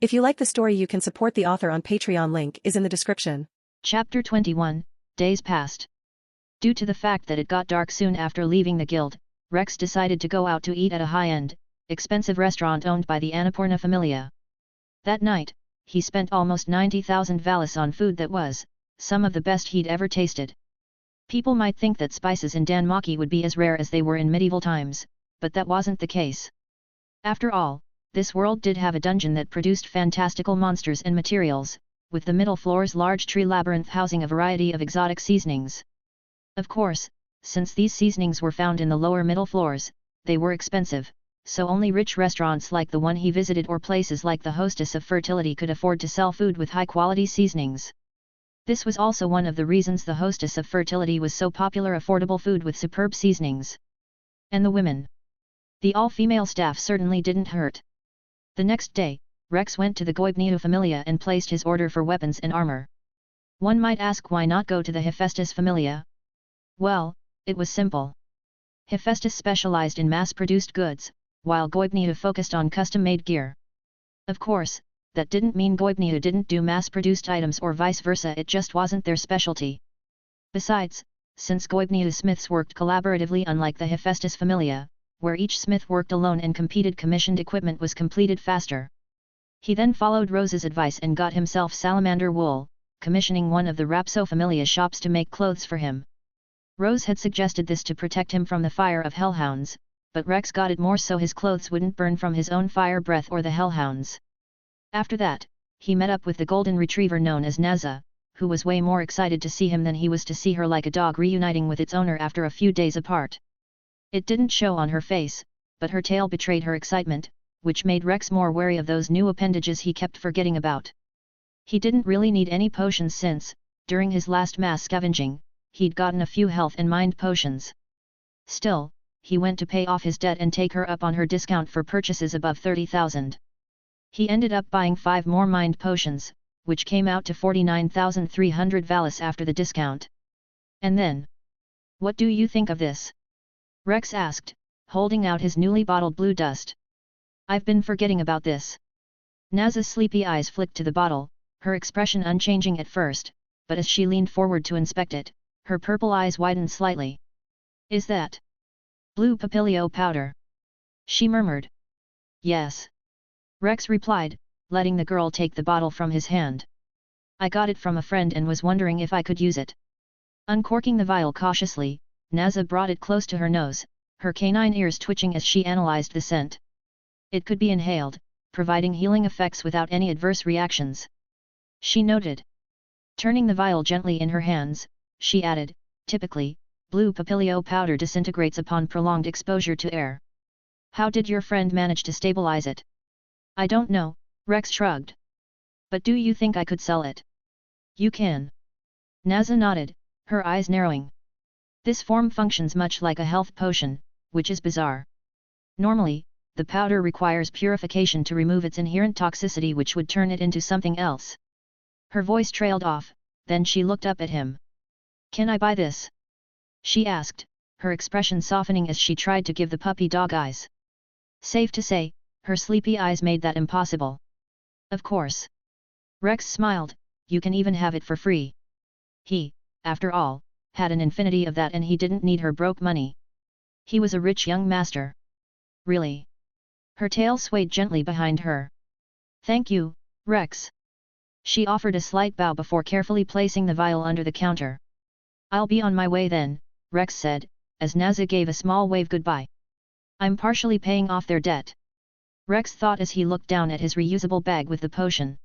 If you like the story, you can support the author on Patreon, link is in the description. Chapter 21, Days passed. Due to the fact that it got dark soon after leaving the guild, Rex decided to go out to eat at a high-end, expensive restaurant owned by the Annapurna familia. That night, he spent almost 90,000 valis on food that was some of the best he'd ever tasted. People might think that spices in Danmachi would be as rare as they were in medieval times, but that wasn't the case. After all, this world did have a dungeon that produced fantastical monsters and materials, with the middle floor's large tree labyrinth housing a variety of exotic seasonings. Of course, since these seasonings were found in the lower middle floors, they were expensive, so only rich restaurants like the one he visited or places like the Hostess of Fertility could afford to sell food with high-quality seasonings. This was also one of the reasons the Hostess of Fertility was so popular: affordable food with superb seasonings. And the women. The all-female staff certainly didn't hurt. The next day, Rex went to the Goibniu familia and placed his order for weapons and armor. One might ask, why not go to the Hephaestus familia? Well, it was simple. Hephaestus specialized in mass-produced goods, while Goibniu focused on custom-made gear. Of course, that didn't mean Goibniu didn't do mass-produced items or vice versa, it just wasn't their specialty. Besides, since Goibniu smiths worked collaboratively, unlike the Hephaestus familia, where each smith worked alone and competed, commissioned equipment was completed faster. He then followed Rose's advice and got himself salamander wool, commissioning one of the Rapso familia shops to make clothes for him. Rose had suggested this to protect him from the fire of hellhounds, but Rex got it more so his clothes wouldn't burn from his own fire breath or the hellhounds. After that, he met up with the golden retriever known as Naza, who was way more excited to see him than he was to see her, like a dog reuniting with its owner after a few days apart. It didn't show on her face, but her tail betrayed her excitement, which made Rex more wary of those new appendages he kept forgetting about. He didn't really need any potions since, during his last mass scavenging, he'd gotten a few health and mind potions. Still, he went to pay off his debt and take her up on her discount for purchases above 30,000. He ended up buying 5 more mind potions, which came out to 49,300 valis after the discount. And then, what do you think of this? Rex asked, holding out his newly bottled blue dust. I've been forgetting about this. Naza's sleepy eyes flicked to the bottle, her expression unchanging at first, but as she leaned forward to inspect it, her purple eyes widened slightly. Is that blue papilio powder? She murmured. Yes. Rex replied, letting the girl take the bottle from his hand. I got it from a friend and was wondering if I could use it. Uncorking the vial cautiously, Naza brought it close to her nose, her canine ears twitching as she analyzed the scent. It could be inhaled, providing healing effects without any adverse reactions. She noted. Turning the vial gently in her hands, she added, typically, blue papilio powder disintegrates upon prolonged exposure to air. How did your friend manage to stabilize it? I don't know, Rex shrugged. But do you think I could sell it? You can. Naza nodded, her eyes narrowing. This form functions much like a health potion, which is bizarre. Normally, the powder requires purification to remove its inherent toxicity, which would turn it into something else. Her voice trailed off, then she looked up at him. Can I buy this? She asked, her expression softening as she tried to give the puppy dog eyes. Safe to say, her sleepy eyes made that impossible. Of course. Rex smiled, you can even have it for free. He, after all, had an infinity of that and he didn't need her broke money. He was a rich young master. Really? Her tail swayed gently behind her. Thank you, Rex. She offered a slight bow before carefully placing the vial under the counter. I'll be on my way then, Rex said, as Naza gave a small wave goodbye. I'm partially paying off their debt. Rex thought as he looked down at his reusable bag with the potion.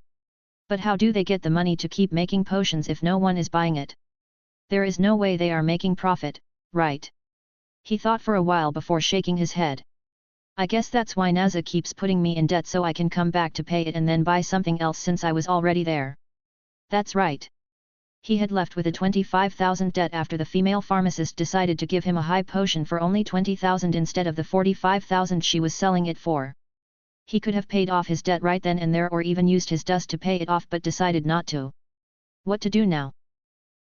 But how do they get the money to keep making potions if no one is buying it? There is no way they are making profit, right? He thought for a while before shaking his head. I guess that's why Naza keeps putting me in debt, so I can come back to pay it and then buy something else since I was already there. That's right. He had left with a 25,000 debt after the female pharmacist decided to give him a high potion for only 20,000 instead of the 45,000 she was selling it for. He could have paid off his debt right then and there, or even used his dust to pay it off, but decided not to. What to do now?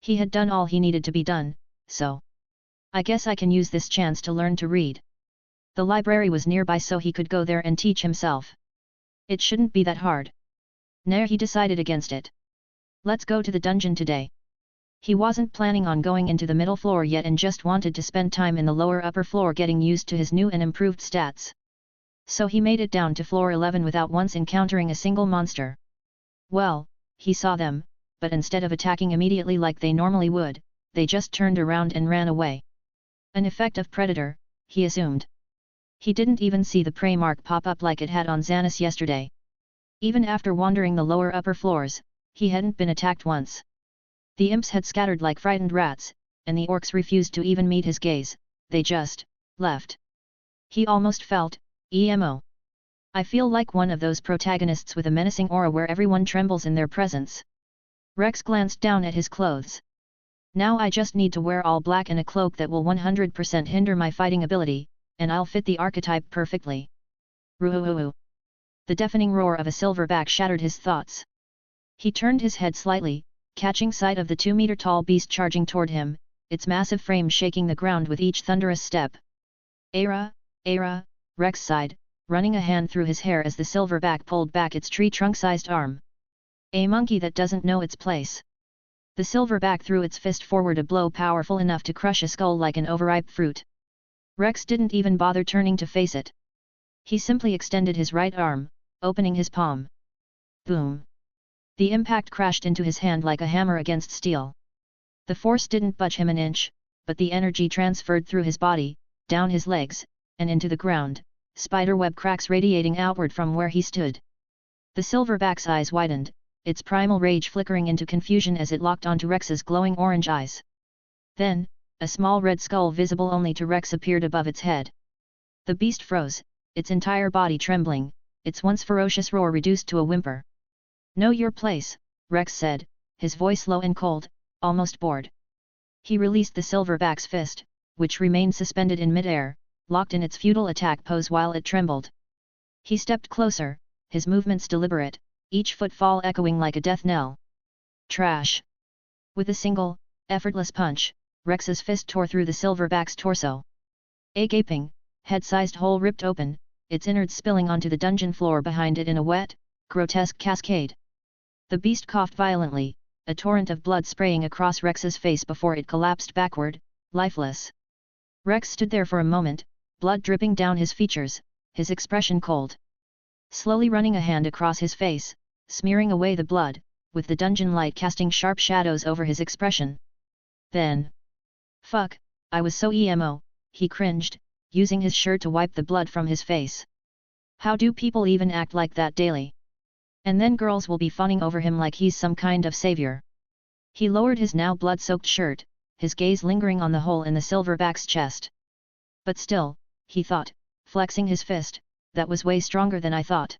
He had done all he needed to be done, so I guess I can use this chance to learn to read. The library was nearby, so he could go there and teach himself. It shouldn't be that hard. Nair he decided against it. Let's go to the dungeon today. He wasn't planning on going into the middle floor yet and just wanted to spend time in the lower upper floor getting used to his new and improved stats. So he made it down to floor 11 without once encountering a single monster. Well, he saw them, but instead of attacking immediately like they normally would, they just turned around and ran away. An effect of Predator, he assumed. He didn't even see the prey mark pop up like it had on Xanis yesterday. Even after wandering the lower upper floors, he hadn't been attacked once. The imps had scattered like frightened rats, and the orcs refused to even meet his gaze, they just left. He almost felt, emo. I feel like one of those protagonists with a menacing aura where everyone trembles in their presence. Rex glanced down at his clothes. Now I just need to wear all black and a cloak that will 100% hinder my fighting ability, and I'll fit the archetype perfectly. Ruhuhuhu. The deafening roar of a silverback shattered his thoughts. He turned his head slightly, catching sight of the 2-meter-tall beast charging toward him, its massive frame shaking the ground with each thunderous step. Ara, Rex sighed, running a hand through his hair as the silverback pulled back its tree-trunk-sized arm. A monkey that doesn't know its place. The silverback threw its fist forward, a blow powerful enough to crush a skull like an overripe fruit. Rex didn't even bother turning to face it. He simply extended his right arm, opening his palm. Boom! The impact crashed into his hand like a hammer against steel. The force didn't budge him an inch, but the energy transferred through his body, down his legs, and into the ground, spiderweb cracks radiating outward from where he stood. The silverback's eyes widened, its primal rage flickering into confusion as it locked onto Rex's glowing orange eyes. Then, a small red skull visible only to Rex appeared above its head. The beast froze, its entire body trembling, its once ferocious roar reduced to a whimper. Know your place, Rex said, his voice low and cold, almost bored. He released the silverback's fist, which remained suspended in midair, locked in its futile attack pose while it trembled. He stepped closer, his movements deliberate, each footfall echoing like a death knell. Trash! With a single, effortless punch, Rex's fist tore through the silverback's torso. A gaping, head-sized hole ripped open, its innards spilling onto the dungeon floor behind it in a wet, grotesque cascade. The beast coughed violently, a torrent of blood spraying across Rex's face before it collapsed backward, lifeless. Rex stood there for a moment, blood dripping down his features, his expression cold. Slowly running a hand across his face, smearing away the blood, with the dungeon light casting sharp shadows over his expression. Then, fuck, I was so emo, he cringed, using his shirt to wipe the blood from his face. How do people even act like that daily? And then girls will be fawning over him like he's some kind of savior. He lowered his now blood-soaked shirt, his gaze lingering on the hole in the silverback's chest. But still, he thought, flexing his fist, that was way stronger than I thought.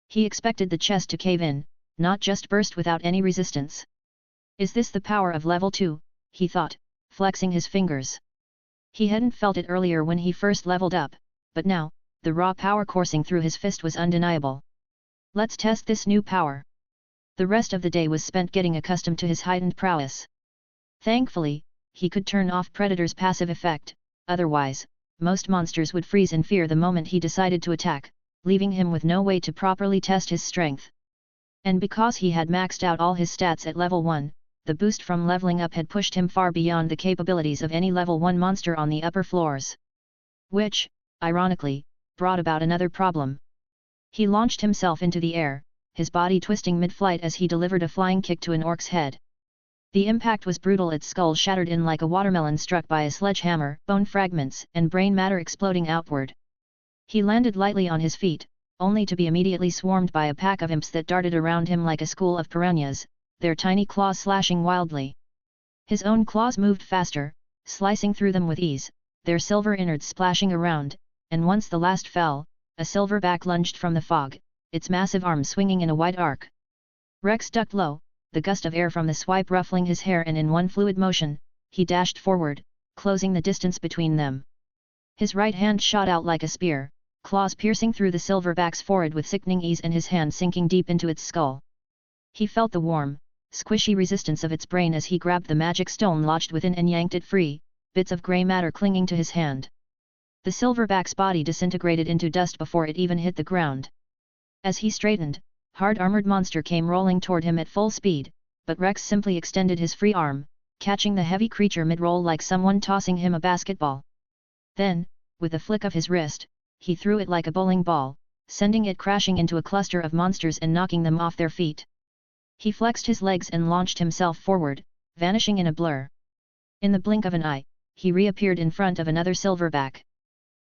He expected the chest to cave in, not just burst without any resistance. Is this the power of level 2, he thought, flexing his fingers. He hadn't felt it earlier when he first leveled up, but now, the raw power coursing through his fist was undeniable. Let's test this new power. The rest of the day was spent getting accustomed to his heightened prowess. Thankfully, he could turn off Predator's passive effect, otherwise, most monsters would freeze in fear the moment he decided to attack, leaving him with no way to properly test his strength. And because he had maxed out all his stats at level 1, the boost from leveling up had pushed him far beyond the capabilities of any level 1 monster on the upper floors. Which, ironically, brought about another problem. He launched himself into the air, his body twisting mid-flight as he delivered a flying kick to an orc's head. The impact was brutal, its skull shattered in like a watermelon struck by a sledgehammer, bone fragments and brain matter exploding outward. He landed lightly on his feet, only to be immediately swarmed by a pack of imps that darted around him like a school of piranhas, their tiny claws slashing wildly. His own claws moved faster, slicing through them with ease, their silver innards splashing around, and once the last fell, a silverback lunged from the fog, its massive arm swinging in a wide arc. Rex ducked low, the gust of air from the swipe ruffling his hair, and in one fluid motion, he dashed forward, closing the distance between them. His right hand shot out like a spear, claws piercing through the silverback's forehead with sickening ease and his hand sinking deep into its skull. He felt the warm, squishy resistance of its brain as he grabbed the magic stone lodged within and yanked it free, bits of grey matter clinging to his hand. The silverback's body disintegrated into dust before it even hit the ground. As he straightened, hard-armored monster came rolling toward him at full speed, but Rex simply extended his free arm, catching the heavy creature mid-roll like someone tossing him a basketball. Then, with a flick of his wrist, he threw it like a bowling ball, sending it crashing into a cluster of monsters and knocking them off their feet. He flexed his legs and launched himself forward, vanishing in a blur. In the blink of an eye, he reappeared in front of another silverback.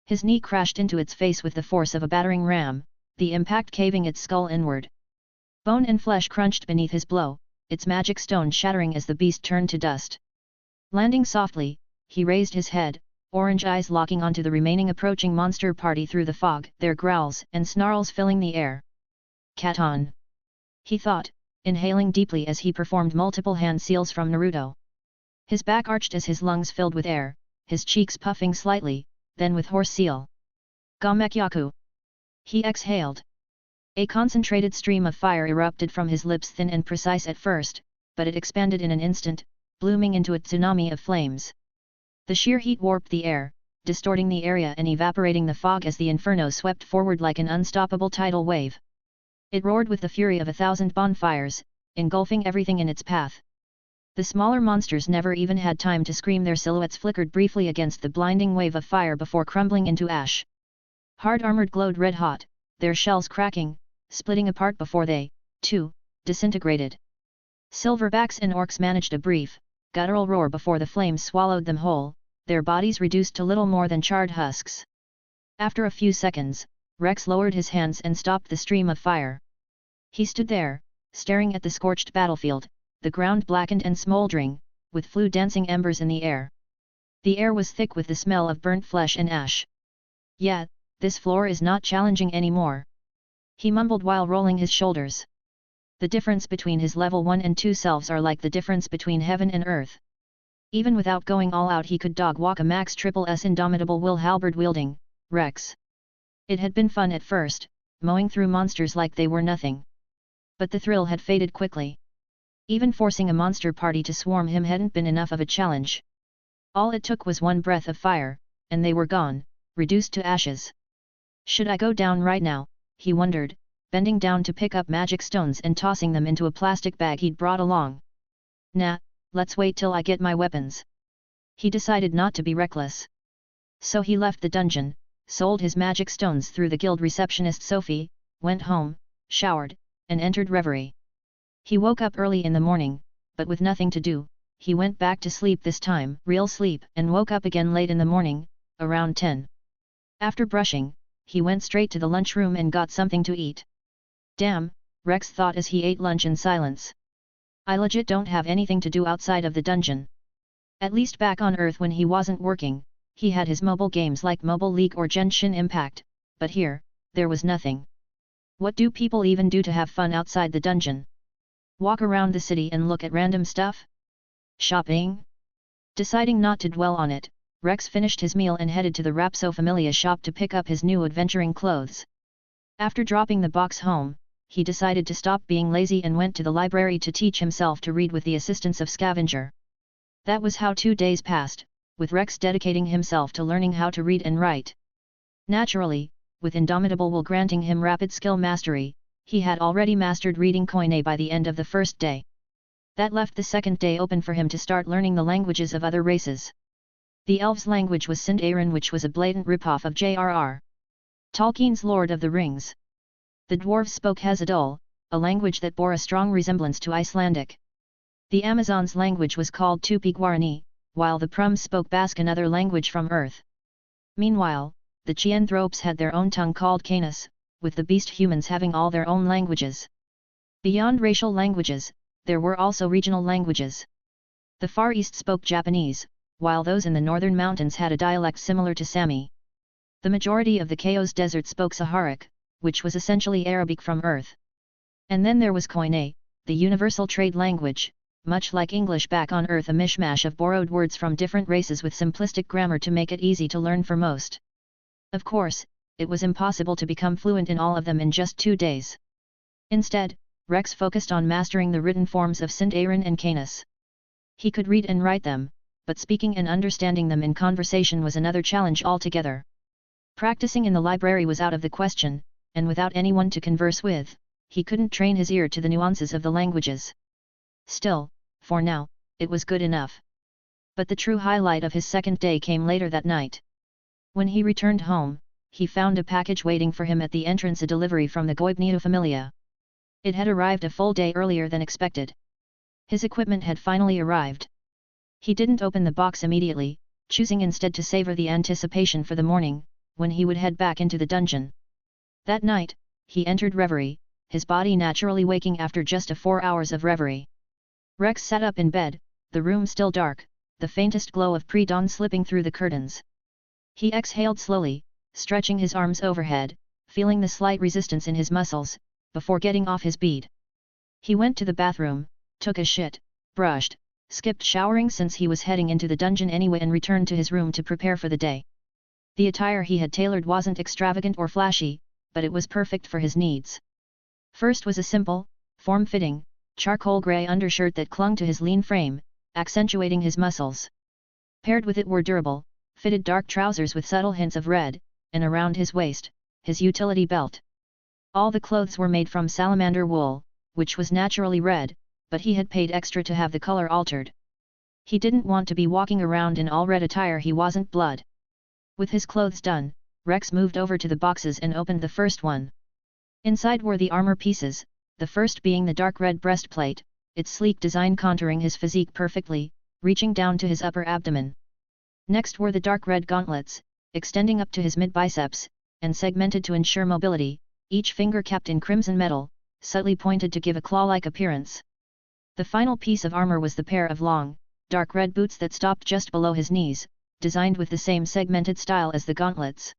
His knee crashed into its face with the force of a battering ram, the impact caving its skull inward. Bone and flesh crunched beneath his blow, its magic stone shattering as the beast turned to dust. Landing softly, he raised his head, orange eyes locking onto the remaining approaching monster party through the fog, their growls and snarls filling the air. "Cat on!" he thought, inhaling deeply as he performed multiple hand seals from Naruto. His back arched as his lungs filled with air, his cheeks puffing slightly, then with hoarse seal. "Gamekyaku!" he exhaled. A concentrated stream of fire erupted from his lips, thin and precise at first, but it expanded in an instant, blooming into a tsunami of flames. The sheer heat warped the air, distorting the area and evaporating the fog as the inferno swept forward like an unstoppable tidal wave. It roared with the fury of 1,000 bonfires, engulfing everything in its path. The smaller monsters never even had time to scream, their silhouettes flickered briefly against the blinding wave of fire before crumbling into ash. Hard-armored glowed red-hot, their shells cracking, splitting apart before they, too, disintegrated. Silverbacks and orcs managed a brief, guttural roar before the flames swallowed them whole, their bodies reduced to little more than charred husks. After a few seconds, Rex lowered his hands and stopped the stream of fire. He stood there, staring at the scorched battlefield, the ground blackened and smoldering, with flue dancing embers in the air. The air was thick with the smell of burnt flesh and ash. "Yeah, this floor is not challenging anymore," he mumbled while rolling his shoulders. The difference between his level 1 and 2 selves are like the difference between heaven and earth. Even without going all out, he could dog walk a max triple S indomitable will halberd wielding Rex. It had been fun at first, mowing through monsters like they were nothing. But the thrill had faded quickly. Even forcing a monster party to swarm him hadn't been enough of a challenge. All it took was one breath of fire, and they were gone, reduced to ashes. Should I go down right now, he wondered, bending down to pick up magic stones and tossing them into a plastic bag he'd brought along. Nah, let's wait till I get my weapons. He decided not to be reckless. So he left the dungeon, sold his magic stones through the guild receptionist Sophie, went home, showered, and entered reverie. He woke up early in the morning, but with nothing to do, he went back to sleep, this time real sleep, and woke up again late in the morning, around 10. After brushing, he went straight to the lunchroom and got something to eat. Damn, Rex thought as he ate lunch in silence. I legit don't have anything to do outside of the dungeon. At least back on Earth when he wasn't working, he had his mobile games like Mobile League or Genshin Impact, but here, there was nothing. What do people even do to have fun outside the dungeon? Walk around the city and look at random stuff? Shopping? Deciding not to dwell on it, Rex finished his meal and headed to the Rapso Familia shop to pick up his new adventuring clothes. After dropping the box home, he decided to stop being lazy and went to the library to teach himself to read with the assistance of Scavenger. That was how 2 days passed, with Rex dedicating himself to learning how to read and write. Naturally, with Indomitable Will granting him rapid skill mastery, he had already mastered reading Koine by the end of the first day. That left the second day open for him to start learning the languages of other races. The elves' language was Sindarin, which was a blatant ripoff of J.R.R. Tolkien's Lord of the Rings. The dwarves spoke Hazadol, a language that bore a strong resemblance to Icelandic. The Amazons' language was called Tupi-Guarani, while the Prums spoke Basque, another language from Earth. Meanwhile, the Chianthropes had their own tongue called Canis, with the beast humans having all their own languages. Beyond racial languages, there were also regional languages. The Far East spoke Japanese, while those in the northern mountains had a dialect similar to Sami. The majority of the Chaos Desert spoke Saharic, which was essentially Arabic from Earth. And then there was Koine, the universal trade language, much like English back on Earth, a mishmash of borrowed words from different races with simplistic grammar to make it easy to learn for most. Of course, it was impossible to become fluent in all of them in just 2 days. Instead, Rex focused on mastering the written forms of Sindarin and Canis. He could read and write them, but speaking and understanding them in conversation was another challenge altogether. Practicing in the library was out of the question, and without anyone to converse with, he couldn't train his ear to the nuances of the languages. Still, for now, it was good enough. But the true highlight of his second day came later that night. When he returned home, he found a package waiting for him at the entrance, a delivery from the Gods familia. It had arrived a full day earlier than expected. His equipment had finally arrived. He didn't open the box immediately, choosing instead to savor the anticipation for the morning, when he would head back into the dungeon. That night, he entered reverie, his body naturally waking after just 4 hours of reverie. Rex sat up in bed, the room still dark, the faintest glow of pre-dawn slipping through the curtains. He exhaled slowly, stretching his arms overhead, feeling the slight resistance in his muscles, before getting off his bead. He went to the bathroom, took a shit, brushed, skipped showering since he was heading into the dungeon anyway, and returned to his room to prepare for the day. The attire he had tailored wasn't extravagant or flashy, but it was perfect for his needs. First was a simple, form-fitting, charcoal grey undershirt that clung to his lean frame, accentuating his muscles. Paired with it were durable, fitted dark trousers with subtle hints of red, and around his waist, his utility belt. All the clothes were made from salamander wool, which was naturally red, but he had paid extra to have the color altered. He didn't want to be walking around in all red attire, he wasn't blood. With his clothes done, Rex moved over to the boxes and opened the first one. Inside were the armor pieces, the first being the dark red breastplate, its sleek design contouring his physique perfectly, reaching down to his upper abdomen. Next were the dark red gauntlets, extending up to his mid-biceps, and segmented to ensure mobility, each finger capped in crimson metal, subtly pointed to give a claw-like appearance. The final piece of armor was the pair of long, dark red boots that stopped just below his knees, designed with the same segmented style as the gauntlets.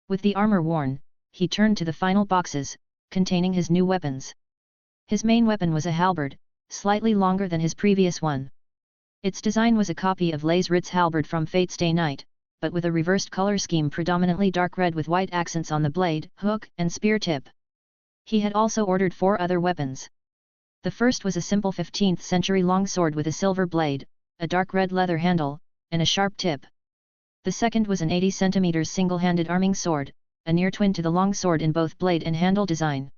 With the armor worn, he turned to the final boxes, containing his new weapons. His main weapon was a halberd, slightly longer than his previous one. Its design was a copy of Lay's Ritz halberd from Fate's Day Night, but with a reversed color scheme predominantly dark red with white accents on the blade, hook, and spear tip. He had also ordered 4 other weapons. The first was a simple 15th century longsword with a silver blade, a dark red leather handle, and a sharp tip. The second was an 80 cm single-handed arming sword, a near twin to the longsword in both blade and handle design.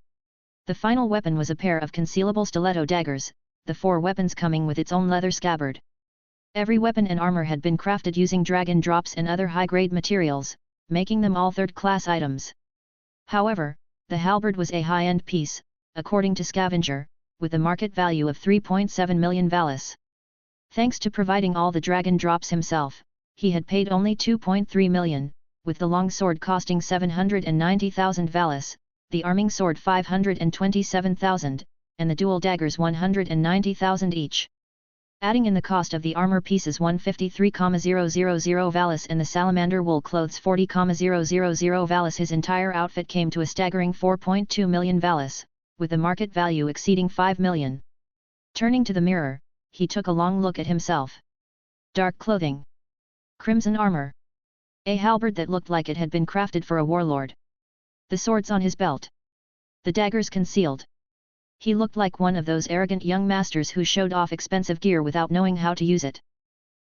The final weapon was a pair of concealable stiletto daggers, the 4 weapons coming with its own leather scabbard. Every weapon and armor had been crafted using dragon drops and other high-grade materials, making them all third-class items. However, the halberd was a high-end piece, according to Scavenger, with a market value of 3.7 million valis. Thanks to providing all the dragon drops himself, he had paid only 2.3 million, with the longsword costing 790,000 valis, the arming sword 527,000, and the dual daggers 190,000 each. Adding in the cost of the armor pieces 153,000 valis and the salamander wool clothes 40,000 valis, his entire outfit came to a staggering 4.2 million valis, with the market value exceeding 5 million. Turning to the mirror, he took a long look at himself. Dark clothing. Crimson armor. A halberd that looked like it had been crafted for a warlord. The swords on his belt. The daggers concealed. He looked like one of those arrogant young masters who showed off expensive gear without knowing how to use it.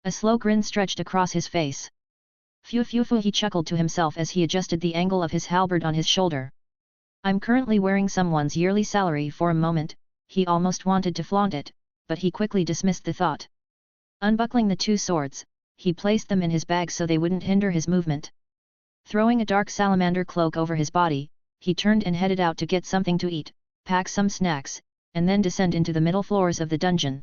A slow grin stretched across his face. Phew, he chuckled to himself as he adjusted the angle of his halberd on his shoulder. I'm currently wearing someone's yearly salary. For a moment, he almost wanted to flaunt it, but he quickly dismissed the thought. Unbuckling the 2 swords, he placed them in his bag so they wouldn't hinder his movement. Throwing a dark salamander cloak over his body, he turned and headed out to get something to eat, pack some snacks, and then descend into the middle floors of the dungeon.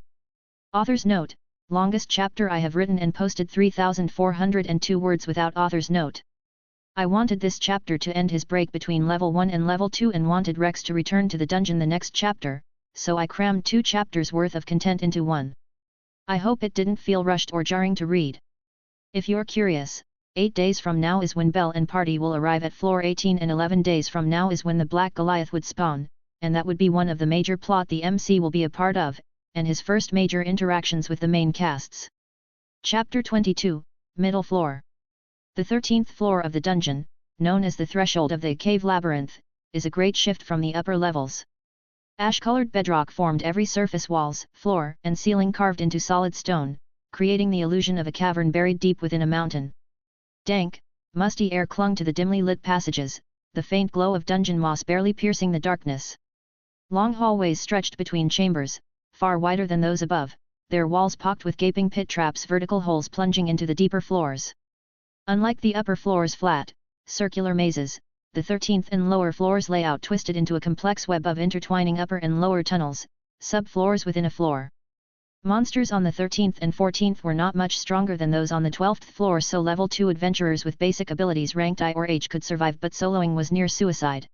Author's note: longest chapter I have written and posted, 3,402 words without author's note. I wanted this chapter to end his break between level 1 and level 2 and wanted Rex to return to the dungeon the next chapter, so I crammed 2 chapters worth of content into one. I hope it didn't feel rushed or jarring to read. If you're curious, 8 days from now is when Belle and party will arrive at floor 18 and 11 days from now is when the Black Goliath would spawn, and that would be one of the major plot the MC will be a part of, and his first major interactions with the main casts. Chapter 22, Middle Floor. The 13th floor of the dungeon, known as the threshold of the cave labyrinth, is a great shift from the upper levels. Ash-colored bedrock formed every surface, walls, floor, and ceiling carved into solid stone, creating the illusion of a cavern buried deep within a mountain. Dank, musty air clung to the dimly lit passages, the faint glow of dungeon moss barely piercing the darkness. Long hallways stretched between chambers, far wider than those above, their walls pocked with gaping pit traps, vertical holes plunging into the deeper floors. Unlike the upper floors' flat, circular mazes, the 13th and lower floors lay out twisted into a complex web of intertwining upper and lower tunnels, sub-floors within a floor. Monsters on the 13th and 14th were not much stronger than those on the 12th floor, so level 2 adventurers with basic abilities ranked I or H could survive, but soloing was near suicide.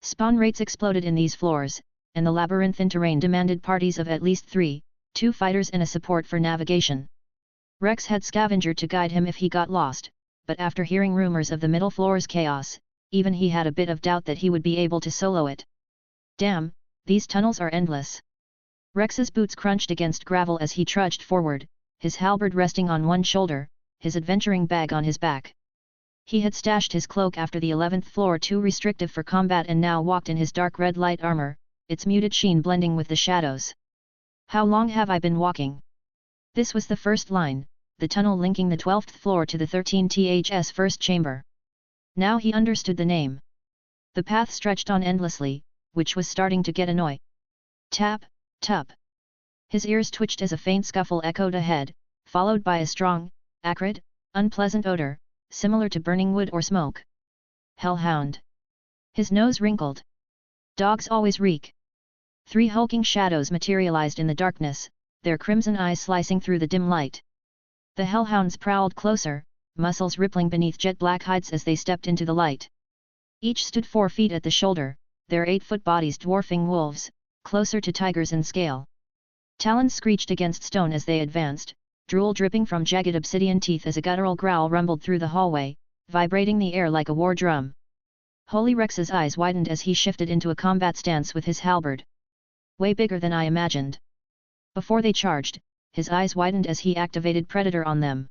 Spawn rates exploded in these floors, and the labyrinthine terrain demanded parties of at least 3, 2 fighters and a support for navigation. Rex had Scavenger to guide him if he got lost, but after hearing rumors of the middle floor's chaos, even he had a bit of doubt that he would be able to solo it. Damn, these tunnels are endless. Rex's boots crunched against gravel as he trudged forward, his halberd resting on one shoulder, his adventuring bag on his back. He had stashed his cloak after the 11th floor too restrictive for combat and now walked in his dark red light armor, its muted sheen blending with the shadows. How long have I been walking? This was the first line, the tunnel linking the 12th floor to the 13th's first chamber. Now he understood the name. The path stretched on endlessly, which was starting to get annoying. Tap, tap. His ears twitched as a faint scuffle echoed ahead, followed by a strong, acrid, unpleasant odor, similar to burning wood or smoke. Hellhound. His nose wrinkled. Dogs always reek. 3 hulking shadows materialized in the darkness, their crimson eyes slicing through the dim light. The hellhounds prowled closer, muscles rippling beneath jet-black hides as they stepped into the light. Each stood 4 feet at the shoulder, their 8-foot bodies dwarfing wolves, closer to tigers in scale. Talons screeched against stone as they advanced, drool dripping from jagged obsidian teeth as a guttural growl rumbled through the hallway, vibrating the air like a war drum. Holy Rex's eyes widened as he shifted into a combat stance with his halberd. Way bigger than I imagined. Before they charged, his eyes widened as he activated Predator on them.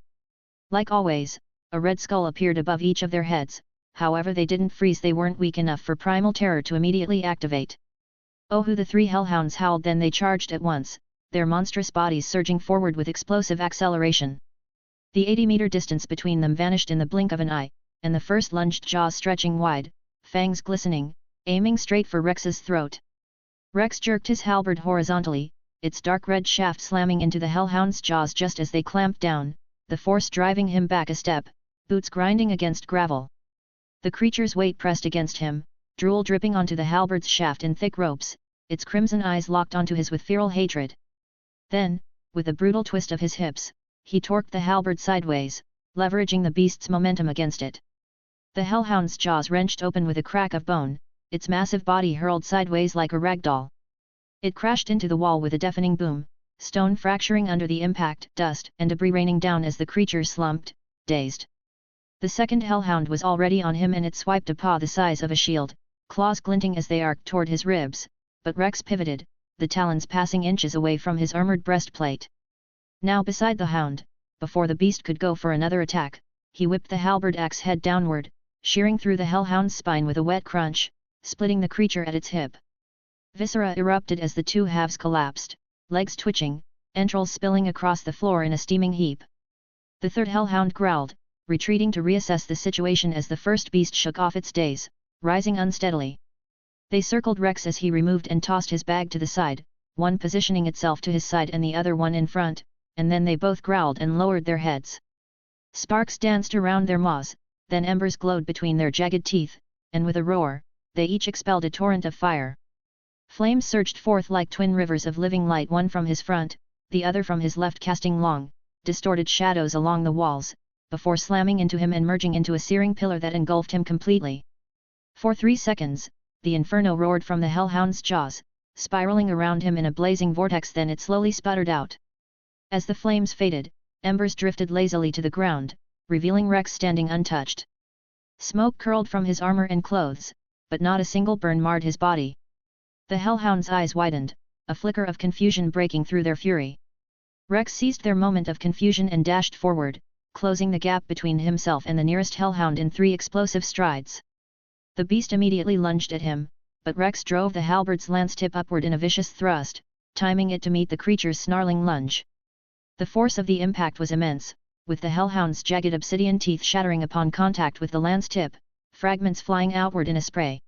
Like always, a red skull appeared above each of their heads, however they didn't freeze, they weren't weak enough for primal terror to immediately activate. Oh, who the 3 hellhounds howled, then they charged at once, their monstrous bodies surging forward with explosive acceleration. The 80-meter distance between them vanished in the blink of an eye, and the first lunged, jaws stretching wide, fangs glistening, aiming straight for Rex's throat. Rex jerked his halberd horizontally, its dark red shaft slamming into the hellhound's jaws just as they clamped down, the force driving him back a step, boots grinding against gravel. The creature's weight pressed against him, drool dripping onto the halberd's shaft in thick ropes, its crimson eyes locked onto his with feral hatred. Then, with a brutal twist of his hips, he torqued the halberd sideways, leveraging the beast's momentum against it. The hellhound's jaws wrenched open with a crack of bone, its massive body hurled sideways like a ragdoll. It crashed into the wall with a deafening boom, stone fracturing under the impact, dust and debris raining down as the creature slumped, dazed. The second hellhound was already on him and it swiped a paw the size of a shield, claws glinting as they arced toward his ribs, but Rex pivoted, the talons passing inches away from his armored breastplate. Now beside the hound, before the beast could go for another attack, he whipped the halberd axe head downward, shearing through the hellhound's spine with a wet crunch, splitting the creature at its hip. Viscera erupted as the 2 halves collapsed, legs twitching, entrails spilling across the floor in a steaming heap. The third hellhound growled, retreating to reassess the situation as the first beast shook off its daze, rising unsteadily. They circled Rex as he removed and tossed his bag to the side, one positioning itself to his side and the other one in front, and then they both growled and lowered their heads. Sparks danced around their maws, then embers glowed between their jagged teeth, and with a roar, they each expelled a torrent of fire. Flames surged forth like twin rivers of living light, one from his front, the other from his left, casting long, distorted shadows along the walls, before slamming into him and merging into a searing pillar that engulfed him completely. For 3 seconds, the inferno roared from the hellhound's jaws, spiraling around him in a blazing vortex, then it slowly sputtered out. As the flames faded, embers drifted lazily to the ground, revealing Rex standing untouched. Smoke curled from his armor and clothes, but not a single burn marred his body. The hellhound's eyes widened, a flicker of confusion breaking through their fury. Rex seized their moment of confusion and dashed forward, closing the gap between himself and the nearest hellhound in 3 explosive strides. The beast immediately lunged at him, but Rex drove the halberd's lance tip upward in a vicious thrust, timing it to meet the creature's snarling lunge. The force of the impact was immense, with the hellhound's jagged obsidian teeth shattering upon contact with the lance tip, fragments flying outward in a spray.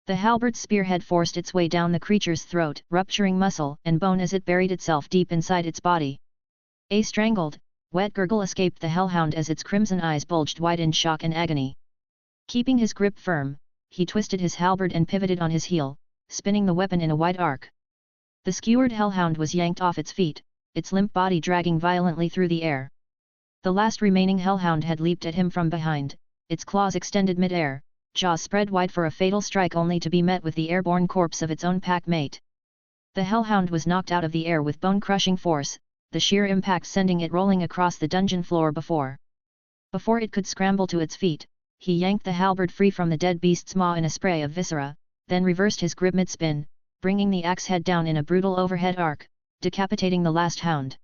The halberd's spearhead forced its way down the creature's throat, rupturing muscle and bone as it buried itself deep inside its body. A strangled, wet gurgle escaped the hellhound as its crimson eyes bulged wide in shock and agony. Keeping his grip firm, he twisted his halberd and pivoted on his heel, spinning the weapon in a wide arc. The skewered hellhound was yanked off its feet, its limp body dragging violently through the air. The last remaining hellhound had leaped at him from behind, its claws extended mid-air, jaws spread wide for a fatal strike only to be met with the airborne corpse of its own pack mate. The hellhound was knocked out of the air with bone-crushing force, the sheer impact sending it rolling across the dungeon floor before it could scramble to its feet. He yanked the halberd free from the dead beast's maw in a spray of viscera, then reversed his grip mid-spin, bringing the axe head down in a brutal overhead arc, decapitating the last hound.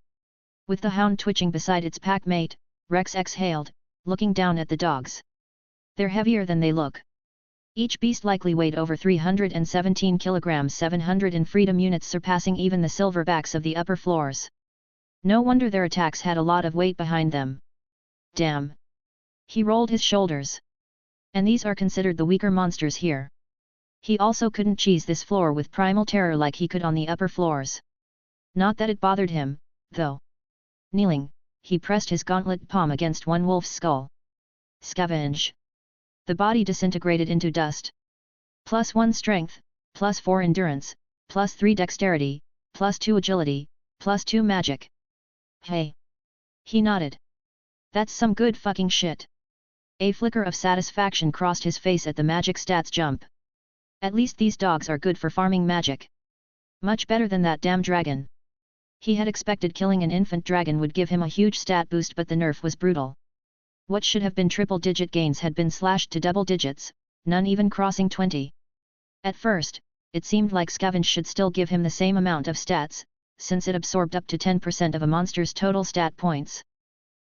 With the hound twitching beside its pack mate, Rex exhaled, looking down at the dogs. They're heavier than they look. Each beast likely weighed over 317 kilograms, 700 in freedom units, surpassing even the silverbacks of the upper floors. No wonder their attacks had a lot of weight behind them. Damn! He rolled his shoulders. And these are considered the weaker monsters here. He also couldn't cheese this floor with primal terror like he could on the upper floors. Not that it bothered him, though. Kneeling, he pressed his gauntlet palm against one wolf's skull. Scavenge. The body disintegrated into dust. +1 strength, +4 endurance, +3 dexterity, +2 agility, +2 magic. Hey! He nodded. That's some good fucking shit. A flicker of satisfaction crossed his face at the magic stats jump. At least these dogs are good for farming magic. Much better than that damn dragon. He had expected killing an infant dragon would give him a huge stat boost, but the nerf was brutal. What should have been triple-digit gains had been slashed to double digits, none even crossing 20. At first, it seemed like scavenge should still give him the same amount of stats, since it absorbed up to 10% of a monster's total stat points.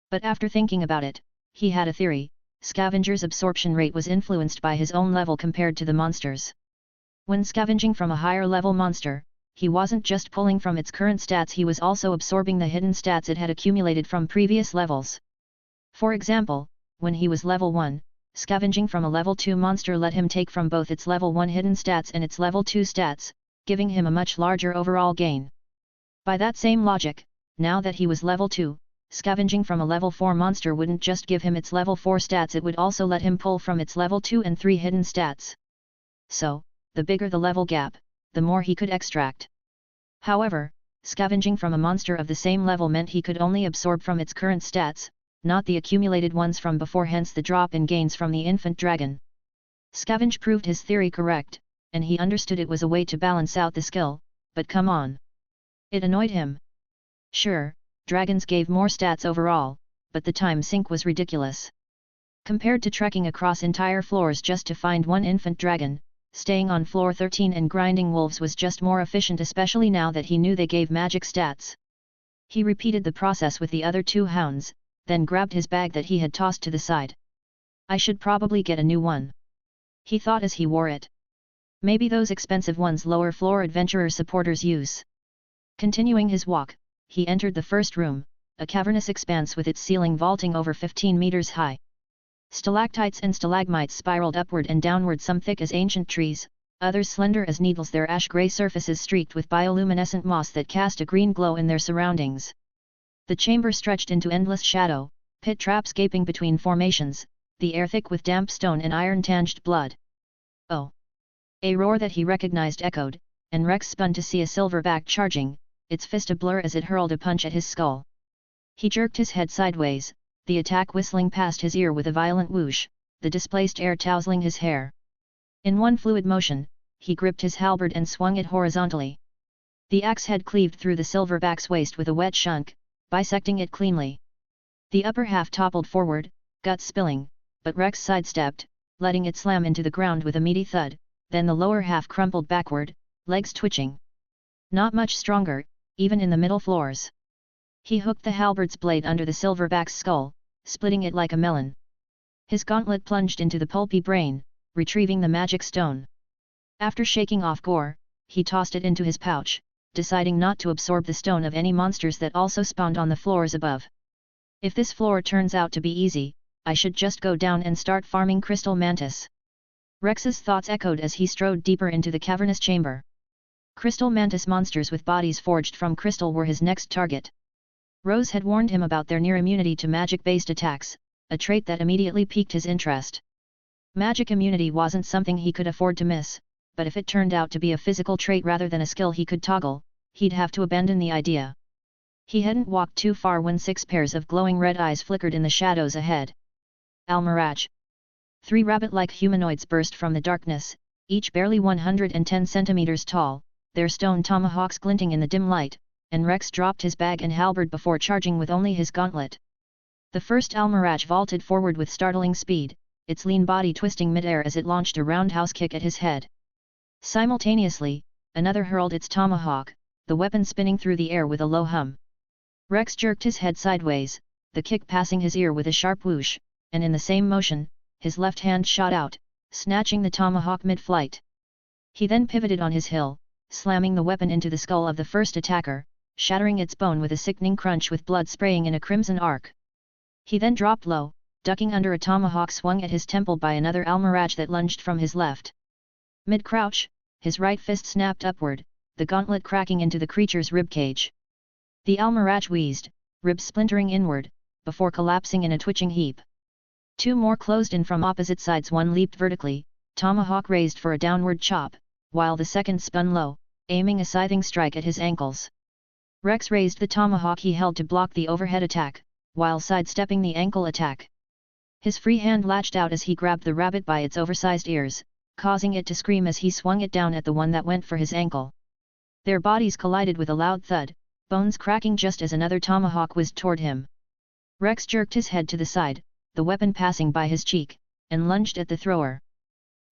But after thinking about it, he had a theory: Scavenger's absorption rate was influenced by his own level compared to the monster's. When scavenging from a higher level monster, he wasn't just pulling from its current stats, he was also absorbing the hidden stats it had accumulated from previous levels. For example, when he was level 1, scavenging from a level 2 monster let him take from both its level 1 hidden stats and its level 2 stats, giving him a much larger overall gain. By that same logic, now that he was level 2, scavenging from a level 4 monster wouldn't just give him its level 4 stats, it would also let him pull from its level 2 and 3 hidden stats. So, the bigger the level gap, the more he could extract. However, scavenging from a monster of the same level meant he could only absorb from its current stats, not the accumulated ones from before, hence the drop in gains from the infant dragon. Scavenge proved his theory correct, and he understood it was a way to balance out the skill, but come on. It annoyed him. Sure, dragons gave more stats overall, but the time sink was ridiculous. Compared to trekking across entire floors just to find one infant dragon, staying on floor 13 and grinding wolves was just more efficient, especially now that he knew they gave magic stats. He repeated the process with the other 2 hounds, then grabbed his bag that he had tossed to the side. I should probably get a new one, he thought as he wore it. Maybe those expensive ones lower floor adventurer supporters use. Continuing his walk, he entered the first room, a cavernous expanse with its ceiling vaulting over 15 meters high. Stalactites and stalagmites spiraled upward and downward, some thick as ancient trees, others slender as needles, their ash-gray surfaces streaked with bioluminescent moss that cast a green glow in their surroundings. The chamber stretched into endless shadow, pit traps gaping between formations, the air thick with damp stone and iron-tinged blood. Oh! A roar that he recognized echoed, and Rex spun to see a silverback charging, its fist a blur as it hurled a punch at his skull. He jerked his head sideways, the attack whistling past his ear with a violent whoosh, the displaced air tousling his hair. In one fluid motion, he gripped his halberd and swung it horizontally. The axe head cleaved through the silverback's waist with a wet chunk, bisecting it cleanly. The upper half toppled forward, guts spilling, but Rex sidestepped, letting it slam into the ground with a meaty thud, then the lower half crumpled backward, legs twitching. Not much stronger, even in the middle floors. He hooked the halberd's blade under the silverback's skull, splitting it like a melon. His gauntlet plunged into the pulpy brain, retrieving the magic stone. After shaking off gore, he tossed it into his pouch, deciding not to absorb the stone of any monsters that also spawned on the floors above. If this floor turns out to be easy, I should just go down and start farming crystal mantis. Rex's thoughts echoed as he strode deeper into the cavernous chamber. Crystal mantis monsters with bodies forged from crystal were his next target. Rose had warned him about their near immunity to magic-based attacks, a trait that immediately piqued his interest. Magic immunity wasn't something he could afford to miss, but if it turned out to be a physical trait rather than a skill he could toggle, he'd have to abandon the idea. He hadn't walked too far when 6 pairs of glowing red eyes flickered in the shadows ahead. Almiraj. 3 rabbit-like humanoids burst from the darkness, each barely 110 centimeters tall, their stone tomahawks glinting in the dim light, and Rex dropped his bag and halberd before charging with only his gauntlet. The first Almiraj vaulted forward with startling speed, its lean body twisting mid-air as it launched a roundhouse kick at his head. Simultaneously, another hurled its tomahawk, the weapon spinning through the air with a low hum. Rex jerked his head sideways, the kick passing his ear with a sharp whoosh, and in the same motion, his left hand shot out, snatching the tomahawk mid-flight. He then pivoted on his heel, slamming the weapon into the skull of the first attacker, shattering its bone with a sickening crunch with blood spraying in a crimson arc. He then dropped low, ducking under a tomahawk swung at his temple by another Almiraj that lunged from his left. Mid-crouch, his right fist snapped upward, the gauntlet cracking into the creature's ribcage. The Almiraj wheezed, ribs splintering inward, before collapsing in a twitching heap. 2 more closed in from opposite sides, one leaped vertically, tomahawk raised for a downward chop, while the second spun low, aiming a scything strike at his ankles. Rex raised the tomahawk he held to block the overhead attack, while sidestepping the ankle attack. His free hand latched out as he grabbed the rabbit by its oversized ears, causing it to scream as he swung it down at the one that went for his ankle. Their bodies collided with a loud thud, bones cracking just as another tomahawk whizzed toward him. Rex jerked his head to the side, the weapon passing by his cheek, and lunged at the thrower.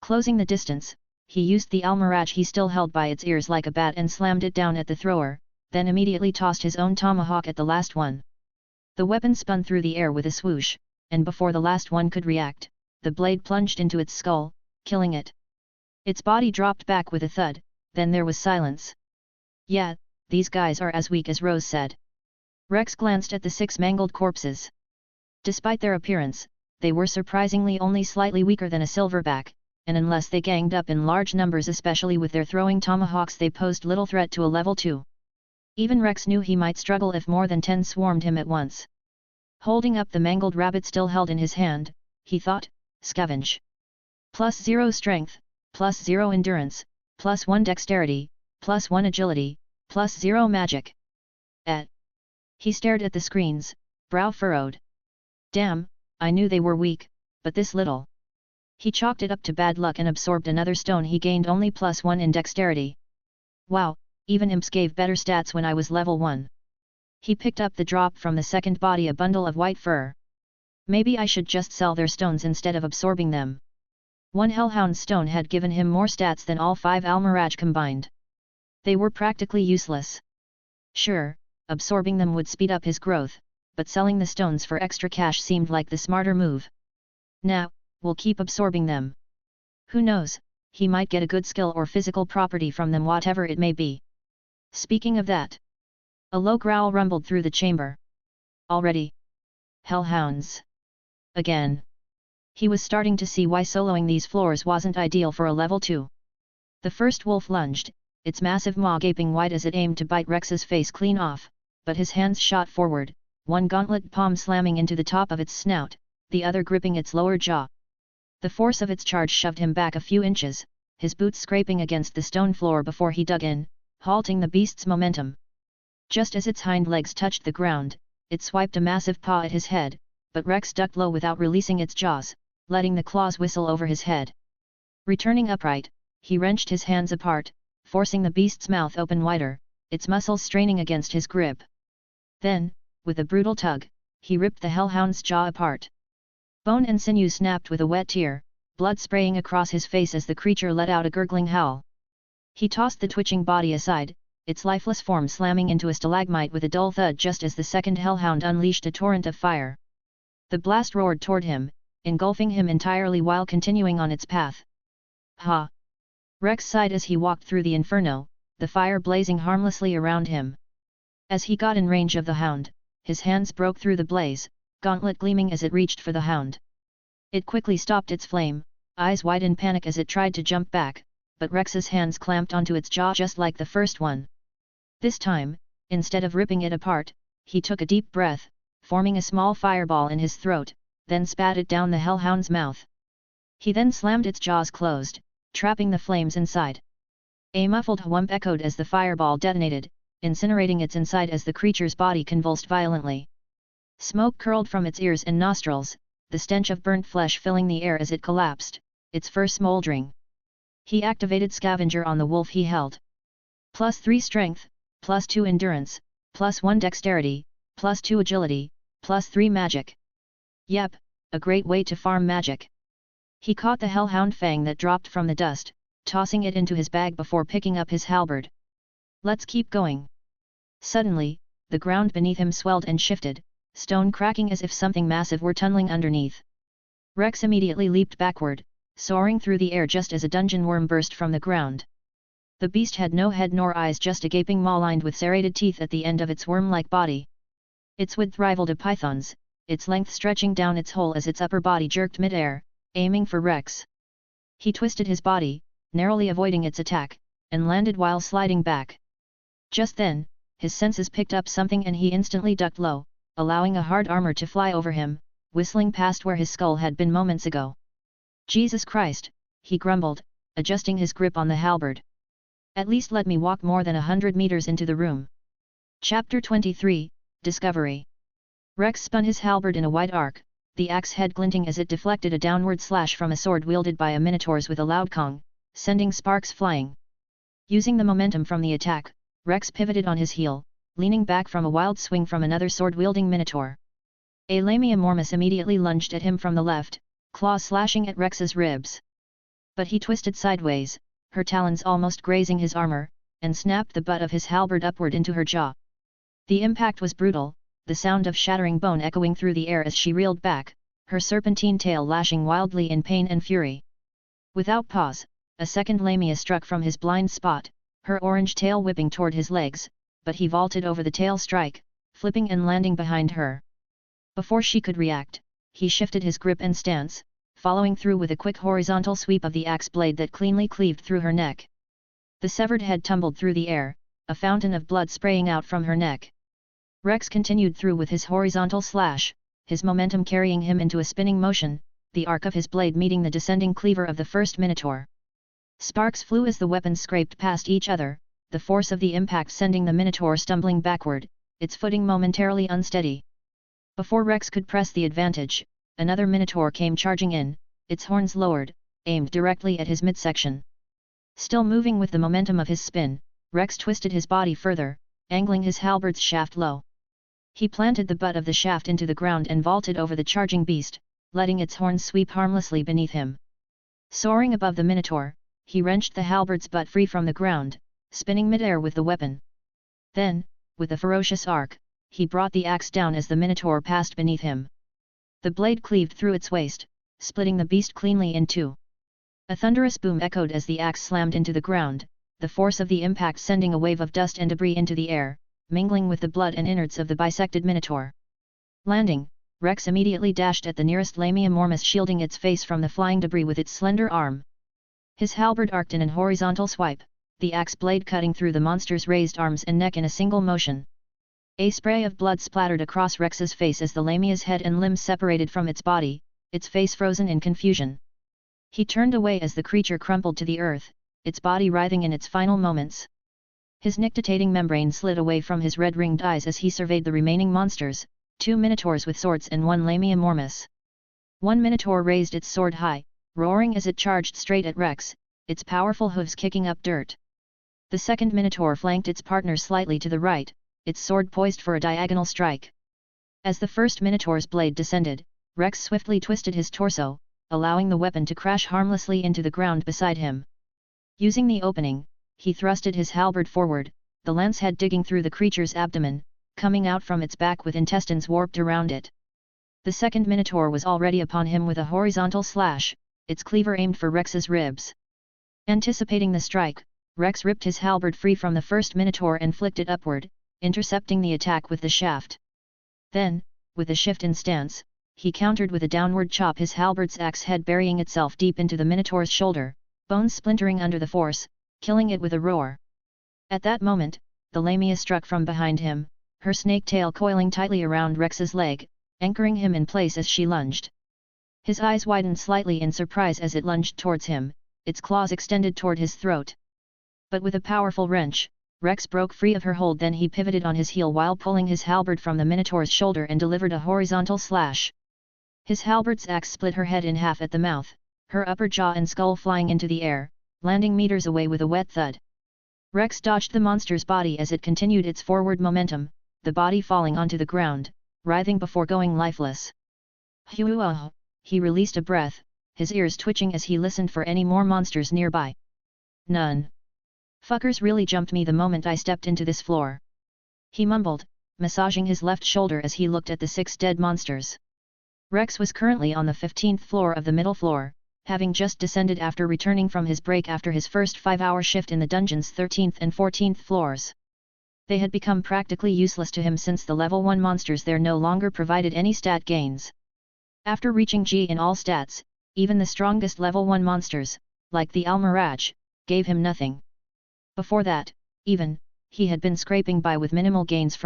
Closing the distance, he used the Almiraj he still held by its ears like a bat and slammed it down at the thrower, then immediately tossed his own tomahawk at the last one. The weapon spun through the air with a swoosh, and before the last one could react, the blade plunged into its skull, killing it. Its body dropped back with a thud, then there was silence. Yeah, these guys are as weak as Rose said. Rex glanced at the 6 mangled corpses. Despite their appearance, they were surprisingly only slightly weaker than a silverback, and unless they ganged up in large numbers, especially with their throwing tomahawks, they posed little threat to a level 2. Even Rex knew he might struggle if more than 10 swarmed him at once. Holding up the mangled rabbit still held in his hand, he thought, scavenge. +0 strength, +0 endurance, +1 dexterity, +1 agility, +0 magic. He stared at the screens, brow furrowed. Damn, I knew they were weak, but this little. He chalked it up to bad luck and absorbed another stone. He gained only +1 in dexterity. Wow, even imps gave better stats when I was level 1. He picked up the drop from the second body, a bundle of white fur. Maybe I should just sell their stones instead of absorbing them. 1 hellhound stone had given him more stats than all 5 Almiraj combined. They were practically useless. Sure, absorbing them would speed up his growth, but selling the stones for extra cash seemed like the smarter move. Nah, we'll keep absorbing them. Who knows, he might get a good skill or physical property from them, whatever it may be. Speaking of that. A low growl rumbled through the chamber. Already? Hellhounds. Again. He was starting to see why soloing these floors wasn't ideal for a level 2. The first wolf lunged, its massive maw gaping wide as it aimed to bite Rex's face clean off, but his hands shot forward, one gauntlet palm slamming into the top of its snout, the other gripping its lower jaw. The force of its charge shoved him back a few inches, his boots scraping against the stone floor before he dug in, halting the beast's momentum. Just as its hind legs touched the ground, it swiped a massive paw at his head, but Rex ducked low without releasing its jaws, letting the claws whistle over his head. Returning upright, he wrenched his hands apart, forcing the beast's mouth open wider, its muscles straining against his grip. Then, with a brutal tug, he ripped the hellhound's jaw apart. Bone and sinew snapped with a wet tear, blood spraying across his face as the creature let out a gurgling howl. He tossed the twitching body aside, its lifeless form slamming into a stalagmite with a dull thud just as the second hellhound unleashed a torrent of fire. The blast roared toward him, engulfing him entirely while continuing on its path. Ha! Rex sighed as he walked through the inferno, the fire blazing harmlessly around him. As he got in range of the hound, his hands broke through the blaze, gauntlet gleaming as it reached for the hound. It quickly stopped its flame, eyes wide in panic as it tried to jump back, but Rex's hands clamped onto its jaw just like the first one. This time, instead of ripping it apart, he took a deep breath, forming a small fireball in his throat, then spat it down the hellhound's mouth. He then slammed its jaws closed, trapping the flames inside. A muffled whump echoed as the fireball detonated, incinerating its inside as the creature's body convulsed violently. Smoke curled from its ears and nostrils, the stench of burnt flesh filling the air as it collapsed, its fur smoldering. He activated Scavenger on the wolf he held. +3 strength, +2 endurance, +1 dexterity, +2 agility, +3 magic. Yep, a great way to farm magic. He caught the hellhound fang that dropped from the dust, tossing it into his bag before picking up his halberd. Let's keep going. Suddenly, the ground beneath him swelled and shifted, stone cracking as if something massive were tunneling underneath. Rex immediately leaped backward, soaring through the air just as a dungeon worm burst from the ground. The beast had no head nor eyes, just a gaping maw lined with serrated teeth at the end of its worm-like body. Its width rivaled a python's, its length stretching down its hole as its upper body jerked mid-air, aiming for Rex. He twisted his body, narrowly avoiding its attack, and landed while sliding back. Just then, his senses picked up something and he instantly ducked low, allowing a hard armor to fly over him, whistling past where his skull had been moments ago. Jesus Christ, he grumbled, adjusting his grip on the halberd. At least let me walk more than 100 meters into the room. Chapter 23, Discovery. Rex spun his halberd in a wide arc, the axe head glinting as it deflected a downward slash from a sword wielded by a minotaur's with a loud cong, sending sparks flying. Using the momentum from the attack, Rex pivoted on his heel, leaning back from a wild swing from another sword-wielding minotaur. A lamia mormis immediately lunged at him from the left, claws slashing at Rex's ribs. But he twisted sideways, her talons almost grazing his armor, and snapped the butt of his halberd upward into her jaw. The impact was brutal, the sound of shattering bone echoing through the air as she reeled back, her serpentine tail lashing wildly in pain and fury. Without pause, a second lamia struck from his blind spot, her orange tail whipping toward his legs, but he vaulted over the tail strike, flipping and landing behind her. Before she could react, he shifted his grip and stance, following through with a quick horizontal sweep of the axe blade that cleanly cleaved through her neck. The severed head tumbled through the air, a fountain of blood spraying out from her neck. Rex continued through with his horizontal slash, his momentum carrying him into a spinning motion, the arc of his blade meeting the descending cleaver of the first minotaur. Sparks flew as the weapons scraped past each other, the force of the impact sending the minotaur stumbling backward, its footing momentarily unsteady. Before Rex could press the advantage, another minotaur came charging in, its horns lowered, aimed directly at his midsection. Still moving with the momentum of his spin, Rex twisted his body further, angling his halberd's shaft low. He planted the butt of the shaft into the ground and vaulted over the charging beast, letting its horns sweep harmlessly beneath him. Soaring above the minotaur, he wrenched the halberd's butt free from the ground, spinning mid-air with the weapon. Then, with a ferocious arc, he brought the axe down as the minotaur passed beneath him. The blade cleaved through its waist, splitting the beast cleanly in two. A thunderous boom echoed as the axe slammed into the ground, the force of the impact sending a wave of dust and debris into the air, mingling with the blood and innards of the bisected minotaur. Landing, Rex immediately dashed at the nearest lamia mormis, shielding its face from the flying debris with its slender arm. His halberd arced in an horizontal swipe, the axe blade cutting through the monster's raised arms and neck in a single motion. A spray of blood splattered across Rex's face as the lamia's head and limbs separated from its body, its face frozen in confusion. He turned away as the creature crumpled to the earth, its body writhing in its final moments. His nictitating membrane slid away from his red-ringed eyes as he surveyed the remaining monsters, 2 minotaurs with swords and 1 lamia mormis. One minotaur raised its sword high, roaring as it charged straight at Rex, its powerful hooves kicking up dirt. The second minotaur flanked its partner slightly to the right, its sword poised for a diagonal strike. As the first minotaur's blade descended, Rex swiftly twisted his torso, allowing the weapon to crash harmlessly into the ground beside him. Using the opening, he thrusted his halberd forward, the lance head digging through the creature's abdomen, coming out from its back with intestines warped around it. The second minotaur was already upon him with a horizontal slash, its cleaver aimed for Rex's ribs. Anticipating the strike, Rex ripped his halberd free from the first minotaur and flicked it upward, intercepting the attack with the shaft. Then, with a shift in stance, he countered with a downward chop, his halberd's axe head burying itself deep into the Minotaur's shoulder, bones splintering under the force, killing it with a roar. At that moment, the Lamia struck from behind him, her snake tail coiling tightly around Rex's leg, anchoring him in place as she lunged. His eyes widened slightly in surprise as it lunged towards him, its claws extended toward his throat. But with a powerful wrench, Rex broke free of her hold, then he pivoted on his heel while pulling his halberd from the Minotaur's shoulder and delivered a horizontal slash. His halberd's axe split her head in half at the mouth, her upper jaw and skull flying into the air, landing meters away with a wet thud. Rex dodged the monster's body as it continued its forward momentum, the body falling onto the ground, writhing before going lifeless. Hoo-ah! He released a breath, his ears twitching as he listened for any more monsters nearby. None. Fuckers really jumped me the moment I stepped into this floor. He mumbled, massaging his left shoulder as he looked at the 6 dead monsters. Rex was currently on the 15th floor of the middle floor, having just descended after returning from his break after his first 5-hour shift in the dungeon's 13th and 14th floors. They had become practically useless to him since the level 1 monsters there no longer provided any stat gains. After reaching G in all stats, even the strongest level 1 monsters, like the Almiraj, gave him nothing. Before that, even, he had been scraping by with minimal gains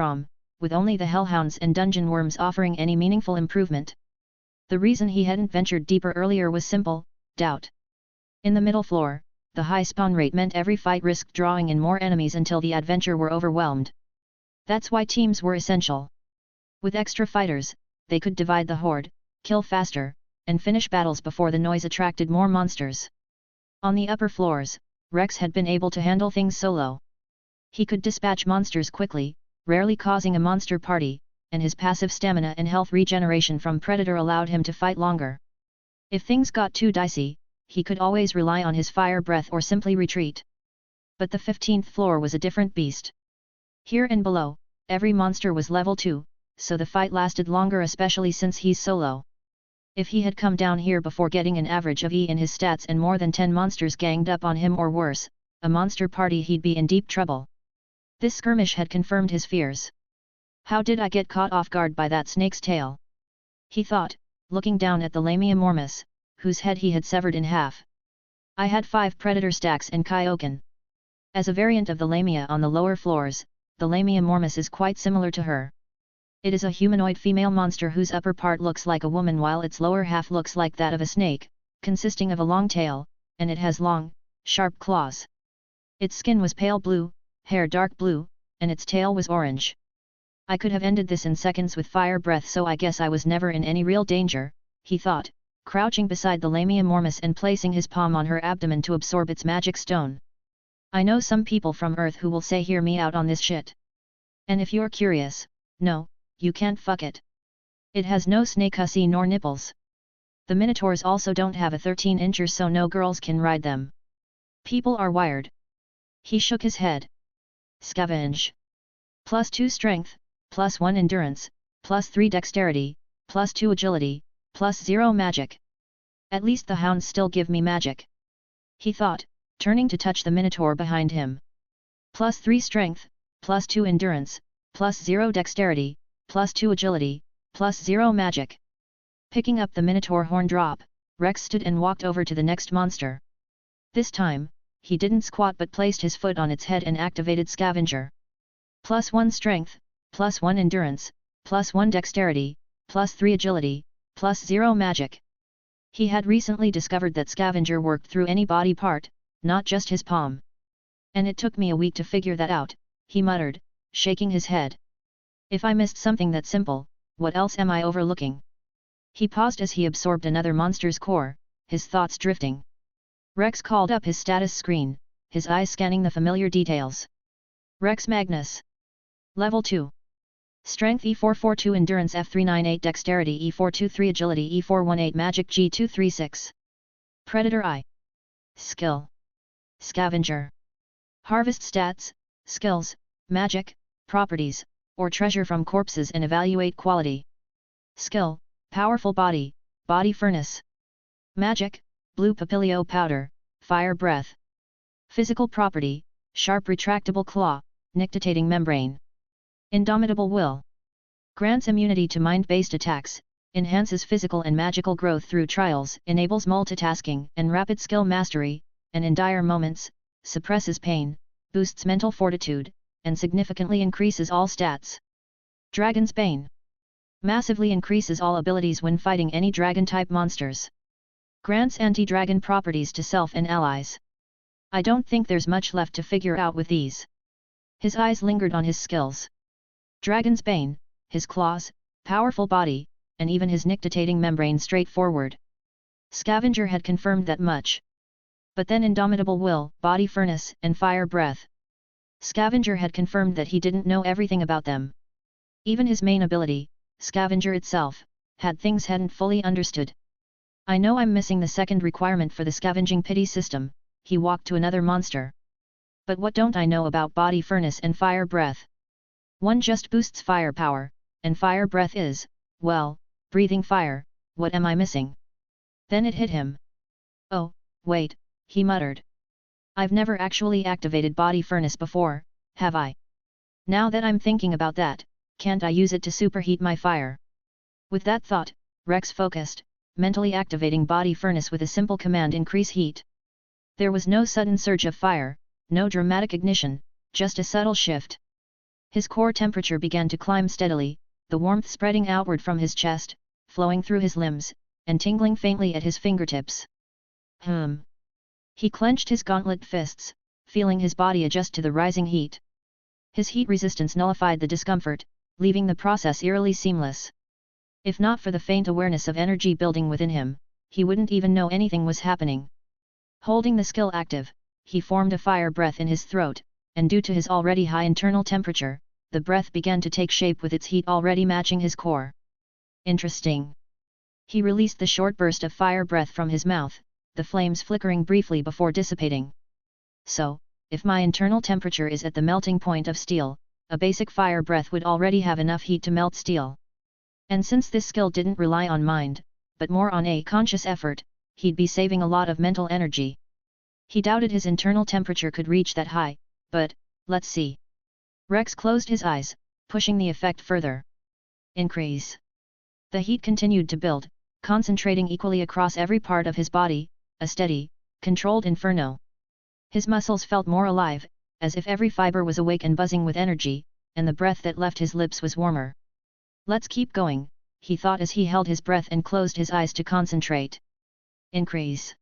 with only the Hellhounds and Dungeon Worms offering any meaningful improvement. The reason he hadn't ventured deeper earlier was simple: doubt. In the middle floor, the high spawn rate meant every fight risked drawing in more enemies until the adventure were overwhelmed. That's why teams were essential. With extra fighters, they could divide the horde, kill faster, and finish battles before the noise attracted more monsters. On the upper floors, Rex had been able to handle things solo. He could dispatch monsters quickly, rarely causing a monster party, and his passive stamina and health regeneration from Predator allowed him to fight longer. If things got too dicey, he could always rely on his fire breath or simply retreat. But the 15th floor was a different beast. Here and below, every monster was level 2, so the fight lasted longer, especially since he's solo. If he had come down here before getting an average of E in his stats and more than 10 monsters ganged up on him or worse, a monster party, he'd be in deep trouble. This skirmish had confirmed his fears. How did I get caught off guard by that snake's tail? He thought, looking down at the Lamia Mormis, whose head he had severed in half. I had 5 predator stacks and Kyoken. As a variant of the Lamia on the lower floors, the Lamia Mormis is quite similar to her. It is a humanoid female monster whose upper part looks like a woman while its lower half looks like that of a snake, consisting of a long tail, and it has long, sharp claws. Its skin was pale blue, hair dark blue, and its tail was orange. I could have ended this in seconds with fire breath, so I guess I was never in any real danger, he thought, crouching beside the Lamia Mormis and placing his palm on her abdomen to absorb its magic stone. I know some people from Earth who will say hear me out on this shit. And if you're curious, no, you can't fuck it. It has no snake hussy nor nipples. The Minotaurs also don't have a 13-incher, so no girls can ride them. People are wired. He shook his head. Scavenge. +2 strength, +1 endurance, +3 dexterity, +2 agility, +0 magic. At least the hounds still give me magic. He thought, turning to touch the Minotaur behind him. +3 strength, +2 endurance, +0 dexterity, +2 agility, +0 magic. Picking up the Minotaur horn drop, Rex stood and walked over to the next monster. This time, he didn't squat but placed his foot on its head and activated Scavenger. +1 strength, +1 endurance, +1 dexterity, +3 agility, +0 magic. He had recently discovered that Scavenger worked through any body part, not just his palm. And it took me a week to figure that out, he muttered, shaking his head. If I missed something that simple, what else am I overlooking? He paused as he absorbed another monster's core, his thoughts drifting. Rex called up his status screen, his eyes scanning the familiar details. Rex Magnus. Level 2. Strength E442, Endurance F398, Dexterity E423, Agility E418, Magic G236. Predator I. Skill. Scavenger. Harvest stats, skills, magic, properties, or treasure from corpses and evaluate quality. Skill, powerful body, body furnace. Magic, blue papilio powder, fire breath. Physical property, sharp retractable claw, nictitating membrane. Indomitable will. Grants immunity to mind-based attacks, enhances physical and magical growth through trials, enables multitasking and rapid skill mastery, and in dire moments, suppresses pain, boosts mental fortitude, and significantly increases all stats. Dragon's Bane. Massively increases all abilities when fighting any dragon-type monsters. Grants anti-dragon properties to self and allies. I don't think there's much left to figure out with these. His eyes lingered on his skills. Dragon's Bane, his claws, powerful body, and even his nictitating membrane straightforward. Scavenger had confirmed that much. But then Indomitable Will, Body Furnace, and Fire Breath. Scavenger had confirmed that he didn't know everything about them. Even his main ability, Scavenger itself, had things hadn't fully understood. I know I'm missing the second requirement for the scavenging pity system, he walked to another monster. But what don't I know about Body Furnace and Fire Breath? One just boosts firepower, and Fire Breath is, well, breathing fire. What am I missing? Then it hit him. Oh, wait, he muttered. I've never actually activated Body Furnace before, have I? Now that I'm thinking about that, can't I use it to superheat my fire? With that thought, Rex focused, mentally activating Body Furnace with a simple command: increase heat. There was no sudden surge of fire, no dramatic ignition, just a subtle shift. His core temperature began to climb steadily, the warmth spreading outward from his chest, flowing through his limbs, and tingling faintly at his fingertips. He clenched his gauntlet fists, feeling his body adjust to the rising heat. His heat resistance nullified the discomfort, leaving the process eerily seamless. If not for the faint awareness of energy building within him, he wouldn't even know anything was happening. Holding the skill active, he formed a fire breath in his throat, and due to his already high internal temperature, the breath began to take shape with its heat already matching his core. Interesting. He released the short burst of fire breath from his mouth, the flames flickering briefly before dissipating. So, if my internal temperature is at the melting point of steel, a basic fire breath would already have enough heat to melt steel. And since this skill didn't rely on mind, but more on a conscious effort, he'd be saving a lot of mental energy. He doubted his internal temperature could reach that high, but, let's see. Rex closed his eyes, pushing the effect further. Increase. The heat continued to build, concentrating equally across every part of his body, a steady, controlled inferno. His muscles felt more alive, as if every fiber was awake and buzzing with energy, and the breath that left his lips was warmer. Let's keep going, he thought as he held his breath and closed his eyes to concentrate. Increase.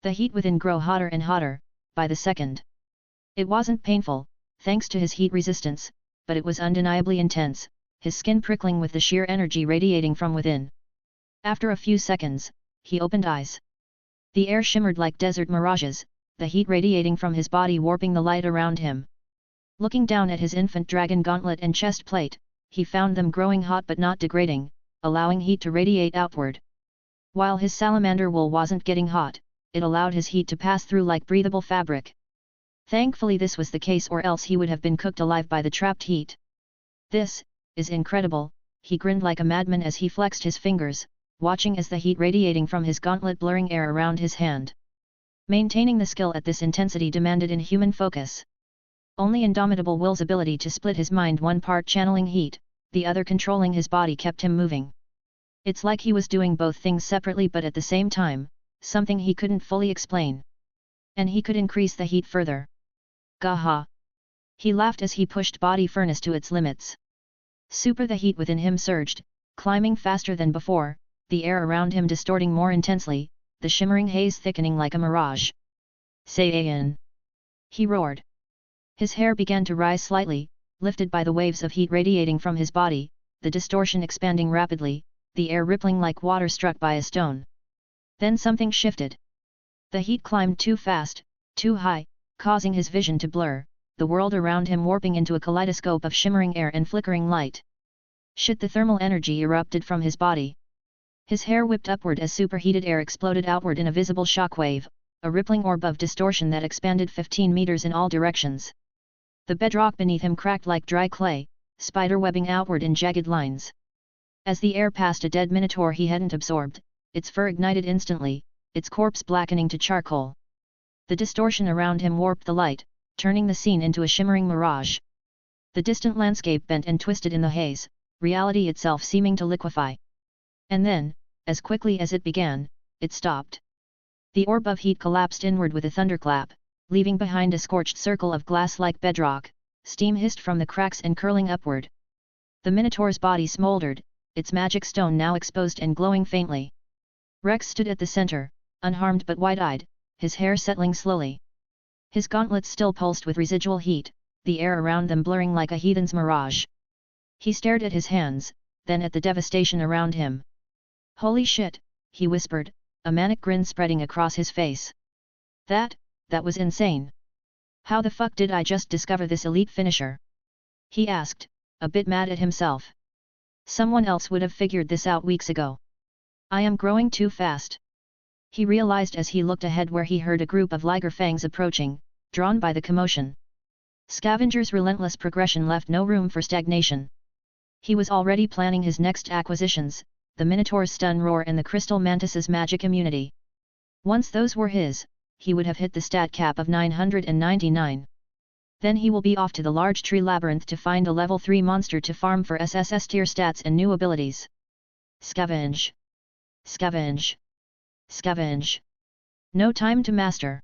The heat within grew hotter and hotter, by the second. It wasn't painful, thanks to his heat resistance, but it was undeniably intense, his skin prickling with the sheer energy radiating from within. After a few seconds, he opened eyes. The air shimmered like desert mirages, the heat radiating from his body warping the light around him. Looking down at his infant dragon gauntlet and chest plate, he found them growing hot but not degrading, allowing heat to radiate outward. While his salamander wool wasn't getting hot, it allowed his heat to pass through like breathable fabric. Thankfully this was the case, or else he would have been cooked alive by the trapped heat. This is incredible, he grinned like a madman as he flexed his fingers, watching as the heat radiating from his gauntlet blurring air around his hand. Maintaining the skill at this intensity demanded inhuman focus. Only Indomitable Will's ability to split his mind, one part channeling heat, the other controlling his body, kept him moving. It's like he was doing both things separately but at the same time, something he couldn't fully explain. And he could increase the heat further. Gaha! He laughed as he pushed Body Furnace to its limits. Super the heat within him surged, climbing faster than before, the air around him distorting more intensely, the shimmering haze thickening like a mirage. Say-in! He roared. His hair began to rise slightly, lifted by the waves of heat radiating from his body, the distortion expanding rapidly, the air rippling like water struck by a stone. Then something shifted. The heat climbed too fast, too high, causing his vision to blur, the world around him warping into a kaleidoscope of shimmering air and flickering light. Shit! The thermal energy erupted from his body. His hair whipped upward as superheated air exploded outward in a visible shockwave, a rippling orb of distortion that expanded 15 meters in all directions. The bedrock beneath him cracked like dry clay, spiderwebbing outward in jagged lines. As the air passed a dead minotaur he hadn't absorbed, its fur ignited instantly, its corpse blackening to charcoal. The distortion around him warped the light, turning the scene into a shimmering mirage. The distant landscape bent and twisted in the haze, reality itself seeming to liquefy. And then, as quickly as it began, it stopped. The orb of heat collapsed inward with a thunderclap, leaving behind a scorched circle of glass-like bedrock. Steam hissed from the cracks and curling upward. The Minotaur's body smoldered, its magic stone now exposed and glowing faintly. Rex stood at the center, unharmed but wide-eyed, his hair settling slowly. His gauntlets still pulsed with residual heat, the air around them blurring like a heathen's mirage. He stared at his hands, then at the devastation around him. "Holy shit," he whispered, a manic grin spreading across his face. That was insane. How the fuck did I just discover this elite finisher?" he asked, a bit mad at himself. Someone else would have figured this out weeks ago. I am growing too fast. He realized as he looked ahead where he heard a group of liger fangs approaching, drawn by the commotion. Scavenger's relentless progression left no room for stagnation. He was already planning his next acquisitions, the Minotaur's stun roar and the Crystal Mantis's magic immunity. Once those were his, he would have hit the stat cap of 999. Then he will be off to the large tree labyrinth to find a level 3 monster to farm for SSS tier stats and new abilities. Scavenge. Scavenge. Scavenge. No time to master.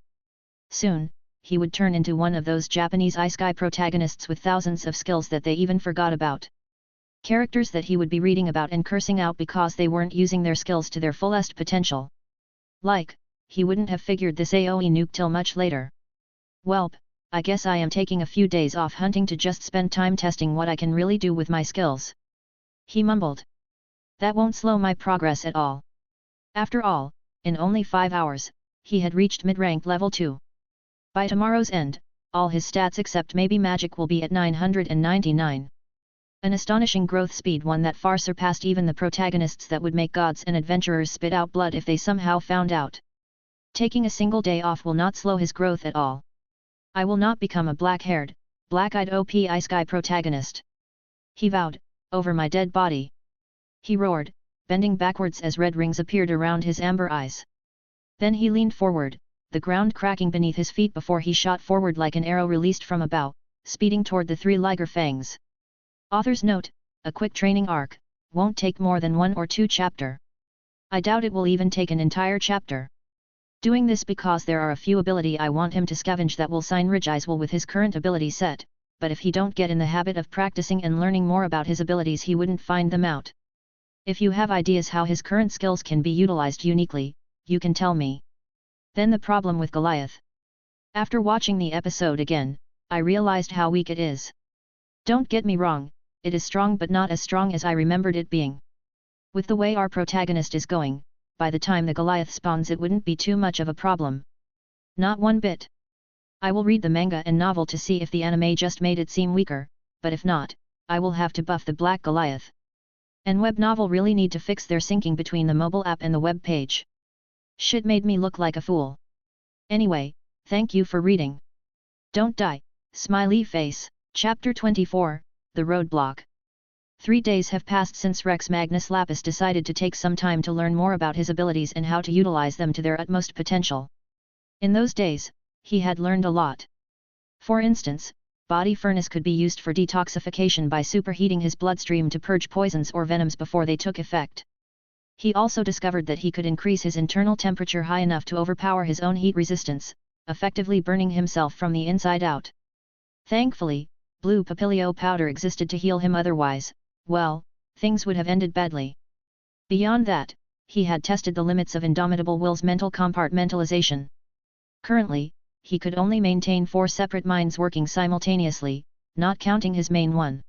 Soon, he would turn into one of those Japanese isekai protagonists with thousands of skills that they even forgot about. Characters that he would be reading about and cursing out because they weren't using their skills to their fullest potential. He wouldn't have figured this AoE nuke till much later. Welp, I guess I am taking a few days off hunting to just spend time testing what I can really do with my skills. He mumbled. That won't slow my progress at all. After all, in only 5 hours, he had reached mid-rank level 2. By tomorrow's end, all his stats except maybe magic will be at 999. An astonishing growth speed, one that far surpassed even the protagonists that would make gods and adventurers spit out blood if they somehow found out. Taking a single day off will not slow his growth at all. I will not become a black-haired, black-eyed OP isekai protagonist. He vowed, over my dead body. He roared, bending backwards as red rings appeared around his amber eyes. Then he leaned forward, the ground cracking beneath his feet before he shot forward like an arrow released from a bow, speeding toward the 3 liger fangs. Author's note, a quick training arc, won't take more than 1 or 2 chapter. I doubt it will even take an entire chapter. Doing this because there are a few ability I want him to scavenge that will synergize well with his current ability set, but if he don't get in the habit of practicing and learning more about his abilities he wouldn't find them out. If you have ideas how his current skills can be utilized uniquely, you can tell me. Then the problem with Goliath. After watching the episode again, I realized how weak it is. Don't get me wrong, it is strong but not as strong as I remembered it being. With the way our protagonist is going, by the time the Goliath spawns it wouldn't be too much of a problem. Not one bit. I will read the manga and novel to see if the anime just made it seem weaker, but if not, I will have to buff the Black Goliath. And web novel really need to fix their syncing between the mobile app and the web page. Shit made me look like a fool. Anyway, thank you for reading. Don't die, smiley face. Chapter 24, The Roadblock. 3 days have passed since Rex Magnus Lapis decided to take some time to learn more about his abilities and how to utilize them to their utmost potential. In those days, he had learned a lot. For instance, body furnace could be used for detoxification by superheating his bloodstream to purge poisons or venoms before they took effect. He also discovered that he could increase his internal temperature high enough to overpower his own heat resistance, effectively burning himself from the inside out. Thankfully, blue papilio powder existed to heal him, otherwise, well, things would have ended badly. Beyond that, he had tested the limits of Indomitable Will's mental compartmentalization. Currently, he could only maintain 4 separate minds working simultaneously, not counting his main one.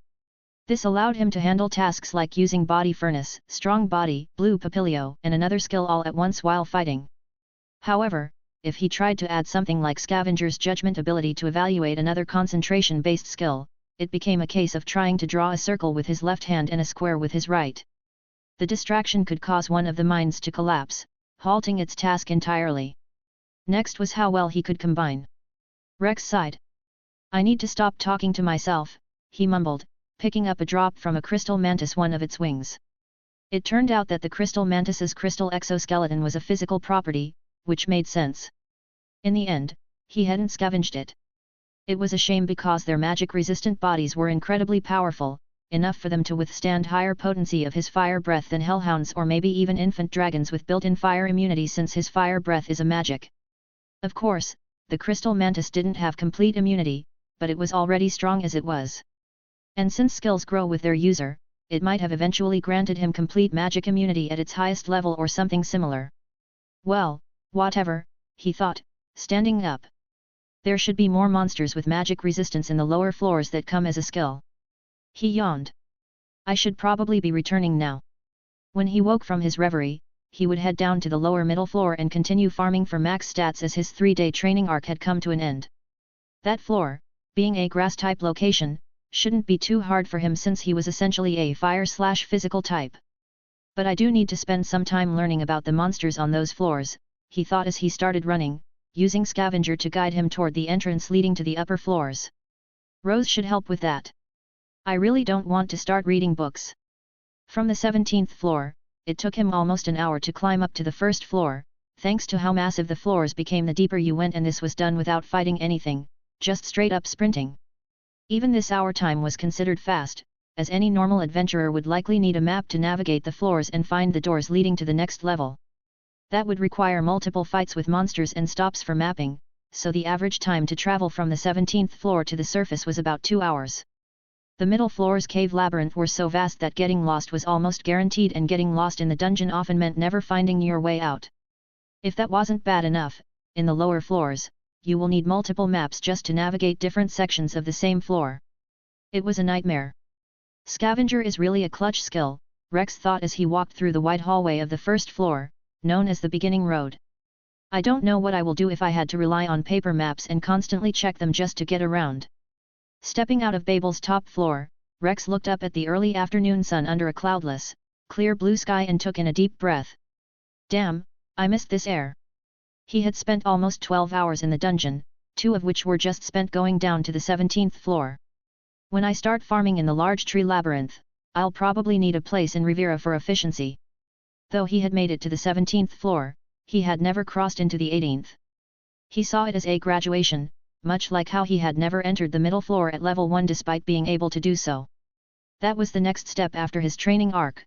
This allowed him to handle tasks like using body furnace, strong body, blue papilio, and another skill all at once while fighting. However, if he tried to add something like Scavenger's judgment ability to evaluate another concentration-based skill, it became a case of trying to draw a circle with his left hand and a square with his right. The distraction could cause one of the minds to collapse, halting its task entirely. Next was how well he could combine. Rex sighed. I need to stop talking to myself, he mumbled, picking up a drop from a crystal mantis, one of its wings. It turned out that the crystal mantis's crystal exoskeleton was a physical property, which made sense. In the end, he hadn't scavenged it. It was a shame because their magic-resistant bodies were incredibly powerful, enough for them to withstand higher potency of his fire breath than hellhounds or maybe even infant dragons with built-in fire immunity, since his fire breath is a magic. Of course, the crystal mantis didn't have complete immunity, but it was already strong as it was. And since skills grow with their user, it might have eventually granted him complete magic immunity at its highest level or something similar. Well, whatever, he thought, standing up. There should be more monsters with magic resistance in the lower floors that come as a skill. He yawned. I should probably be returning now. When he woke from his reverie, he would head down to the lower middle floor and continue farming for max stats as his 3-day training arc had come to an end. That floor, being a grass-type location, shouldn't be too hard for him since he was essentially a fire/physical type. But I do need to spend some time learning about the monsters on those floors, he thought as he started running, using Scavenger to guide him toward the entrance leading to the upper floors. Rose should help with that. I really don't want to start reading books. From the 17th floor, it took him almost an hour to climb up to the first floor, thanks to how massive the floors became the deeper you went, and this was done without fighting anything, just straight up sprinting. Even this hour time was considered fast, as any normal adventurer would likely need a map to navigate the floors and find the doors leading to the next level. That would require multiple fights with monsters and stops for mapping, so the average time to travel from the 17th floor to the surface was about 2 hours. The middle floor's cave labyrinth were so vast that getting lost was almost guaranteed, and getting lost in the dungeon often meant never finding your way out. If that wasn't bad enough, in the lower floors, you will need multiple maps just to navigate different sections of the same floor. It was a nightmare. Scavenger is really a clutch skill, Rex thought as he walked through the wide hallway of the first floor, known as the beginning road. I don't know what I will do if I had to rely on paper maps and constantly check them just to get around. Stepping out of Babel's top floor, Rex looked up at the early afternoon sun under a cloudless, clear blue sky and took in a deep breath. Damn, I missed this air. He had spent almost 12 hours in the dungeon, 2 of which were just spent going down to the 17th floor. When I start farming in the large tree labyrinth, I'll probably need a place in Riviera for efficiency. Though he had made it to the 17th floor, he had never crossed into the 18th. He saw it as a graduation, much like how he had never entered the middle floor at level 1 despite being able to do so. That was the next step after his training arc.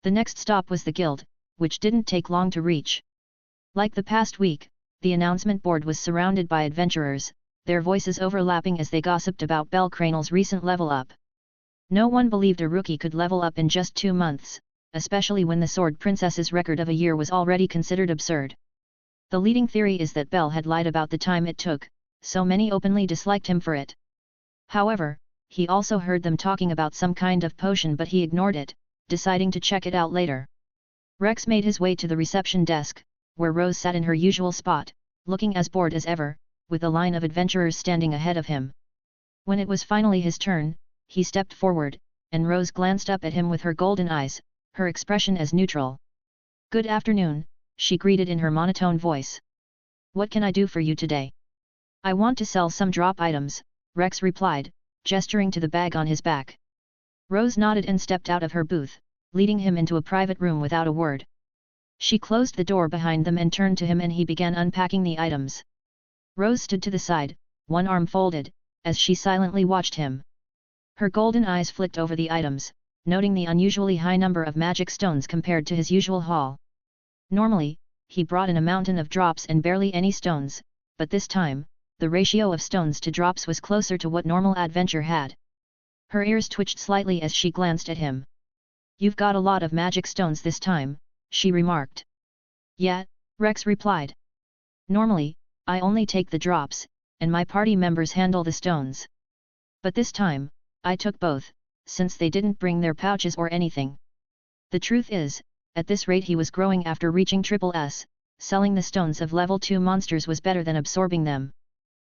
The next stop was the guild, which didn't take long to reach. Like the past week, the announcement board was surrounded by adventurers, their voices overlapping as they gossiped about Belle Cranel's recent level up. No one believed a rookie could level up in just 2 months, especially when the Sword Princess's record of a year was already considered absurd. The leading theory is that Belle had lied about the time it took, so many openly disliked him for it. However, he also heard them talking about some kind of potion, but he ignored it, deciding to check it out later. Rex made his way to the reception desk, where Rose sat in her usual spot, looking as bored as ever, with a line of adventurers standing ahead of him. When it was finally his turn, he stepped forward, and Rose glanced up at him with her golden eyes, her expression as neutral. "Good afternoon," she greeted in her monotone voice. "What can I do for you today?" "I want to sell some drop items," Rex replied, gesturing to the bag on his back. Rose nodded and stepped out of her booth, leading him into a private room without a word. She closed the door behind them and turned to him, and he began unpacking the items. Rose stood to the side, one arm folded, as she silently watched him. Her golden eyes flicked over the items, noting the unusually high number of magic stones compared to his usual haul. Normally, he brought in a mountain of drops and barely any stones, but this time, the ratio of stones to drops was closer to what normal adventure had. Her ears twitched slightly as she glanced at him. "You've got a lot of magic stones this time," she remarked. "Yeah," Rex replied. "Normally, I only take the drops, and my party members handle the stones. But this time, I took both, since they didn't bring their pouches or anything." The truth is, at this rate he was growing after reaching Triple S, selling the stones of level 2 monsters was better than absorbing them.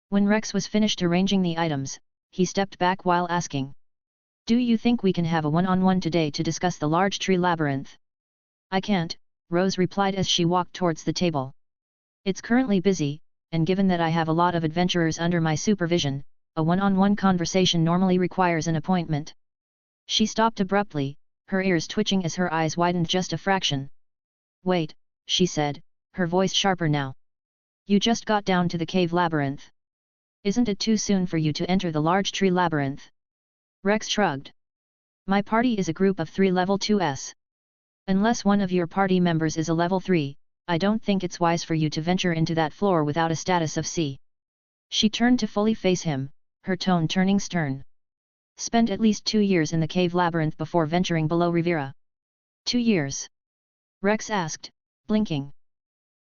When Rex was finished arranging the items, he stepped back while asking, "Do you think we can have a one-on-one today to discuss the large tree labyrinth?" "I can't," Rose replied as she walked towards the table. "It's currently busy, and given that I have a lot of adventurers under my supervision, a one-on-one conversation normally requires an appointment." She stopped abruptly, her ears twitching as her eyes widened just a fraction. "Wait," she said, her voice sharper now. "You just got down to the cave labyrinth. Isn't it too soon for you to enter the large tree labyrinth?" Rex shrugged. My party is a group of 3 level 2s. Unless one of your party members is a level 3, I don't think it's wise for you to venture into that floor without a status of C. She turned to fully face him, her tone turning stern. Spent at least 2 years in the cave labyrinth before venturing below Rivera. 2 years? Rex asked, blinking.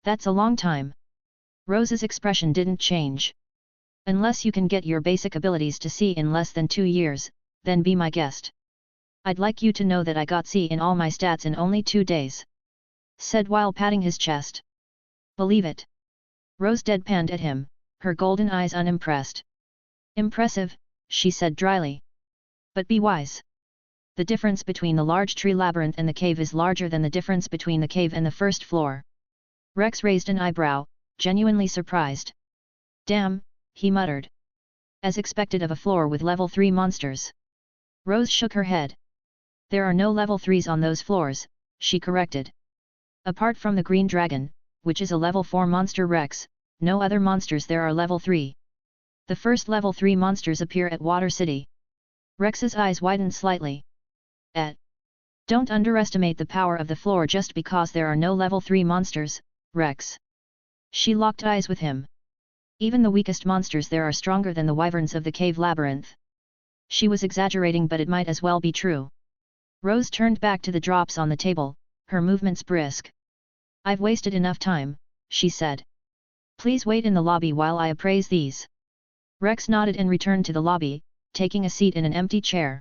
That's a long time. Rose's expression didn't change. Unless you can get your basic abilities to C in less than 2 years, then be my guest. I'd like you to know that I got C in all my stats in only 2 days. Said while patting his chest. Believe it. Rose deadpanned at him, her golden eyes unimpressed. Impressive, she said dryly. But be wise. The difference between the large tree labyrinth and the cave is larger than the difference between the cave and the first floor. Rex raised an eyebrow, genuinely surprised. Damn, he muttered. As expected of a floor with level 3 monsters. Rose shook her head. There are no level 3s on those floors, she corrected. Apart from the green dragon, which is a level 4 monster Rex, no other monsters there are level 3. The first level 3 monsters appear at Water City. Rex's eyes widened slightly. Don't underestimate the power of the floor just because there are no level 3 monsters, Rex. She locked eyes with him. Even the weakest monsters there are stronger than the wyverns of the cave labyrinth. She was exaggerating, but it might as well be true. Rose turned back to the drops on the table, her movements brisk. I've wasted enough time, she said. Please wait in the lobby while I appraise these. Rex nodded and returned to the lobby, taking a seat in an empty chair.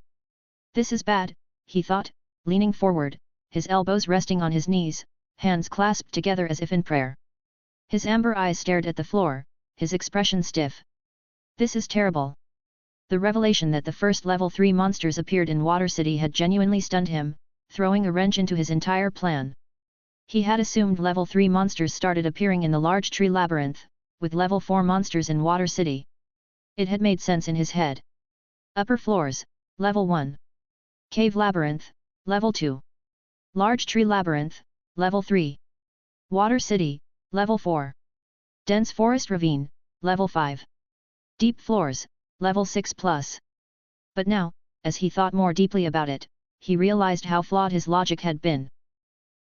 This is bad, he thought, leaning forward, his elbows resting on his knees, hands clasped together as if in prayer. His amber eyes stared at the floor, his expression stiff. This is terrible. The revelation that the first level 3 monsters appeared in Water City had genuinely stunned him, throwing a wrench into his entire plan. He had assumed level 3 monsters started appearing in the large tree labyrinth, with level 4 monsters in Water City. It had made sense in his head. Upper floors, level 1. Cave labyrinth, level 2. Large tree labyrinth, level 3. Water City, level 4. Dense forest ravine, level 5. Deep floors, level 6+. But now, as he thought more deeply about it, he realized how flawed his logic had been.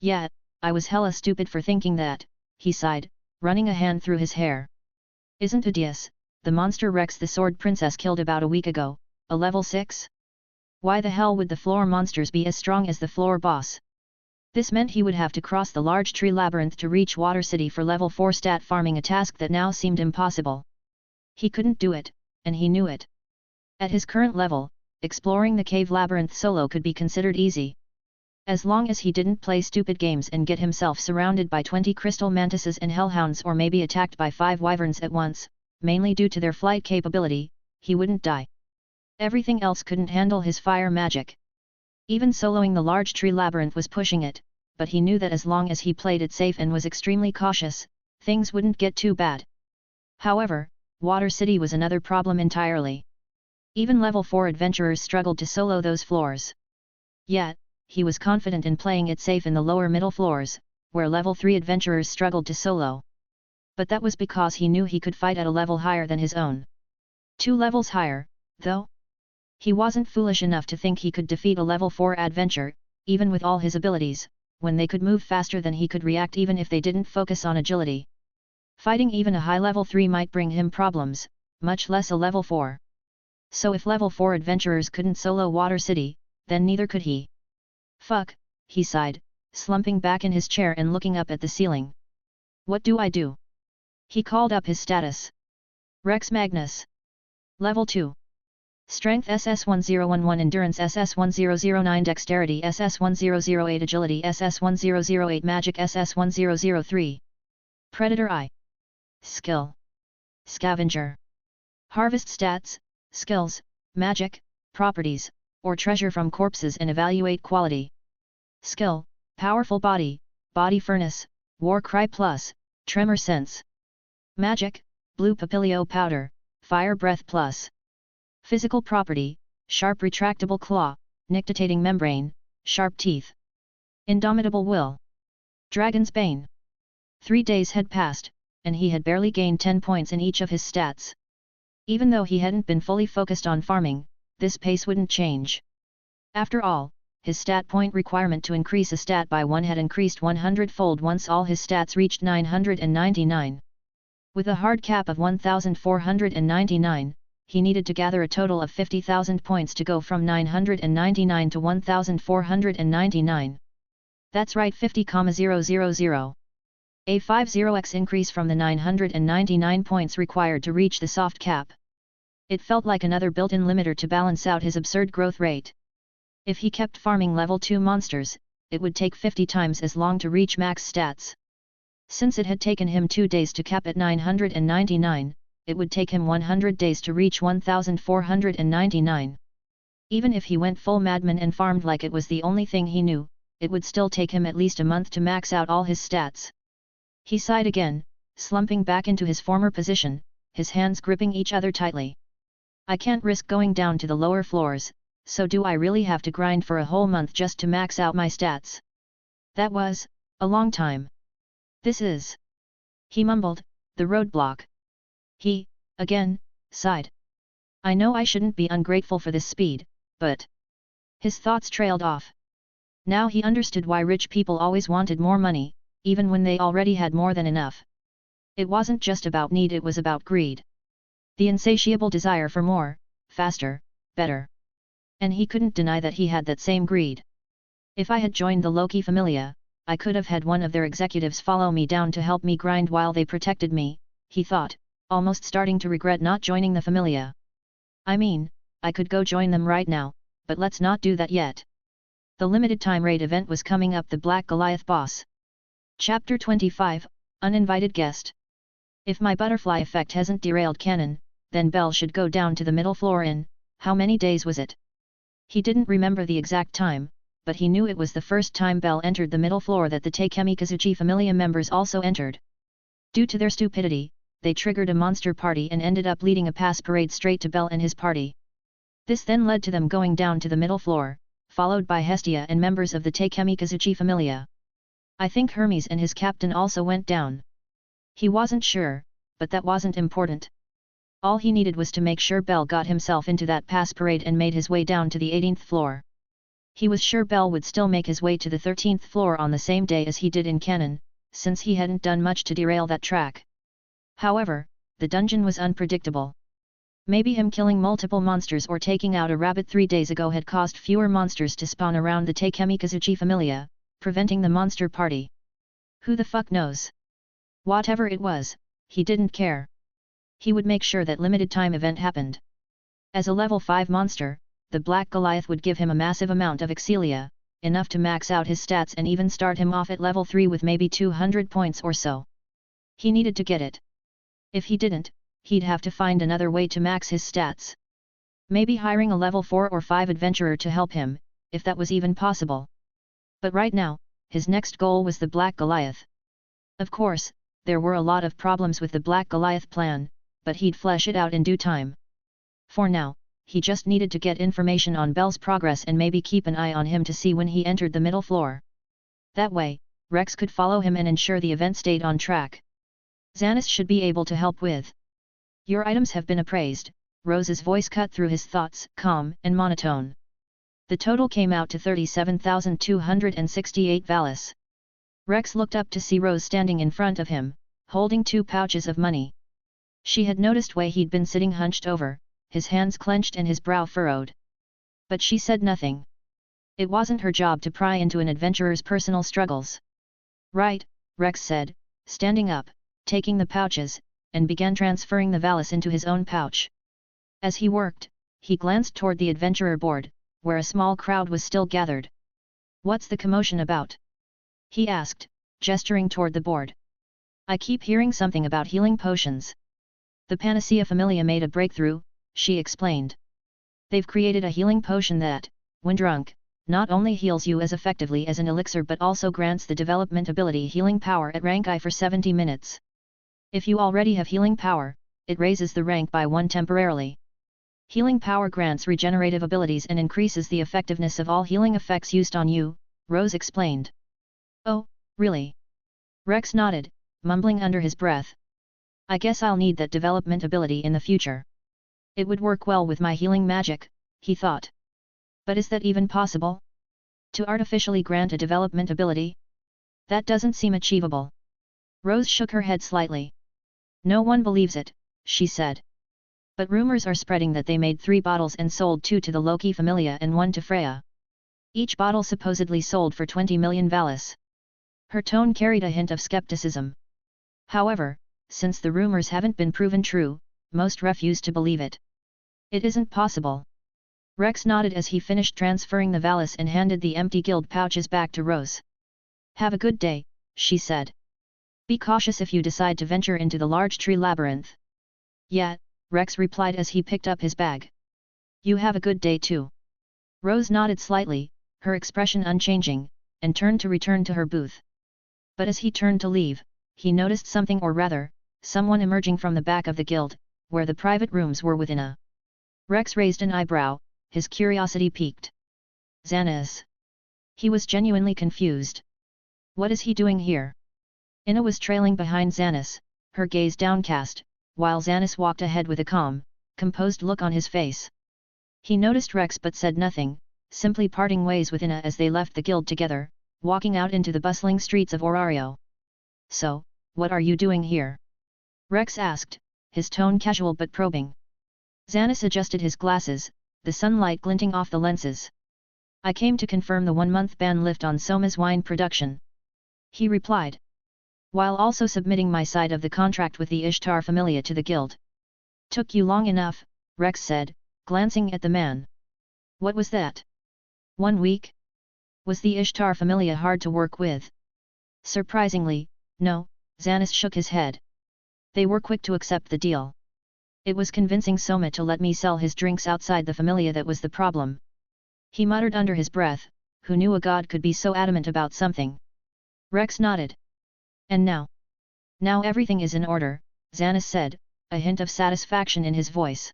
Yeah, I was hella stupid for thinking that, he sighed, running a hand through his hair. Isn't Udius, the monster Rex the sword princess killed about a week ago, a level 6? Why the hell would the floor monsters be as strong as the floor boss? This meant he would have to cross the large tree labyrinth to reach Water City for level 4 stat farming, a task that now seemed impossible. He couldn't do it, and he knew it. At his current level, exploring the cave labyrinth solo could be considered easy. As long as he didn't play stupid games and get himself surrounded by 20 crystal mantises and hellhounds, or maybe attacked by 5 wyverns at once, mainly due to their flight capability, he wouldn't die. Everything else couldn't handle his fire magic. Even soloing the large tree labyrinth was pushing it, but he knew that as long as he played it safe and was extremely cautious, things wouldn't get too bad. However, Water City was another problem entirely. Even level 4 adventurers struggled to solo those floors. Yet, he was confident in playing it safe in the lower middle floors, where level 3 adventurers struggled to solo. But that was because he knew he could fight at a level higher than his own. 2 levels higher, though? He wasn't foolish enough to think he could defeat a level 4 adventure, even with all his abilities, when they could move faster than he could react even if they didn't focus on agility. Fighting even a high level 3 might bring him problems, much less a level 4. So if level 4 adventurers couldn't solo Water City, then neither could he. Fuck, he sighed, slumping back in his chair and looking up at the ceiling. What do I do? He called up his status. Rex Magnus. Level 2. Strength SS1011, Endurance SS1009, Dexterity SS1008, Agility SS1008, Magic SS1003. Predator Eye. Skill. Scavenger. Harvest stats, skills, magic, properties, or treasure from corpses and evaluate quality. Skill, Powerful Body, Body Furnace, War Cry Plus, Tremor Sense. Magic, Blue Papilio Powder, Fire Breath Plus. Physical Property, Sharp Retractable Claw, Nictitating Membrane, Sharp Teeth. Indomitable Will. Dragon's Bane. 3 days had passed, and he had barely gained 10 points in each of his stats. Even though he hadn't been fully focused on farming, this pace wouldn't change. After all, his stat point requirement to increase a stat by 1 had increased 100-fold once all his stats reached 999. With a hard cap of 1499, he needed to gather a total of 50,000 points to go from 999 to 1499. That's right, 50,000. A 50x increase from the 999 points required to reach the soft cap. It felt like another built-in limiter to balance out his absurd growth rate. If he kept farming level 2 monsters, it would take 50 times as long to reach max stats. Since it had taken him 2 days to cap at 999, it would take him 100 days to reach 1499. Even if he went full madman and farmed like it was the only thing he knew, it would still take him at least a month to max out all his stats. He sighed again, slumping back into his former position, his hands gripping each other tightly. I can't risk going down to the lower floors, so do I really have to grind for a whole month just to max out my stats? That was a long time. This is, he mumbled, the roadblock. He, again, sighed. I know I shouldn't be ungrateful for this speed, but... His thoughts trailed off. Now he understood why rich people always wanted more money, even when they already had more than enough. It wasn't just about need, it was about greed. The insatiable desire for more, faster, better. And he couldn't deny that he had that same greed. If I had joined the Loki familia, I could have had one of their executives follow me down to help me grind while they protected me, he thought, almost starting to regret not joining the familia. I mean, I could go join them right now, but let's not do that yet. The limited time raid event was coming up. The Black Goliath boss. Chapter 25, Uninvited Guest. If my butterfly effect hasn't derailed canon, then Bell should go down to the middle floor in, how many days was it? He didn't remember the exact time, but he knew it was the first time Bell entered the middle floor that the Takemikazuchi familia members also entered. Due to their stupidity, they triggered a monster party and ended up leading a pass parade straight to Bell and his party. This then led to them going down to the middle floor, followed by Hestia and members of the Takemikazuchi familia. I think Hermes and his captain also went down. He wasn't sure, but that wasn't important. All he needed was to make sure Bell got himself into that pass parade and made his way down to the 18th floor. He was sure Bell would still make his way to the 13th floor on the same day as he did in canon, since he hadn't done much to derail that track. However, the dungeon was unpredictable. Maybe him killing multiple monsters or taking out a rabbit 3 days ago had caused fewer monsters to spawn around the Takemikazuchi familia, preventing the monster party. Who the fuck knows? Whatever it was, he didn't care. He would make sure that limited time event happened. As a level 5 monster, the Black Goliath would give him a massive amount of Excelia, enough to max out his stats and even start him off at level 3 with maybe 200 points or so. He needed to get it. If he didn't, he'd have to find another way to max his stats. Maybe hiring a level 4 or 5 adventurer to help him, if that was even possible. But right now, his next goal was the Black Goliath. Of course, there were a lot of problems with the Black Goliath plan, but he'd flesh it out in due time. For now, he just needed to get information on Bell's progress and maybe keep an eye on him to see when he entered the middle floor. That way, Rex could follow him and ensure the event stayed on track. Xanis should be able to help with. Your items have been appraised, Rose's voice cut through his thoughts, calm and monotone. The total came out to 37,268 Valis. Rex looked up to see Rose standing in front of him, holding 2 pouches of money. She had noticed way he'd been sitting hunched over, his hands clenched and his brow furrowed. But she said nothing. It wasn't her job to pry into an adventurer's personal struggles. Right, Rex said, standing up, taking the pouches, and began transferring the Valis into his own pouch. As he worked, he glanced toward the adventurer board, where a small crowd was still gathered. What's the commotion about? He asked, gesturing toward the board. I keep hearing something about healing potions. The Panacea Familia made a breakthrough, she explained. They've created a healing potion that, when drunk, not only heals you as effectively as an elixir but also grants the development ability healing power at rank I for 70 minutes. If you already have healing power, it raises the rank by 1 temporarily. Healing power grants regenerative abilities and increases the effectiveness of all healing effects used on you, Rose explained. Oh, really? Rex nodded, mumbling under his breath. I guess I'll need that development ability in the future. It would work well with my healing magic, he thought. But is that even possible? To artificially grant a development ability? That doesn't seem achievable. Rose shook her head slightly. No one believes it, she said. But rumors are spreading that they made 3 bottles and sold 2 to the Loki familia and 1 to Freya. Each bottle supposedly sold for 20 million valis. Her tone carried a hint of skepticism. However, since the rumors haven't been proven true, most refuse to believe it. It isn't possible. Rex nodded as he finished transferring the valis and handed the empty guild pouches back to Rose. Have a good day, she said. Be cautious if you decide to venture into the large tree labyrinth. Yeah, Rex replied as he picked up his bag. You have a good day too. Rose nodded slightly, her expression unchanging, and turned to return to her booth. But as he turned to leave, he noticed something, or rather, someone emerging from the back of the guild, where the private rooms were within a. Rex raised an eyebrow, his curiosity piqued. Xanas. He was genuinely confused. What is he doing here? Ina was trailing behind Xanas, her gaze downcast, while Xanas walked ahead with a calm, composed look on his face. He noticed Rex but said nothing, simply parting ways with Ina as they left the guild together, walking out into the bustling streets of Orario. So, what are you doing here? Rex asked, his tone casual but probing. Xanas adjusted his glasses, the sunlight glinting off the lenses. I came to confirm the 1-month ban lift on Soma's wine production. He replied. While also submitting my side of the contract with the Ishtar familia to the guild. Took you long enough, Rex said, glancing at the man. What was that? 1 week? Was the Ishtar familia hard to work with? Surprisingly, no, Xanas shook his head. They were quick to accept the deal. It was convincing Soma to let me sell his drinks outside the familia that was the problem. He muttered under his breath, who knew a god could be so adamant about something? Rex nodded. And now? Now everything is in order, Xanas said, a hint of satisfaction in his voice.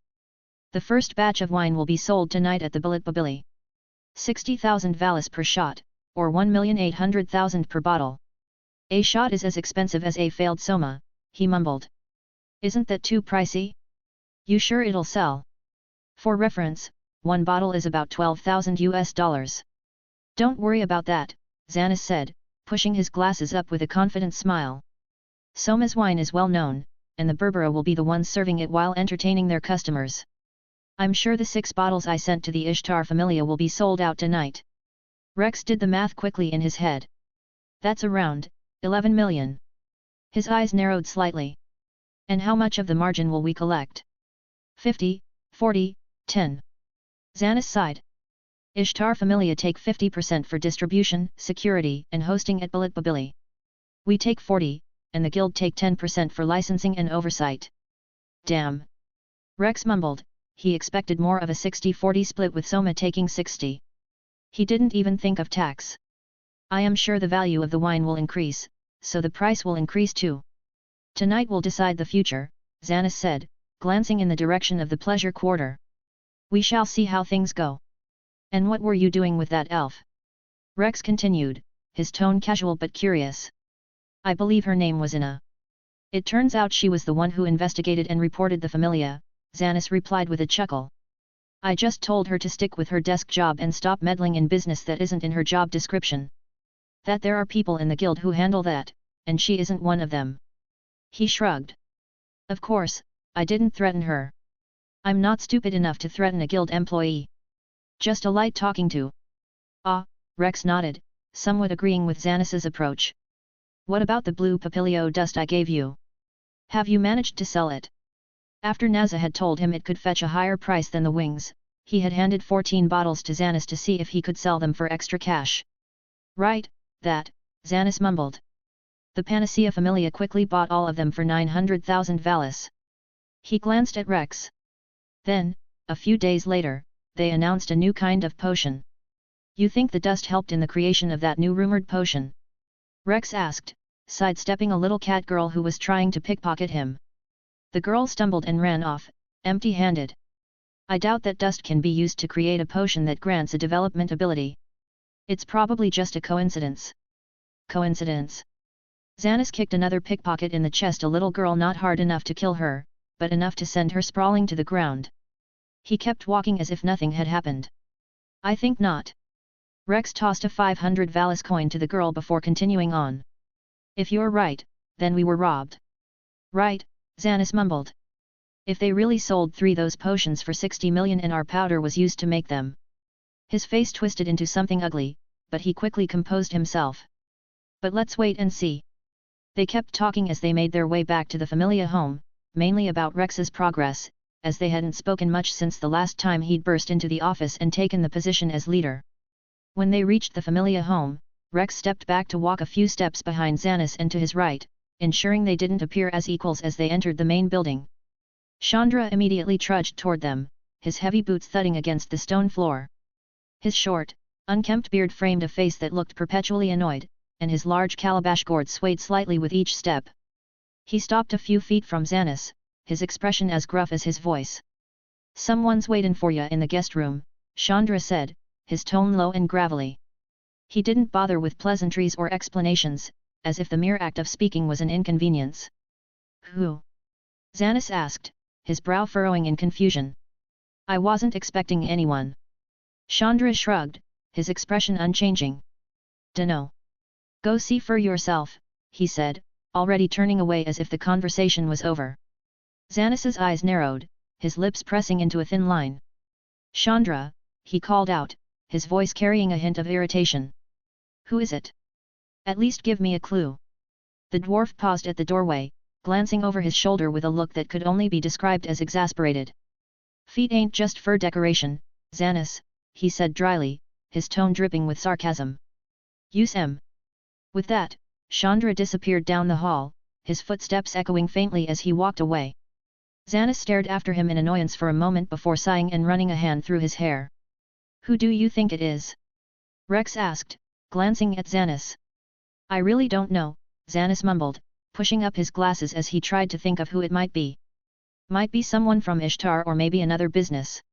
The first batch of wine will be sold tonight at the Billet Babili. 60,000 valis per shot, or 1,800,000 per bottle. A shot is as expensive as a failed Soma, he mumbled. Isn't that too pricey? You sure it'll sell? For reference, 1 bottle is about $12,000. Don't worry about that, Xanas said, pushing his glasses up with a confident smile. Soma's wine is well known, and the Berbera will be the ones serving it while entertaining their customers. I'm sure the 6 bottles I sent to the Ishtar familia will be sold out tonight. Rex did the math quickly in his head. That's around 11 million. His eyes narrowed slightly. And how much of the margin will we collect? 50, 40, 10. Xanas sighed. Ishtar familia take 50% for distribution, security, and hosting at Billet Babili. We take 40, and the guild take 10% for licensing and oversight. Damn. Rex mumbled, he expected more of a 60-40 split with Soma taking 60. He didn't even think of tax. I am sure the value of the wine will increase, so the price will increase too. Tonight will decide the future, Xanas said, glancing in the direction of the pleasure quarter. We shall see how things go. And what were you doing with that elf? Rex continued, his tone casual but curious. I believe her name was Ina. It turns out she was the one who investigated and reported the familia, Xanas replied with a chuckle. I just told her to stick with her desk job and stop meddling in business that isn't in her job description. That there are people in the guild who handle that, and she isn't one of them. He shrugged. Of course, I didn't threaten her. I'm not stupid enough to threaten a guild employee. Just a light talking to. Ah, Rex nodded, somewhat agreeing with Xanas's approach. What about the blue papilio dust I gave you? Have you managed to sell it? After Naza had told him it could fetch a higher price than the wings, he had handed 14 bottles to Xanas to see if he could sell them for extra cash. Right, that, Xanas mumbled. The Panacea familia quickly bought all of them for 900,000 valis. He glanced at Rex. Then, a few days later, they announced a new kind of potion. You think the dust helped in the creation of that new rumored potion? Rex asked, sidestepping a little cat girl who was trying to pickpocket him. The girl stumbled and ran off, empty-handed. I doubt that dust can be used to create a potion that grants a development ability. It's probably just a coincidence. Coincidence? Xanas kicked another pickpocket in the chest, a little girl, not hard enough to kill her, but enough to send her sprawling to the ground. He kept walking as if nothing had happened. I think not. Rex tossed a 500 Valis coin to the girl before continuing on. If you're right, then we were robbed. Right, Xanis mumbled. If they really sold those potions for 60 million and our powder was used to make them. His face twisted into something ugly, but he quickly composed himself. But let's wait and see. They kept talking as they made their way back to the familia home, mainly about Rex's progress, as they hadn't spoken much since the last time he'd burst into the office and taken the position as leader. When they reached the familia home, Rex stepped back to walk a few steps behind Xanis and to his right, ensuring they didn't appear as equals as they entered the main building. Chandra immediately trudged toward them, his heavy boots thudding against the stone floor. His short, unkempt beard framed a face that looked perpetually annoyed, and his large calabash gourd swayed slightly with each step. He stopped a few feet from Xanis, his expression as gruff as his voice. "Someone's waitin' for ya in the guest room," Chandra said, his tone low and gravelly. He didn't bother with pleasantries or explanations, as if the mere act of speaking was an inconvenience. "Who?" Xanis asked, his brow furrowing in confusion. "I wasn't expecting anyone." Chandra shrugged, his expression unchanging. "Dunno. Go see for yourself," he said, already turning away as if the conversation was over. Xanis's eyes narrowed, his lips pressing into a thin line. "Chandra," he called out, his voice carrying a hint of irritation. "Who is it? At least give me a clue." The dwarf paused at the doorway, glancing over his shoulder with a look that could only be described as exasperated. "Feet ain't just fur decoration, Xanis," he said dryly, his tone dripping with sarcasm. "Use 'em." With that, Chandra disappeared down the hall, his footsteps echoing faintly as he walked away. Xanis stared after him in annoyance for a moment before sighing and running a hand through his hair. "Who do you think it is?" Rex asked, glancing at Xanis. "I really don't know," Xanis mumbled, pushing up his glasses as he tried to think of who it might be. "Might be someone from Ishtar or maybe another business."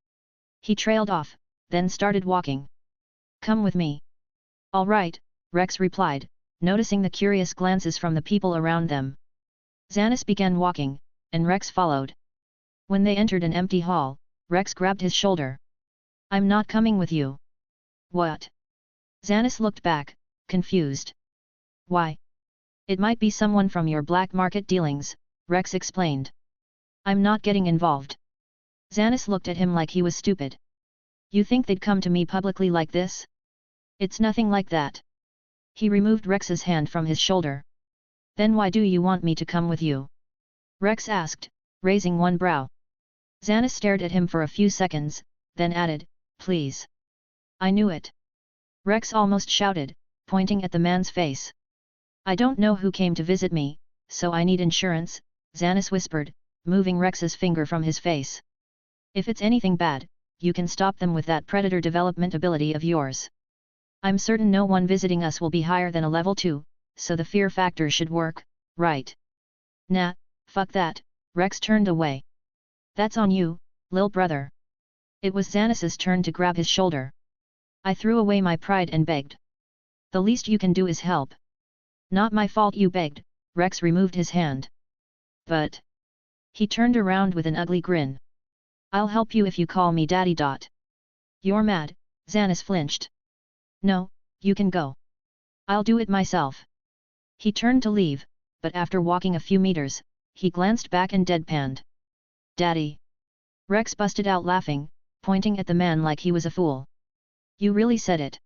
He trailed off, then started walking. "Come with me." "All right," Rex replied, noticing the curious glances from the people around them. Xanis began walking, and Rex followed. When they entered an empty hall, Rex grabbed his shoulder. "I'm not coming with you." "What?" Xanis looked back, confused. "Why? It might be someone from your black market dealings," Rex explained. "I'm not getting involved." Xanis looked at him like he was stupid. "You think they'd come to me publicly like this? It's nothing like that." He removed Rex's hand from his shoulder. "Then why do you want me to come with you?" Rex asked, raising one brow. Xanis stared at him for a few seconds, then added, "Please." "I knew it." Rex almost shouted, pointing at the man's face. "I don't know who came to visit me, so I need insurance," Xanis whispered, moving Rex's finger from his face. "If it's anything bad, you can stop them with that predator development ability of yours. I'm certain no one visiting us will be higher than a level 2, so the fear factor should work, right?" "Nah, fuck that," Rex turned away. "That's on you, lil brother." It was Xanis's turn to grab his shoulder. "I threw away my pride and begged. The least you can do is help." "Not my fault you begged," Rex removed his hand. "But..." He turned around with an ugly grin. "I'll help you if you call me daddy. You're mad," Xanis flinched. "No, you can go. I'll do it myself." He turned to leave, but after walking a few meters, he glanced back and deadpanned. "Daddy!" Rex busted out laughing, pointing at the man like he was a fool. "You really said it."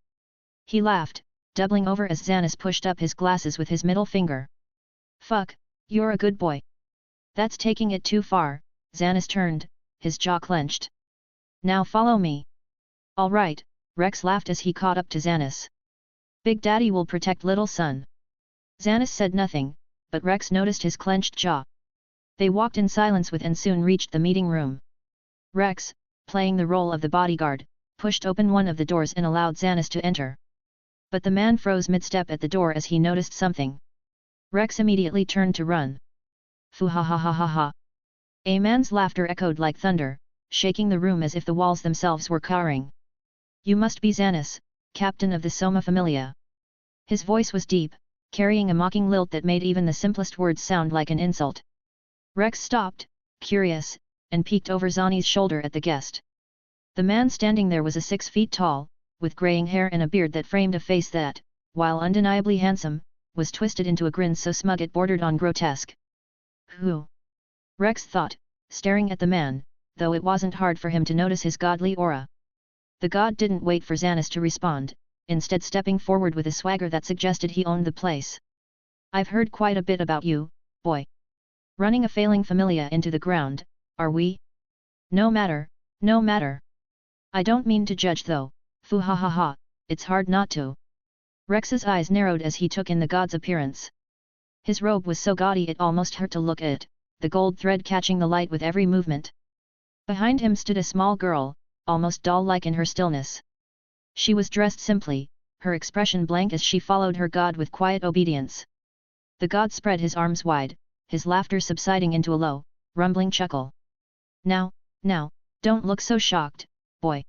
He laughed, doubling over as Xanis pushed up his glasses with his middle finger. "Fuck, you're a good boy." "That's taking it too far," Xanis turned, his jaw clenched. "Now follow me." "All right," Rex laughed as he caught up to Xanis. "Big Daddy will protect little son." Xanis said nothing, but Rex noticed his clenched jaw. They walked in silence and soon reached the meeting room. Rex, playing the role of the bodyguard, pushed open one of the doors and allowed Xanis to enter. But the man froze mid-step at the door as he noticed something. Rex immediately turned to run. "Foo ha ha ha ha ha." A man's laughter echoed like thunder, shaking the room as if the walls themselves were cowering. "You must be Xanis, captain of the Soma familia." His voice was deep, carrying a mocking lilt that made even the simplest words sound like an insult. Rex stopped, curious, and peeked over Zani's shoulder at the guest. The man standing there was a 6 feet tall, with graying hair and a beard that framed a face that, while undeniably handsome, was twisted into a grin so smug it bordered on grotesque. Who? Rex thought, staring at the man, though it wasn't hard for him to notice his godly aura. The god didn't wait for Xanis to respond, instead stepping forward with a swagger that suggested he owned the place. I've heard quite a bit about you, boy. Running a failing familia into the ground, are we? No matter, no matter. I don't mean to judge though, foo ha ha ha, it's hard not to. Rex's eyes narrowed as he took in the god's appearance. His robe was so gaudy it almost hurt to look at, the gold thread catching the light with every movement. Behind him stood a small girl, almost doll-like in her stillness. She was dressed simply, her expression blank as she followed her god with quiet obedience. The god spread his arms wide, his laughter subsiding into a low, rumbling chuckle. Now, don't look so shocked, boy.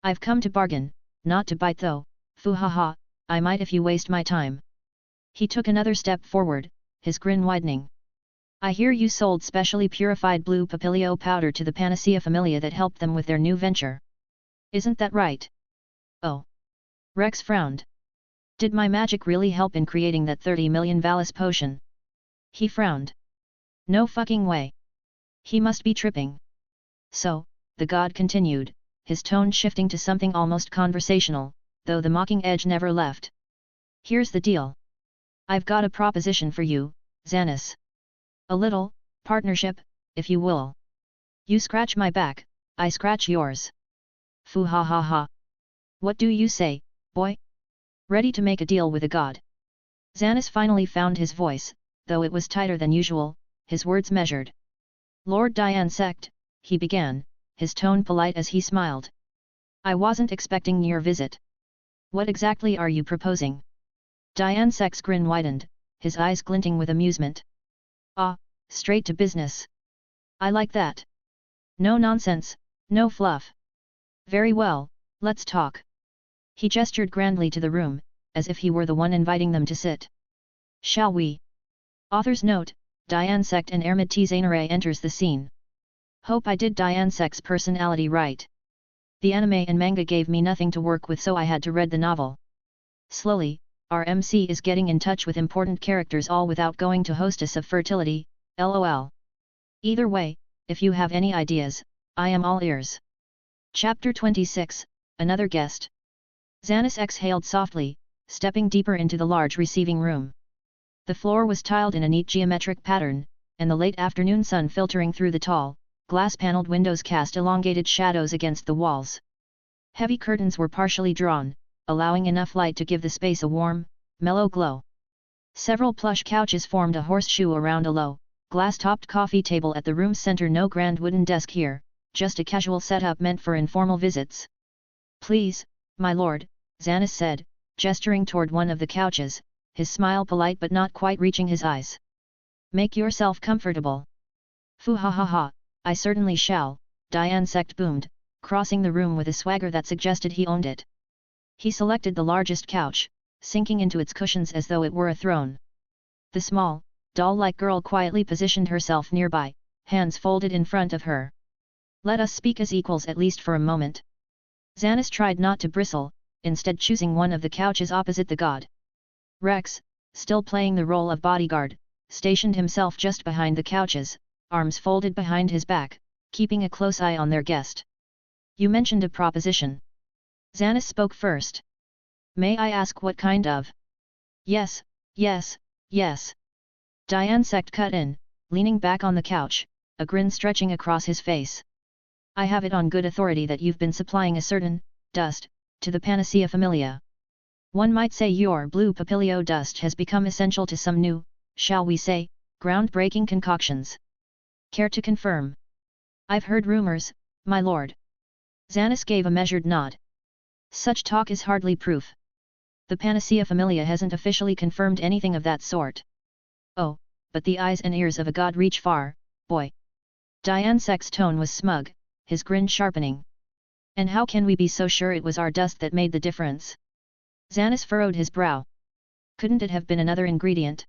I've come to bargain, not to bite though, foo ha ha, I might if you waste my time. He took another step forward, his grin widening. I hear you sold specially purified blue papilio powder to the Panacea Familia that helped them with their new venture. Isn't that right? Oh. Rex frowned. Did my magic really help in creating that 30 million Valis potion? He frowned. No fucking way. He must be tripping. So, the god continued, his tone shifting to something almost conversational, though the mocking edge never left. Here's the deal. I've got a proposition for you, Xanis. A little partnership, if you will. You scratch my back, I scratch yours. Foo ha ha ha. What do you say, boy? Ready to make a deal with a god? Xanis finally found his voice, though it was tighter than usual, his words measured. Lord Diansect, he began, his tone polite as he smiled. I wasn't expecting your visit. What exactly are you proposing? Diansect's grin widened, his eyes glinting with amusement. Ah, straight to business. I like that. No nonsense, no fluff. Very well, let's talk. He gestured grandly to the room, as if he were the one inviting them to sit. Shall we? Author's note, Diansect and Ermid Tzanare enters the scene. Hope I did Diansect's personality right. The anime and manga gave me nothing to work with, so I had to read the novel. Slowly, our MC is getting in touch with important characters all without going to Hostess of Fertility, lol. Either way, if you have any ideas, I am all ears. Chapter 26, Another Guest. Xanis exhaled softly, stepping deeper into the large receiving room. The floor was tiled in a neat geometric pattern, and the late afternoon sun filtering through the tall, glass-paneled windows cast elongated shadows against the walls. Heavy curtains were partially drawn, allowing enough light to give the space a warm, mellow glow. Several plush couches formed a horseshoe around a low, glass-topped coffee table at the room's center. No grand wooden desk here, just a casual setup meant for informal visits. Please, my lord, Xanis said, gesturing toward one of the couches, his smile polite but not quite reaching his eyes. Make yourself comfortable. Foo ha ha ha, I certainly shall, Diansect boomed, crossing the room with a swagger that suggested he owned it. He selected the largest couch, sinking into its cushions as though it were a throne. The small, doll-like girl quietly positioned herself nearby, hands folded in front of her. Let us speak as equals at least for a moment. Xanis tried not to bristle, instead choosing one of the couches opposite the god. Rex, still playing the role of bodyguard, stationed himself just behind the couches, arms folded behind his back, keeping a close eye on their guest. You mentioned a proposition. Xanis spoke first. May I ask what kind of? Yes. Diansect cut in, leaning back on the couch, a grin stretching across his face. I have it on good authority that you've been supplying a certain dust to the Panacea Familia. One might say your blue papilio dust has become essential to some new, shall we say, groundbreaking concoctions. Care to confirm? I've heard rumors, my lord. Xanis gave a measured nod. Such talk is hardly proof. The Panacea Familia hasn't officially confirmed anything of that sort. Oh, but the eyes and ears of a god reach far, boy. Diansect's tone was smug, his grin sharpening. And how can we be so sure it was our dust that made the difference? Xanis furrowed his brow. Couldn't it have been another ingredient?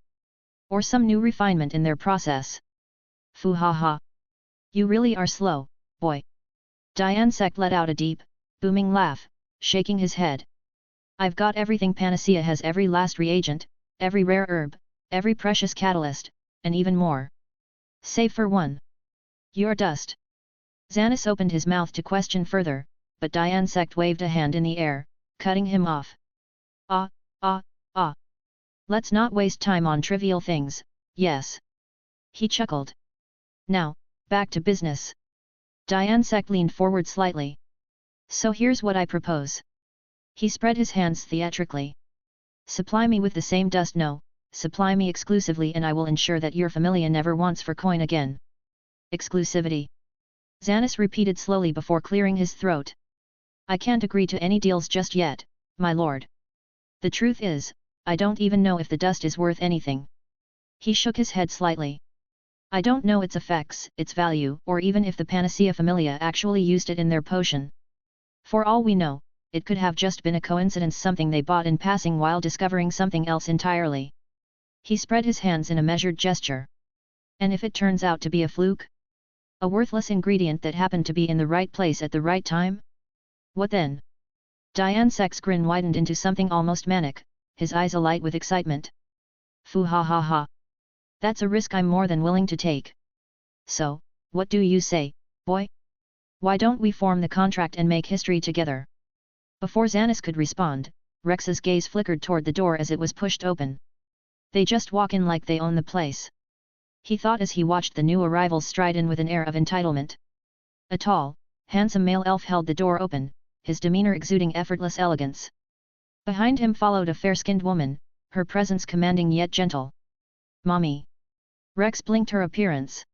Or some new refinement in their process? Foo ha ha. You really are slow, boy. Diansect let out a deep, booming laugh, shaking his head. I've got everything. Panacea has every last reagent, every rare herb, every precious catalyst, and even more. Save for one. Your dust. Xanas opened his mouth to question further, but Diansect waved a hand in the air, cutting him off. Ah. Let's not waste time on trivial things, yes. He chuckled. Now, back to business. Diansect leaned forward slightly. So here's what I propose. He spread his hands theatrically. Supply me with the same dust. No, supply me exclusively and I will ensure that your familia never wants for coin again. Exclusivity. Xanas repeated slowly before clearing his throat. I can't agree to any deals just yet, my lord. The truth is, I don't even know if the dust is worth anything. He shook his head slightly. I don't know its effects, its value, or even if the Panacea familia actually used it in their potion. For all we know, it could have just been a coincidence, something they bought in passing while discovering something else entirely. He spread his hands in a measured gesture. And if it turns out to be a fluke? A worthless ingredient that happened to be in the right place at the right time? What then? Diansect's grin widened into something almost manic, his eyes alight with excitement. Foo ha ha ha. That's a risk I'm more than willing to take. So, what do you say, boy? Why don't we form the contract and make history together? Before Xanas could respond, Rex's gaze flickered toward the door as it was pushed open. They just walk in like they own the place. He thought as he watched the new arrivals stride in with an air of entitlement. A tall, handsome male elf held the door open, his demeanor exuding effortless elegance. Behind him followed a fair-skinned woman, her presence commanding yet gentle. Mommy. Rex blinked her appearance.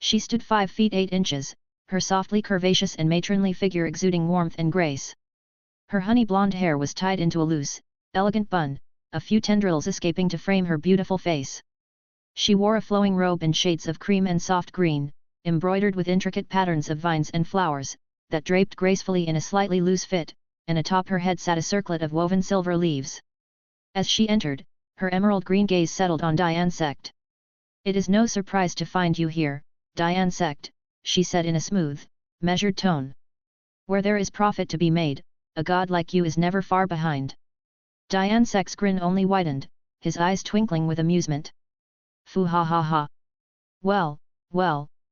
She stood 5 feet 8 inches, her softly curvaceous and matronly figure exuding warmth and grace. Her honey blonde hair was tied into a loose, elegant bun, a few tendrils escaping to frame her beautiful face. She wore a flowing robe in shades of cream and soft green, embroidered with intricate patterns of vines and flowers, that draped gracefully in a slightly loose fit, and atop her head sat a circlet of woven silver leaves. As she entered, her emerald green gaze settled on Diansect. It is no surprise to find you here, Diansect, she said in a smooth, measured tone. Where there is profit to be made, a god like you is never far behind. Diansect's grin only widened, his eyes twinkling with amusement. Foo ha ha ha. Well,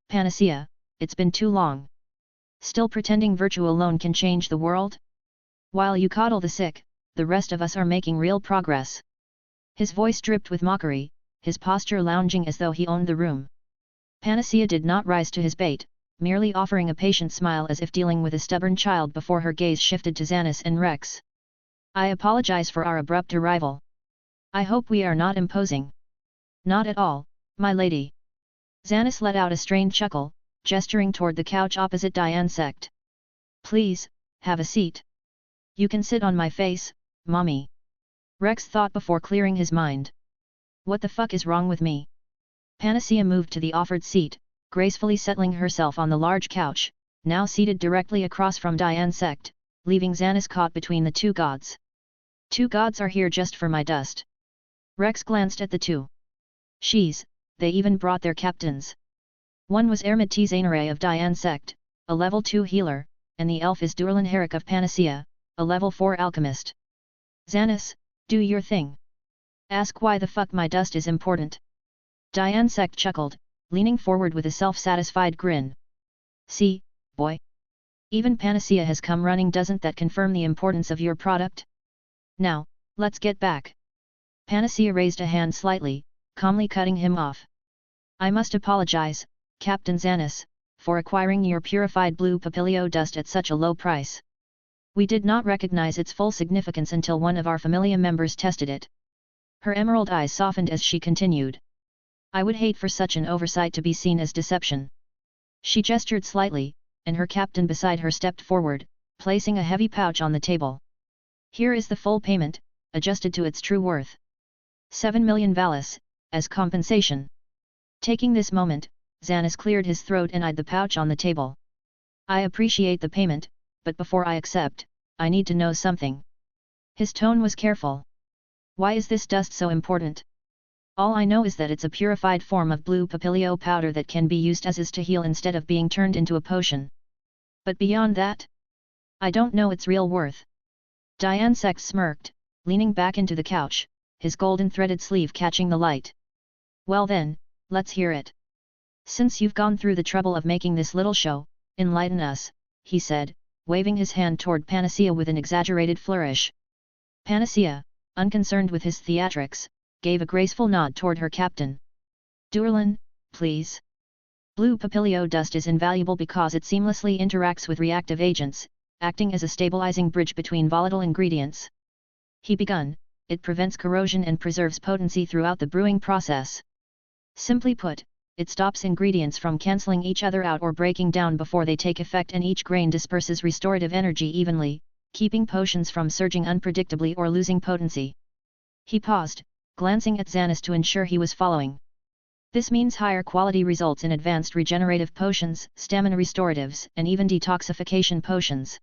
Panacea, it's been too long. Still pretending virtue alone can change the world? While you coddle the sick, the rest of us are making real progress. His voice dripped with mockery, his posture lounging as though he owned the room. Panacea did not rise to his bait, merely offering a patient smile as if dealing with a stubborn child before her gaze shifted to Xanas and Rex. I apologize for our abrupt arrival. I hope we are not imposing. Not at all, my lady. Xanas let out a strained chuckle, gesturing toward the couch opposite Diansect. Please, have a seat. You can sit on my face, mommy. Rex thought before clearing his mind. What the fuck is wrong with me? Panacea moved to the offered seat, gracefully settling herself on the large couch, now seated directly across from Diansect, leaving Xanas caught between the two gods. 2 gods are here just for my dust. Rex glanced at the 2. They even brought their captains. One was Ermit Zanare of Diansect, a level 2 healer, and the elf is Durlan Herrick of Panacea, a level 4 alchemist. Xanas, do your thing. Ask why the fuck my dust is important. Diansect chuckled, leaning forward with a self-satisfied grin. See, boy. Even Panacea has come running. Doesn't that confirm the importance of your product? Now, let's get back. Panacea raised a hand slightly, calmly cutting him off. I must apologize, Captain Xanas, for acquiring your purified blue papilio dust at such a low price. We did not recognize its full significance until one of our familia members tested it. Her emerald eyes softened as she continued. I would hate for such an oversight to be seen as deception. She gestured slightly, and her captain beside her stepped forward, placing a heavy pouch on the table. Here is the full payment, adjusted to its true worth. 7 million valis, as compensation. Taking this moment, Xanas cleared his throat and eyed the pouch on the table. I appreciate the payment, but before I accept, I need to know something. His tone was careful. Why is this dust so important? All I know is that it's a purified form of blue papilio powder that can be used as is to heal instead of being turned into a potion. But beyond that? I don't know its real worth. Sect smirked, leaning back into the couch, his golden threaded sleeve catching the light. Well then, let's hear it. Since you've gone through the trouble of making this little show, enlighten us, he said, waving his hand toward Panacea with an exaggerated flourish. Panacea, unconcerned with his theatrics, gave a graceful nod toward her captain. Duerlin, please. Blue papilio dust is invaluable because it seamlessly interacts with reactive agents, acting as a stabilizing bridge between volatile ingredients. He begun, it prevents corrosion and preserves potency throughout the brewing process. Simply put, it stops ingredients from cancelling each other out or breaking down before they take effect, and each grain disperses restorative energy evenly, keeping potions from surging unpredictably or losing potency. He paused, glancing at Xanis to ensure he was following. This means higher quality results in advanced regenerative potions, stamina restoratives, and even detoxification potions.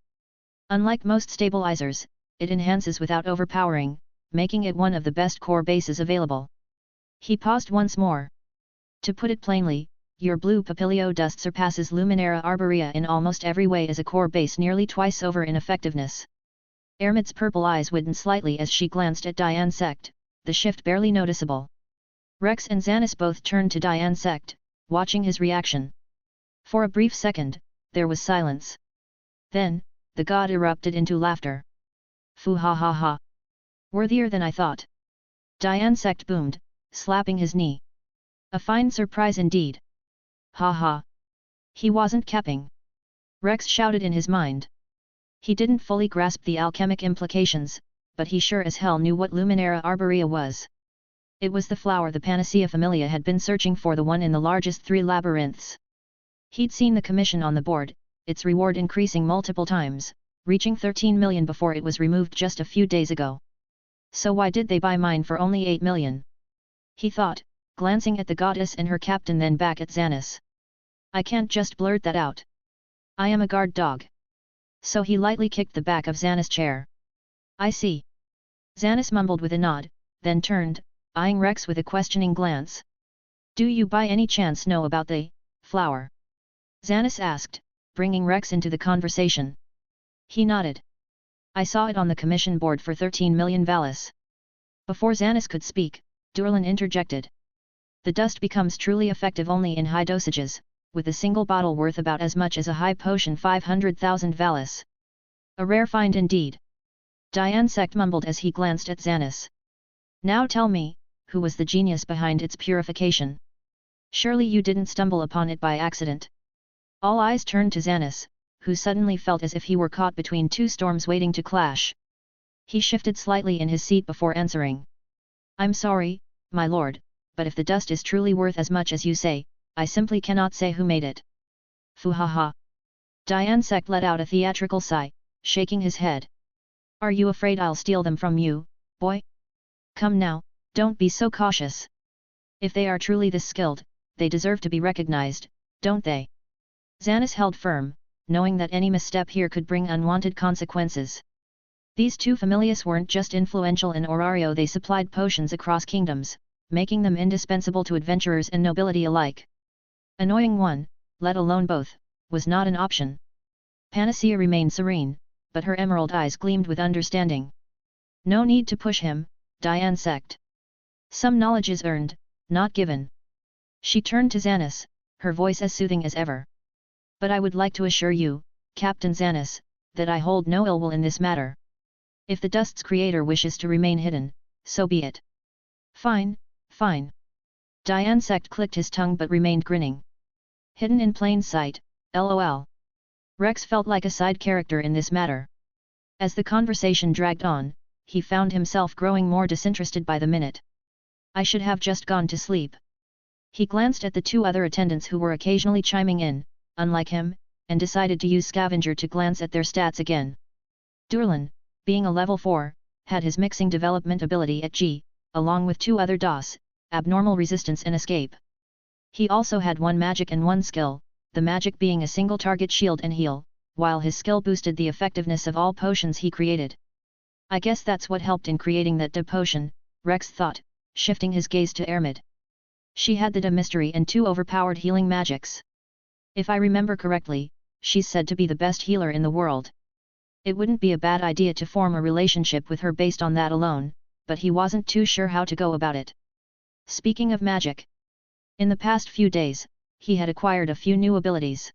Unlike most stabilizers, it enhances without overpowering, making it one of the best core bases available. He paused once more. To put it plainly, your blue papilio dust surpasses Luminara arborea in almost every way as a core base, nearly twice over in effectiveness. Ermid's purple eyes widened slightly as she glanced at Sect, the shift barely noticeable. Rex and Xanis both turned to Sect, watching his reaction. For a brief second, there was silence. Then, the god erupted into laughter. Foo ha ha ha. Worthier than I thought. Sect boomed, slapping his knee. A fine surprise indeed. Ha ha. He wasn't capping. Rex shouted in his mind. He didn't fully grasp the alchemic implications, but he sure as hell knew what Luminara arborea was. It was the flower the Panacea familia had been searching for, the one in the largest 3 labyrinths. He'd seen the commission on the board, its reward increasing multiple times, reaching 13 million before it was removed just a few days ago. So why did they buy mine for only 8 million? He thought, glancing at the goddess and her captain, then back at Xanis. I can't just blurt that out. I am a guard dog. So he lightly kicked the back of Xanis' chair. I see. Xanis mumbled with a nod, then turned, eyeing Rex with a questioning glance. Do you by any chance know about the flower? Xanis asked, bringing Rex into the conversation. He nodded. I saw it on the commission board for 13 million valis. Before Xanis could speak, Duerlin interjected. The dust becomes truly effective only in high dosages, with a single bottle worth about as much as a high potion 500,000 valis. A rare find indeed. Sect mumbled as he glanced at Xanis. Now tell me, who was the genius behind its purification? Surely you didn't stumble upon it by accident. All eyes turned to Xanis, who suddenly felt as if he were caught between 2 storms waiting to clash. He shifted slightly in his seat before answering. I'm sorry, my lord, but if the dust is truly worth as much as you say, I simply cannot say who made it. Foo ha ha. Sect let out a theatrical sigh, shaking his head. Are you afraid I'll steal them from you, boy? Come now, don't be so cautious. If they are truly this skilled, they deserve to be recognized, don't they? Xanis held firm, knowing that any misstep here could bring unwanted consequences. These 2 familias weren't just influential in Orario, they supplied potions across kingdoms, making them indispensable to adventurers and nobility alike. Annoying one, let alone both, was not an option. Panacea remained serene, but her emerald eyes gleamed with understanding. No need to push him, Sect. Some knowledge is earned, not given. She turned to Xanis, her voice as soothing as ever. But I would like to assure you, Captain Xanis, that I hold no ill will in this matter. If the dust's creator wishes to remain hidden, so be it. Fine, fine. Sect clicked his tongue but remained grinning. Hidden in plain sight, lol. Rex felt like a side character in this matter. As the conversation dragged on, he found himself growing more disinterested by the minute. I should have just gone to sleep. He glanced at the 2 other attendants who were occasionally chiming in, unlike him, and decided to use Scavenger to glance at their stats again. Duerlin, being a level 4, had his mixing development ability at G, along with 2 other DOS, abnormal resistance and escape. He also had 1 magic and 1 skill, the magic being a single target shield and heal, while his skill boosted the effectiveness of all potions he created. I guess that's what helped in creating that de potion, Rex thought, shifting his gaze to Ermid. She had the de mystery and 2 overpowered healing magics. If I remember correctly, she's said to be the best healer in the world. It wouldn't be a bad idea to form a relationship with her based on that alone, but he wasn't too sure how to go about it. Speaking of magic, in the past few days, he had acquired a few new abilities.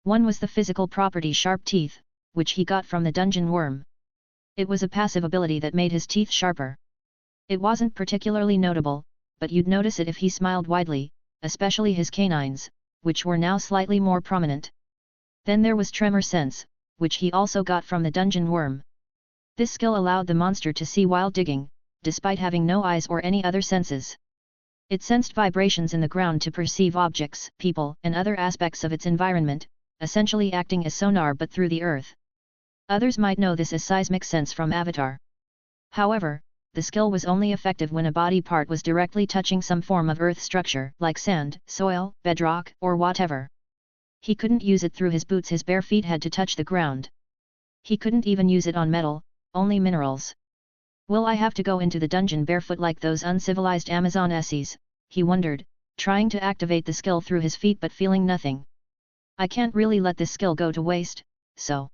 One was the physical property Sharp Teeth, which he got from the dungeon worm. It was a passive ability that made his teeth sharper. It wasn't particularly notable, but you'd notice it if he smiled widely, especially his canines, which were now slightly more prominent. Then there was Tremor Sense, which he also got from the dungeon worm. This skill allowed the monster to see while digging, despite having no eyes or any other senses. It sensed vibrations in the ground to perceive objects, people, and other aspects of its environment, essentially acting as sonar but through the earth. Others might know this as seismic sense from Avatar. However, the skill was only effective when a body part was directly touching some form of earth structure, like sand, soil, bedrock, or whatever. He couldn't use it through his boots, his bare feet had to touch the ground. He couldn't even use it on metal, only minerals. Will I have to go into the dungeon barefoot like those uncivilized Amazonesses, he wondered, trying to activate the skill through his feet but feeling nothing. I can't really let this skill go to waste, so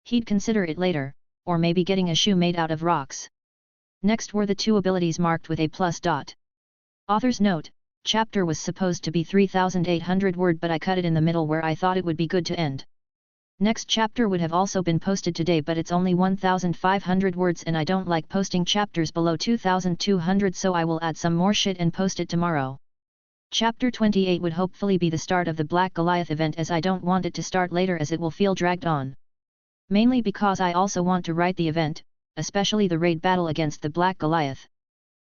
he'd consider it later, or maybe getting a shoe made out of rocks. Next were the two abilities marked with a plus dot. Author's note: chapter was supposed to be 3,800 word, but I cut it in the middle where I thought it would be good to end. Next chapter would have also been posted today, but it's only 1,500 words and I don't like posting chapters below 2,200, so I will add some more shit and post it tomorrow. Chapter 28 would hopefully be the start of the Black Goliath event, as I don't want it to start later as it will feel dragged on. Mainly because I also want to write the event, especially the raid battle against the Black Goliath.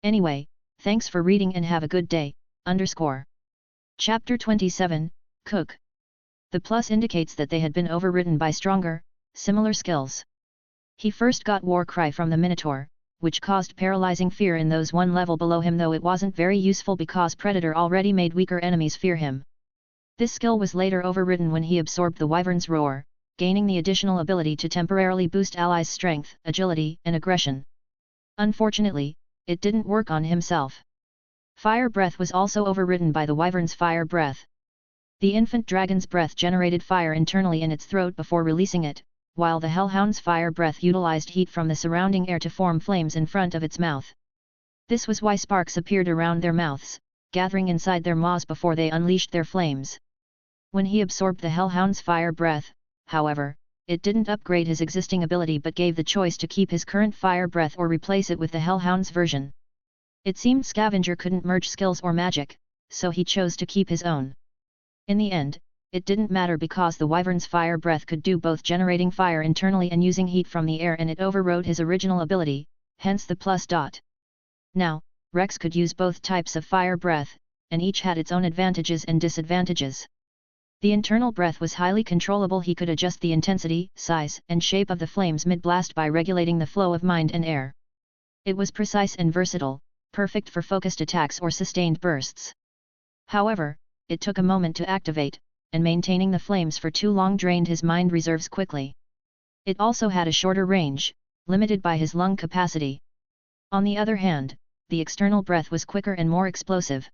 Anyway, thanks for reading and have a good day, Chapter 27, Cook. The plus indicates that they had been overridden by stronger, similar skills. He first got War Cry from the Minotaur, which caused paralyzing fear in those one level below him, though it wasn't very useful because Predator already made weaker enemies fear him. This skill was later overridden when he absorbed the Wyvern's Roar, gaining the additional ability to temporarily boost allies' strength, agility, and aggression. Unfortunately, it didn't work on himself. Fire Breath was also overridden by the Wyvern's Fire Breath. The infant dragon's breath generated fire internally in its throat before releasing it, while the Hellhound's Fire Breath utilized heat from the surrounding air to form flames in front of its mouth. This was why sparks appeared around their mouths, gathering inside their maws before they unleashed their flames. When he absorbed the Hellhound's Fire Breath, however, it didn't upgrade his existing ability but gave the choice to keep his current Fire Breath or replace it with the Hellhound's version. It seemed Scavenger couldn't merge skills or magic, so he chose to keep his own. In the end, it didn't matter because the Wyvern's Fire Breath could do both, generating fire internally and using heat from the air, and it overrode his original ability, hence the plus dot. Now, Rex could use both types of Fire Breath, and each had its own advantages and disadvantages. The internal breath was highly controllable. He could adjust the intensity, size, and shape of the flames mid-blast by regulating the flow of mind and air. It was precise and versatile, perfect for focused attacks or sustained bursts. However, it took a moment to activate, and maintaining the flames for too long drained his mind reserves quickly. It also had a shorter range, limited by his lung capacity. On the other hand, the external breath was quicker and more explosive.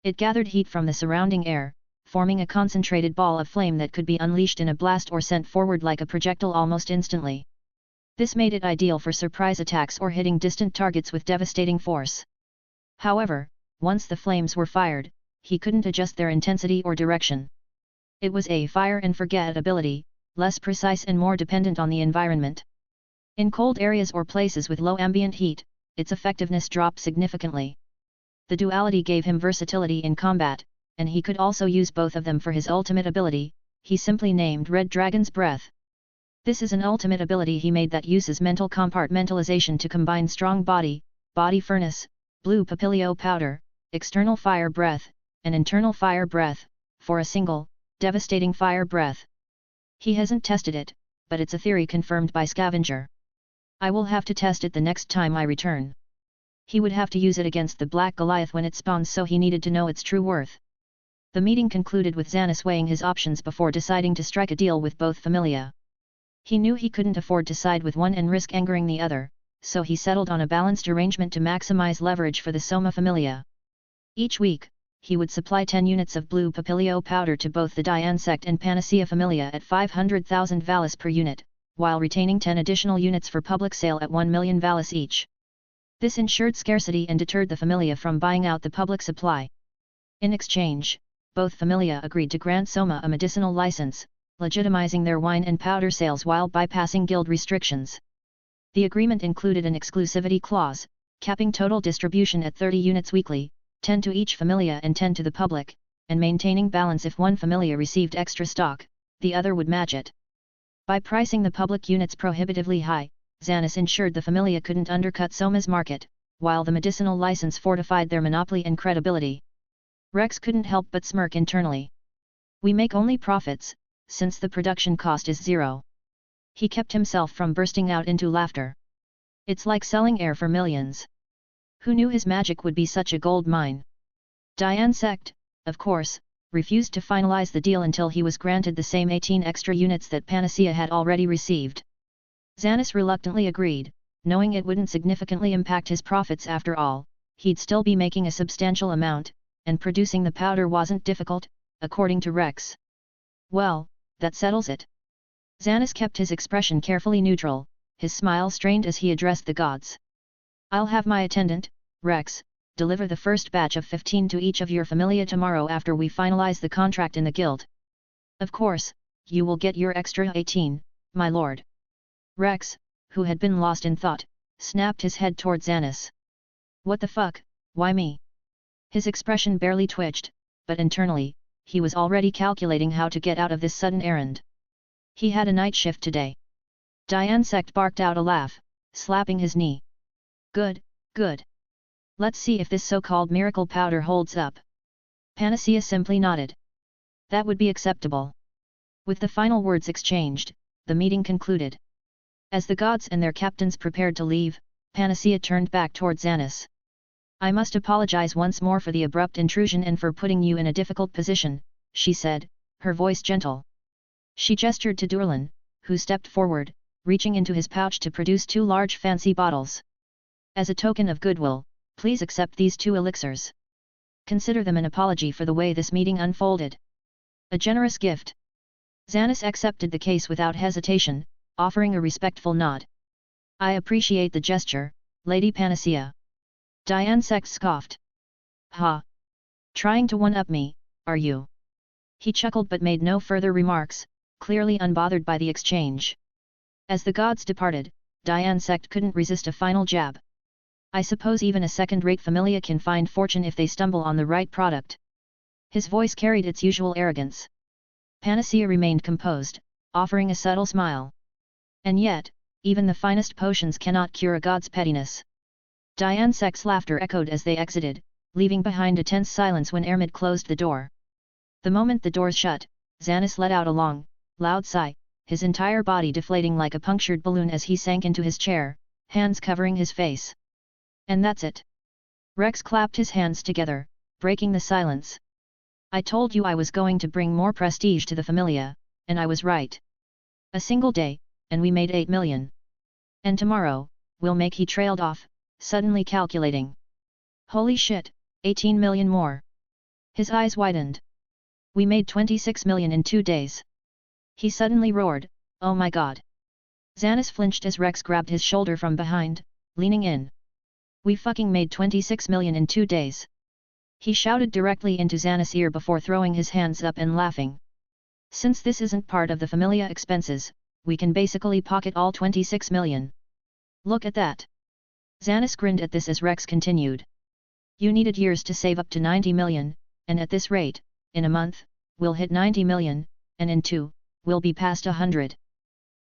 It gathered heat from the surrounding air, forming a concentrated ball of flame that could be unleashed in a blast or sent forward like a projectile almost instantly. This made it ideal for surprise attacks or hitting distant targets with devastating force. However, once the flames were fired, he couldn't adjust their intensity or direction. It was a fire and forget ability, less precise and more dependent on the environment. In cold areas or places with low ambient heat, its effectiveness dropped significantly. The duality gave him versatility in combat, and he could also use both of them for his ultimate ability, he simply named Red Dragon's Breath. This is an ultimate ability he made that uses mental compartmentalization to combine strong body furnace, blue papilio powder, external fire breath, and internal fire breath, for a single, devastating fire breath. He hasn't tested it, but it's a theory confirmed by Scavenger. I will have to test it the next time I return. He would have to use it against the Black Goliath when it spawns, so he needed to know its true worth. The meeting concluded with Xanis weighing his options before deciding to strike a deal with both familia. He knew he couldn't afford to side with one and risk angering the other, so he settled on a balanced arrangement to maximize leverage for the Soma familia. Each week, he would supply 10 units of blue papilio powder to both the Diane sect and Panacea familia at 500,000 valis per unit, while retaining 10 additional units for public sale at 1 million valis each. This ensured scarcity and deterred the familia from buying out the public supply. In exchange, both familia agreed to grant Soma a medicinal license, legitimizing their wine and powder sales while bypassing guild restrictions. The agreement included an exclusivity clause, capping total distribution at 30 units weekly, 10 to each familia and 10 to the public, and maintaining balance if one familia received extra stock, the other would match it. By pricing the public units prohibitively high, Xanis ensured the familia couldn't undercut Soma's market, while the medicinal license fortified their monopoly and credibility. Rex couldn't help but smirk internally. We make only profits, since the production cost is zero. He kept himself from bursting out into laughter. It's like selling air for millions. Who knew his magic would be such a gold mine? Diane Sect, of course, refused to finalize the deal until he was granted the same 18 extra units that Panacea had already received. Xanis reluctantly agreed, knowing it wouldn't significantly impact his profits after all, he'd still be making a substantial amount, and producing the powder wasn't difficult, according to Rex. Well, that settles it. Xanis kept his expression carefully neutral, his smile strained as he addressed the gods. I'll have my attendant, Rex, deliver the first batch of 15 to each of your familia tomorrow after we finalize the contract in the guild. Of course, you will get your extra 18, my lord. Rex, who had been lost in thought, snapped his head toward Xanis. What the fuck, why me? His expression barely twitched, but internally, he was already calculating how to get out of this sudden errand. He had a night shift today. Diane Sect barked out a laugh, slapping his knee. Good, good. Let's see if this so-called miracle powder holds up. Panacea simply nodded. That would be acceptable. With the final words exchanged, the meeting concluded. As the gods and their captains prepared to leave, Panacea turned back toward Xanis. I must apologize once more for the abrupt intrusion and for putting you in a difficult position, she said, her voice gentle. She gestured to Durlan, who stepped forward, reaching into his pouch to produce 2 large fancy bottles. As a token of goodwill, please accept these 2 elixirs. Consider them an apology for the way this meeting unfolded. A generous gift. Xanis accepted the case without hesitation, offering a respectful nod. I appreciate the gesture, Lady Panacea. Diane Sect scoffed. Ha! Trying to one-up me, are you? He chuckled but made no further remarks, clearly unbothered by the exchange. As the gods departed, Diane Sect couldn't resist a final jab. I suppose even a second-rate familia can find fortune if they stumble on the right product. His voice carried its usual arrogance. Panacea remained composed, offering a subtle smile. And yet, even the finest potions cannot cure a god's pettiness. Diane Sect's laughter echoed as they exited, leaving behind a tense silence when Ermid closed the door. The moment the doors shut, Xanis let out a long, loud sigh, his entire body deflating like a punctured balloon as he sank into his chair, hands covering his face. And that's it. Rex clapped his hands together, breaking the silence. I told you I was going to bring more prestige to the familia, and I was right. A single day, and we made 8 million. And tomorrow, we'll make. He trailed off, suddenly calculating. Holy shit, 18 million more. His eyes widened. We made 26 million in 2 days. He suddenly roared, oh my god. Xanis flinched as Rex grabbed his shoulder from behind, leaning in. We fucking made 26 million in 2 days. He shouted directly into Xanis' ear before throwing his hands up and laughing. Since this isn't part of the familia expenses, we can basically pocket all 26 million. Look at that. Xanis grinned at this as Rex continued. You needed years to save up to 90 million, and at this rate, in a month, we'll hit 90 million, and in 2, we'll be past 100.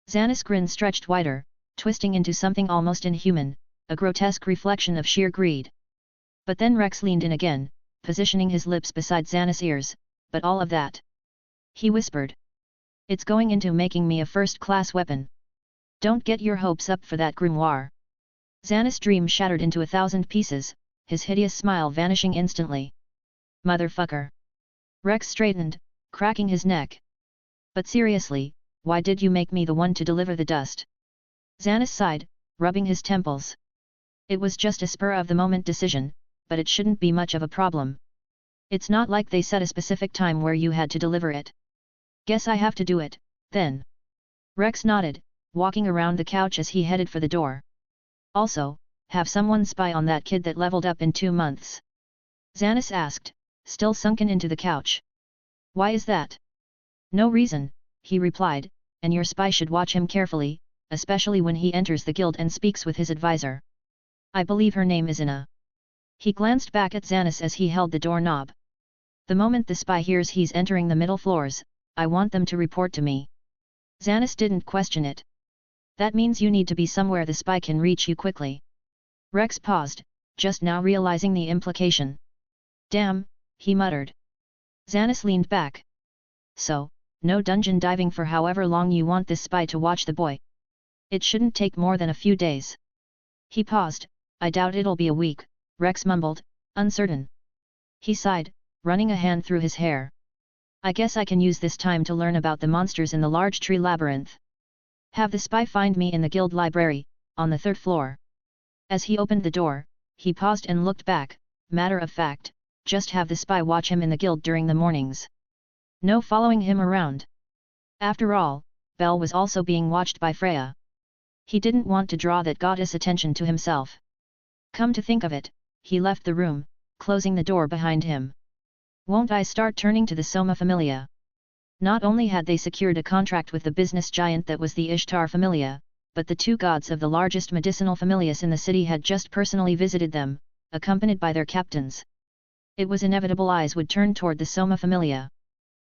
Xanis' grin stretched wider, twisting into something almost inhuman, a grotesque reflection of sheer greed. But then Rex leaned in again, positioning his lips beside Xanis' ears, but all of that. He whispered. It's going into making me a first-class weapon. Don't get your hopes up for that grimoire. Xanis' dream shattered into 1,000 pieces, his hideous smile vanishing instantly. Motherfucker. Rex straightened, cracking his neck. But seriously, why did you make me the one to deliver the dust? Xanis sighed, rubbing his temples. It was just a spur-of-the-moment decision, but it shouldn't be much of a problem. It's not like they set a specific time where you had to deliver it. Guess I have to do it, then. Rex nodded, walking around the couch as he headed for the door. Also, have someone spy on that kid that leveled up in 2 months? Xanis asked, still sunken into the couch. Why is that? No reason, he replied, and your spy should watch him carefully, especially when he enters the guild and speaks with his advisor. I believe her name is Ina. He glanced back at Xanis as he held the doorknob. The moment the spy hears he's entering the middle floors, I want them to report to me. Xanis didn't question it. That means you need to be somewhere the spy can reach you quickly. Rex paused, just now realizing the implication. Damn, he muttered. Xanis leaned back. So, no dungeon diving for however long you want this spy to watch the boy. It shouldn't take more than a few days. He paused. I doubt it'll be a week, Rex mumbled, uncertain. He sighed, running a hand through his hair. I guess I can use this time to learn about the monsters in the large tree labyrinth. Have the spy find me in the guild library, on the 3rd floor. As he opened the door, he paused and looked back. Matter of fact, just have the spy watch him in the guild during the mornings. No following him around. After all, Belle was also being watched by Freya. He didn't want to draw that goddess' attention to himself. Come to think of it, he left the room, closing the door behind him. Won't I start turning to the Soma familia? Not only had they secured a contract with the business giant that was the Ishtar familia, but the 2 gods of the largest medicinal familias in the city had just personally visited them, accompanied by their captains. It was inevitable eyes would turn toward the Soma familia.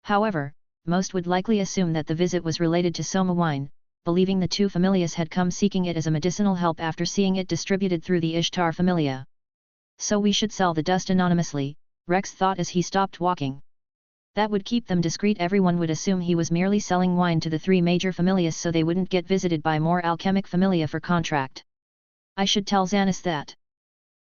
However, most would likely assume that the visit was related to Soma wine, believing the 2 familias had come seeking it as a medicinal help after seeing it distributed through the Ishtar familia. So we should sell the dust anonymously, Rex thought as he stopped walking. That would keep them discreet. Everyone would assume he was merely selling wine to the 3 major familias so they wouldn't get visited by more alchemic familia for contract. I should tell Xanis that.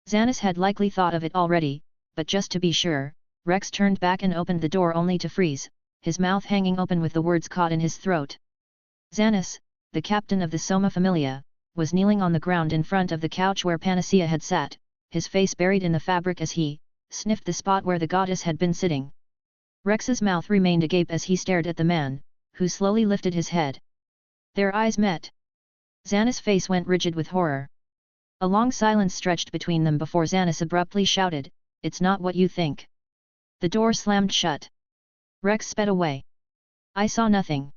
Xanis had likely thought of it already, but just to be sure, Rex turned back and opened the door only to freeze, his mouth hanging open with the words caught in his throat. Xanis, the captain of the Soma familia, was kneeling on the ground in front of the couch where Panacea had sat, his face buried in the fabric as he sniffed the spot where the goddess had been sitting. Rex's mouth remained agape as he stared at the man, who slowly lifted his head. Their eyes met. Xanis' face went rigid with horror. A long silence stretched between them before Xanis abruptly shouted, "It's not what you think." The door slammed shut. Rex sped away. I saw nothing.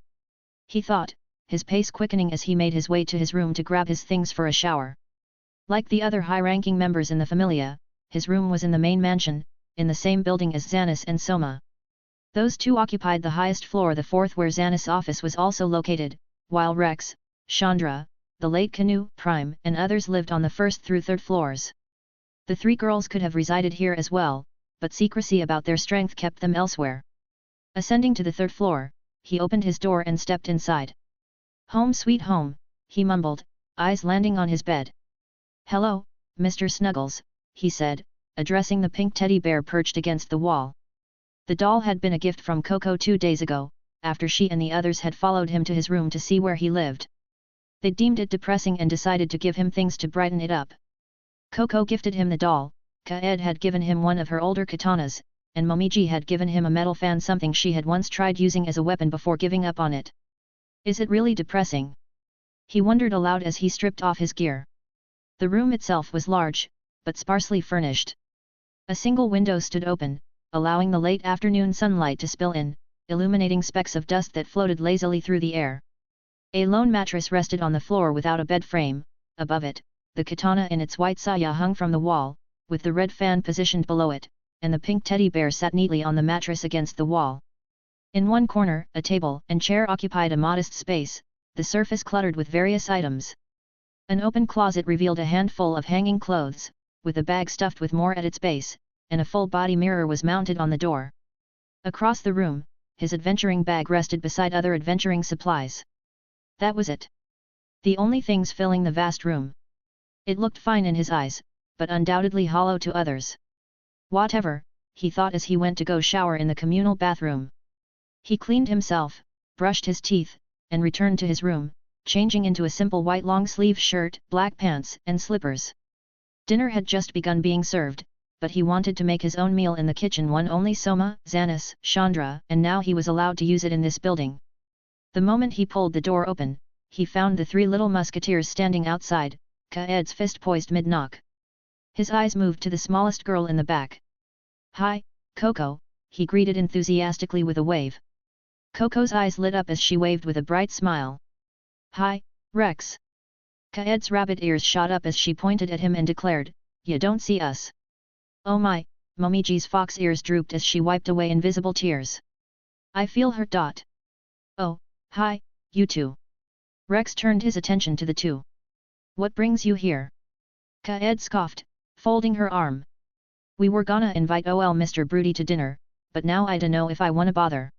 He thought, his pace quickening as he made his way to his room to grab his things for a shower. Like the other high-ranking members in the familia, his room was in the main mansion, in the same building as Xanis and Soma. Those 2 occupied the highest floor, the 4th where Xanis' office was also located, while Rex, Chandra, the late Canoe, Prime and others lived on the 1st through 3rd floors. The 3 girls could have resided here as well, but secrecy about their strength kept them elsewhere. Ascending to the 3rd floor, he opened his door and stepped inside. Home sweet home, he mumbled, eyes landing on his bed. Hello, Mr. Snuggles, he said, addressing the pink teddy bear perched against the wall. The doll had been a gift from Coco 2 days ago, after she and the others had followed him to his room to see where he lived. They deemed it depressing and decided to give him things to brighten it up. Coco gifted him the doll, Kaed had given him one of her older katanas, and Momiji had given him a metal fan, something she had once tried using as a weapon before giving up on it. Is it really depressing? He wondered aloud as he stripped off his gear. The room itself was large, but sparsely furnished. A single window stood open, allowing the late afternoon sunlight to spill in, illuminating specks of dust that floated lazily through the air. A lone mattress rested on the floor without a bed frame. Above it, the katana in its white saya hung from the wall, with the red fan positioned below it, and the pink teddy bear sat neatly on the mattress against the wall. In one corner, a table and chair occupied a modest space, the surface cluttered with various items. An open closet revealed a handful of hanging clothes, with a bag stuffed with more at its base, and a full-body mirror was mounted on the door. Across the room, his adventuring bag rested beside other adventuring supplies. That was it. The only things filling the vast room. It looked fine in his eyes, but undoubtedly hollow to others. Whatever, he thought as he went to go shower in the communal bathroom. He cleaned himself, brushed his teeth, and returned to his room, changing into a simple white long-sleeve shirt, black pants, and slippers. Dinner had just begun being served, but he wanted to make his own meal in the kitchen, one only Soma, Xanis, Chandra, and now he was allowed to use it in this building. The moment he pulled the door open, he found the three little musketeers standing outside, Kaed's fist poised mid-knock. His eyes moved to the smallest girl in the back. "Hi, Coco," he greeted enthusiastically with a wave. Coco's eyes lit up as she waved with a bright smile. "Hi, Rex." Kaed's rabbit ears shot up as she pointed at him and declared, "You don't see us." "Oh my," Momiji's fox ears drooped as she wiped away invisible tears. "I feel hurt. Oh, hi, you two." Rex turned his attention to the two. "What brings you here?" Kaed scoffed, folding her arm. "We were gonna invite ol Mr. Broody to dinner, but now I dunno if I wanna bother."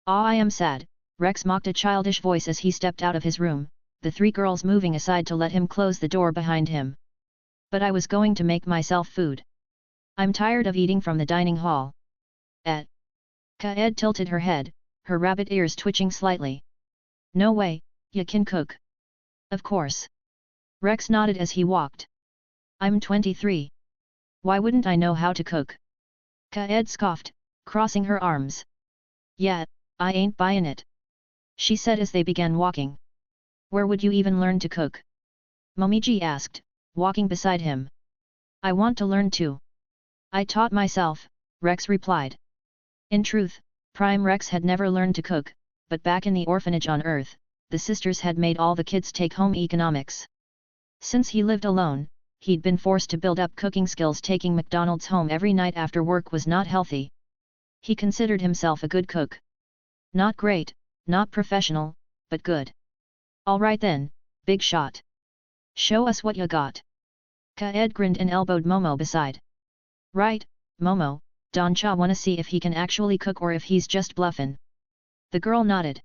"Aw, I am sad," Rex mocked a childish voice as he stepped out of his room, the three girls moving aside to let him close the door behind him. "But I was going to make myself food. I'm tired of eating from the dining hall." Kaed tilted her head, her rabbit ears twitching slightly. "No way, you can cook." "Of course." Rex nodded as he walked. "I'm 23. Why wouldn't I know how to cook?" Kaed scoffed, crossing her arms. "Yeah, I ain't buying it," she said as they began walking. "Where would you even learn to cook?" Momiji asked, walking beside him. "I want to learn too." "I taught myself," Rex replied. In truth, Prime Rex had never learned to cook, but back in the orphanage on Earth, the sisters had made all the kids take home economics. Since he lived alone, he'd been forced to build up cooking skills. Taking McDonald's home every night after work was not healthy. He considered himself a good cook. Not great, not professional, but good. "Alright then, big shot. Show us what you got." Kaed grinned and elbowed Momo beside. "Right, Momo, Dancha wanna see if he can actually cook or if he's just bluffin'." The girl nodded.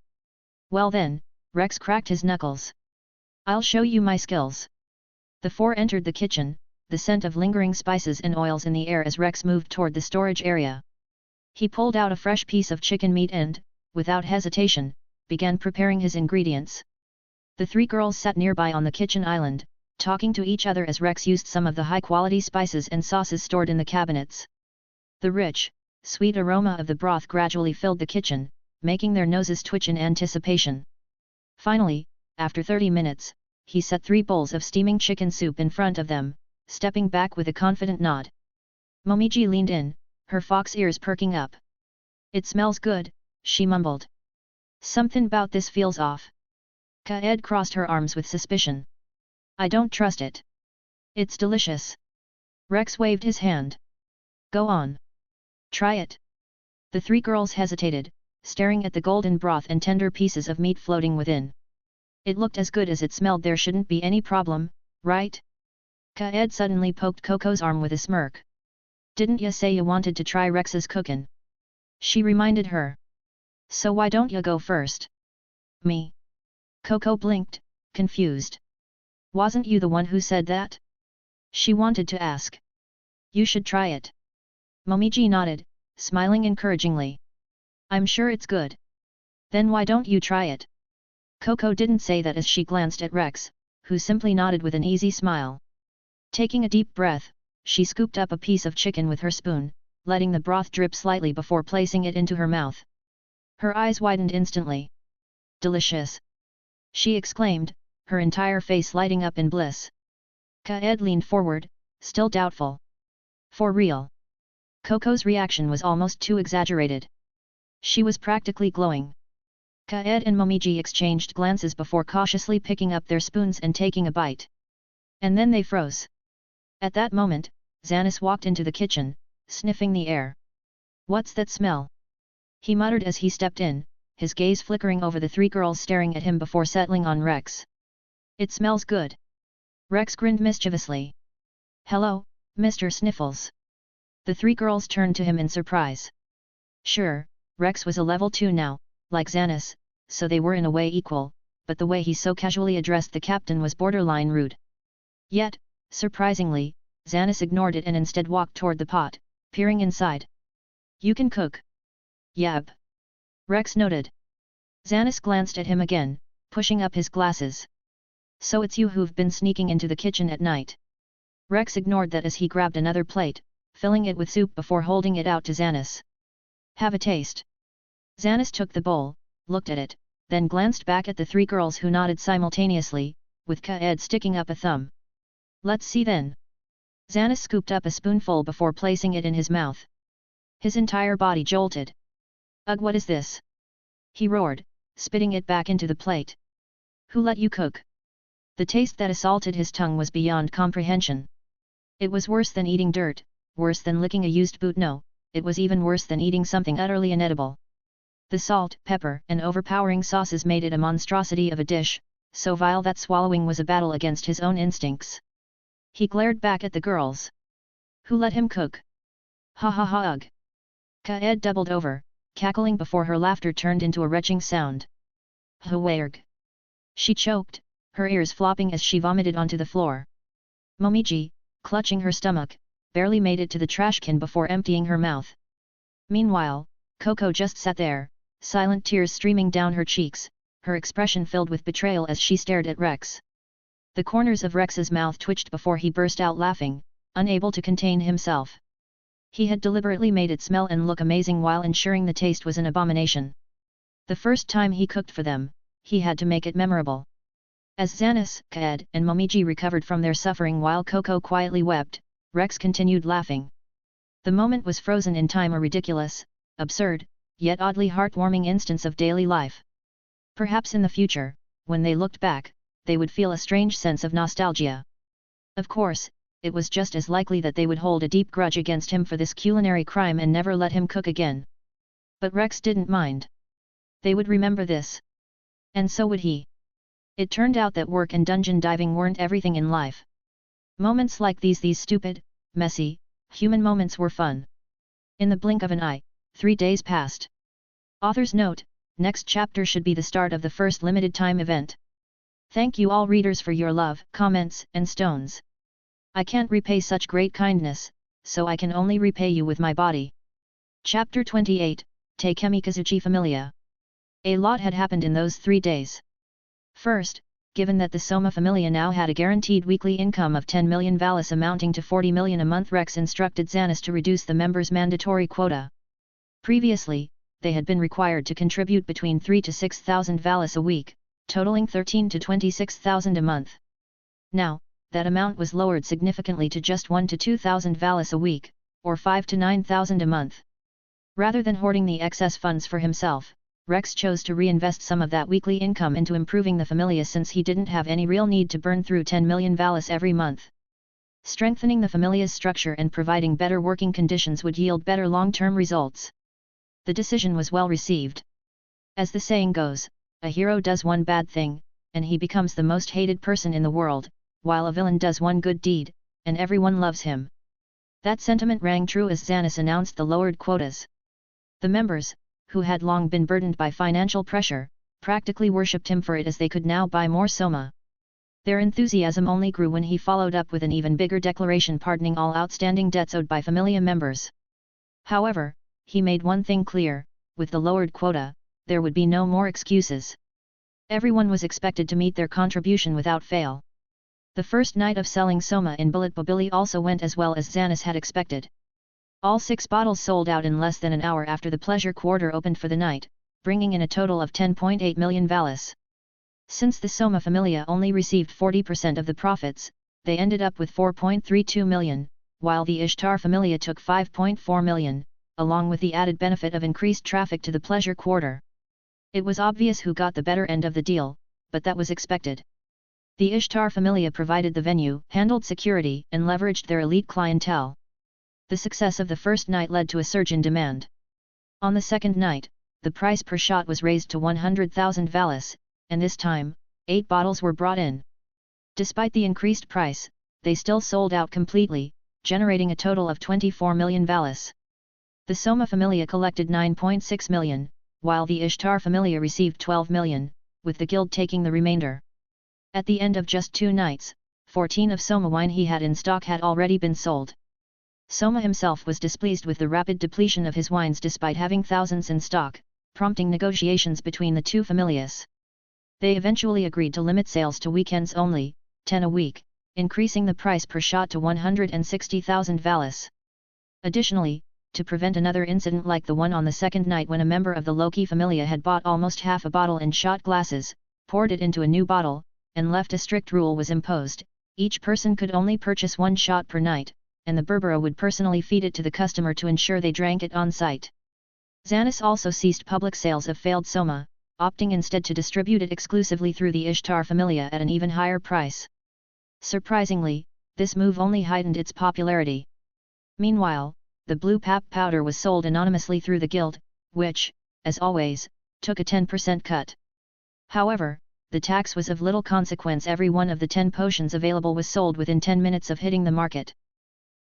"Well then," Rex cracked his knuckles. "I'll show you my skills." The four entered the kitchen, the scent of lingering spices and oils in the air as Rex moved toward the storage area. He pulled out a fresh piece of chicken meat and, without hesitation, began preparing his ingredients. The three girls sat nearby on the kitchen island, talking to each other as Rex used some of the high-quality spices and sauces stored in the cabinets. The rich, sweet aroma of the broth gradually filled the kitchen, making their noses twitch in anticipation. Finally, after 30 minutes, he set 3 bowls of steaming chicken soup in front of them, stepping back with a confident nod. Momiji leaned in, her fox ears perking up. "It smells good," she mumbled. "Something about this feels off." Kaed crossed her arms with suspicion. "I don't trust it. It's delicious." Rex waved his hand. "Go on. Try it." The three girls hesitated, staring at the golden broth and tender pieces of meat floating within. "It looked as good as it smelled. There shouldn't be any problem, right?" Kaed suddenly poked Coco's arm with a smirk. "Didn't ya say you wanted to try Rex's cookin'?" she reminded her. "So why don't ya go first?" "Me?" Coco blinked, confused. "Wasn't you the one who said that?" she wanted to ask. "You should try it." Momiji nodded, smiling encouragingly. "I'm sure it's good." "Then why don't you try it?" Coco didn't say that as she glanced at Rex, who simply nodded with an easy smile. Taking a deep breath, she scooped up a piece of chicken with her spoon, letting the broth drip slightly before placing it into her mouth. Her eyes widened instantly. "Delicious!" she exclaimed, her entire face lighting up in bliss. Kaed leaned forward, still doubtful. "For real?" Coco's reaction was almost too exaggerated. She was practically glowing. Kaed and Momiji exchanged glances before cautiously picking up their spoons and taking a bite. And then they froze. At that moment, Xanis walked into the kitchen, sniffing the air. "What's that smell?" he muttered as he stepped in, his gaze flickering over the three girls staring at him before settling on Rex. "It smells good." Rex grinned mischievously. "Hello, Mr. Sniffles." The three girls turned to him in surprise. Sure, Rex was a level 2 now, like Xanis, so they were in a way equal, but the way he so casually addressed the captain was borderline rude. Yet, surprisingly, Xanis ignored it and instead walked toward the pot, peering inside. "You can cook." "Yep." Rex noted. Xanis glanced at him again, pushing up his glasses. "So it's you who've been sneaking into the kitchen at night." Rex ignored that as he grabbed another plate, filling it with soup before holding it out to Xanis. "Have a taste." Xanis took the bowl, looked at it, then glanced back at the three girls who nodded simultaneously, with Kaed sticking up a thumb. Let's see then. Xanas scooped up a spoonful before placing it in his mouth. His entire body jolted. Ugh, what is this? He roared, spitting it back into the plate. Who let you cook? The taste that assaulted his tongue was beyond comprehension. It was worse than eating dirt, worse than licking a used boot. No, it was even worse than eating something utterly inedible. The salt, pepper, and overpowering sauces made it a monstrosity of a dish, so vile that swallowing was a battle against his own instincts. He glared back at the girls. Who let him cook? Ha ha ha ugh. Kaed doubled over, cackling before her laughter turned into a retching sound. Hwaerg. She choked, her ears flopping as she vomited onto the floor. Momiji, clutching her stomach, barely made it to the trash can before emptying her mouth. Meanwhile, Coco just sat there, silent tears streaming down her cheeks, her expression filled with betrayal as she stared at Rex. The corners of Rex's mouth twitched before he burst out laughing, unable to contain himself. He had deliberately made it smell and look amazing while ensuring the taste was an abomination. The first time he cooked for them, he had to make it memorable. As Xanas, Kaed, and Momiji recovered from their suffering while Coco quietly wept, Rex continued laughing. The moment was frozen in time, a ridiculous, absurd, yet oddly heartwarming instance of daily life. Perhaps in the future, when they looked back, they would feel a strange sense of nostalgia. Of course, it was just as likely that they would hold a deep grudge against him for this culinary crime and never let him cook again. But Rex didn't mind. They would remember this. And so would he. It turned out that work and dungeon diving weren't everything in life. Moments like these stupid, messy, human moments were fun. In the blink of an eye, 3 days passed. Author's note: next chapter should be the start of the first limited time event. Thank you all readers for your love, comments, and stones. I can't repay such great kindness, so I can only repay you with my body. Chapter 28, Takemikazuchi Familia. A lot had happened in those 3 days. First, given that the Soma Familia now had a guaranteed weekly income of 10 million valis amounting to 40 million a month, Rex instructed Xanas to reduce the members' mandatory quota. Previously, they had been required to contribute between 3 to 6,000 valis a week, totaling 13 to 26,000 a month. Now, that amount was lowered significantly to just 1 to 2,000 valis a week, or 5 to 9,000 a month. Rather than hoarding the excess funds for himself, Rex chose to reinvest some of that weekly income into improving the familia since he didn't have any real need to burn through 10 million valis every month. Strengthening the familia's structure and providing better working conditions would yield better long-term results. The decision was well received. As the saying goes, a hero does one bad thing, and he becomes the most hated person in the world, while a villain does one good deed, and everyone loves him. That sentiment rang true as Xanas announced the lowered quotas. The members, who had long been burdened by financial pressure, practically worshipped him for it, as they could now buy more Soma. Their enthusiasm only grew when he followed up with an even bigger declaration pardoning all outstanding debts owed by familia members. However, he made one thing clear: with the lowered quota, there would be no more excuses. Everyone was expected to meet their contribution without fail. The first night of selling Soma in Bullet Bobili also went as well as Xanas had expected. All 6 bottles sold out in less than an hour after the pleasure quarter opened for the night, bringing in a total of 10.8 million valis. Since the Soma Familia only received 40% of the profits, they ended up with 4.32 million, while the Ishtar Familia took 5.4 million, along with the added benefit of increased traffic to the pleasure quarter. It was obvious who got the better end of the deal, but that was expected. The Ishtar Familia provided the venue, handled security, and leveraged their elite clientele. The success of the first night led to a surge in demand. On the second night, the price per shot was raised to 100,000 valis, and this time, 8 bottles were brought in. Despite the increased price, they still sold out completely, generating a total of 24 million valis. The Soma Familia collected 9.6 million, while the Ishtar Familia received 12 million, with the guild taking the remainder. At the end of just 2 nights, 14 of Soma wine he had in stock had already been sold. Soma himself was displeased with the rapid depletion of his wines despite having thousands in stock, prompting negotiations between the two familias. They eventually agreed to limit sales to weekends only, 10 a week, increasing the price per shot to 160,000 valis. Additionally, to prevent another incident like the one on the second night when a member of the Loki familia had bought almost half a bottle in shot glasses, poured it into a new bottle, and left a strict rule was imposed: each person could only purchase one shot per night, and the Berbera would personally feed it to the customer to ensure they drank it on site. Xanas also ceased public sales of failed soma, opting instead to distribute it exclusively through the Ishtar familia at an even higher price. Surprisingly, this move only heightened its popularity. Meanwhile, the blue pap powder was sold anonymously through the guild, which, as always, took a 10% cut. However, the tax was of little consequence. Every one of the 10 potions available was sold within 10 minutes of hitting the market.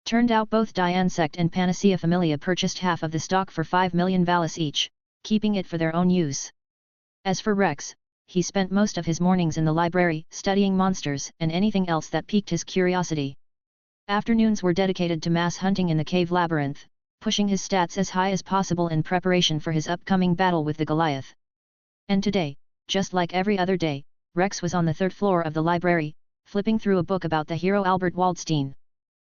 Turned out both Diane Sect and Panacea Familia purchased half of the stock for 5 million valis each, keeping it for their own use. As for Rex, he spent most of his mornings in the library, studying monsters and anything else that piqued his curiosity. Afternoons were dedicated to mass hunting in the cave labyrinth, pushing his stats as high as possible in preparation for his upcoming battle with the Goliath. And today, just like every other day, Rex was on the 3rd floor of the library, flipping through a book about the hero Albert Waldstein.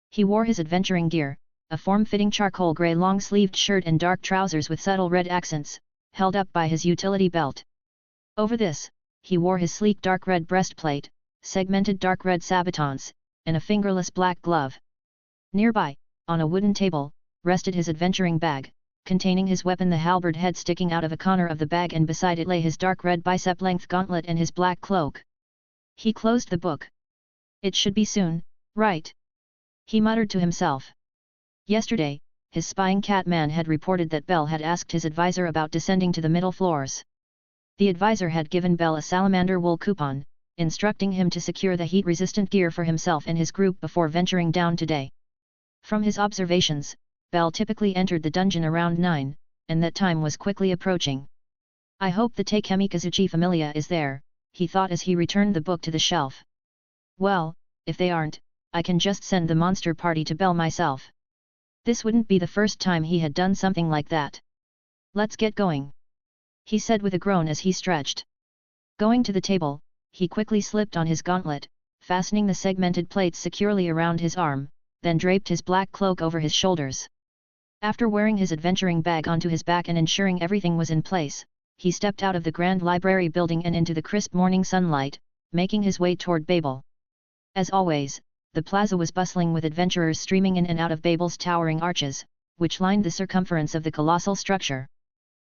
He wore his adventuring gear, a form-fitting charcoal grey long-sleeved shirt and dark trousers with subtle red accents, held up by his utility belt. Over this, he wore his sleek dark red breastplate, segmented dark red sabatons, and a fingerless black glove. Nearby, on a wooden table, rested his adventuring bag, containing his weapon, the halberd head sticking out of a corner of the bag, and beside it lay his dark red bicep-length gauntlet and his black cloak. He closed the book. It should be soon, right? He muttered to himself. Yesterday, his spying Catman had reported that Bell had asked his advisor about descending to the middle floors. The advisor had given Bell a salamander wool coupon, instructing him to secure the heat-resistant gear for himself and his group before venturing down today. From his observations, Bell typically entered the dungeon around 9, and that time was quickly approaching. I hope the Takemikazuchi familia is there, he thought as he returned the book to the shelf. Well, if they aren't, I can just send the monster party to Bell myself. This wouldn't be the first time he had done something like that. Let's get going, he said with a groan as he stretched. Going to the table, he quickly slipped on his gauntlet, fastening the segmented plates securely around his arm, then draped his black cloak over his shoulders. After wearing his adventuring bag onto his back and ensuring everything was in place, he stepped out of the grand library building and into the crisp morning sunlight, making his way toward Babel. As always, the plaza was bustling with adventurers streaming in and out of Babel's towering arches, which lined the circumference of the colossal structure.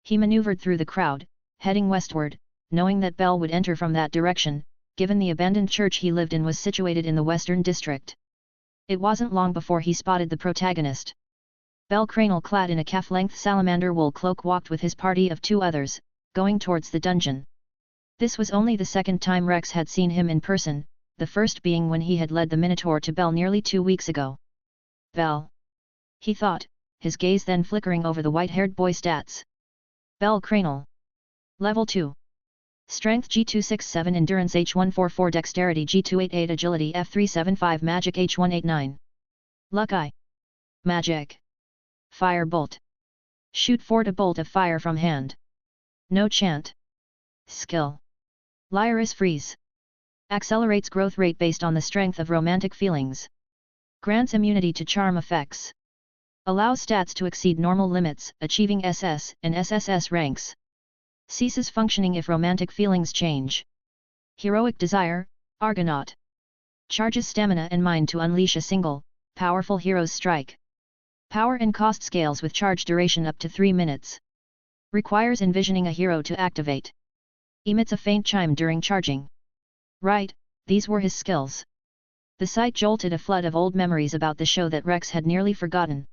He maneuvered through the crowd, heading westward, knowing that Bell would enter from that direction, given the abandoned church he lived in was situated in the western district. It wasn't long before he spotted the protagonist. Bell Cranel, clad in a calf-length salamander wool cloak, walked with his party of 2 others, going towards the dungeon. This was only the second time Rex had seen him in person, the first being when he had led the Minotaur to Bell nearly 2 weeks ago. Bell, he thought, his gaze then flickering over the white-haired boy stats. Bell Cranel. Level 2. Strength G267, Endurance H144, Dexterity G288, Agility F375, Magic H189. Luck I. Magic. Fire Bolt. Shoot forward a bolt of fire from hand. No chant. Skill. Lyris Freeze. Accelerates growth rate based on the strength of romantic feelings. Grants immunity to charm effects. Allows stats to exceed normal limits, achieving SS and SSS ranks. Ceases functioning if romantic feelings change. Heroic Desire, Argonaut. Charges stamina and mind to unleash a single, powerful hero's strike. Power and cost scales with charge duration up to 3 minutes. Requires envisioning a hero to activate. Emits a faint chime during charging. Right, these were his skills. The sight jolted a flood of old memories about the show that Rex had nearly forgotten.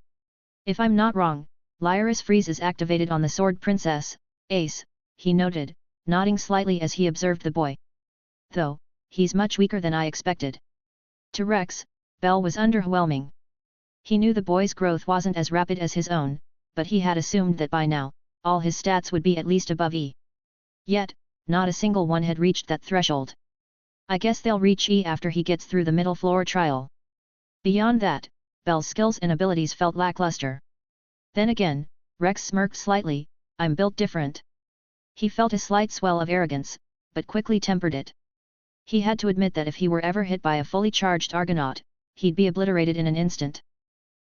If I'm not wrong, Lyris Freeze is activated on the Sword Princess, Ace, he noted, nodding slightly as he observed the boy. Though, he's much weaker than I expected. To Rex, Bell was underwhelming. He knew the boy's growth wasn't as rapid as his own, but he had assumed that by now, all his stats would be at least above E. Yet, not a single one had reached that threshold. I guess they'll reach E after he gets through the middle floor trial. Beyond that, Bell's skills and abilities felt lackluster. Then again, Rex smirked slightly, I'm built different. He felt a slight swell of arrogance, but quickly tempered it. He had to admit that if he were ever hit by a fully charged Argonaut, he'd be obliterated in an instant.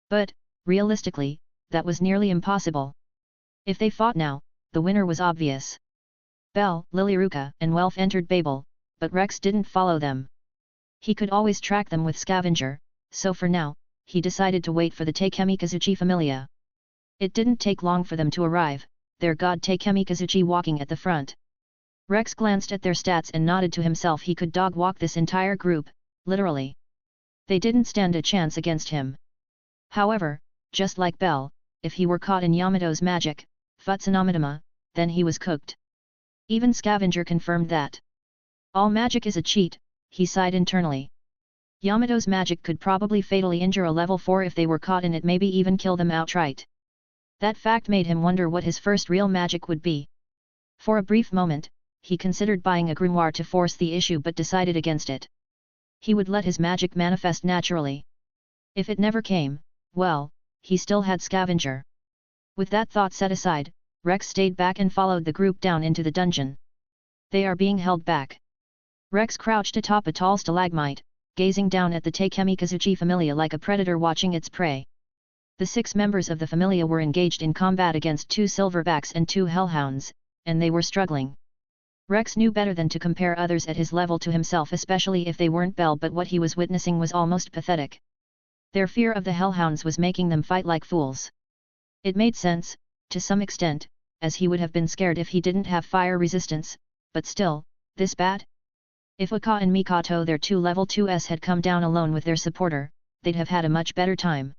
But, realistically, that was nearly impossible. If they fought now, the winner was obvious. Belle, Lilyruka, and Welf entered Babel, but Rex didn't follow them. He could always track them with Scavenger, so for now, he decided to wait for the Takemikazuchi familia. It didn't take long for them to arrive, their god Takemikazuchi walking at the front. Rex glanced at their stats and nodded to himself he could dog walk this entire group, literally. They didn't stand a chance against him. However, just like Belle, if he were caught in Yamato's magic, Futsunamitama, then he was cooked. Even Scavenger confirmed that. All magic is a cheat, he sighed internally. Yamato's magic could probably fatally injure a level 4 if they were caught in it, maybe even kill them outright. That fact made him wonder what his first real magic would be. For a brief moment, he considered buying a grimoire to force the issue but decided against it. He would let his magic manifest naturally. If it never came, well, he still had Scavenger. With that thought set aside, Rex stayed back and followed the group down into the dungeon. They are being held back. Rex crouched atop a tall stalagmite, gazing down at the Takemikazuchi familia like a predator watching its prey. The 6 members of the familia were engaged in combat against 2 silverbacks and 2 hellhounds, and they were struggling. Rex knew better than to compare others at his level to himself, especially if they weren't Belle, but what he was witnessing was almost pathetic. Their fear of the hellhounds was making them fight like fools. It made sense, to some extent, as he would have been scared if he didn't have fire resistance, but still, this bad? If Waka and Mikoto, their 2 level 2s, had come down alone with their supporter, they'd have had a much better time.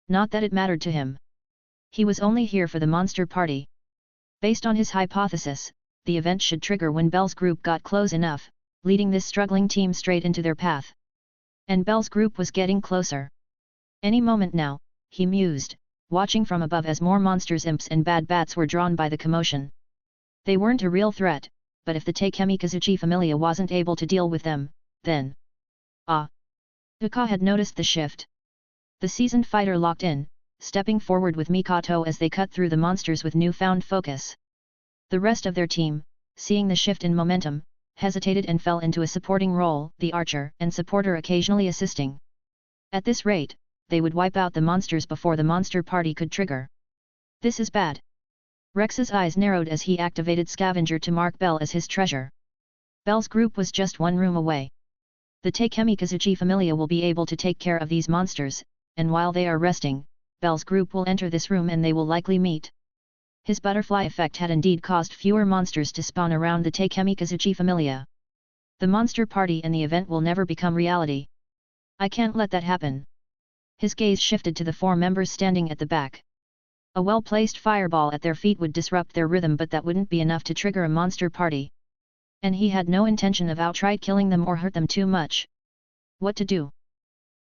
Not that it mattered to him. He was only here for the monster party. Based on his hypothesis, the event should trigger when Belle's group got close enough, leading this struggling team straight into their path. And Belle's group was getting closer. Any moment now, he mused, watching from above as more monsters, imps and bad bats were drawn by the commotion. They weren't a real threat, but if the Takemikazuchi familia wasn't able to deal with them, then... Duka had noticed the shift. The seasoned fighter locked in, stepping forward with Mikoto as they cut through the monsters with newfound focus. The rest of their team, seeing the shift in momentum, hesitated and fell into a supporting role, the archer and supporter occasionally assisting. At this rate, they would wipe out the monsters before the monster party could trigger. This is bad. Rex's eyes narrowed as he activated Scavenger to mark Belle as his treasure. Belle's group was just 1 room away. The Takemikazuchi familia will be able to take care of these monsters, and while they are resting, Belle's group will enter this room and they will likely meet. His butterfly effect had indeed caused fewer monsters to spawn around the Takemikazuchi familia. The monster party and the event will never become reality. I can't let that happen. His gaze shifted to the 4 members standing at the back. A well-placed fireball at their feet would disrupt their rhythm, but that wouldn't be enough to trigger a monster party. And he had no intention of outright killing them or hurt them too much. What to do?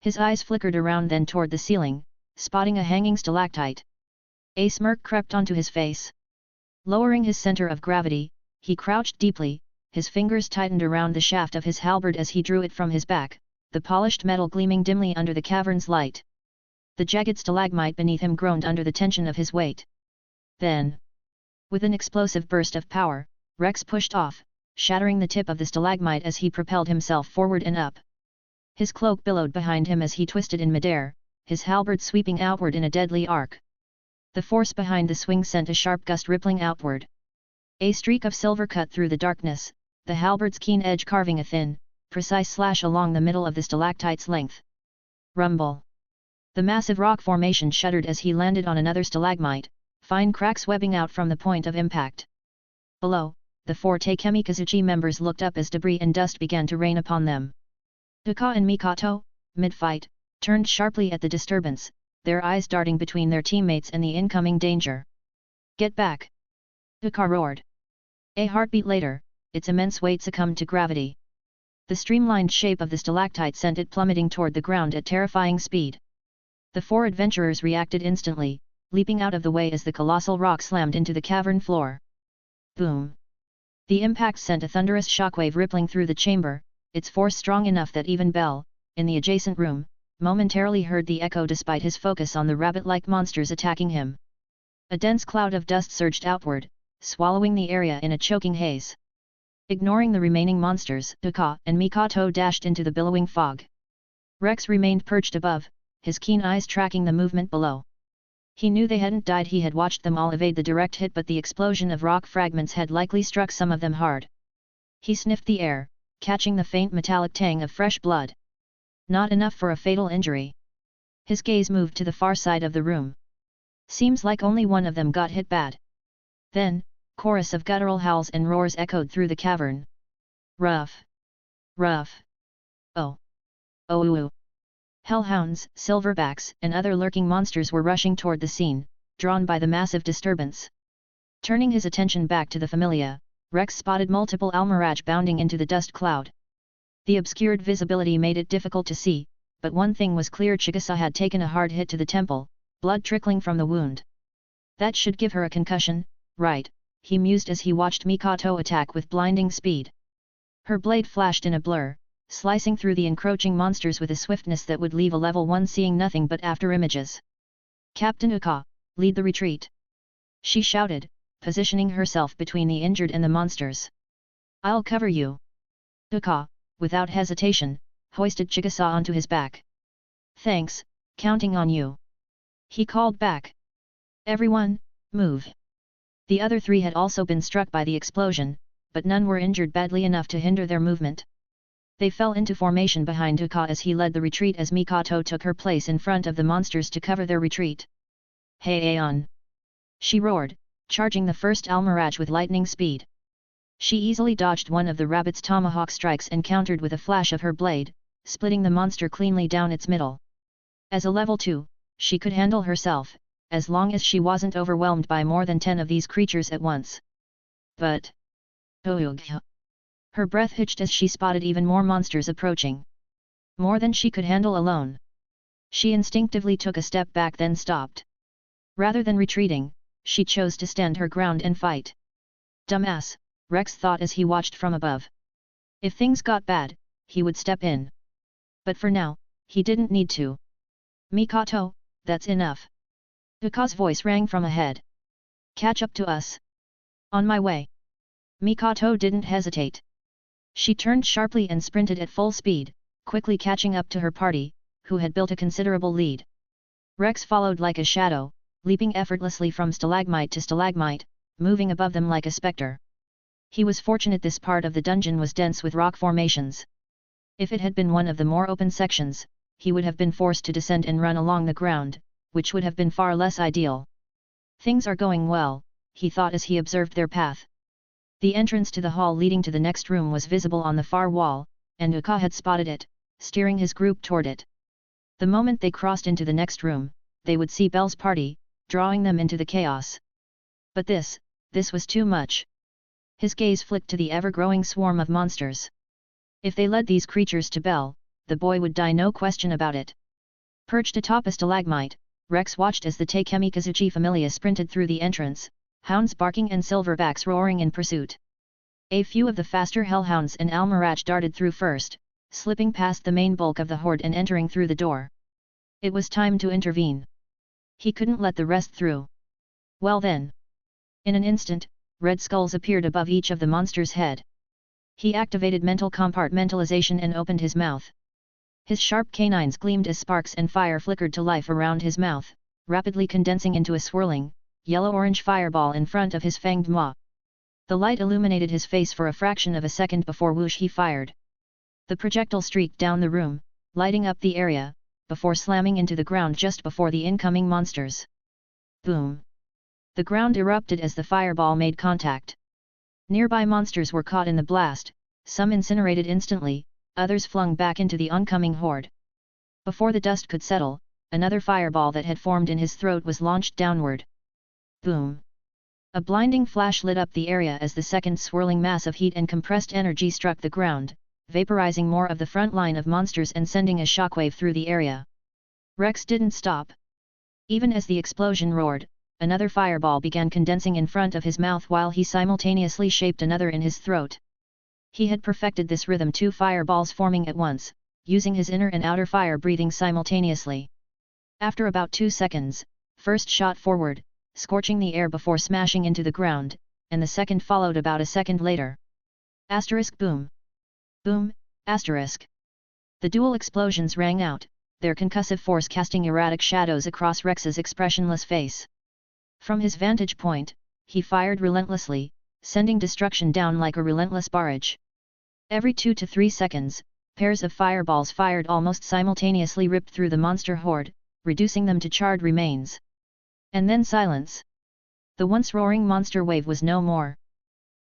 His eyes flickered around, then toward the ceiling, spotting a hanging stalactite. A smirk crept onto his face. Lowering his center of gravity, he crouched deeply, his fingers tightened around the shaft of his halberd as he drew it from his back, the polished metal gleaming dimly under the cavern's light. The jagged stalagmite beneath him groaned under the tension of his weight. Then, with an explosive burst of power, Rex pushed off, shattering the tip of the stalagmite as he propelled himself forward and up. His cloak billowed behind him as he twisted in midair, his halberd sweeping outward in a deadly arc. The force behind the swing sent a sharp gust rippling outward. A streak of silver cut through the darkness, the halberd's keen edge carving a thin, precise slash along the middle of the stalactite's length. Rumble. The massive rock formation shuddered as he landed on another stalagmite, fine cracks webbing out from the point of impact. Below, the 4 Takemikazuchi members looked up as debris and dust began to rain upon them. Duka and Mikoto, mid-fight, turned sharply at the disturbance, their eyes darting between their teammates and the incoming danger. Get back! Duka roared. A heartbeat later, its immense weight succumbed to gravity. The streamlined shape of the stalactite sent it plummeting toward the ground at terrifying speed. The 4 adventurers reacted instantly, leaping out of the way as the colossal rock slammed into the cavern floor. Boom! The impact sent a thunderous shockwave rippling through the chamber, its force strong enough that even Belle, in the adjacent room, momentarily heard the echo despite his focus on the rabbit-like monsters attacking him. A dense cloud of dust surged outward, swallowing the area in a choking haze. Ignoring the remaining monsters, Duka and Mikoto dashed into the billowing fog. Rex remained perched above, his keen eyes tracking the movement below. He knew they hadn't died. He had watched them all evade the direct hit, but the explosion of rock fragments had likely struck some of them hard. He sniffed the air, catching the faint metallic tang of fresh blood. Not enough for a fatal injury. His gaze moved to the far side of the room. Seems like only one of them got hit bad. Then, chorus of guttural howls and roars echoed through the cavern. Rough. Rough. Oh. Oh ooh. Hellhounds, silverbacks, and other lurking monsters were rushing toward the scene, drawn by the massive disturbance. Turning his attention back to the familia, Rex spotted multiple almiraj bounding into the dust cloud. The obscured visibility made it difficult to see, but one thing was clear: Chigusa had taken a hard hit to the temple, blood trickling from the wound. That should give her a concussion, right? He mused as he watched Mikoto attack with blinding speed. Her blade flashed in a blur, slicing through the encroaching monsters with a swiftness that would leave a level 1 seeing nothing but after images. Captain Uka, lead the retreat! She shouted, positioning herself between the injured and the monsters. I'll cover you. Uka, without hesitation, hoisted Chigusa onto his back. Thanks, counting on you. He called back. Everyone, move. The other 3 had also been struck by the explosion, but none were injured badly enough to hinder their movement. They fell into formation behind Uka as he led the retreat, as Mikoto took her place in front of the monsters to cover their retreat. Hey Aeon! She roared, charging the first almiraj with lightning speed. She easily dodged one of the rabbit's tomahawk strikes and countered with a flash of her blade, splitting the monster cleanly down its middle. As a level 2, she could handle herself, as long as she wasn't overwhelmed by more than 10 of these creatures at once. But... Her breath hitched as she spotted even more monsters approaching. More than she could handle alone. She instinctively took a step back, then stopped. Rather than retreating, she chose to stand her ground and fight. Dumbass, Rex thought as he watched from above. If things got bad, he would step in. But for now, he didn't need to. Mikoto, that's enough. Uka's voice rang from ahead. Catch up to us. On my way. Mikoto didn't hesitate. She turned sharply and sprinted at full speed, quickly catching up to her party, who had built a considerable lead. Rex followed like a shadow, leaping effortlessly from stalagmite to stalagmite, moving above them like a spectre. He was fortunate this part of the dungeon was dense with rock formations. If it had been one of the more open sections, he would have been forced to descend and run along the ground, which would have been far less ideal. Things are going well, he thought as he observed their path. The entrance to the hall leading to the next room was visible on the far wall, and Uka had spotted it, steering his group toward it. The moment they crossed into the next room, they would see Belle's party, drawing them into the chaos. But this was too much. His gaze flicked to the ever-growing swarm of monsters. If they led these creatures to Belle, the boy would die, no question about it. Perched atop a stalagmite, Rex watched as the Takemikazuchi familia sprinted through the entrance, hounds barking and silverbacks roaring in pursuit. A few of the faster hellhounds and almiraj darted through first, slipping past the main bulk of the horde and entering through the door. It was time to intervene. He couldn't let the rest through. Well then. In an instant, red skulls appeared above each of the monster's head. He activated mental compartmentalization and opened his mouth. His sharp canines gleamed as sparks and fire flickered to life around his mouth, rapidly condensing into a swirling, yellow-orange fireball in front of his fanged maw. The light illuminated his face for a fraction of a second before whoosh he fired. The projectile streaked down the room, lighting up the area, before slamming into the ground just before the incoming monsters. Boom! The ground erupted as the fireball made contact. Nearby monsters were caught in the blast, some incinerated instantly, others flung back into the oncoming horde. Before the dust could settle, another fireball that had formed in his throat was launched downward. Boom! A blinding flash lit up the area as the second swirling mass of heat and compressed energy struck the ground, vaporizing more of the front line of monsters and sending a shockwave through the area. Rex didn't stop. Even as the explosion roared, another fireball began condensing in front of his mouth while he simultaneously shaped another in his throat. He had perfected this rhythm, 2 fireballs forming at once, using his inner and outer fire breathing simultaneously. After about 2 seconds, first shot forward, scorching the air before smashing into the ground, and the second followed about a second later. Asterisk boom! Boom! Asterisk! The dual explosions rang out, their concussive force casting erratic shadows across Rex's expressionless face. From his vantage point, he fired relentlessly, sending destruction down like a relentless barrage. Every 2 to 3 seconds, pairs of fireballs fired almost simultaneously ripped through the monster horde, reducing them to charred remains. And then silence. The once roaring monster wave was no more.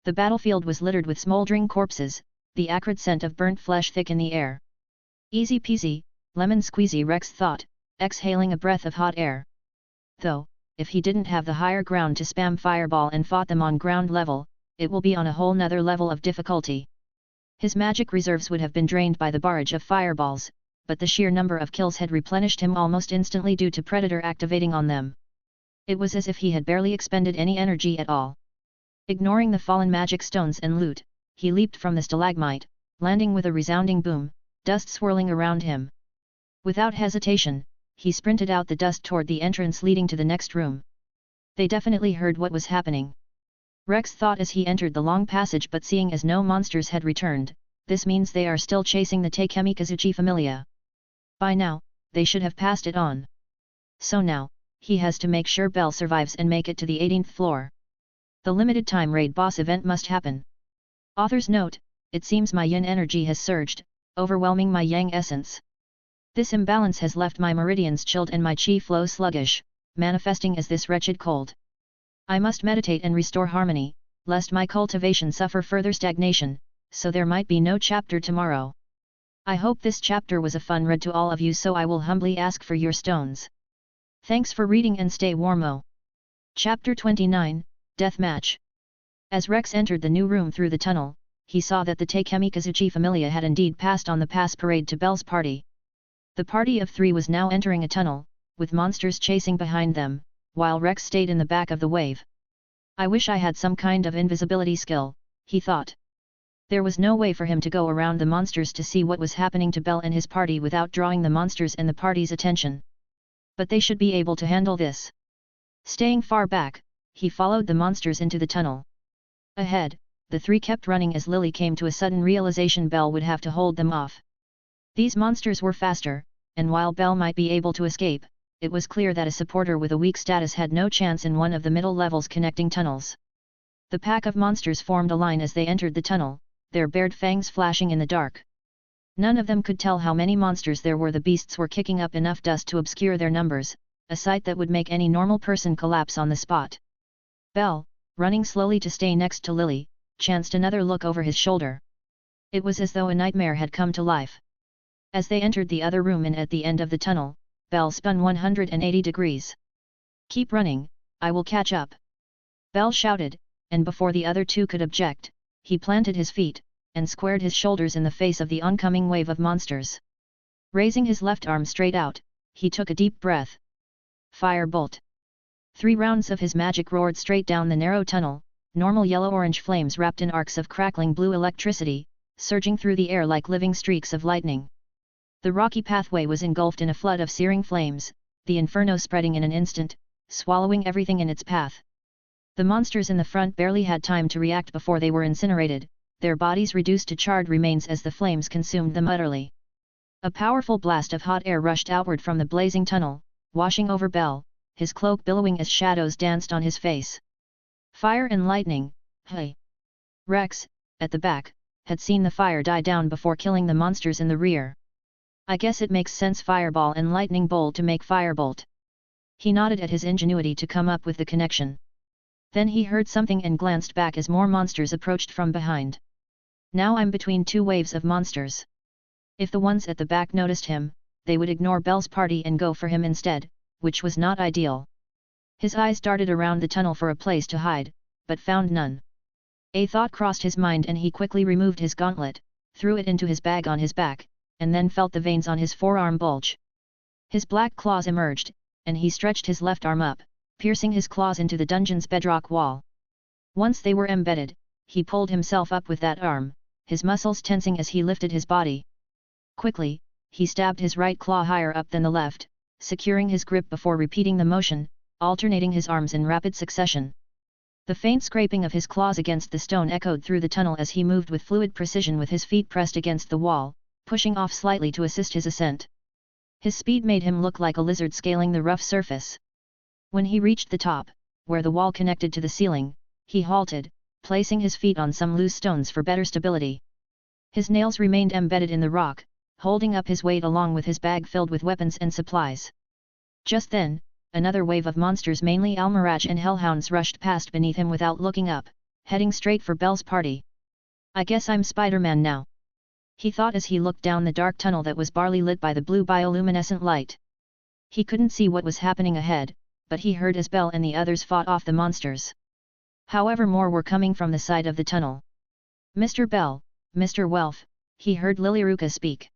The battlefield was littered with smoldering corpses, the acrid scent of burnt flesh thick in the air. Easy peasy, lemon squeezy, Rex thought, exhaling a breath of hot air. Though, if he didn't have the higher ground to spam fireball and fought them on ground level, it will be on a whole nother level of difficulty. His magic reserves would have been drained by the barrage of fireballs, but the sheer number of kills had replenished him almost instantly due to Predator activating on them. It was as if he had barely expended any energy at all. Ignoring the fallen magic stones and loot, he leaped from the stalagmite, landing with a resounding boom, dust swirling around him. Without hesitation, he sprinted out the dust toward the entrance leading to the next room. They definitely heard what was happening. Rex thought as he entered the long passage, but seeing as no monsters had returned, this means they are still chasing the Takemikazuchi familia. By now, they should have passed it on. So now, he has to make sure Belle survives and make it to the 18th floor. The limited time raid boss event must happen. Author's note, it seems my yin energy has surged, overwhelming my yang essence. This imbalance has left my meridians chilled and my chi flow sluggish, manifesting as this wretched cold. I must meditate and restore harmony, lest my cultivation suffer further stagnation, so there might be no chapter tomorrow. I hope this chapter was a fun read to all of you, so I will humbly ask for your stones. Thanks for reading and stay warmo. Chapter 29, Death Match. As Rex entered the new room through the tunnel, he saw that the Takemikazuchi familia had indeed passed on the pass parade to Belle's party. The party of 3 was now entering a tunnel, with monsters chasing behind them, while Rex stayed in the back of the wave. I wish I had some kind of invisibility skill, he thought. There was no way for him to go around the monsters to see what was happening to Belle and his party without drawing the monsters and the party's attention. But they should be able to handle this. Staying far back, he followed the monsters into the tunnel. Ahead, the 3 kept running as Lily came to a sudden realization Belle would have to hold them off. These monsters were faster, and while Belle might be able to escape, it was clear that a supporter with a weak status had no chance in one of the middle levels connecting tunnels. The pack of monsters formed a line as they entered the tunnel, their bared fangs flashing in the dark. None of them could tell how many monsters there were. The beasts were kicking up enough dust to obscure their numbers, a sight that would make any normal person collapse on the spot. Belle, running slowly to stay next to Lily, chanced another look over his shoulder. It was as though a nightmare had come to life. As they entered the other room and at the end of the tunnel, Belle spun 180 degrees. Keep running, I will catch up. Belle shouted, and before the other 2 could object, he planted his feet, and squared his shoulders in the face of the oncoming wave of monsters. Raising his left arm straight out, he took a deep breath. Fire bolt. 3 rounds of his magic roared straight down the narrow tunnel, normal yellow-orange flames wrapped in arcs of crackling blue electricity, surging through the air like living streaks of lightning. The rocky pathway was engulfed in a flood of searing flames, the inferno spreading in an instant, swallowing everything in its path. The monsters in the front barely had time to react before they were incinerated, their bodies reduced to charred remains as the flames consumed them utterly. A powerful blast of hot air rushed outward from the blazing tunnel, washing over Belle, his cloak billowing as shadows danced on his face. Fire and lightning, hey! Rex, at the back, had seen the fire die down before killing the monsters in the rear. I guess it makes sense fireball and lightning bolt to make firebolt. He nodded at his ingenuity to come up with the connection. Then he heard something and glanced back as more monsters approached from behind. Now I'm between 2 waves of monsters. If the ones at the back noticed him, they would ignore Belle's party and go for him instead, which was not ideal. His eyes darted around the tunnel for a place to hide, but found none. A thought crossed his mind and he quickly removed his gauntlet, threw it into his bag on his back, and then felt the veins on his forearm bulge. His black claws emerged, and he stretched his left arm up, piercing his claws into the dungeon's bedrock wall. Once they were embedded, he pulled himself up with that arm, his muscles tensing as he lifted his body. Quickly, he stabbed his right claw higher up than the left, securing his grip before repeating the motion, alternating his arms in rapid succession. The faint scraping of his claws against the stone echoed through the tunnel as he moved with fluid precision with his feet pressed against the wall, pushing off slightly to assist his ascent. His speed made him look like a lizard scaling the rough surface. When he reached the top, where the wall connected to the ceiling, he halted, placing his feet on some loose stones for better stability. His nails remained embedded in the rock, holding up his weight along with his bag filled with weapons and supplies. Just then, another wave of monsters, mainly Almiraj and hellhounds, rushed past beneath him without looking up, heading straight for Belle's party. I guess I'm Spider-Man now, he thought as he looked down the dark tunnel that was barely lit by the blue bioluminescent light. He couldn't see what was happening ahead, but he heard as Belle and the others fought off the monsters. However, more were coming from the side of the tunnel. Mr. Bell, Mr. Welf, he heard Lilyruka speak.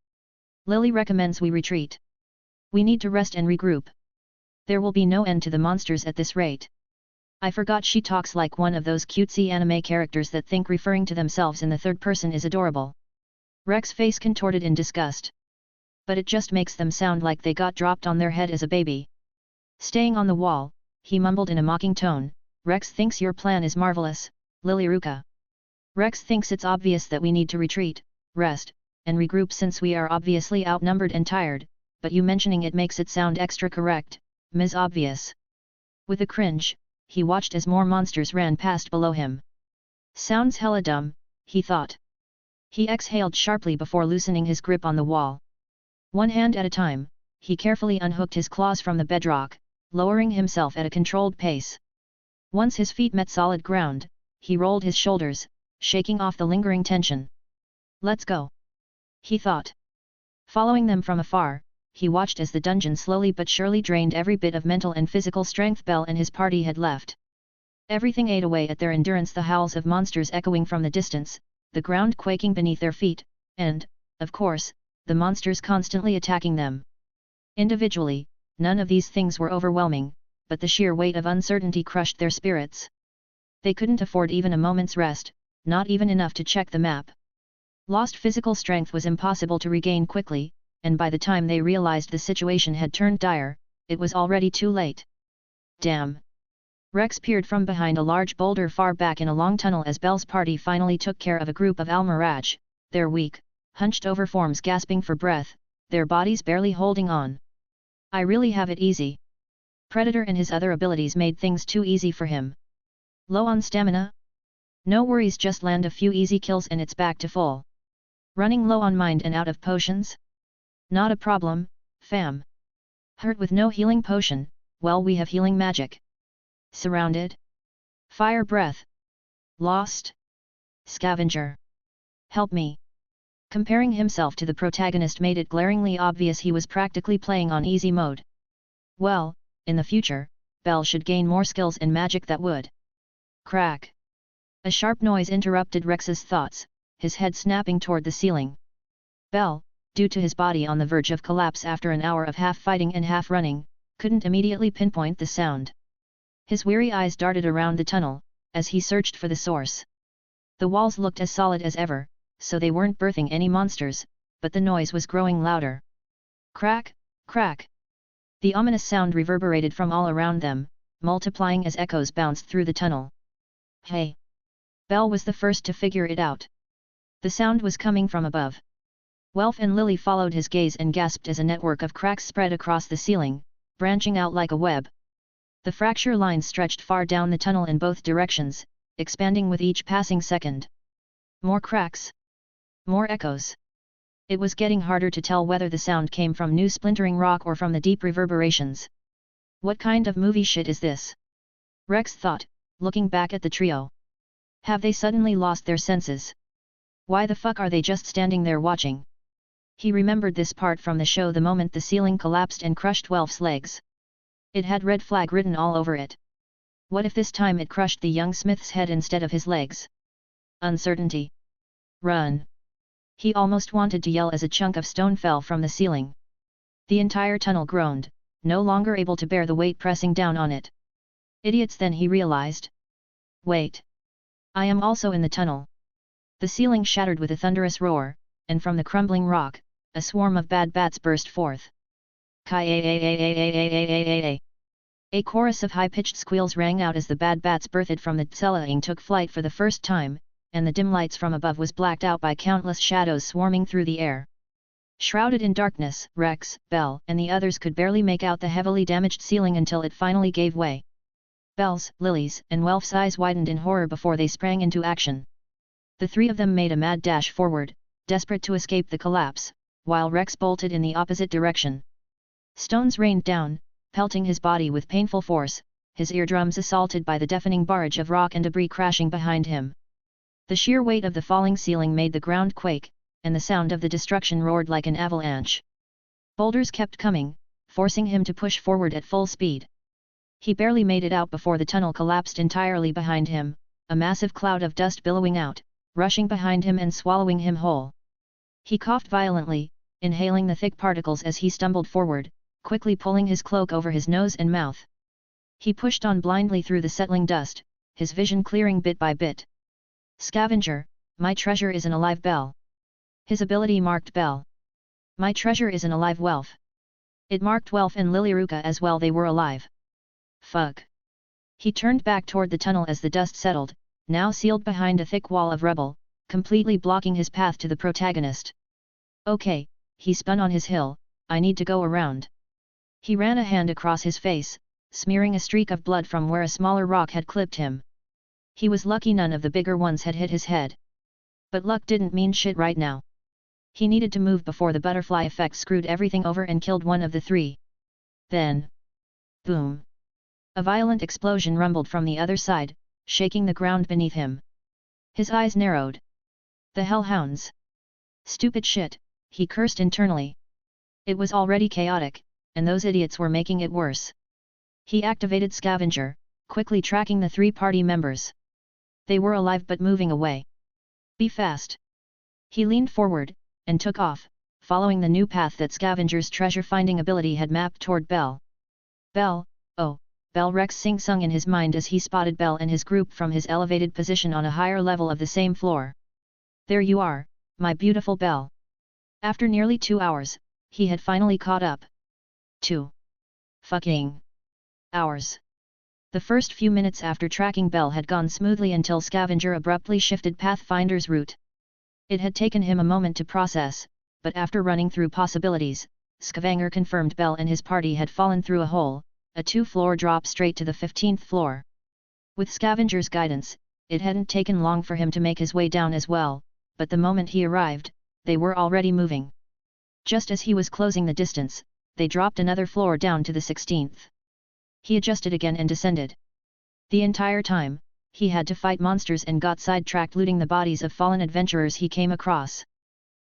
Lily recommends we retreat. We need to rest and regroup. There will be no end to the monsters at this rate. I forgot she talks like one of those cutesy anime characters that think referring to themselves in the third person is adorable. Rex's face contorted in disgust. But it just makes them sound like they got dropped on their head as a baby. Staying on the wall, he mumbled in a mocking tone, Rex thinks your plan is marvelous, Lilyruka. Rex thinks it's obvious that we need to retreat, rest, and regroup since we are obviously outnumbered and tired, but you mentioning it makes it sound extra correct, Ms. Obvious. With a cringe, he watched as more monsters ran past below him. Sounds hella dumb, he thought. He exhaled sharply before loosening his grip on the wall. One hand at a time, he carefully unhooked his claws from the bedrock, lowering himself at a controlled pace. Once his feet met solid ground, he rolled his shoulders, shaking off the lingering tension. Let's go, he thought. Following them from afar, he watched as the dungeon slowly but surely drained every bit of mental and physical strength Belle and his party had left. Everything ate away at their endurance, the howls of monsters echoing from the distance, the ground quaking beneath their feet, and, of course, the monsters constantly attacking them. Individually, none of these things were overwhelming, but the sheer weight of uncertainty crushed their spirits. They couldn't afford even a moment's rest, not even enough to check the map. Lost physical strength was impossible to regain quickly, and by the time they realized the situation had turned dire, it was already too late. Damn! Rex peered from behind a large boulder far back in a long tunnel as Belle's party finally took care of a group of Almiraj, their weak, hunched-over forms gasping for breath, their bodies barely holding on. I really have it easy. Predator and his other abilities made things too easy for him. Low on stamina? No worries, just land a few easy kills and it's back to full. Running low on mind and out of potions? Not a problem, fam. Hurt with no healing potion, well, we have healing magic. Surrounded? Fire breath. Lost? Scavenger. Help me. Comparing himself to the protagonist made it glaringly obvious he was practically playing on easy mode. Well, in the future, Belle should gain more skills and magic that would. Crack. A sharp noise interrupted Rex's thoughts, his head snapping toward the ceiling. Belle, due to his body on the verge of collapse after an hour of half fighting and half running, couldn't immediately pinpoint the sound. His weary eyes darted around the tunnel, as he searched for the source. The walls looked as solid as ever, so they weren't birthing any monsters, but the noise was growing louder. Crack, crack. The ominous sound reverberated from all around them, multiplying as echoes bounced through the tunnel. Hey! Belle was the first to figure it out. The sound was coming from above. Welf and Lily followed his gaze and gasped as a network of cracks spread across the ceiling, branching out like a web. The fracture lines stretched far down the tunnel in both directions, expanding with each passing second. More cracks. More echoes. It was getting harder to tell whether the sound came from new splintering rock or from the deep reverberations. What kind of movie shit is this? Rex thought, looking back at the trio. Have they suddenly lost their senses? Why the fuck are they just standing there watching? He remembered this part from the show the moment the ceiling collapsed and crushed Welf's legs. It had red flag written all over it. What if this time it crushed the young smith's head instead of his legs? Uncertainty. Run! He almost wanted to yell as a chunk of stone fell from the ceiling. The entire tunnel groaned, no longer able to bear the weight pressing down on it. Idiots, then he realized. Wait. I am also in the tunnel. The ceiling shattered with a thunderous roar, and from the crumbling rock, a swarm of bad bats burst forth. Kai-a-a-a-a-a-a-a-a-a. A chorus of high-pitched squeals rang out as the bad bats birthed from the ceiling took flight for the first time, and the dim lights from above was blacked out by countless shadows swarming through the air. Shrouded in darkness, Rex, Belle, and the others could barely make out the heavily damaged ceiling until it finally gave way. Belle's, Lily's, and Welf's eyes widened in horror before they sprang into action. The three of them made a mad dash forward, desperate to escape the collapse, while Rex bolted in the opposite direction. Stones rained down, pelting his body with painful force, his eardrums assaulted by the deafening barrage of rock and debris crashing behind him. The sheer weight of the falling ceiling made the ground quake, and the sound of the destruction roared like an avalanche. Boulders kept coming, forcing him to push forward at full speed. He barely made it out before the tunnel collapsed entirely behind him, a massive cloud of dust billowing out, rushing behind him and swallowing him whole. He coughed violently, inhaling the thick particles as he stumbled forward, quickly pulling his cloak over his nose and mouth. He pushed on blindly through the settling dust, his vision clearing bit by bit. Scavenger, my treasure is an alive Belle. His ability marked Belle. My treasure is an alive Welf. It marked Welf and Lilyruka as well, they were alive. Fuck. He turned back toward the tunnel as the dust settled, now sealed behind a thick wall of rubble, completely blocking his path to the protagonist. Okay, he spun on his hill, I need to go around. He ran a hand across his face, smearing a streak of blood from where a smaller rock had clipped him. He was lucky none of the bigger ones had hit his head. But luck didn't mean shit right now. He needed to move before the butterfly effect screwed everything over and killed one of the three. Then, boom! A violent explosion rumbled from the other side, shaking the ground beneath him. His eyes narrowed. The hellhounds! Stupid shit, he cursed internally. It was already chaotic, and those idiots were making it worse. He activated Scavenger, quickly tracking the three party members. They were alive but moving away. Be fast! He leaned forward, and took off, following the new path that Scavenger's treasure-finding ability had mapped toward Belle. Belle, oh, Belle, Rex sing-sung in his mind as he spotted Belle and his group from his elevated position on a higher level of the same floor. There you are, my beautiful Belle. After nearly 2 hours, he had finally caught up. 2 fucking hours. The first few minutes after tracking Belle had gone smoothly until Scavenger abruptly shifted Pathfinder's route. It had taken him a moment to process, but after running through possibilities, Scavenger confirmed Belle and his party had fallen through a hole, a 2-floor drop straight to the 15th floor. With Scavenger's guidance, it hadn't taken long for him to make his way down as well, but the moment he arrived, they were already moving. Just as he was closing the distance, they dropped another floor down to the 16th. He adjusted again and descended. The entire time, he had to fight monsters and got sidetracked looting the bodies of fallen adventurers he came across.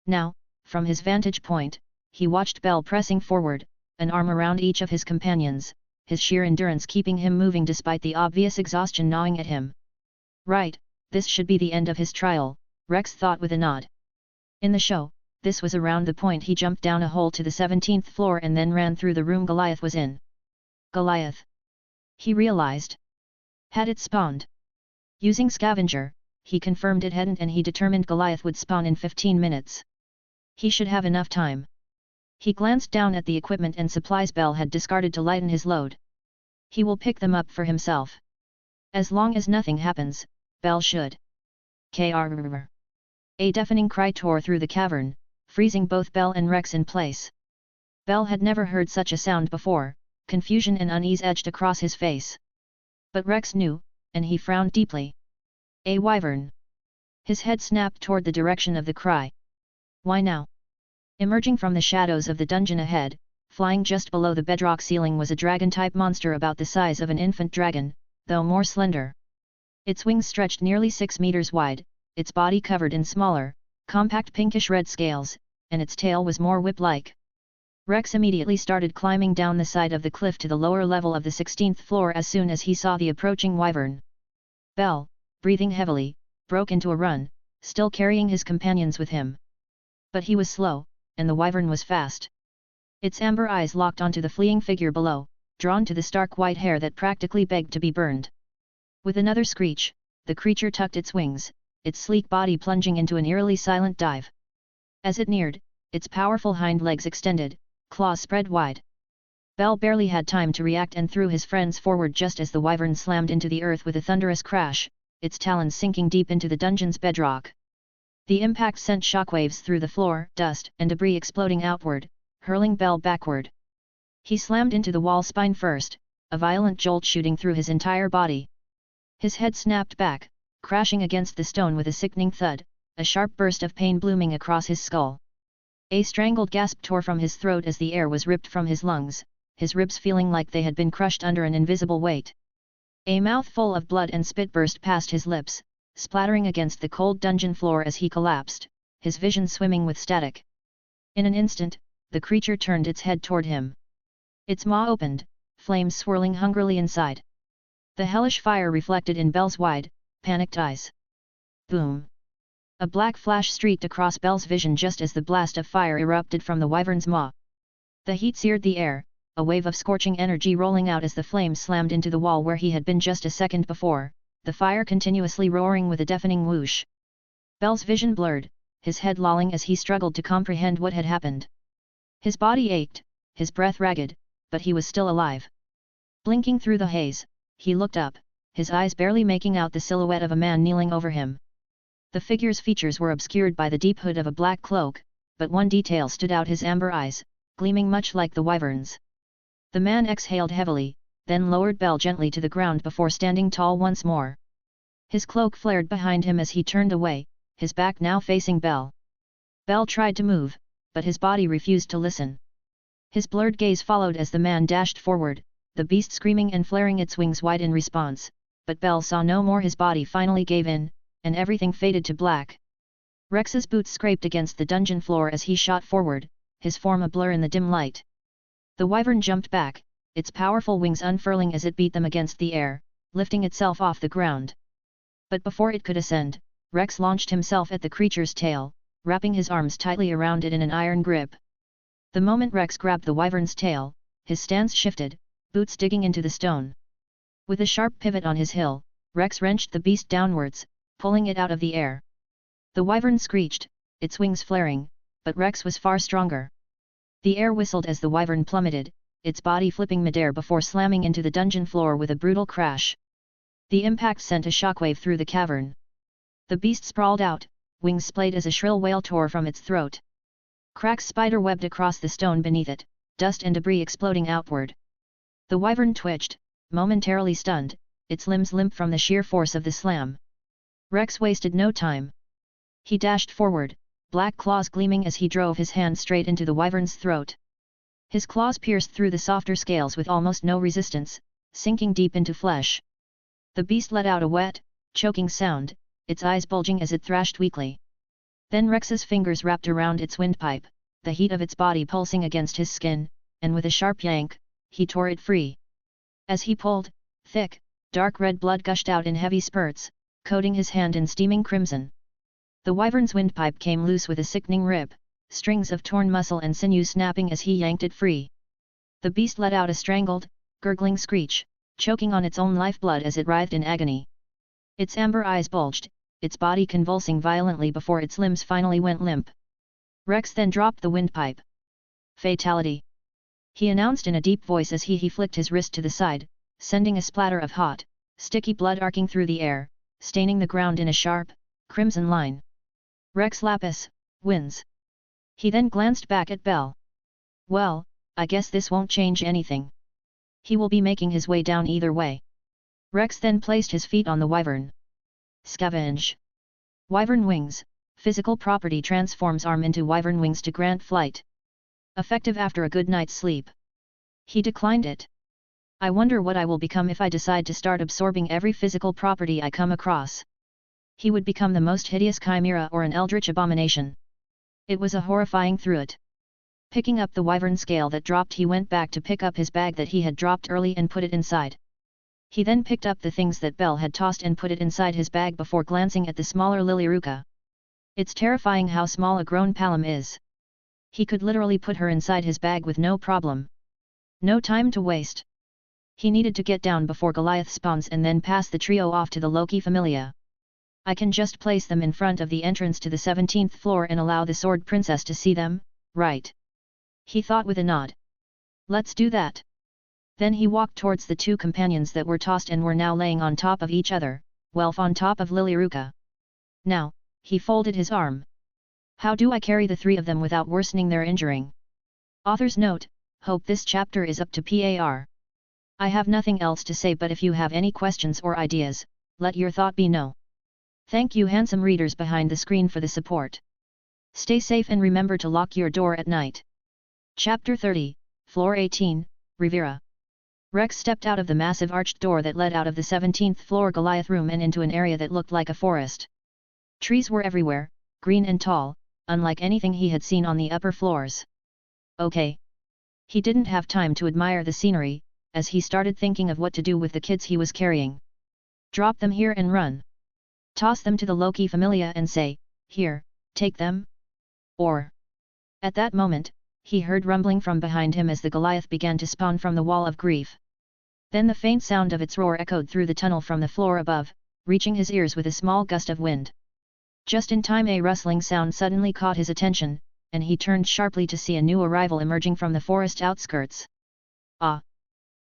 Now, from his vantage point, he watched Belle pressing forward, an arm around each of his companions, his sheer endurance keeping him moving despite the obvious exhaustion gnawing at him. Right, this should be the end of his trial, Rex thought with a nod. In the show, this was around the point he jumped down a hole to the 17th floor and then ran through the room Goliath was in. Goliath! He realized. Had it spawned? Using Scavenger, he confirmed it hadn't and he determined Goliath would spawn in 15 minutes. He should have enough time. He glanced down at the equipment and supplies Belle had discarded to lighten his load. He will pick them up for himself. As long as nothing happens, Belle should. Krrr. A deafening cry tore through the cavern, freezing both Belle and Rex in place. Belle had never heard such a sound before, confusion and unease edged across his face. But Rex knew, and he frowned deeply. A wyvern. His head snapped toward the direction of the cry. Why now? Emerging from the shadows of the dungeon ahead, flying just below the bedrock ceiling was a dragon-type monster about the size of an infant dragon, though more slender. Its wings stretched nearly 6 meters wide, its body covered in smaller, compact pinkish-red scales, and its tail was more whip-like. Rex immediately started climbing down the side of the cliff to the lower level of the 16th floor as soon as he saw the approaching wyvern. Belle, breathing heavily, broke into a run, still carrying his companions with him. But he was slow, and the wyvern was fast. Its amber eyes locked onto the fleeing figure below, drawn to the stark white hair that practically begged to be burned. With another screech, the creature tucked its wings, its sleek body plunging into an eerily silent dive. As it neared, its powerful hind legs extended, claws spread wide. Belle barely had time to react and threw his friends forward just as the wyvern slammed into the earth with a thunderous crash, its talons sinking deep into the dungeon's bedrock. The impact sent shockwaves through the floor, dust and debris exploding outward, hurling Bell backward. He slammed into the wall spine first, a violent jolt shooting through his entire body. His head snapped back, crashing against the stone with a sickening thud, a sharp burst of pain blooming across his skull. A strangled gasp tore from his throat as the air was ripped from his lungs, his ribs feeling like they had been crushed under an invisible weight. A mouthful of blood and spit burst past his lips, splattering against the cold dungeon floor as he collapsed, his vision swimming with static. In an instant, the creature turned its head toward him. Its maw opened, flames swirling hungrily inside. The hellish fire reflected in Bell's wide, panicked eyes. Boom! A black flash streaked across Bell's vision just as the blast of fire erupted from the wyvern's maw. The heat seared the air, a wave of scorching energy rolling out as the flames slammed into the wall where he had been just a second before, the fire continuously roaring with a deafening whoosh. Bell's vision blurred, his head lolling as he struggled to comprehend what had happened. His body ached, his breath ragged, but he was still alive. Blinking through the haze, he looked up, his eyes barely making out the silhouette of a man kneeling over him. The figure's features were obscured by the deep hood of a black cloak, but one detail stood out: his amber eyes, gleaming much like the wyvern's. The man exhaled heavily, then lowered Bell gently to the ground before standing tall once more. His cloak flared behind him as he turned away, his back now facing Bell. Bell tried to move, but his body refused to listen. His blurred gaze followed as the man dashed forward, the beast screaming and flaring its wings wide in response, but Bell saw no more. His body finally gave in, and everything faded to black. Rex's boots scraped against the dungeon floor as he shot forward, his form a blur in the dim light. The wyvern jumped back, its powerful wings unfurling as it beat them against the air, lifting itself off the ground. But before it could ascend, Rex launched himself at the creature's tail, wrapping his arms tightly around it in an iron grip. The moment Rex grabbed the wyvern's tail, his stance shifted, boots digging into the stone. With a sharp pivot on his heel, Rex wrenched the beast downwards, pulling it out of the air. The wyvern screeched, its wings flaring, but Rex was far stronger. The air whistled as the wyvern plummeted, its body flipping midair before slamming into the dungeon floor with a brutal crash. The impact sent a shockwave through the cavern. The beast sprawled out, wings splayed as a shrill wail tore from its throat. Cracks spider-webbed across the stone beneath it, dust and debris exploding outward. The wyvern twitched, momentarily stunned, its limbs limp from the sheer force of the slam. Rex wasted no time. He dashed forward, black claws gleaming as he drove his hand straight into the wyvern's throat. His claws pierced through the softer scales with almost no resistance, sinking deep into flesh. The beast let out a wet, choking sound, its eyes bulging as it thrashed weakly. Then Rex's fingers wrapped around its windpipe, the heat of its body pulsing against his skin, and with a sharp yank, he tore it free. As he pulled, thick, dark red blood gushed out in heavy spurts, coating his hand in steaming crimson. The wyvern's windpipe came loose with a sickening rip, strings of torn muscle and sinew snapping as he yanked it free. The beast let out a strangled, gurgling screech, choking on its own lifeblood as it writhed in agony. Its amber eyes bulged, its body convulsing violently before its limbs finally went limp. Rex then dropped the windpipe. Fatality! He announced in a deep voice as he flicked his wrist to the side, sending a splatter of hot, sticky blood arcing through the air, staining the ground in a sharp, crimson line. Rex Lapis wins. He then glanced back at Bell. Well, I guess this won't change anything. He will be making his way down either way. Rex then placed his feet on the wyvern. Scavenge. Wyvern wings, physical property, transforms arm into wyvern wings to grant flight. Effective after a good night's sleep. He declined it. I wonder what I will become if I decide to start absorbing every physical property I come across. He would become the most hideous chimera or an eldritch abomination. It was a horrifying thought. Picking up the wyvern scale that dropped, he went back to pick up his bag that he had dropped early and put it inside. He then picked up the things that Bell had tossed and put it inside his bag before glancing at the smaller Lilyruka. It's terrifying how small a grown Palom is. He could literally put her inside his bag with no problem. No time to waste. He needed to get down before Goliath spawns and then pass the trio off to the Loki familia. I can just place them in front of the entrance to the 17th floor and allow the Sword Princess to see them, right? He thought with a nod. Let's do that. Then he walked towards the two companions that were tossed and were now laying on top of each other, Welf on top of Lilyruka. Now, he folded his arm. How do I carry the three of them without worsening their injuring? Author's note, hope this chapter is up to par. I have nothing else to say, but if you have any questions or ideas, let your thought be know. Thank you handsome readers behind the screen for the support. Stay safe and remember to lock your door at night. Chapter 30, Floor 18, Rivera. Rex stepped out of the massive arched door that led out of the 17th floor Goliath room and into an area that looked like a forest. Trees were everywhere, green and tall, unlike anything he had seen on the upper floors. Okay. He didn't have time to admire the scenery, as he started thinking of what to do with the kids he was carrying. Drop them here and run. Toss them to the Loki familia and say, here, take them? Or. At that moment, he heard rumbling from behind him as the Goliath began to spawn from the wall of grief. Then the faint sound of its roar echoed through the tunnel from the floor above, reaching his ears with a small gust of wind. Just in time a rustling sound suddenly caught his attention, and he turned sharply to see a new arrival emerging from the forest outskirts. Ah!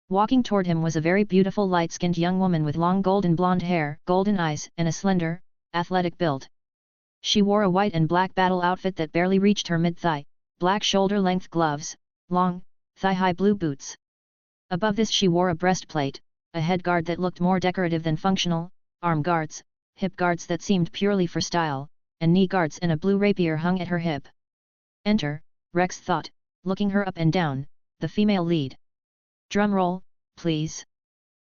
Walking toward him was a very beautiful light-skinned young woman with long golden blonde hair, golden eyes, and a slender, athletic build. She wore a white and black battle outfit that barely reached her mid-thigh, black shoulder-length gloves, long, thigh-high blue boots. Above this she wore a breastplate, a head guard that looked more decorative than functional, arm guards, hip guards that seemed purely for style, and knee guards, and a blue rapier hung at her hip. Enter, Rex thought, looking her up and down, the female lead. Drum roll, please.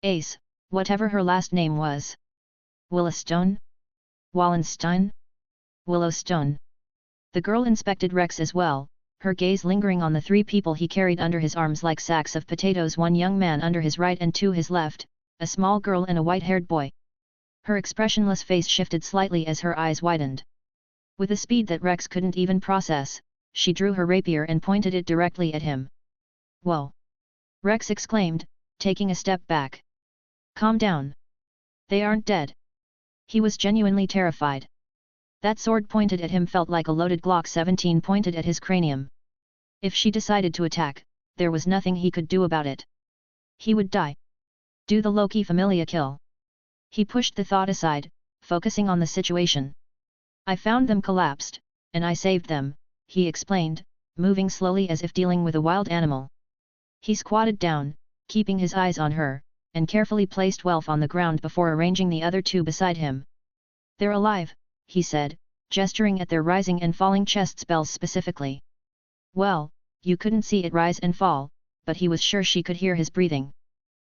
Ace, whatever her last name was. Willowstone? Wallenstein? Willowstone. The girl inspected Rex as well, her gaze lingering on the three people he carried under his arms like sacks of potatoes, one young man under his right and to his left, a small girl and a white-haired boy. Her expressionless face shifted slightly as her eyes widened. With a speed that Rex couldn't even process, she drew her rapier and pointed it directly at him. Whoa! Rex exclaimed, taking a step back. Calm down. They aren't dead. He was genuinely terrified. That sword pointed at him felt like a loaded Glock 17 pointed at his cranium. If she decided to attack, there was nothing he could do about it. He would die. Do the Loki familia kill? He pushed the thought aside, focusing on the situation. I found them collapsed, and I saved them, he explained, moving slowly as if dealing with a wild animal. He squatted down, keeping his eyes on her, and carefully placed Welf on the ground before arranging the other two beside him. They're alive, he said, gesturing at their rising and falling chest spells specifically. Well, you couldn't see it rise and fall, but he was sure she could hear his breathing.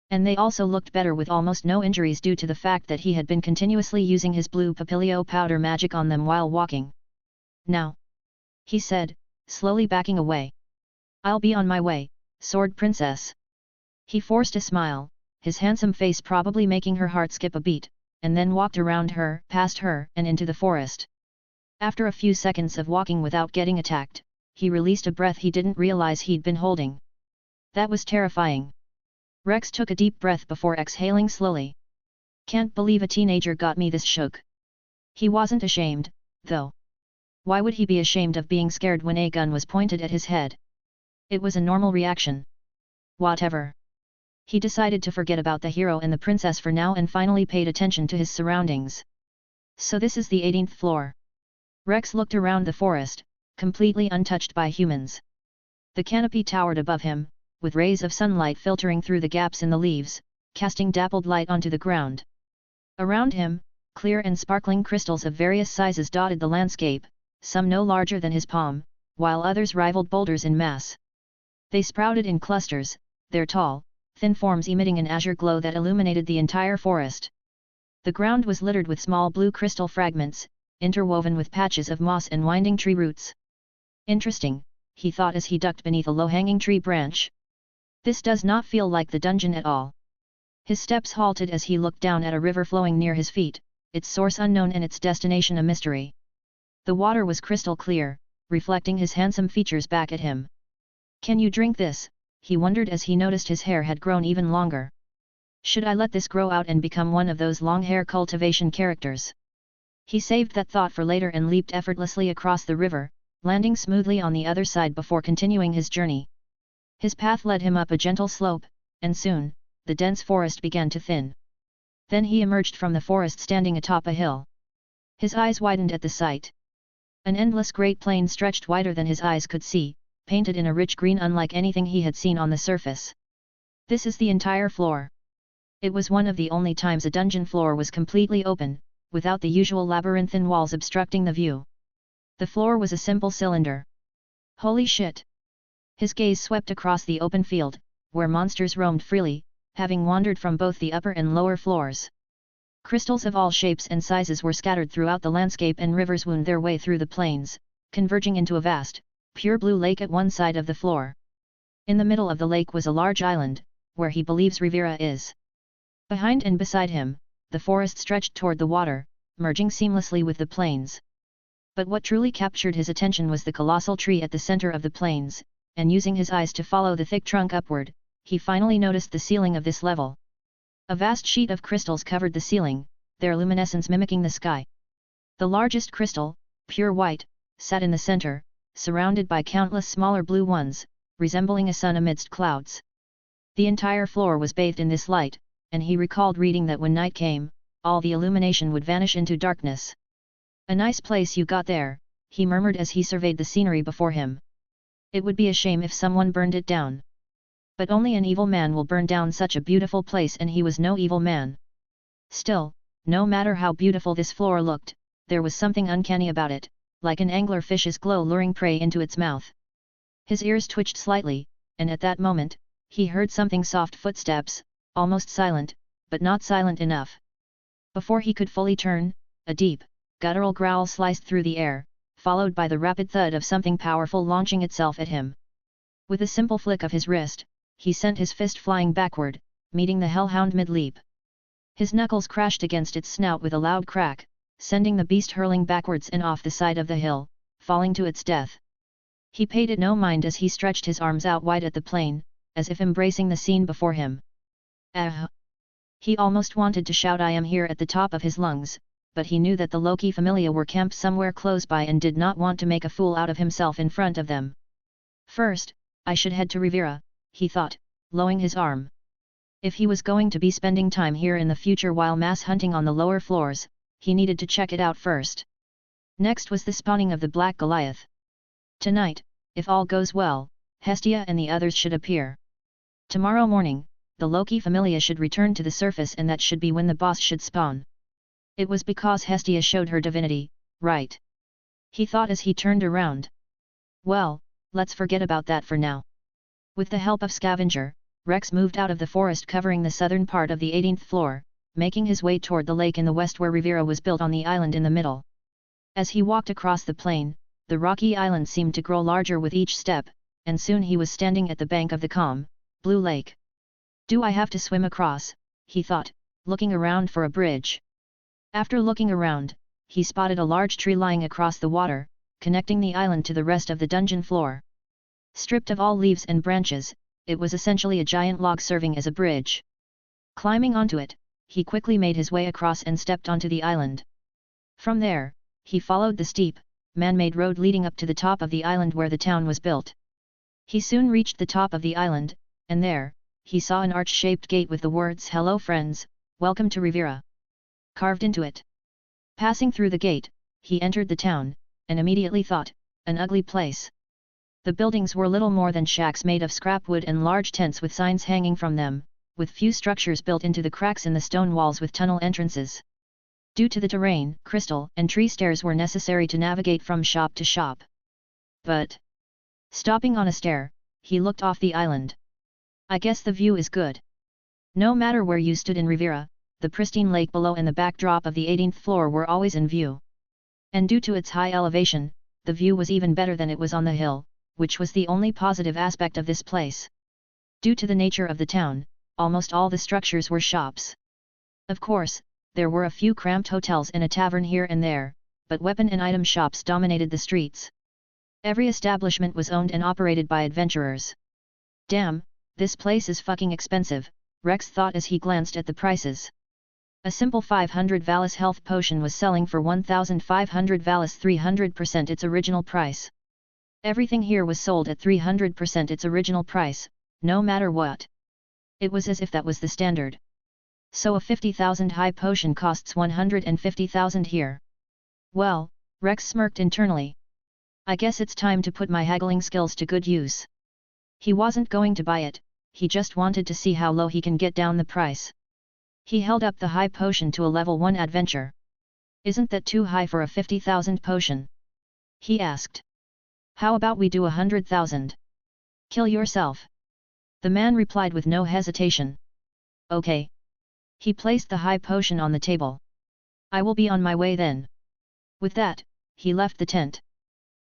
And they also looked better with almost no injuries due to the fact that he had been continuously using his blue papilio powder magic on them while walking. Now, he said, slowly backing away. I'll be on my way, Sword Princess. He forced a smile, his handsome face probably making her heart skip a beat, and then walked around her, past her, and into the forest. After a few seconds of walking without getting attacked, he released a breath he didn't realize he'd been holding. That was terrifying. Rex took a deep breath before exhaling slowly. Can't believe a teenager got me this shook. He wasn't ashamed, though. Why would he be ashamed of being scared when a gun was pointed at his head? It was a normal reaction. Whatever. He decided to forget about the hero and the princess for now and finally paid attention to his surroundings. So this is the 18th floor. Rex looked around the forest, completely untouched by humans. The canopy towered above him, with rays of sunlight filtering through the gaps in the leaves, casting dappled light onto the ground. Around him, clear and sparkling crystals of various sizes dotted the landscape, some no larger than his palm, while others rivaled boulders in mass. They sprouted in clusters, their tall, thin forms emitting an azure glow that illuminated the entire forest. The ground was littered with small blue crystal fragments, interwoven with patches of moss and winding tree roots. Interesting, he thought as he ducked beneath a low-hanging tree branch. This does not feel like the dungeon at all. His steps halted as he looked down at a river flowing near his feet, its source unknown and its destination a mystery. The water was crystal clear, reflecting his handsome features back at him. Can you drink this? He wondered as he noticed his hair had grown even longer. Should I let this grow out and become one of those long hair cultivation characters? He saved that thought for later and leaped effortlessly across the river, landing smoothly on the other side before continuing his journey. His path led him up a gentle slope, and soon, the dense forest began to thin. Then he emerged from the forest standing atop a hill. His eyes widened at the sight. An endless great plain stretched wider than his eyes could see, painted in a rich green unlike anything he had seen on the surface. This is the entire floor. It was one of the only times a dungeon floor was completely open, without the usual labyrinthine walls obstructing the view. The floor was a simple cylinder. Holy shit! His gaze swept across the open field, where monsters roamed freely, having wandered from both the upper and lower floors. Crystals of all shapes and sizes were scattered throughout the landscape, and rivers wound their way through the plains, converging into a vast, pure blue lake at one side of the floor. In the middle of the lake was a large island, where he believes Rivera is. Behind and beside him, the forest stretched toward the water, merging seamlessly with the plains. But what truly captured his attention was the colossal tree at the center of the plains, and using his eyes to follow the thick trunk upward, he finally noticed the ceiling of this level. A vast sheet of crystals covered the ceiling, their luminescence mimicking the sky. The largest crystal, pure white, sat in the center, surrounded by countless smaller blue ones, resembling a sun amidst clouds. The entire floor was bathed in this light, and he recalled reading that when night came, all the illumination would vanish into darkness. "A nice place you got there," he murmured as he surveyed the scenery before him. "It would be a shame if someone burned it down. But only an evil man will burn down such a beautiful place, and he was no evil man." Still, no matter how beautiful this floor looked, there was something uncanny about it, like an anglerfish's glow luring prey into its mouth. His ears twitched slightly, and at that moment, he heard something soft footsteps, almost silent, but not silent enough. Before he could fully turn, a deep, guttural growl sliced through the air, followed by the rapid thud of something powerful launching itself at him. With a simple flick of his wrist, he sent his fist flying backward, meeting the hellhound mid-leap. His knuckles crashed against its snout with a loud crack, sending the beast hurling backwards and off the side of the hill, falling to its death. He paid it no mind as he stretched his arms out wide at the plain, as if embracing the scene before him. "Ah!" He almost wanted to shout "I am here" at the top of his lungs, but he knew that the Loki familia were camped somewhere close by and did not want to make a fool out of himself in front of them. "First, I should head to Rivera," he thought, lowering his arm. If he was going to be spending time here in the future while mass hunting on the lower floors, he needed to check it out first. Next was the spawning of the Black Goliath. Tonight, if all goes well, Hestia and the others should appear. Tomorrow morning, the Loki familia should return to the surface, and that should be when the boss should spawn. It was because Hestia showed her divinity, right? He thought as he turned around. Well, let's forget about that for now. With the help of Scavenger, Rex moved out of the forest covering the southern part of the 18th floor, making his way toward the lake in the west where Rivera was built on the island in the middle. As he walked across the plain, the rocky island seemed to grow larger with each step, and soon he was standing at the bank of the calm, blue lake. "Do I have to swim across?" he thought, looking around for a bridge. After looking around, he spotted a large tree lying across the water, connecting the island to the rest of the dungeon floor. Stripped of all leaves and branches, it was essentially a giant log serving as a bridge. Climbing onto it, he quickly made his way across and stepped onto the island. From there, he followed the steep, man-made road leading up to the top of the island where the town was built. He soon reached the top of the island, and there, he saw an arch-shaped gate with the words "Hello friends, welcome to Rivera" carved into it. Passing through the gate, he entered the town, and immediately thought, an ugly place. The buildings were little more than shacks made of scrap wood and large tents with signs hanging from them, with few structures built into the cracks in the stone walls with tunnel entrances. Due to the terrain, crystal and tree stairs were necessary to navigate from shop to shop. But, stopping on a stair, he looked off the island. "I guess the view is good." No matter where you stood in Rivera, the pristine lake below and the backdrop of the 18th floor were always in view. And due to its high elevation, the view was even better than it was on the hill, which was the only positive aspect of this place. Due to the nature of the town, almost all the structures were shops. Of course, there were a few cramped hotels and a tavern here and there, but weapon and item shops dominated the streets. Every establishment was owned and operated by adventurers. "Damn, this place is fucking expensive," Rex thought as he glanced at the prices. A simple 500 Valis health potion was selling for 1,500 Valis, 300% its original price. Everything here was sold at 300% its original price, no matter what. It was as if that was the standard. So a 50,000 high potion costs 150,000 here. Well, Rex smirked internally. I guess it's time to put my haggling skills to good use. He wasn't going to buy it, he just wanted to see how low he can get down the price. He held up the high potion to a level 1 adventure. Isn't that too high for a 50,000 potion? He asked. How about we do 100,000? Kill yourself. The man replied with no hesitation. Okay. He placed the high potion on the table. I will be on my way then. With that, he left the tent.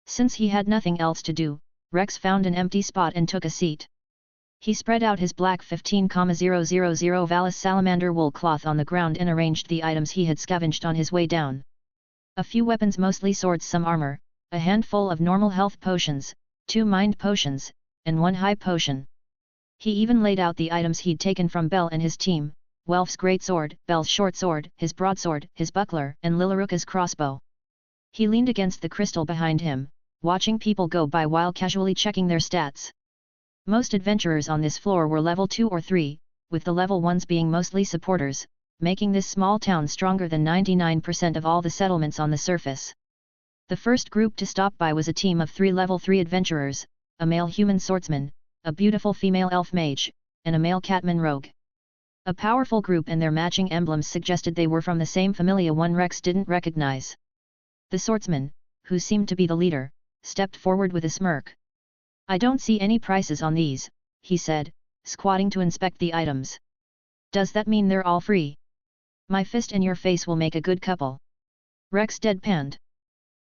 Since he had nothing else to do, Rex found an empty spot and took a seat. He spread out his black 15,000 Valis salamander wool cloth on the ground and arranged the items he had scavenged on his way down. A few weapons, mostly swords, some armor, a handful of normal health potions, 2 mind potions, and 1 high potion. He even laid out the items he'd taken from Bell and his team, Welf's greatsword, Bell's short sword, his broadsword, his buckler, and Lilaruka's crossbow. He leaned against the crystal behind him, watching people go by while casually checking their stats. Most adventurers on this floor were level 2 or 3, with the level 1s being mostly supporters, making this small town stronger than 99% of all the settlements on the surface. The first group to stop by was a team of 3 level 3 adventurers, a male human swordsman, a beautiful female elf mage, and a male catman rogue. A powerful group, and their matching emblems suggested they were from the same familia one Rex didn't recognize. The swordsman, who seemed to be the leader, stepped forward with a smirk. I don't see any prices on these, he said, squatting to inspect the items. Does that mean they're all free? My fist and your face will make a good couple. Rex deadpanned.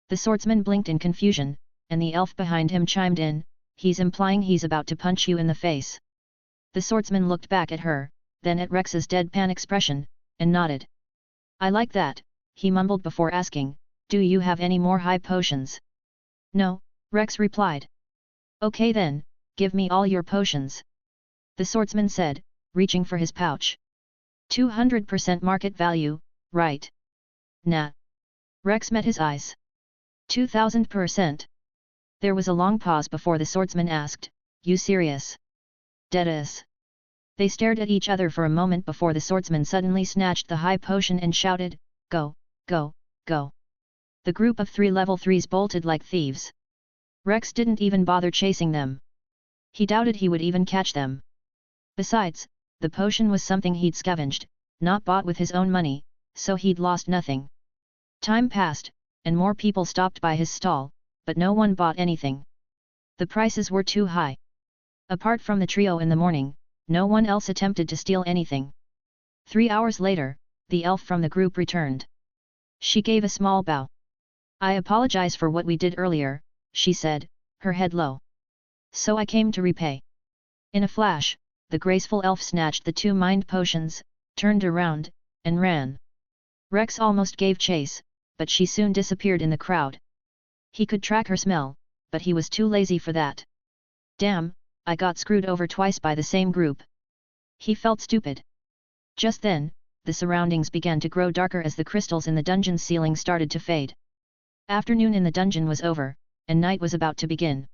The swordsman blinked in confusion, and the elf behind him chimed in, he's implying he's about to punch you in the face. The swordsman looked back at her, then at Rex's deadpan expression, and nodded. I like that, he mumbled before asking, do you have any more high potions? No, Rex replied. Okay then, give me all your potions. The swordsman said, reaching for his pouch. 200% market value, right? Nah. Rex met his eyes. 2000%. There was a long pause before the swordsman asked, you serious? Deadass. They stared at each other for a moment before the swordsman suddenly snatched the high potion and shouted, go, go, go. The group of 3 level 3s bolted like thieves. Rex didn't even bother chasing them. He doubted he would even catch them. Besides, the potion was something he'd scavenged, not bought with his own money, so he'd lost nothing. Time passed, and more people stopped by his stall, but no one bought anything. The prices were too high. Apart from the trio in the morning, no one else attempted to steal anything. 3 hours later, the elf from the group returned. She gave a small bow. I apologize for what we did earlier, she said, her head low. So I came to repay. In a flash, the graceful elf snatched the 2 mind potions, turned around, and ran. Rex almost gave chase, but she soon disappeared in the crowd. He could track her smell, but he was too lazy for that. Damn, I got screwed over twice by the same group. He felt stupid. Just then, the surroundings began to grow darker as the crystals in the dungeon's ceiling started to fade. Afternoon in the dungeon was over, and night was about to begin.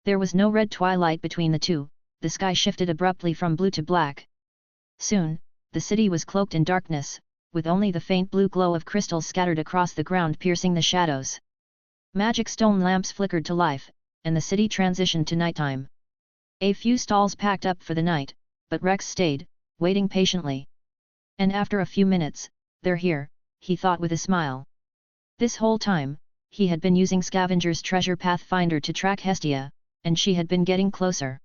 There was no red twilight between the two, the sky shifted abruptly from blue to black. Soon, the city was cloaked in darkness, with only the faint blue glow of crystals scattered across the ground piercing the shadows. Magic stone lamps flickered to life, and the city transitioned to nighttime. A few stalls packed up for the night, but Rex stayed, waiting patiently. And after a few minutes, they're here, he thought with a smile. This whole time, he had been using Scavenger's treasure pathfinder to track Hestia, and she had been getting closer.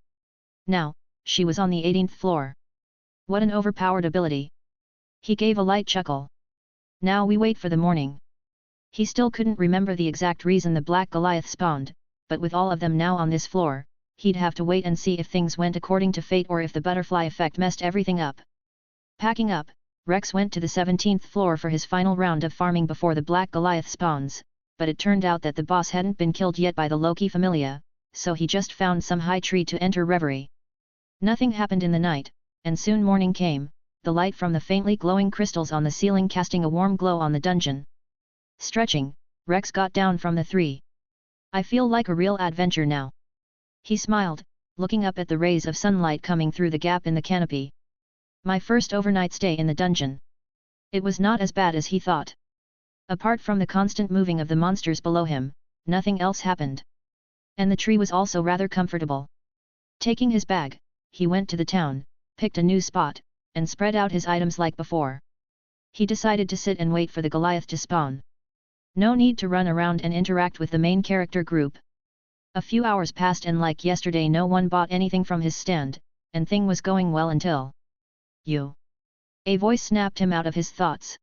Now, she was on the 18th floor. What an overpowered ability! He gave a light chuckle. Now we wait for the morning. He still couldn't remember the exact reason the Black Goliath spawned, but with all of them now on this floor, he'd have to wait and see if things went according to fate or if the butterfly effect messed everything up. Packing up, Rex went to the 17th floor for his final round of farming before the Black Goliath spawns, but it turned out that the boss hadn't been killed yet by the Loki familia, so he just found some high tree to enter reverie. Nothing happened in the night, and soon morning came, the light from the faintly glowing crystals on the ceiling casting a warm glow on the dungeon. Stretching, Rex got down from the 3. I feel like a real adventure now. He smiled, looking up at the rays of sunlight coming through the gap in the canopy. My first overnight stay in the dungeon. It was not as bad as he thought. Apart from the constant moving of the monsters below him, nothing else happened. And the tree was also rather comfortable. Taking his bag, he went to the town, picked a new spot, and spread out his items like before. He decided to sit and wait for the Goliath to spawn. No need to run around and interact with the main character group. A few hours passed and like yesterday no one bought anything from his stand, and thing was going well until... You! A voice snapped him out of his thoughts.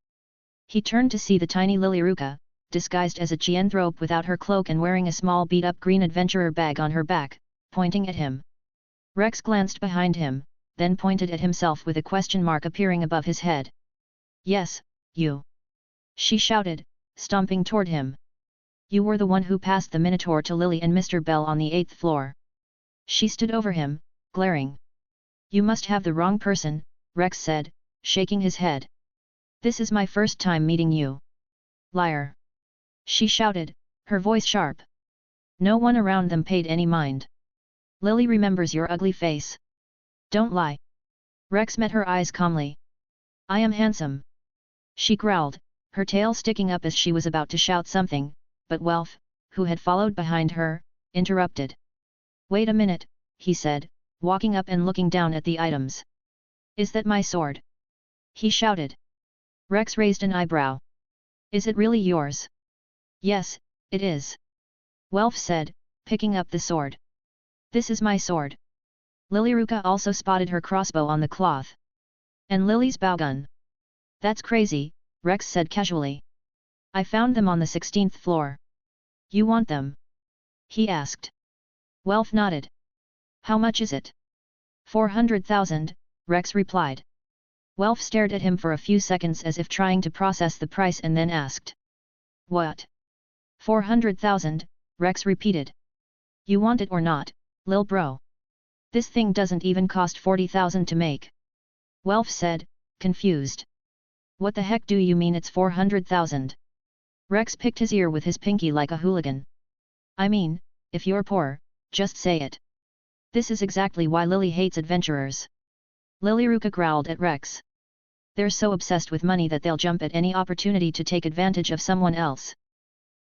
He turned to see the tiny Lilyruka, disguised as a Gianthrope without her cloak and wearing a small beat-up green adventurer bag on her back, pointing at him. Rex glanced behind him, then pointed at himself with a question mark appearing above his head. Yes, you! She shouted, stomping toward him. You were the one who passed the Minotaur to Lily and Mr. Bell on the 8th floor. She stood over him, glaring. You must have the wrong person, Rex said, shaking his head. This is my first time meeting you. Liar! She shouted, her voice sharp. No one around them paid any mind. Lily remembers your ugly face. Don't lie. Rex met her eyes calmly. I am handsome. She growled, her tail sticking up as she was about to shout something, but Welf, who had followed behind her, interrupted. Wait a minute, he said, walking up and looking down at the items. Is that my sword? He shouted. Rex raised an eyebrow. Is it really yours? Yes, it is. Welf said, picking up the sword. This is my sword. Lilyruka also spotted her crossbow on the cloth. And Lily's bowgun. That's crazy, Rex said casually. I found them on the 16th floor. You want them? He asked. Welf nodded. How much is it? 400,000, Rex replied. Welf stared at him for a few seconds as if trying to process the price and then asked. What? 400,000, Rex repeated. You want it or not, lil bro? This thing doesn't even cost 40,000 to make. Welf said, confused. What the heck do you mean it's 400,000? Rex picked his ear with his pinky like a hooligan. I mean, if you're poor, just say it. This is exactly why Lily hates adventurers. Lilyruka growled at Rex. They're so obsessed with money that they'll jump at any opportunity to take advantage of someone else.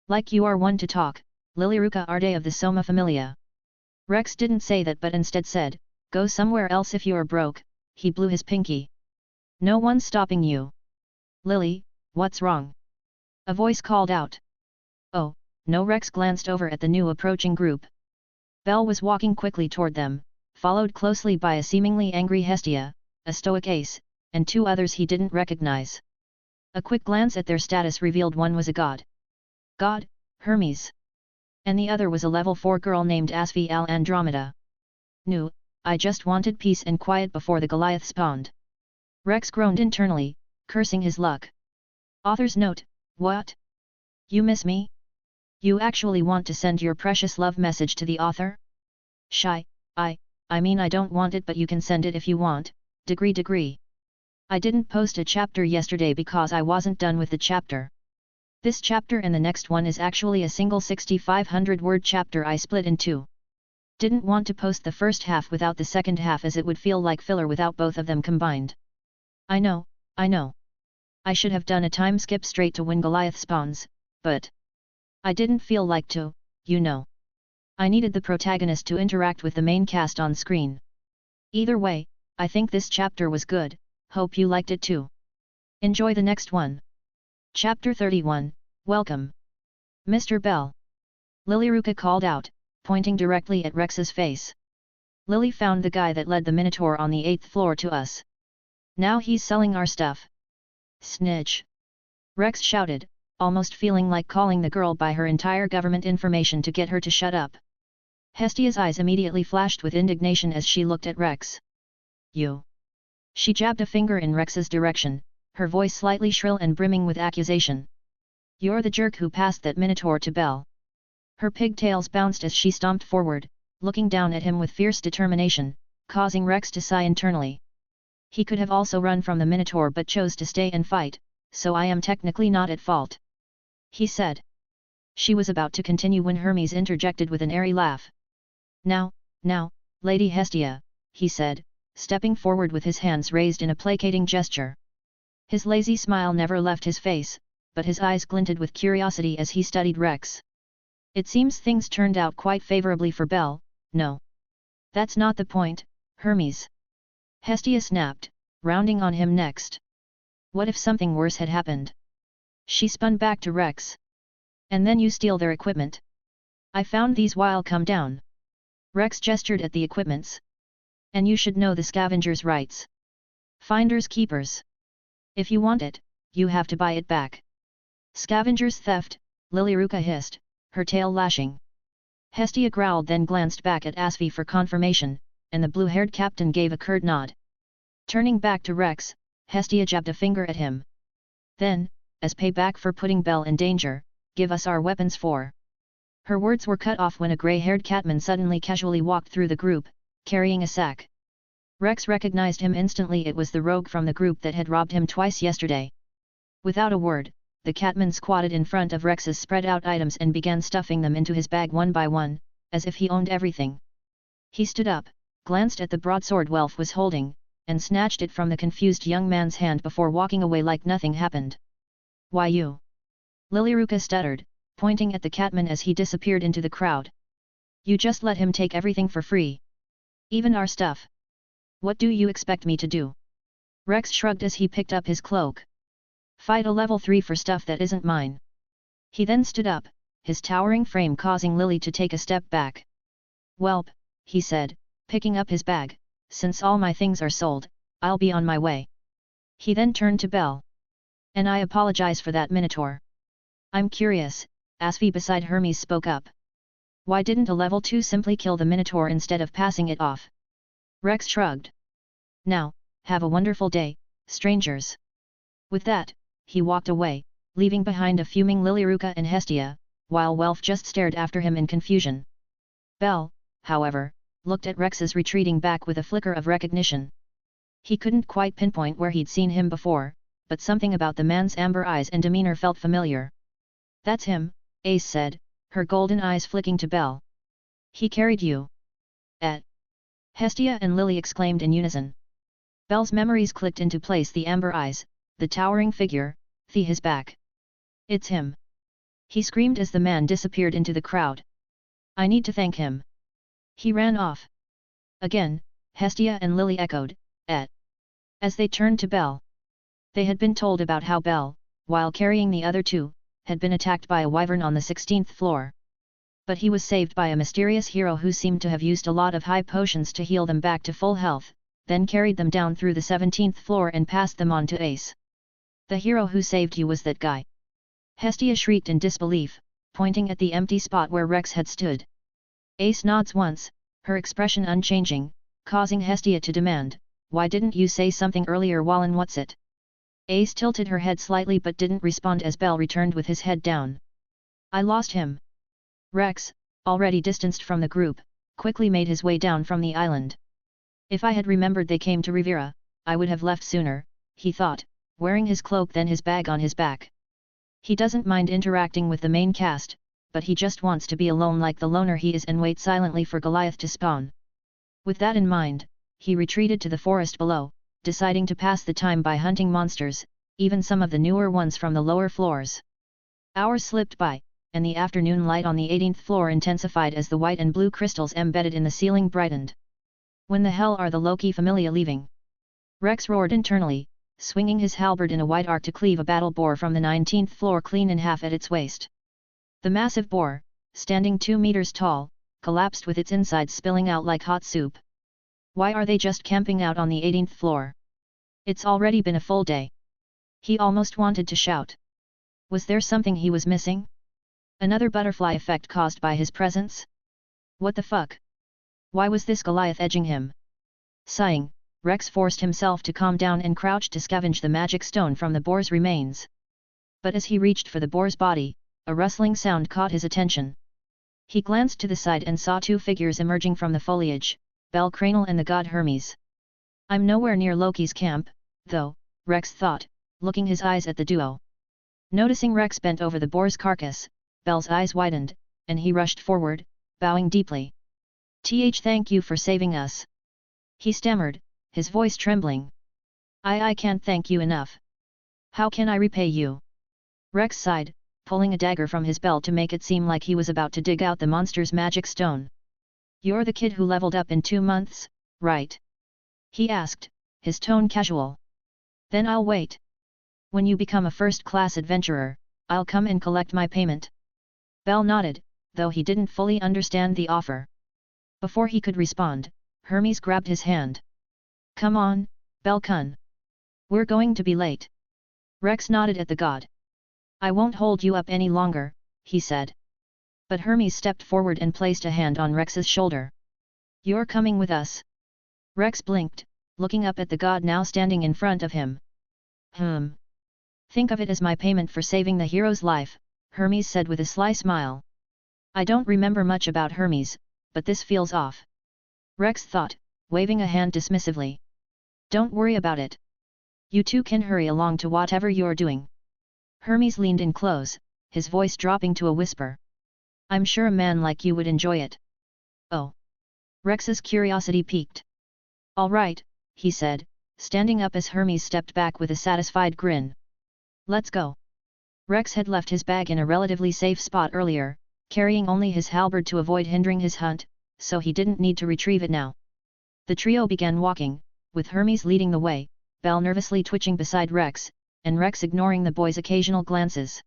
Like you are one to talk, Lilyruka Arde of the Soma familia. Rex didn't say that but instead said, go somewhere else if you're broke. He blew his pinky. No one's stopping you. Lily, what's wrong? A voice called out. Oh, no. Rex glanced over at the new approaching group. Belle was walking quickly toward them, followed closely by a seemingly angry Hestia, a stoic ace, and two others he didn't recognize. A quick glance at their status revealed one was a god. God, Hermes. And the other was a level 4 girl named Asfi al Andromeda. No, I just wanted peace and quiet before the Goliath spawned. Rex groaned internally, cursing his luck. Author's note, what? You miss me? You actually want to send your precious love message to the author? Shy, I mean I don't want it but you can send it if you want, degree. I didn't post a chapter yesterday because I wasn't done with the chapter. This chapter and the next one is actually a single 6,500 word chapter I split in two. Didn't want to post the first half without the second half as it would feel like filler without both of them combined. I know. I should have done a time skip straight to when Goliath spawns, but I didn't feel like to, you know. I needed the protagonist to interact with the main cast on screen. Either way, I think this chapter was good, hope you liked it too. Enjoy the next one. Chapter 31, Welcome. Mr. Bell. Lilyruka called out, pointing directly at Rex's face. Lily found the guy that led the Minotaur on the 8th floor to us. Now he's selling our stuff. Snitch. Rex shouted, almost feeling like calling the girl by her entire government information to get her to shut up. Hestia's eyes immediately flashed with indignation as she looked at Rex. You. She jabbed a finger in Rex's direction, her voice slightly shrill and brimming with accusation. You're the jerk who passed that Minotaur to Belle. Her pigtails bounced as she stomped forward, looking down at him with fierce determination, causing Rex to sigh internally. He could have also run from the Minotaur but chose to stay and fight, so I am technically not at fault. He said. She was about to continue when Hermes interjected with an airy laugh. Now, Lady Hestia, he said, stepping forward with his hands raised in a placating gesture. His lazy smile never left his face, but his eyes glinted with curiosity as he studied Rex. It seems things turned out quite favorably for Belle, no? That's not the point, Hermes. Hestia snapped, rounding on him next. What if something worse had happened? She spun back to Rex. And then you steal their equipment. I found these while come down. Rex gestured at the equipments. And you should know the scavenger's rights. Finders keepers. If you want it, you have to buy it back. Scavenger's theft, Lilyruka hissed, her tail lashing. Hestia growled, then glanced back at Asfi for confirmation, and the blue-haired captain gave a curt nod. Turning back to Rex, Hestia jabbed a finger at him. Then, as payback for putting Belle in danger, give us our weapons for. Her words were cut off when a grey-haired catman suddenly casually walked through the group, carrying a sack. Rex recognized him instantly. It was the rogue from the group that had robbed him twice yesterday. Without a word, the catman squatted in front of Rex's spread-out items and began stuffing them into his bag one by one, as if he owned everything. He stood up, glanced at the broadsword Welf was holding, and snatched it from the confused young man's hand before walking away like nothing happened. Why you? Lilyruka stuttered, pointing at the catman as he disappeared into the crowd. You just let him take everything for free. Even our stuff. What do you expect me to do? Rex shrugged as he picked up his cloak. Fight a level 3 for stuff that isn't mine. He then stood up, his towering frame causing Lily to take a step back. Welp, he said, picking up his bag, since all my things are sold, I'll be on my way. He then turned to Belle. And I apologize for that Minotaur. I'm curious, Asfi beside Hermes spoke up. Why didn't a level 2 simply kill the Minotaur instead of passing it off? Rex shrugged. Now, have a wonderful day, strangers. With that, he walked away, leaving behind a fuming Lilyruka and Hestia, while Welf just stared after him in confusion. Belle, however, looked at Rex's retreating back with a flicker of recognition. He couldn't quite pinpoint where he'd seen him before, but something about the man's amber eyes and demeanor felt familiar. That's him, Ace said, her golden eyes flicking to Belle. He carried you. Hestia and Lily exclaimed in unison. Belle's memories clicked into place: the amber eyes, the towering figure, his back. It's him! He screamed as the man disappeared into the crowd. I need to thank him. He ran off. Again, Hestia and Lily echoed, as they turned to Belle. They had been told about how Belle, while carrying the other two, had been attacked by a wyvern on the 16th floor. But he was saved by a mysterious hero who seemed to have used a lot of high potions to heal them back to full health, then carried them down through the 17th floor and passed them on to Ace. The hero who saved you was that guy. Hestia shrieked in disbelief, pointing at the empty spot where Rex had stood. Ace nods once, her expression unchanging, causing Hestia to demand, why didn't you say something earlier, Wallen? What's it? Ace tilted her head slightly but didn't respond as Belle returned with his head down. I lost him. Rex, already distanced from the group, quickly made his way down from the island. If I had remembered they came to Rivera, I would have left sooner, he thought, wearing his cloak then his bag on his back. He doesn't mind interacting with the main cast, but he just wants to be alone like the loner he is and wait silently for Goliath to spawn. With that in mind, he retreated to the forest below, deciding to pass the time by hunting monsters, even some of the newer ones from the lower floors. Hours slipped by, and the afternoon light on the 18th floor intensified as the white and blue crystals embedded in the ceiling brightened. When the hell are the Loki familia leaving? Rex roared internally, swinging his halberd in a wide arc to cleave a battle boar from the 19th floor clean in half at its waist. The massive boar, standing 2 meters tall, collapsed with its insides spilling out like hot soup. Why are they just camping out on the 18th floor? It's already been a full day. He almost wanted to shout. Was there something he was missing? Another butterfly effect caused by his presence? What the fuck? Why was this Goliath edging him? Sighing, Rex forced himself to calm down and crouched to scavenge the magic stone from the boar's remains. But as he reached for the boar's body, a rustling sound caught his attention. He glanced to the side and saw 2 figures emerging from the foliage, Belle Cranel and the god Hermes. I'm nowhere near Loki's camp, though, Rex thought, looking his eyes at the duo. Noticing Rex bent over the boar's carcass, Belle's eyes widened, and he rushed forward, bowing deeply. Thank you for saving us. He stammered, his voice trembling. I can't thank you enough. How can I repay you? Rex sighed, pulling a dagger from his belt to make it seem like he was about to dig out the monster's magic stone. You're the kid who leveled up in 2 months, right? He asked, his tone casual. Then I'll wait. When you become a first-class adventurer, I'll come and collect my payment. Bell nodded, though he didn't fully understand the offer. Before he could respond, Hermes grabbed his hand. Come on, Bell-kun. We're going to be late. Rex nodded at the god. I won't hold you up any longer, he said. But Hermes stepped forward and placed a hand on Rex's shoulder. You're coming with us. Rex blinked, looking up at the god now standing in front of him. Think of it as my payment for saving the hero's life, Hermes said with a sly smile. I don't remember much about Hermes, but this feels off. Rex thought, waving a hand dismissively. Don't worry about it. You two can hurry along to whatever you're doing. Hermes leaned in close, his voice dropping to a whisper. I'm sure a man like you would enjoy it. Oh. Rex's curiosity piqued. All right, he said, standing up as Hermes stepped back with a satisfied grin. Let's go. Rex had left his bag in a relatively safe spot earlier, carrying only his halberd to avoid hindering his hunt, so he didn't need to retrieve it now. The trio began walking, with Hermes leading the way, Bell nervously twitching beside Rex, and Rex ignoring the boy's occasional glances.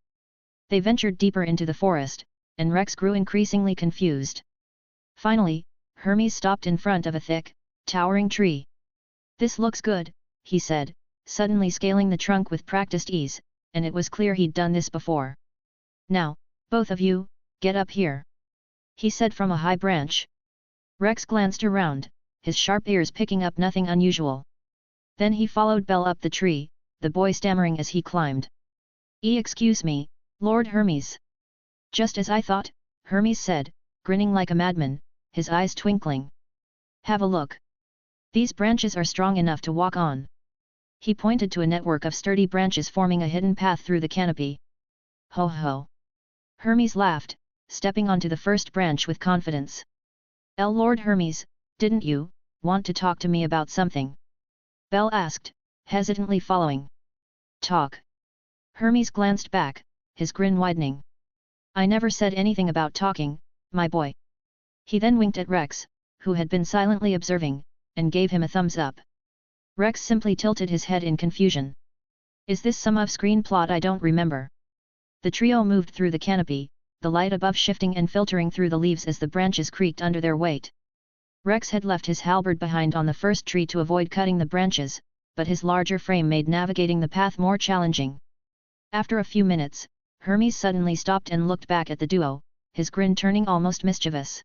They ventured deeper into the forest, and Rex grew increasingly confused. Finally, Hermes stopped in front of a thick, towering tree. This looks good, he said, suddenly scaling the trunk with practiced ease, and it was clear he'd done this before. Now, both of you, get up here. He said from a high branch. Rex glanced around, his sharp ears picking up nothing unusual. Then he followed Bell up the tree, the boy stammering as he climbed. Excuse me, Lord Hermes. Just as I thought, Hermes said, grinning like a madman, his eyes twinkling. Have a look. These branches are strong enough to walk on. He pointed to a network of sturdy branches forming a hidden path through the canopy. Ho ho. Hermes laughed, stepping onto the first branch with confidence. Lord Hermes, didn't you want to talk to me about something? Bell asked, hesitantly following. Talk. Hermes glanced back, his grin widening. I never said anything about talking, my boy. He then winked at Rex, who had been silently observing, and gave him a thumbs up. Rex simply tilted his head in confusion. Is this some off-screen plot I don't remember? The trio moved through the canopy, the light above shifting and filtering through the leaves as the branches creaked under their weight. Rex had left his halberd behind on the first tree to avoid cutting the branches, but his larger frame made navigating the path more challenging. After a few minutes, Hermes suddenly stopped and looked back at the duo, his grin turning almost mischievous.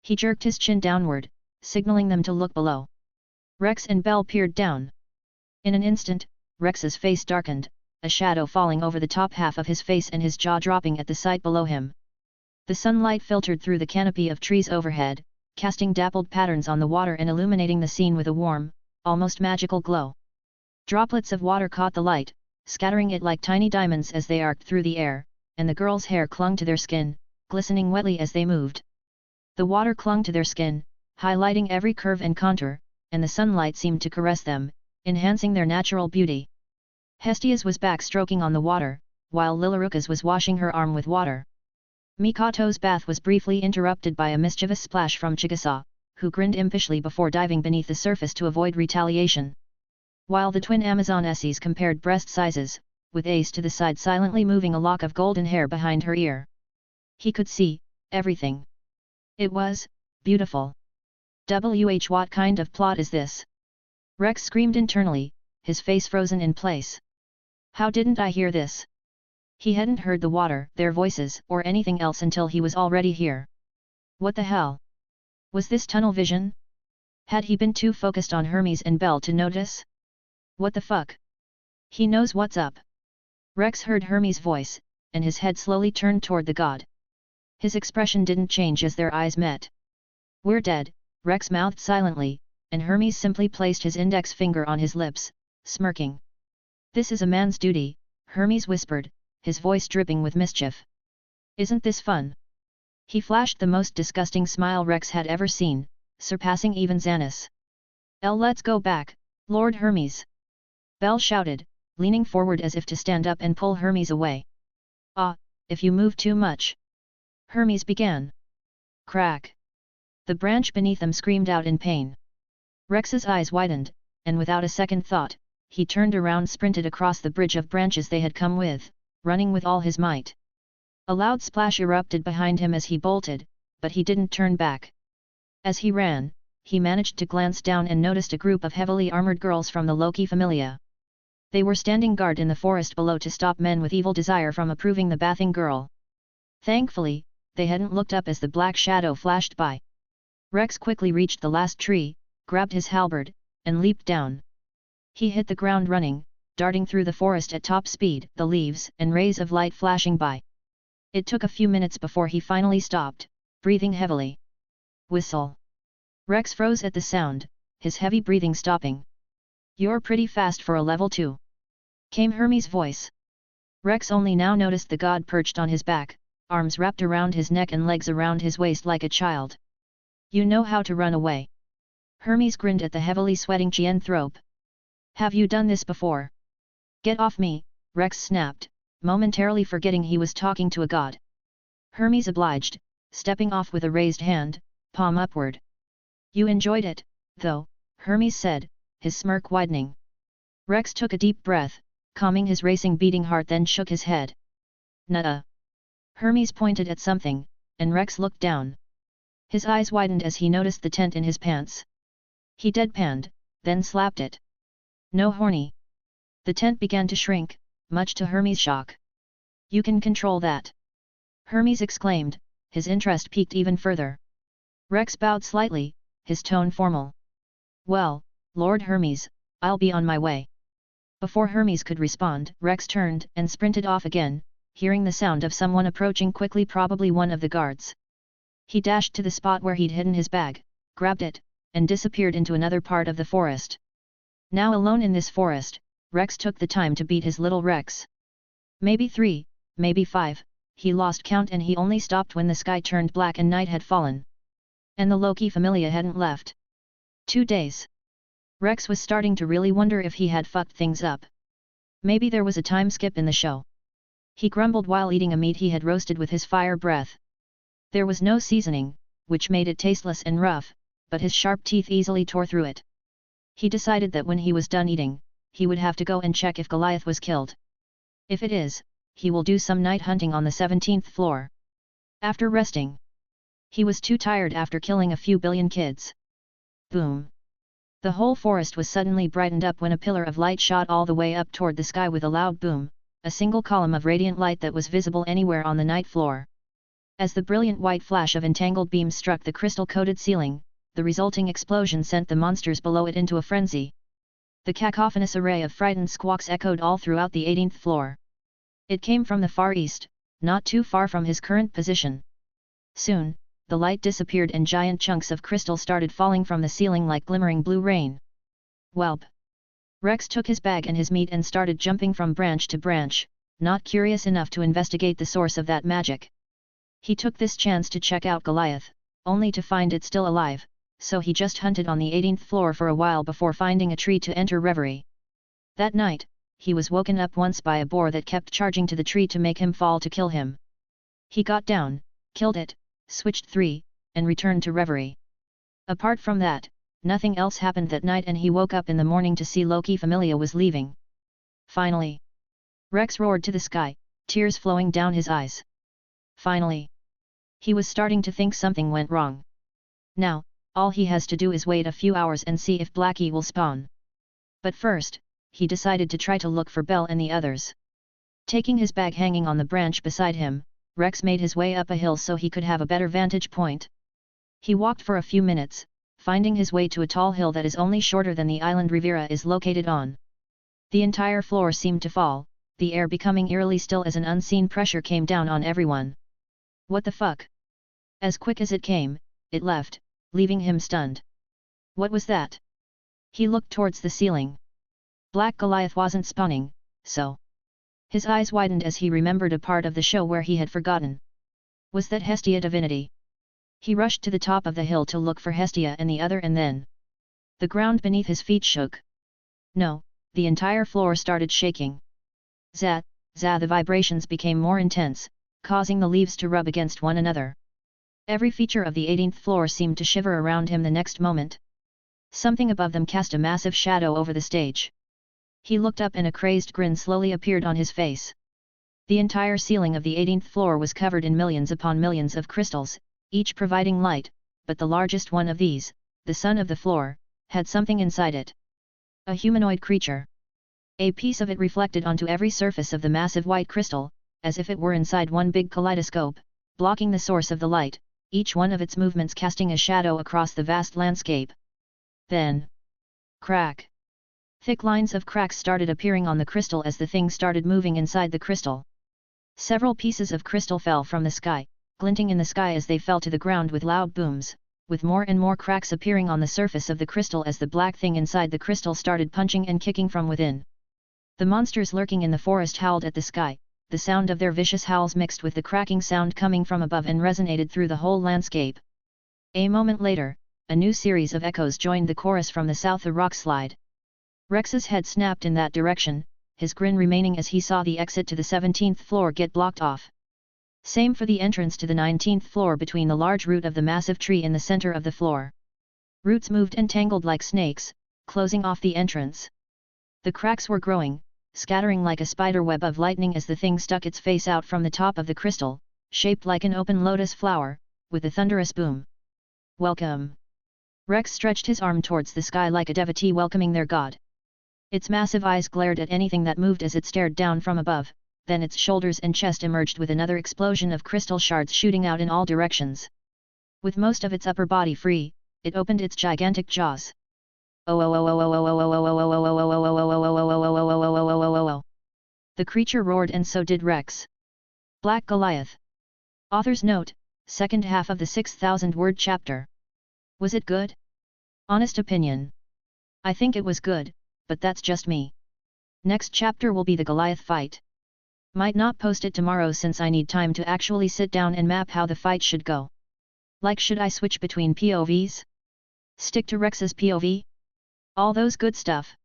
He jerked his chin downward, signaling them to look below. Rex and Bell peered down. In an instant, Rex's face darkened, a shadow falling over the top half of his face and his jaw dropping at the sight below him. The sunlight filtered through the canopy of trees overhead, casting dappled patterns on the water and illuminating the scene with a warm, almost magical glow. Droplets of water caught the light, scattering it like tiny diamonds as they arced through the air, and the girls' hair clung to their skin, glistening wetly as they moved. The water clung to their skin, highlighting every curve and contour, and the sunlight seemed to caress them, enhancing their natural beauty. Hestia's was backstroking on the water, while Lilaruka's was washing her arm with water. Mikoto's bath was briefly interrupted by a mischievous splash from Chigusa, who grinned impishly before diving beneath the surface to avoid retaliation. While the twin Amazonesses compared breast sizes, with Ace to the side silently moving a lock of golden hair behind her ear. He could see everything. It was beautiful. What kind of plot is this? Rex screamed internally, his face frozen in place. How didn't I hear this? He hadn't heard the water, their voices, or anything else until he was already here. What the hell? Was this tunnel vision? Had he been too focused on Hermes and Bell to notice? What the fuck? He knows what's up. Rex heard Hermes' voice, and his head slowly turned toward the god. His expression didn't change as their eyes met. We're dead, Rex mouthed silently, and Hermes simply placed his index finger on his lips, smirking. This is a man's duty, Hermes whispered, his voice dripping with mischief. Isn't this fun? He flashed the most disgusting smile Rex had ever seen, surpassing even Xanis. Let's go back, Lord Hermes. Bell shouted, leaning forward as if to stand up and pull Hermes away. Ah, if you move too much. Hermes began. Crack. The branch beneath them screamed out in pain. Rex's eyes widened, and without a second thought, he turned around, sprinted across the bridge of branches they had come with, running with all his might. A loud splash erupted behind him as he bolted, but he didn't turn back. As he ran, he managed to glance down and noticed a group of heavily armored girls from the Loki familia. They were standing guard in the forest below to stop men with evil desire from approving the bathing girl. Thankfully, they hadn't looked up as the black shadow flashed by. Rex quickly reached the last tree, grabbed his halberd, and leaped down. He hit the ground running, darting through the forest at top speed, the leaves and rays of light flashing by. It took a few minutes before he finally stopped, breathing heavily. Whistle. Rex froze at the sound, his heavy breathing stopping. You're pretty fast for a level 2. Came Hermes' voice. Rex only now noticed the god perched on his back, arms wrapped around his neck and legs around his waist like a child. You know how to run away. Hermes grinned at the heavily sweating Chienthrope. Have you done this before? Get off me, Rex snapped, momentarily forgetting he was talking to a god. Hermes obliged, stepping off with a raised hand, palm upward. You enjoyed it, though, Hermes said, his smirk widening. Rex took a deep breath, calming his racing beating heart, then shook his head. Nuh-uh. Hermes pointed at something, and Rex looked down. His eyes widened as he noticed the tent in his pants. He deadpanned, then slapped it. No horny. The tent began to shrink, much to Hermes' shock. You can control that. Hermes exclaimed, his interest piqued even further. Rex bowed slightly, his tone formal. Well, Lord Hermes, I'll be on my way. Before Hermes could respond, Rex turned and sprinted off again, hearing the sound of someone approaching quickly, probably one of the guards. He dashed to the spot where he'd hidden his bag, grabbed it, and disappeared into another part of the forest. Now alone in this forest, Rex took the time to beat his little Rex. Maybe 3, maybe 5, he lost count, and he only stopped when the sky turned black and night had fallen. And the Loki familia hadn't left. 2 days. Rex was starting to really wonder if he had fucked things up. Maybe there was a time skip in the show. He grumbled while eating a meat he had roasted with his fire breath. There was no seasoning, which made it tasteless and rough, but his sharp teeth easily tore through it. He decided that when he was done eating, he would have to go and check if Goliath was killed. If it is, he will do some night hunting on the 17th floor. After resting. He was too tired after killing a few billion kids. Boom. The whole forest was suddenly brightened up when a pillar of light shot all the way up toward the sky with a loud boom, a single column of radiant light that was visible anywhere on the night floor. As the brilliant white flash of entangled beams struck the crystal-coated ceiling, the resulting explosion sent the monsters below it into a frenzy. The cacophonous array of frightened squawks echoed all throughout the 18th floor. It came from the far east, not too far from his current position. Soon, the light disappeared and giant chunks of crystal started falling from the ceiling like glimmering blue rain. Whelp! Rex took his bag and his meat and started jumping from branch to branch, not curious enough to investigate the source of that magic. He took this chance to check out Goliath, only to find it still alive, so he just hunted on the 18th floor for a while before finding a tree to enter reverie. That night, he was woken up once by a boar that kept charging to the tree to make him fall to kill him. He got down, killed it, switched 3, and returned to reverie. Apart from that, nothing else happened that night, and he woke up in the morning to see Loki familia was leaving. Finally! Rex roared to the sky, tears flowing down his eyes. Finally! He was starting to think something went wrong. Now, all he has to do is wait a few hours and see if Blackie will spawn. But first, he decided to try to look for Belle and the others. Taking his bag hanging on the branch beside him, Rex made his way up a hill so he could have a better vantage point. He walked for a few minutes, finding his way to a tall hill that is only shorter than the island Rivera is located on. The entire floor seemed to fall, the air becoming eerily still as an unseen pressure came down on everyone. What the fuck? As quick as it came, it left, leaving him stunned. What was that? He looked towards the ceiling. Black Goliath wasn't spawning, so. His eyes widened as he remembered a part of the show where he had forgotten. Was that Hestia divinity? He rushed to the top of the hill to look for Hestia and the other, and then the ground beneath his feet shook. No, the entire floor started shaking. Zat, za the vibrations became more intense, causing the leaves to rub against one another. Every feature of the 18th floor seemed to shiver around him the next moment. Something above them cast a massive shadow over the stage. He looked up and a crazed grin slowly appeared on his face. The entire ceiling of the 18th floor was covered in millions upon millions of crystals, each providing light, but the largest one of these, the sun of the floor, had something inside it. A humanoid creature. A piece of it reflected onto every surface of the massive white crystal, as if it were inside one big kaleidoscope, blocking the source of the light, each one of its movements casting a shadow across the vast landscape. Then, crack! Thick lines of cracks started appearing on the crystal as the thing started moving inside the crystal. Several pieces of crystal fell from the sky, glinting in the sky as they fell to the ground with loud booms, with more and more cracks appearing on the surface of the crystal as the black thing inside the crystal started punching and kicking from within. The monsters lurking in the forest howled at the sky, the sound of their vicious howls mixed with the cracking sound coming from above and resonated through the whole landscape. A moment later, a new series of echoes joined the chorus from the south the rock slide. Rex's head snapped in that direction, his grin remaining as he saw the exit to the 17th floor get blocked off. Same for the entrance to the 19th floor between the large root of the massive tree in the center of the floor. Roots moved and tangled like snakes, closing off the entrance. The cracks were growing, scattering like a spider web of lightning as the thing stuck its face out from the top of the crystal, shaped like an open lotus flower, with a thunderous boom. Welcome! Rex stretched his arm towards the sky like a devotee welcoming their god. Its massive eyes glared at anything that moved as it stared down from above, then its shoulders and chest emerged with another explosion of crystal shards shooting out in all directions. With most of its upper body free, it opened its gigantic jaws. The creature roared and so did Rex. Black Goliath. Author's note, second half of the 6,000-word chapter. Was it good? Honest opinion. I think it was good, but that's just me. Next chapter will be the Goliath fight. Might not post it tomorrow since I need time to actually sit down and map how the fight should go. Like, should I switch between POVs? Stick to Rex's POV? All those good stuff.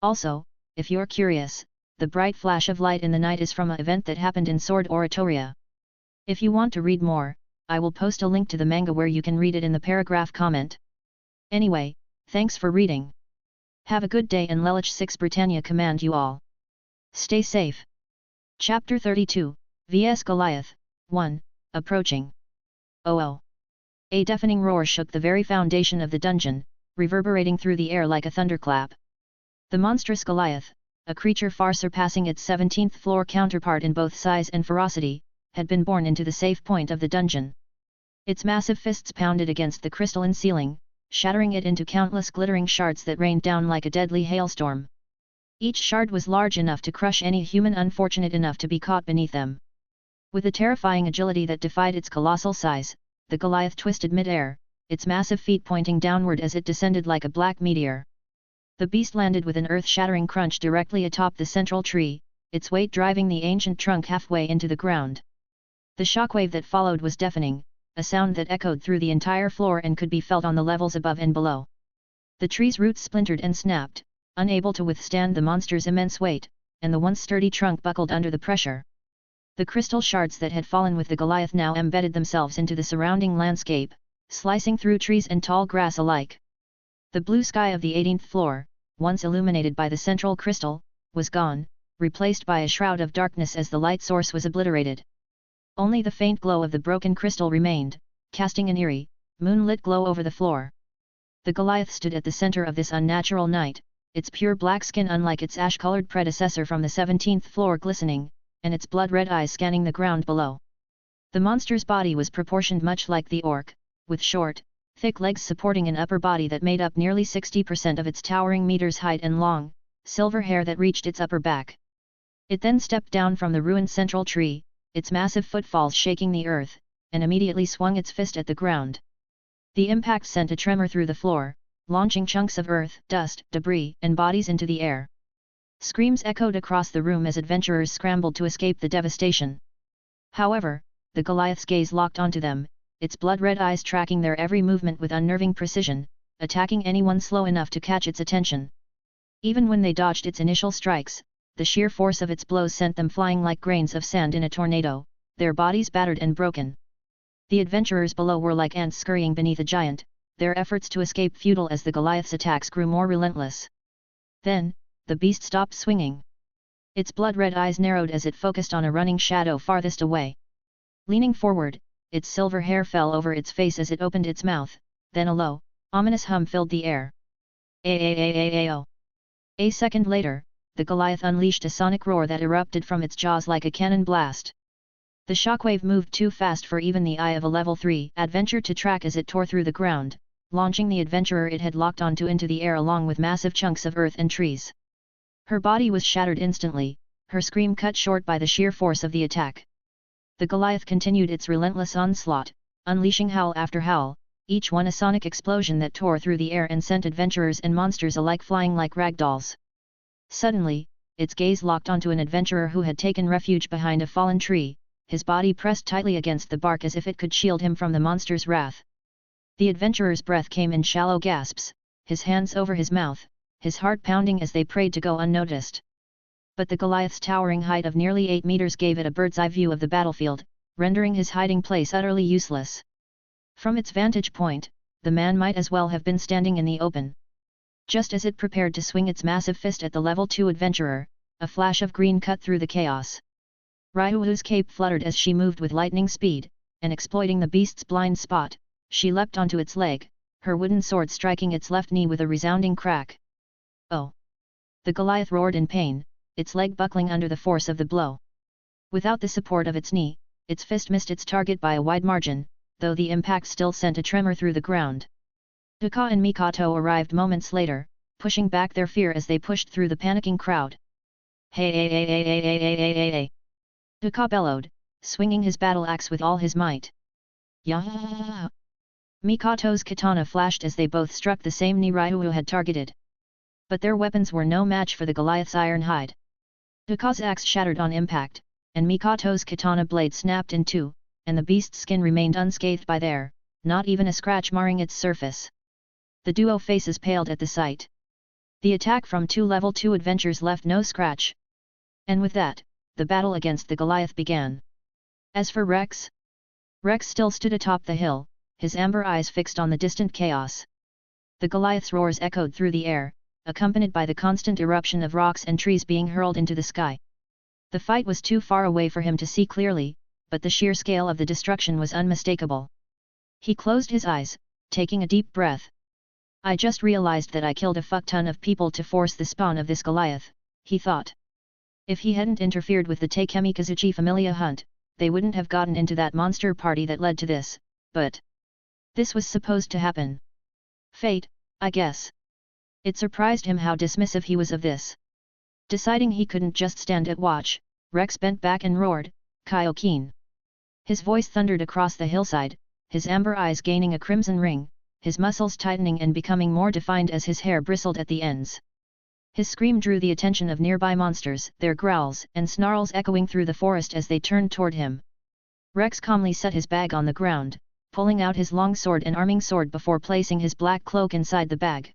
Also, if you're curious, the bright flash of light in the night is from an event that happened in Sword Oratoria. If you want to read more, I will post a link to the manga where you can read it in the paragraph comment. Anyway, thanks for reading. Have a good day and Lelich 6 Britannia command you all. Stay safe. Chapter 32, vs Goliath, 1, Approaching. Oh! A deafening roar shook the very foundation of the dungeon, reverberating through the air like a thunderclap. The monstrous Goliath, a creature far surpassing its 17th floor counterpart in both size and ferocity, had been born into the safe point of the dungeon. Its massive fists pounded against the crystalline ceiling, shattering it into countless glittering shards that rained down like a deadly hailstorm. Each shard was large enough to crush any human unfortunate enough to be caught beneath them. With a terrifying agility that defied its colossal size, the Goliath twisted mid-air, its massive feet pointing downward as it descended like a black meteor. The beast landed with an earth-shattering crunch directly atop the central tree, its weight driving the ancient trunk halfway into the ground. The shockwave that followed was deafening, a sound that echoed through the entire floor and could be felt on the levels above and below. The tree's roots splintered and snapped, unable to withstand the monster's immense weight, and the once sturdy trunk buckled under the pressure. The crystal shards that had fallen with the Goliath now embedded themselves into the surrounding landscape, slicing through trees and tall grass alike. The blue sky of the 18th floor, once illuminated by the central crystal, was gone, replaced by a shroud of darkness as the light source was obliterated. Only the faint glow of the broken crystal remained, casting an eerie, moonlit glow over the floor. The Goliath stood at the center of this unnatural night, its pure black skin unlike its ash-colored predecessor from the 17th floor glistening, and its blood-red eyes scanning the ground below. The monster's body was proportioned much like the orc, with short, thick legs supporting an upper body that made up nearly 60% of its towering meters height and long, silver hair that reached its upper back. It then stepped down from the ruined central tree, its massive footfalls shaking the earth, and immediately swung its fist at the ground. The impact sent a tremor through the floor, launching chunks of earth, dust, debris, and bodies into the air. Screams echoed across the room as adventurers scrambled to escape the devastation. However, the Goliath's gaze locked onto them, its blood-red eyes tracking their every movement with unnerving precision, attacking anyone slow enough to catch its attention. Even when they dodged its initial strikes, the sheer force of its blows sent them flying like grains of sand in a tornado, their bodies battered and broken. The adventurers below were like ants scurrying beneath a giant, their efforts to escape futile as the Goliath's attacks grew more relentless. Then, the beast stopped swinging. Its blood-red eyes narrowed as it focused on a running shadow farthest away. Leaning forward, its silver hair fell over its face as it opened its mouth, then a low, ominous hum filled the air. A-a-a-a-a-o. A second later, the Goliath unleashed a sonic roar that erupted from its jaws like a cannon blast. The shockwave moved too fast for even the eye of a level 3 adventurer to track as it tore through the ground, launching the adventurer it had locked onto into the air along with massive chunks of earth and trees. Her body was shattered instantly, her scream cut short by the sheer force of the attack. The Goliath continued its relentless onslaught, unleashing howl after howl, each one a sonic explosion that tore through the air and sent adventurers and monsters alike flying like ragdolls. Suddenly, its gaze locked onto an adventurer who had taken refuge behind a fallen tree, his body pressed tightly against the bark as if it could shield him from the monster's wrath. The adventurer's breath came in shallow gasps, his hands over his mouth, his heart pounding as they prayed to go unnoticed. But the Goliath's towering height of nearly 8 meters gave it a bird's-eye view of the battlefield, rendering his hiding place utterly useless. From its vantage point, the man might as well have been standing in the open. Just as it prepared to swing its massive fist at the level 2 adventurer, a flash of green cut through the chaos. Ryuu's cape fluttered as she moved with lightning speed, and exploiting the beast's blind spot, she leapt onto its leg, her wooden sword striking its left knee with a resounding crack. Oh! The Goliath roared in pain, its leg buckling under the force of the blow. Without the support of its knee, its fist missed its target by a wide margin, though the impact still sent a tremor through the ground. Duka and Mikoto arrived moments later, pushing back their fear as they pushed through the panicking crowd. Hey hey hey hey hey hey hey hey hey hey! Duka bellowed, swinging his battle axe with all his might. Yah! Mikoto's katana flashed as they both struck the same knee Ryu had targeted. But their weapons were no match for the Goliath's iron hide. Duka's axe shattered on impact, and Mikoto's katana blade snapped in two, and the beast's skin remained unscathed by there, not even a scratch marring its surface. The duo faces paled at the sight. The attack from 2 level 2 adventurers left no scratch. And with that, the battle against the Goliath began. As for Rex still stood atop the hill, his amber eyes fixed on the distant chaos. The Goliath's roars echoed through the air, accompanied by the constant eruption of rocks and trees being hurled into the sky. The fight was too far away for him to see clearly, but the sheer scale of the destruction was unmistakable. He closed his eyes, taking a deep breath. I just realized that I killed a fuck ton of people to force the spawn of this Goliath, he thought. If he hadn't interfered with the Takemikazuchi familia hunt, they wouldn't have gotten into that monster party that led to this, but this was supposed to happen. Fate, I guess. It surprised him how dismissive he was of this. Deciding he couldn't just stand at watch, Rex bent back and roared, Kaioken. His voice thundered across the hillside, his amber eyes gaining a crimson ring, his muscles tightening and becoming more defined as his hair bristled at the ends. His scream drew the attention of nearby monsters, their growls and snarls echoing through the forest as they turned toward him. Rex calmly set his bag on the ground, pulling out his long sword and arming sword before placing his black cloak inside the bag.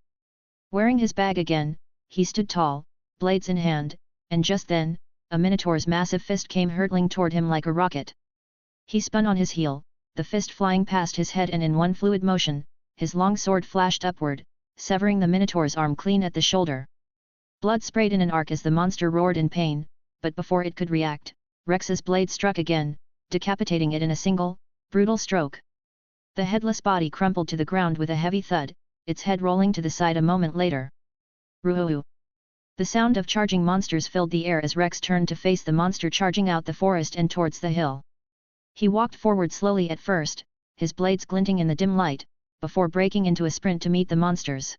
Wearing his bag again, he stood tall, blades in hand, and just then, a minotaur's massive fist came hurtling toward him like a rocket. He spun on his heel, the fist flying past his head, and in one fluid motion, his long sword flashed upward, severing the minotaur's arm clean at the shoulder. Blood sprayed in an arc as the monster roared in pain, but before it could react, Rex's blade struck again, decapitating it in a single, brutal stroke. The headless body crumpled to the ground with a heavy thud, its head rolling to the side a moment later. Ruuu! The sound of charging monsters filled the air as Rex turned to face the monster charging out the forest and towards the hill. He walked forward slowly at first, his blades glinting in the dim light, before breaking into a sprint to meet the monsters.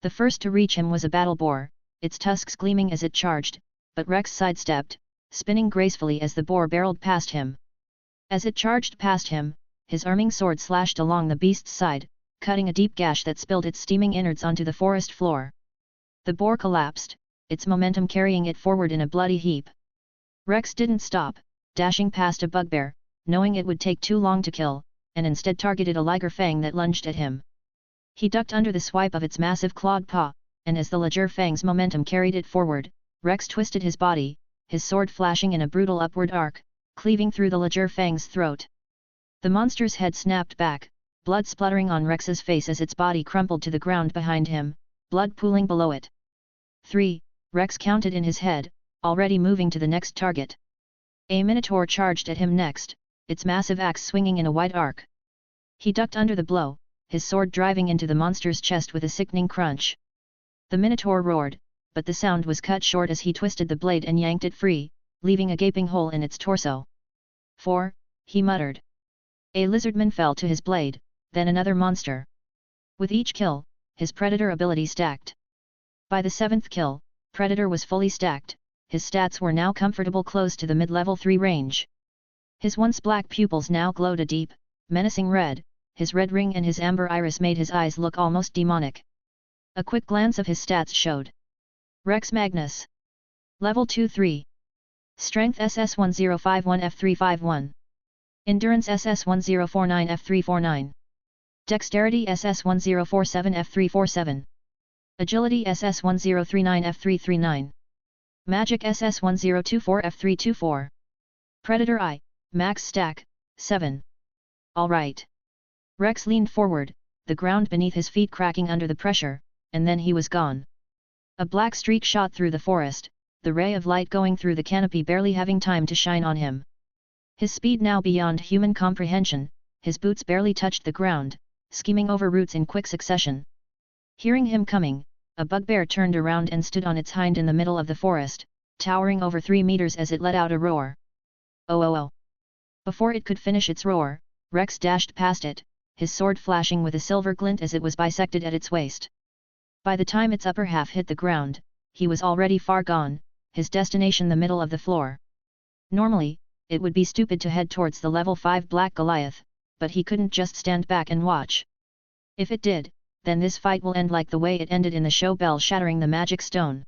The first to reach him was a battle boar, its tusks gleaming as it charged, but Rex sidestepped, spinning gracefully as the boar barreled past him. As it charged past him, his arming sword slashed along the beast's side, cutting a deep gash that spilled its steaming innards onto the forest floor. The boar collapsed, its momentum carrying it forward in a bloody heap. Rex didn't stop, dashing past a bugbear, knowing it would take too long to kill, and instead targeted a liger fang that lunged at him. He ducked under the swipe of its massive clawed paw, and as the liger fang's momentum carried it forward, Rex twisted his body, his sword flashing in a brutal upward arc, cleaving through the Liger Fang's throat. The monster's head snapped back, blood spluttering on Rex's face as its body crumpled to the ground behind him, blood pooling below it. 3, Rex counted in his head, already moving to the next target. A minotaur charged at him next, its massive axe swinging in a wide arc. He ducked under the blow, his sword driving into the monster's chest with a sickening crunch. The minotaur roared, but the sound was cut short as he twisted the blade and yanked it free, leaving a gaping hole in its torso. 4, he muttered. A lizardman fell to his blade, then another monster. With each kill, his predator ability stacked. By the 7th kill, predator was fully stacked, his stats were now comfortable close to the mid-level 3 range. His once black pupils now glowed a deep, menacing red, his red ring and his amber iris made his eyes look almost demonic. A quick glance of his stats showed. Rex Magnus. Level 2-3. Strength SS1051 F351. Endurance SS1049 F349. Dexterity SS1047 F347. Agility SS1039 F339. Magic SS1024 F324. Predator I, max stack, 7. Alright. Rex leaned forward, the ground beneath his feet cracking under the pressure, and then he was gone. A black streak shot through the forest, the ray of light going through the canopy barely having time to shine on him. His speed now beyond human comprehension, his boots barely touched the ground, skimming over roots in quick succession. Hearing him coming, a bugbear turned around and stood on its hind in the middle of the forest, towering over 3 meters as it let out a roar. Oh oh oh! Before it could finish its roar, Rex dashed past it, his sword flashing with a silver glint as it was bisected at its waist. By the time its upper half hit the ground, he was already far gone, his destination the middle of the floor. Normally, it would be stupid to head towards the level 5 Black Goliath, but he couldn't just stand back and watch. If it did, then this fight will end like the way it ended in the show Bell shattering the magic stone.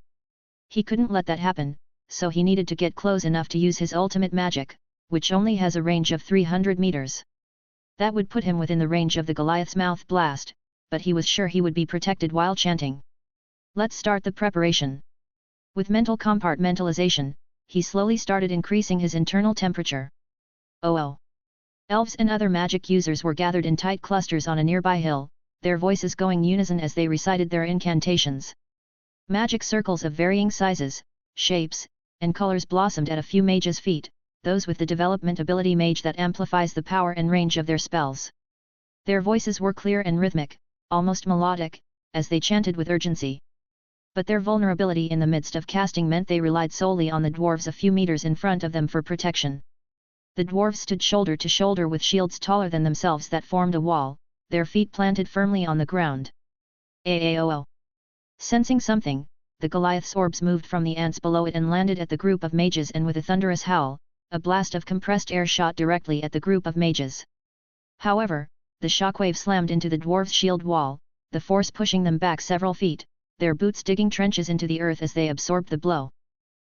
He couldn't let that happen, so he needed to get close enough to use his ultimate magic, which only has a range of 300 meters. That would put him within the range of the Goliath's mouth blast, but he was sure he would be protected while chanting. Let's start the preparation. With mental compartmentalization, he slowly started increasing his internal temperature. Oh! Elves and other magic users were gathered in tight clusters on a nearby hill, their voices going unison as they recited their incantations. Magic circles of varying sizes, shapes, and colors blossomed at a few mages' feet, those with the development ability mage that amplifies the power and range of their spells. Their voices were clear and rhythmic, almost melodic, as they chanted with urgency. But their vulnerability in the midst of casting meant they relied solely on the dwarves a few meters in front of them for protection. The dwarves stood shoulder to shoulder with shields taller than themselves that formed a wall, their feet planted firmly on the ground. Aao! Sensing something, the Goliath's orbs moved from the ants below it and landed at the group of mages, and with a thunderous howl, a blast of compressed air shot directly at the group of mages. However, the shockwave slammed into the dwarves' shield wall, the force pushing them back several feet, their boots digging trenches into the earth as they absorbed the blow.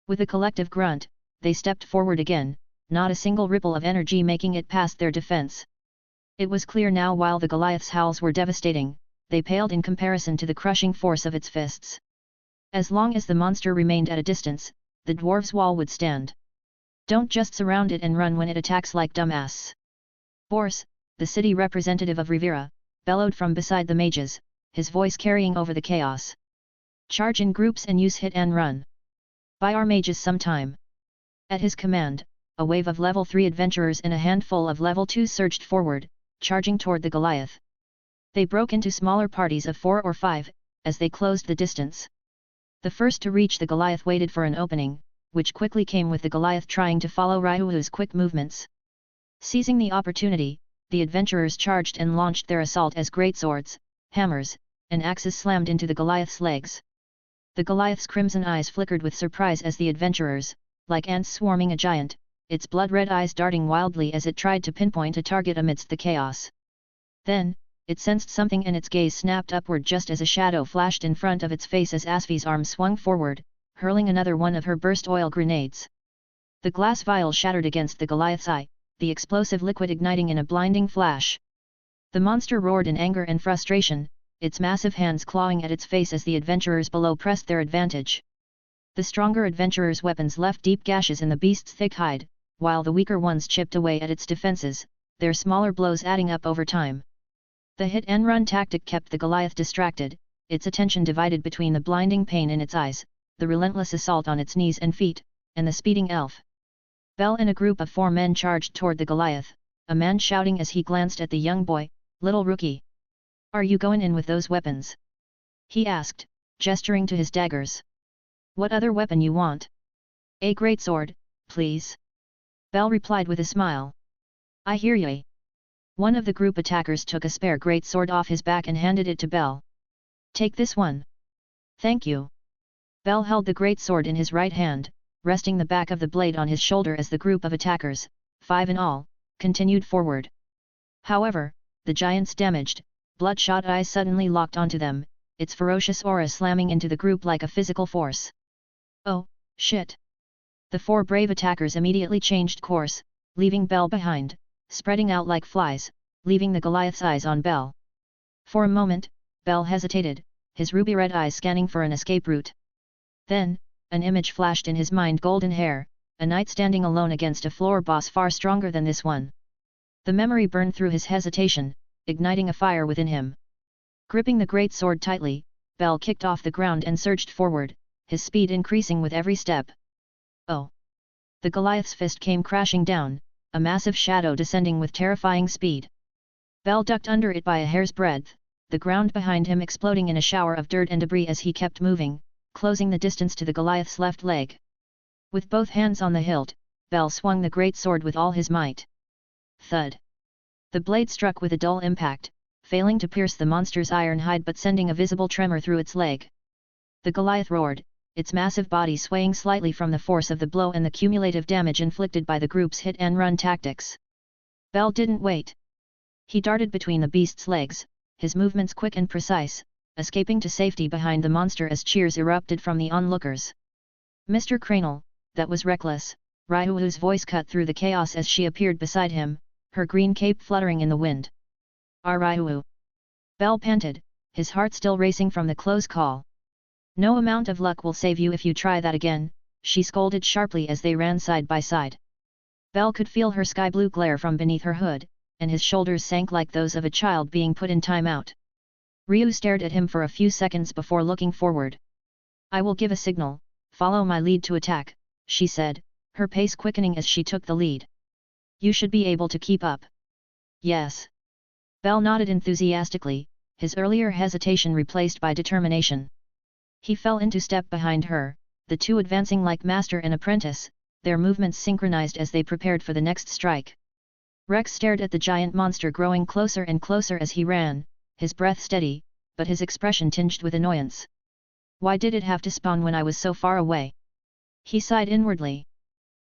With a collective grunt, they stepped forward again, not a single ripple of energy making it past their defense. It was clear now, while the Goliath's howls were devastating, they paled in comparison to the crushing force of its fists. As long as the monster remained at a distance, the dwarves' wall would stand. Don't just surround it and run when it attacks like dumbass. Bors, the city representative of Rivera, bellowed from beside the mages, his voice carrying over the chaos. Charge in groups and use hit and run. Buy our mages some time. At his command, a wave of level 3 adventurers and a handful of level 2s surged forward, charging toward the Goliath. They broke into smaller parties of 4 or 5, as they closed the distance. The first to reach the Goliath waited for an opening, which quickly came with the Goliath trying to follow Ryuhu's quick movements. Seizing the opportunity, the adventurers charged and launched their assault as greatswords, hammers, and axes slammed into the Goliath's legs. The Goliath's crimson eyes flickered with surprise as the adventurers, like ants swarming a giant, its blood-red eyes darting wildly as it tried to pinpoint a target amidst the chaos. Then, it sensed something and its gaze snapped upward just as a shadow flashed in front of its face as Asfi's arm swung forward, hurling another one of her burst oil grenades. The glass vial shattered against the Goliath's eye, the explosive liquid igniting in a blinding flash. The monster roared in anger and frustration, its massive hands clawing at its face as the adventurers below pressed their advantage. The stronger adventurer's weapons left deep gashes in the beast's thick hide, while the weaker ones chipped away at its defenses, their smaller blows adding up over time. The hit-and-run tactic kept the Goliath distracted, its attention divided between the blinding pain in its eyes, the relentless assault on its knees and feet, and the speeding elf. Bell and a group of 4 men charged toward the Goliath, a man shouting as he glanced at the young boy, "Little rookie! Are you going in with those weapons?" he asked, gesturing to his daggers. "What other weapon you want?" "A greatsword, please," Bell replied with a smile. "I hear ye." One of the group attackers took a spare greatsword off his back and handed it to Bell. "Take this one." "Thank you." Bell held the greatsword in his right hand, resting the back of the blade on his shoulder as the group of attackers, 5 in all, continued forward. However, the giant's damaged, bloodshot eyes suddenly locked onto them, its ferocious aura slamming into the group like a physical force. "Oh, shit!" The 4 brave attackers immediately changed course, leaving Bell behind, spreading out like flies, leaving the Goliath's eyes on Bell. For a moment, Bell hesitated, his ruby-red eyes scanning for an escape route. Then, an image flashed in his mind: golden hair, a knight standing alone against a floor boss far stronger than this one. The memory burned through his hesitation, igniting a fire within him. Gripping the great sword tightly, Bell kicked off the ground and surged forward, his speed increasing with every step. Oh! The Goliath's fist came crashing down, a massive shadow descending with terrifying speed. Bell ducked under it by a hair's breadth, the ground behind him exploding in a shower of dirt and debris as he kept moving, closing the distance to the Goliath's left leg. With both hands on the hilt, Bell swung the great sword with all his might. Thud! The blade struck with a dull impact, failing to pierce the monster's iron hide but sending a visible tremor through its leg. The Goliath roared, its massive body swaying slightly from the force of the blow and the cumulative damage inflicted by the group's hit-and-run tactics. Bell didn't wait. He darted between the beast's legs, his movements quick and precise, escaping to safety behind the monster as cheers erupted from the onlookers. "Mr. Cranel, that was reckless," Ryuu's voice cut through the chaos as she appeared beside him, her green cape fluttering in the wind. "Ryuu!" Bell panted, his heart still racing from the close call. "No amount of luck will save you if you try that again," she scolded sharply as they ran side by side. Bell could feel her sky-blue glare from beneath her hood, and his shoulders sank like those of a child being put in time-out. Ryu stared at him for a few seconds before looking forward. "I will give a signal, follow my lead to attack," she said, her pace quickening as she took the lead. "You should be able to keep up." "Yes." Bell nodded enthusiastically, his earlier hesitation replaced by determination. He fell into step behind her, the two advancing like master and apprentice, their movements synchronized as they prepared for the next strike. Rex stared at the giant monster growing closer and closer as he ran, his breath steady, but his expression tinged with annoyance. "Why did it have to spawn when I was so far away?" he sighed inwardly.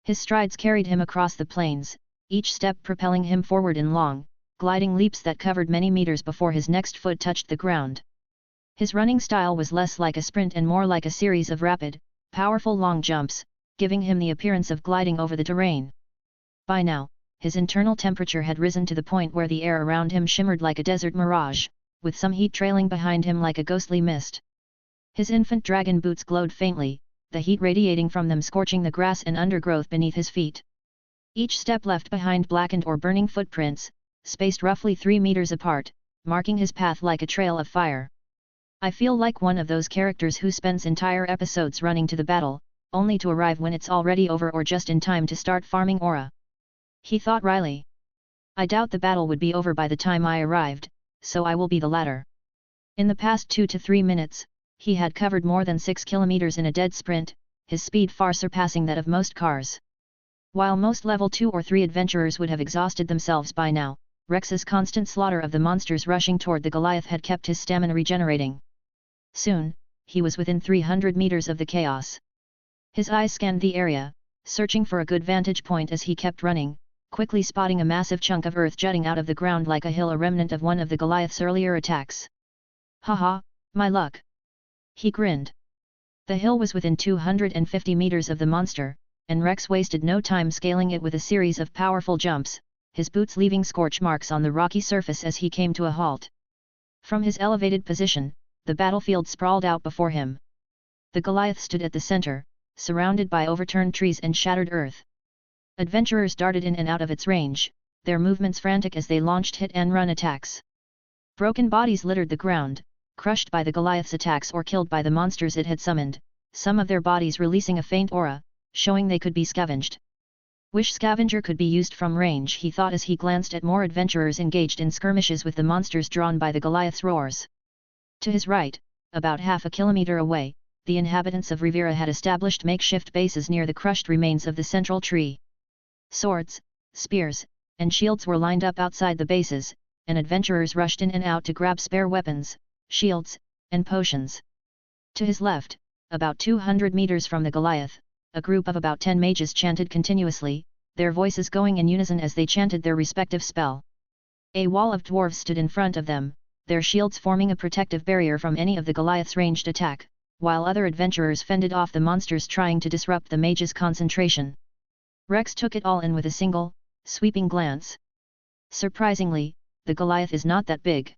His strides carried him across the plains, each step propelling him forward in long, gliding leaps that covered many meters before his next foot touched the ground. His running style was less like a sprint and more like a series of rapid, powerful long jumps, giving him the appearance of gliding over the terrain. By now, his internal temperature had risen to the point where the air around him shimmered like a desert mirage, with some heat trailing behind him like a ghostly mist. His infant dragon boots glowed faintly, the heat radiating from them scorching the grass and undergrowth beneath his feet. Each step left behind blackened or burning footprints, spaced roughly 3 meters apart, marking his path like a trail of fire. "I feel like one of those characters who spends entire episodes running to the battle, only to arrive when it's already over or just in time to start farming aura," he thought wryly. "I doubt the battle would be over by the time I arrived, so I will be the latter." In the past 2 to 3 minutes, he had covered more than 6 kilometers in a dead sprint, his speed far surpassing that of most cars. While most level 2 or 3 adventurers would have exhausted themselves by now, Rex's constant slaughter of the monsters rushing toward the Goliath had kept his stamina regenerating. Soon, he was within 300 meters of the chaos. His eyes scanned the area, searching for a good vantage point as he kept running, quickly spotting a massive chunk of earth jutting out of the ground like a hill, a remnant of one of the Goliath's earlier attacks. "Haha, my luck!" he grinned. The hill was within 250 meters of the monster, and Rex wasted no time scaling it with a series of powerful jumps, his boots leaving scorch marks on the rocky surface as he came to a halt. From his elevated position, the battlefield sprawled out before him. The Goliath stood at the center, surrounded by overturned trees and shattered earth. Adventurers darted in and out of its range, their movements frantic as they launched hit-and-run attacks. Broken bodies littered the ground, crushed by the Goliath's attacks or killed by the monsters it had summoned, some of their bodies releasing a faint aura, showing they could be scavenged. Wish Scavenger could be used from range, he thought as he glanced at more adventurers engaged in skirmishes with the monsters drawn by the Goliath's roars. To his right, about half a kilometer away, the inhabitants of Rivera had established makeshift bases near the crushed remains of the central tree. Swords, spears, and shields were lined up outside the bases, and adventurers rushed in and out to grab spare weapons, shields, and potions. To his left, about 200 meters from the Goliath, a group of about 10 mages chanted continuously, their voices going in unison as they chanted their respective spell. A wall of dwarves stood in front of them, their shields forming a protective barrier from any of the Goliath's ranged attack, while other adventurers fended off the monsters trying to disrupt the mages' concentration. Rex took it all in with a single, sweeping glance. Surprisingly, the Goliath is not that big.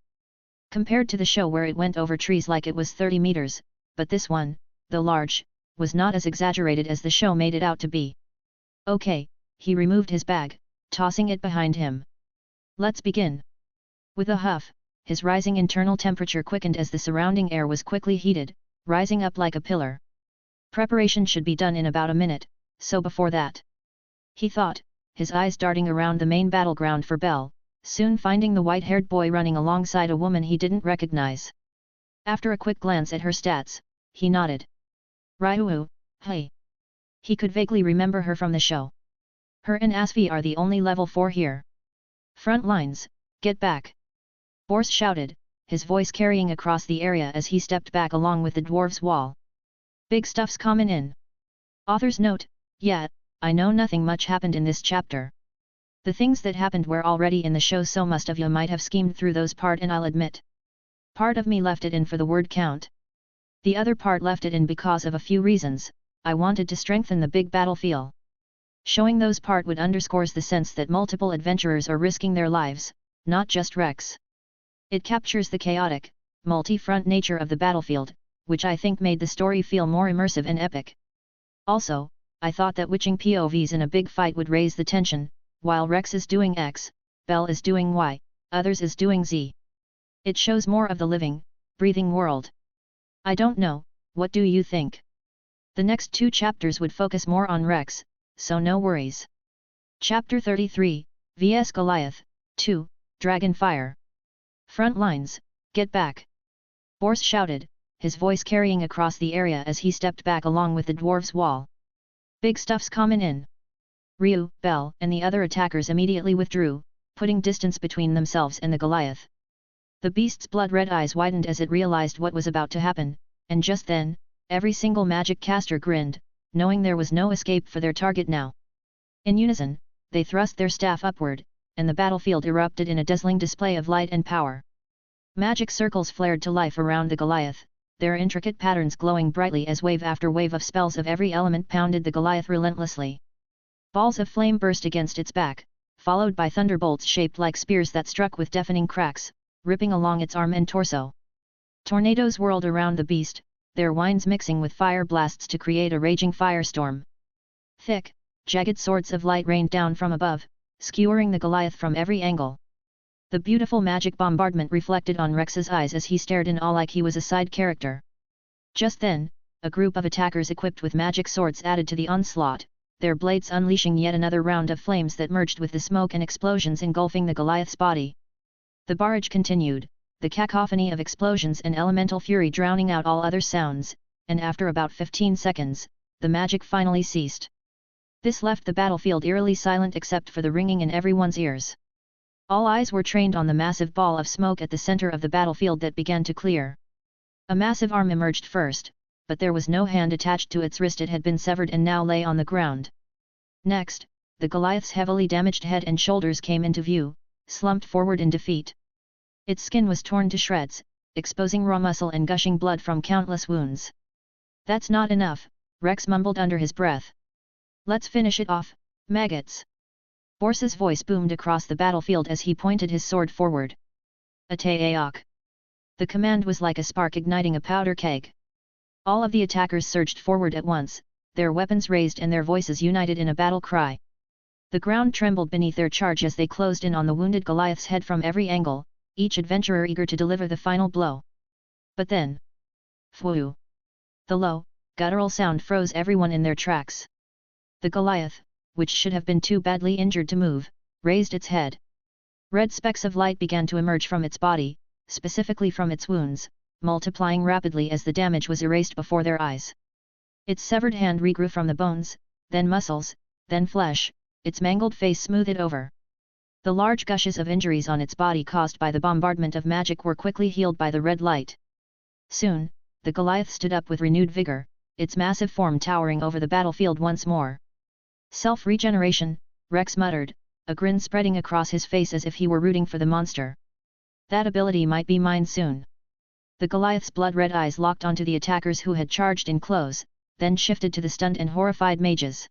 Compared to the show where it went over trees like it was 30 meters, but this one, though large, was not as exaggerated as the show made it out to be. Okay, he removed his bag, tossing it behind him. Let's begin. With a huff, his rising internal temperature quickened as the surrounding air was quickly heated, rising up like a pillar. Preparation should be done in about a minute, so before that, he thought, his eyes darting around the main battleground for Belle, soon finding the white-haired boy running alongside a woman he didn't recognize. After a quick glance at her stats, he nodded. Ryu, hey. He could vaguely remember her from the show. Her and Asvi are the only level 4 here. Front lines, get back. Bors shouted, his voice carrying across the area as he stepped back along with the dwarves' wall. Big stuff's comin' in. Author's note, yeah, I know nothing much happened in this chapter. The things that happened were already in the show, so most of you might have schemed through those part, and I'll admit. Part of me left it in for the word count. The other part left it in because of a few reasons. I wanted to strengthen the big battle feel. Showing those part would underscores the sense that multiple adventurers are risking their lives, not just Rex. It captures the chaotic, multi-front nature of the battlefield, which I think made the story feel more immersive and epic. Also, I thought that witching POVs in a big fight would raise the tension, while Rex is doing X, Belle is doing Y, others is doing Z. It shows more of the living, breathing world. I don't know, what do you think? The next 2 chapters would focus more on Rex, so no worries. Chapter 33, vs Goliath, 2, Dragonfire. Front lines, get back. Bors shouted, his voice carrying across the area as he stepped back along with the dwarves' wall. Big stuff's comin' in. Ryu, Belle, and the other attackers immediately withdrew, putting distance between themselves and the Goliath. The beast's blood-red eyes widened as it realized what was about to happen, and just then, every single magic caster grinned, knowing there was no escape for their target now. In unison, they thrust their staff upward, and the battlefield erupted in a dazzling display of light and power. Magic circles flared to life around the Goliath, their intricate patterns glowing brightly as wave after wave of spells of every element pounded the Goliath relentlessly. Balls of flame burst against its back, followed by thunderbolts shaped like spears that struck with deafening cracks, ripping along its arm and torso. Tornadoes whirled around the beast, their winds mixing with fire blasts to create a raging firestorm. Thick, jagged swords of light rained down from above, skewering the Goliath from every angle. The beautiful magic bombardment reflected on Rex's eyes as he stared in awe like he was a side character. Just then, a group of attackers equipped with magic swords added to the onslaught, their blades unleashing yet another round of flames that merged with the smoke and explosions engulfing the Goliath's body. The barrage continued, the cacophony of explosions and elemental fury drowning out all other sounds, and after about 15 seconds, the magic finally ceased. This left the battlefield eerily silent except for the ringing in everyone's ears. All eyes were trained on the massive ball of smoke at the center of the battlefield that began to clear. A massive arm emerged first, but there was no hand attached to its wrist. It had been severed and now lay on the ground. Next, the Goliath's heavily damaged head and shoulders came into view, slumped forward in defeat. Its skin was torn to shreds, exposing raw muscle and gushing blood from countless wounds. "That's not enough," Rex mumbled under his breath. "Let's finish it off, maggots." Bors's voice boomed across the battlefield as he pointed his sword forward. "Ataeok." The command was like a spark igniting a powder keg. All of the attackers surged forward at once, their weapons raised and their voices united in a battle cry. The ground trembled beneath their charge as they closed in on the wounded Goliath's head from every angle, each adventurer eager to deliver the final blow. But then... Phwoo! The low, guttural sound froze everyone in their tracks. The Goliath, which should have been too badly injured to move, raised its head. Red specks of light began to emerge from its body, specifically from its wounds, multiplying rapidly as the damage was erased before their eyes. Its severed hand regrew from the bones, then muscles, then flesh, its mangled face smoothed over. The large gushes of injuries on its body caused by the bombardment of magic were quickly healed by the red light. Soon, the Goliath stood up with renewed vigor, its massive form towering over the battlefield once more. Self-regeneration, Rex muttered, a grin spreading across his face as if he were rooting for the monster. That ability might be mine soon. The Goliath's blood-red eyes locked onto the attackers who had charged in close, then shifted to the stunned and horrified mages.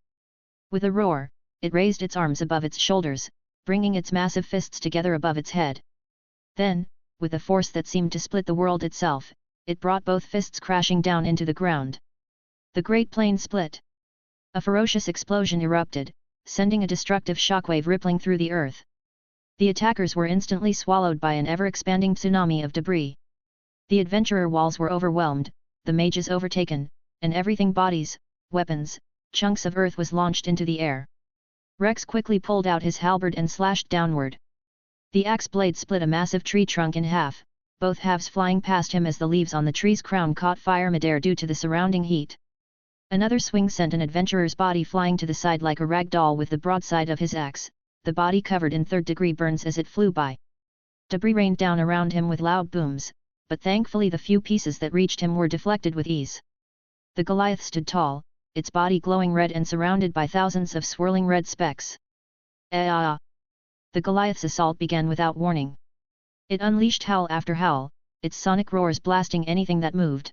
With a roar, it raised its arms above its shoulders, bringing its massive fists together above its head. Then, with a force that seemed to split the world itself, it brought both fists crashing down into the ground. The great plane split. A ferocious explosion erupted, sending a destructive shockwave rippling through the earth. The attackers were instantly swallowed by an ever-expanding tsunami of debris. The adventurer walls were overwhelmed, the mages overtaken, and everything bodies, weapons, chunks of earth was launched into the air. Rex quickly pulled out his halberd and slashed downward. The axe blade split a massive tree trunk in half, both halves flying past him as the leaves on the tree's crown caught fire midair due to the surrounding heat. Another swing sent an adventurer's body flying to the side like a rag doll with the broadside of his axe, the body covered in third-degree burns as it flew by. Debris rained down around him with loud booms, but thankfully the few pieces that reached him were deflected with ease. The Goliath stood tall, its body glowing red and surrounded by thousands of swirling red specks. Ah! The Goliath's assault began without warning. It unleashed howl after howl, its sonic roars blasting anything that moved.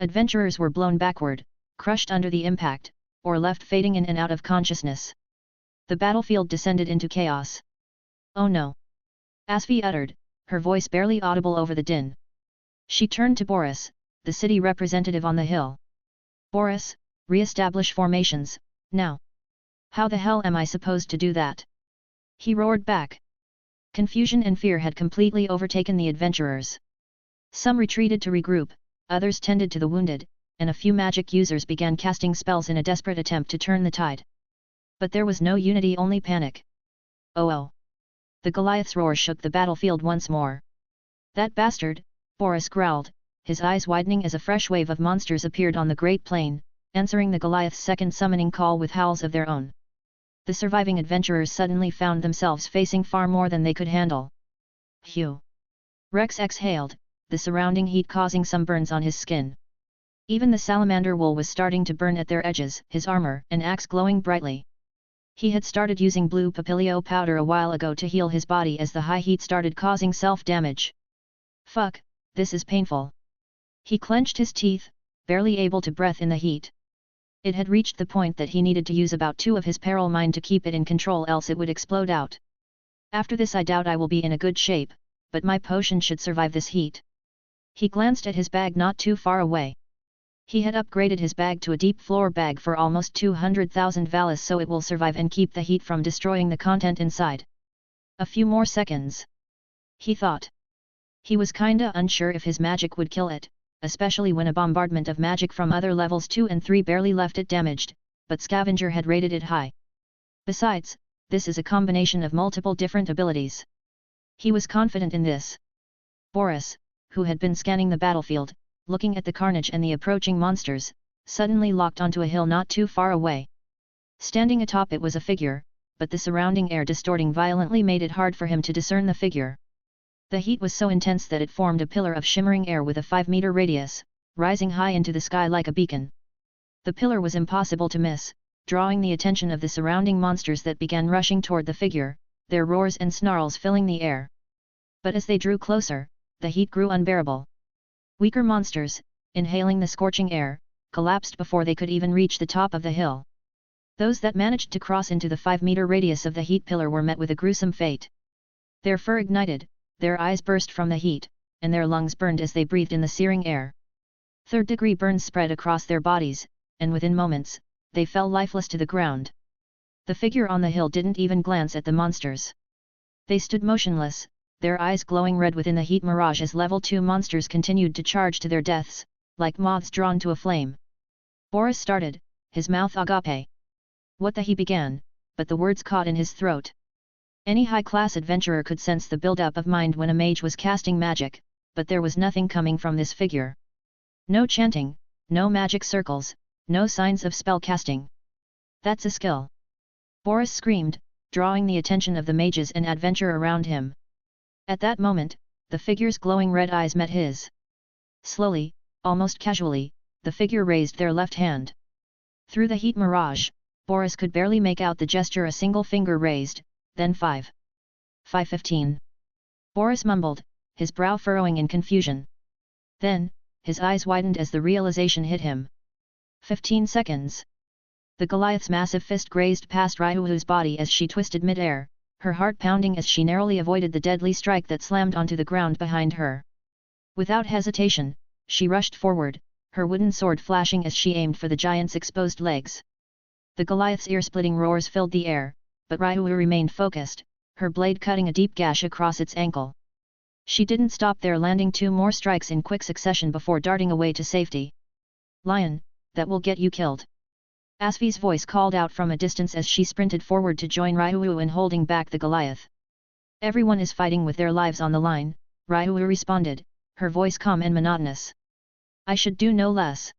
Adventurers were blown backward, crushed under the impact, or left fading in and out of consciousness. The battlefield descended into chaos. Oh no! Asvi uttered, her voice barely audible over the din. She turned to Boris, the city representative on the hill. Boris, re-establish formations, now. How the hell am I supposed to do that? He roared back. Confusion and fear had completely overtaken the adventurers. Some retreated to regroup, others tended to the wounded, and a few magic users began casting spells in a desperate attempt to turn the tide. But there was no unity, only panic. Oh! The Goliath's roar shook the battlefield once more. That bastard, Boris growled, his eyes widening as a fresh wave of monsters appeared on the Great Plain, answering the Goliath's second summoning call with howls of their own. The surviving adventurers suddenly found themselves facing far more than they could handle. Phew! Rex exhaled, the surrounding heat causing some burns on his skin. Even the salamander wool was starting to burn at their edges, his armor and axe glowing brightly. He had started using blue papilio powder a while ago to heal his body as the high heat started causing self-damage. Fuck, this is painful. He clenched his teeth, barely able to breathe in the heat. It had reached the point that he needed to use about 2 of his peril mine to keep it in control, else it would explode out. After this I doubt I will be in a good shape, but my potion should survive this heat. He glanced at his bag not too far away. He had upgraded his bag to a deep floor bag for almost 200,000 valis, so it will survive and keep the heat from destroying the content inside. A few more seconds. He thought. He was kinda unsure if his magic would kill it, especially when a bombardment of magic from other levels 2 and 3 barely left it damaged, but Scavenger had rated it high. Besides, this is a combination of multiple different abilities. He was confident in this. Boris, who had been scanning the battlefield, looking at the carnage and the approaching monsters, suddenly locked onto a hill not too far away. Standing atop it was a figure, but the surrounding air distorting violently made it hard for him to discern the figure. The heat was so intense that it formed a pillar of shimmering air with a 5-meter radius, rising high into the sky like a beacon. The pillar was impossible to miss, drawing the attention of the surrounding monsters that began rushing toward the figure, their roars and snarls filling the air. But as they drew closer, the heat grew unbearable. Weaker monsters, inhaling the scorching air, collapsed before they could even reach the top of the hill. Those that managed to cross into the 5-meter radius of the heat pillar were met with a gruesome fate. Their fur ignited, their eyes burst from the heat, and their lungs burned as they breathed in the searing air. Third-degree burns spread across their bodies, and within moments, they fell lifeless to the ground. The figure on the hill didn't even glance at the monsters. They stood motionless, their eyes glowing red within the heat mirage as level 2 monsters continued to charge to their deaths, like moths drawn to a flame. Boris started, his mouth agape. What the he began, but the words caught in his throat. Any high-class adventurer could sense the build-up of mind when a mage was casting magic, but there was nothing coming from this figure. No chanting, no magic circles, no signs of spell casting. That's a skill. Boris screamed, drawing the attention of the mages and adventurer around him. At that moment, the figure's glowing red eyes met his. Slowly, almost casually, the figure raised their left hand. Through the heat mirage, Boris could barely make out the gesture, a single finger raised, then 5:15. Boris mumbled, his brow furrowing in confusion. Then, his eyes widened as the realization hit him. 15 seconds. The Goliath's massive fist grazed past Ryuu's body as she twisted mid-air, her heart pounding as she narrowly avoided the deadly strike that slammed onto the ground behind her. Without hesitation, she rushed forward, her wooden sword flashing as she aimed for the giant's exposed legs. The Goliath's ear-splitting roars filled the air, but Ryuu remained focused, her blade cutting a deep gash across its ankle. She didn't stop there, landing 2 more strikes in quick succession before darting away to safety. "Lion, that will get you killed." Asvi's voice called out from a distance as she sprinted forward to join Ryuu in holding back the Goliath. "Everyone is fighting with their lives on the line," Ryuu responded, her voice calm and monotonous. "I should do no less."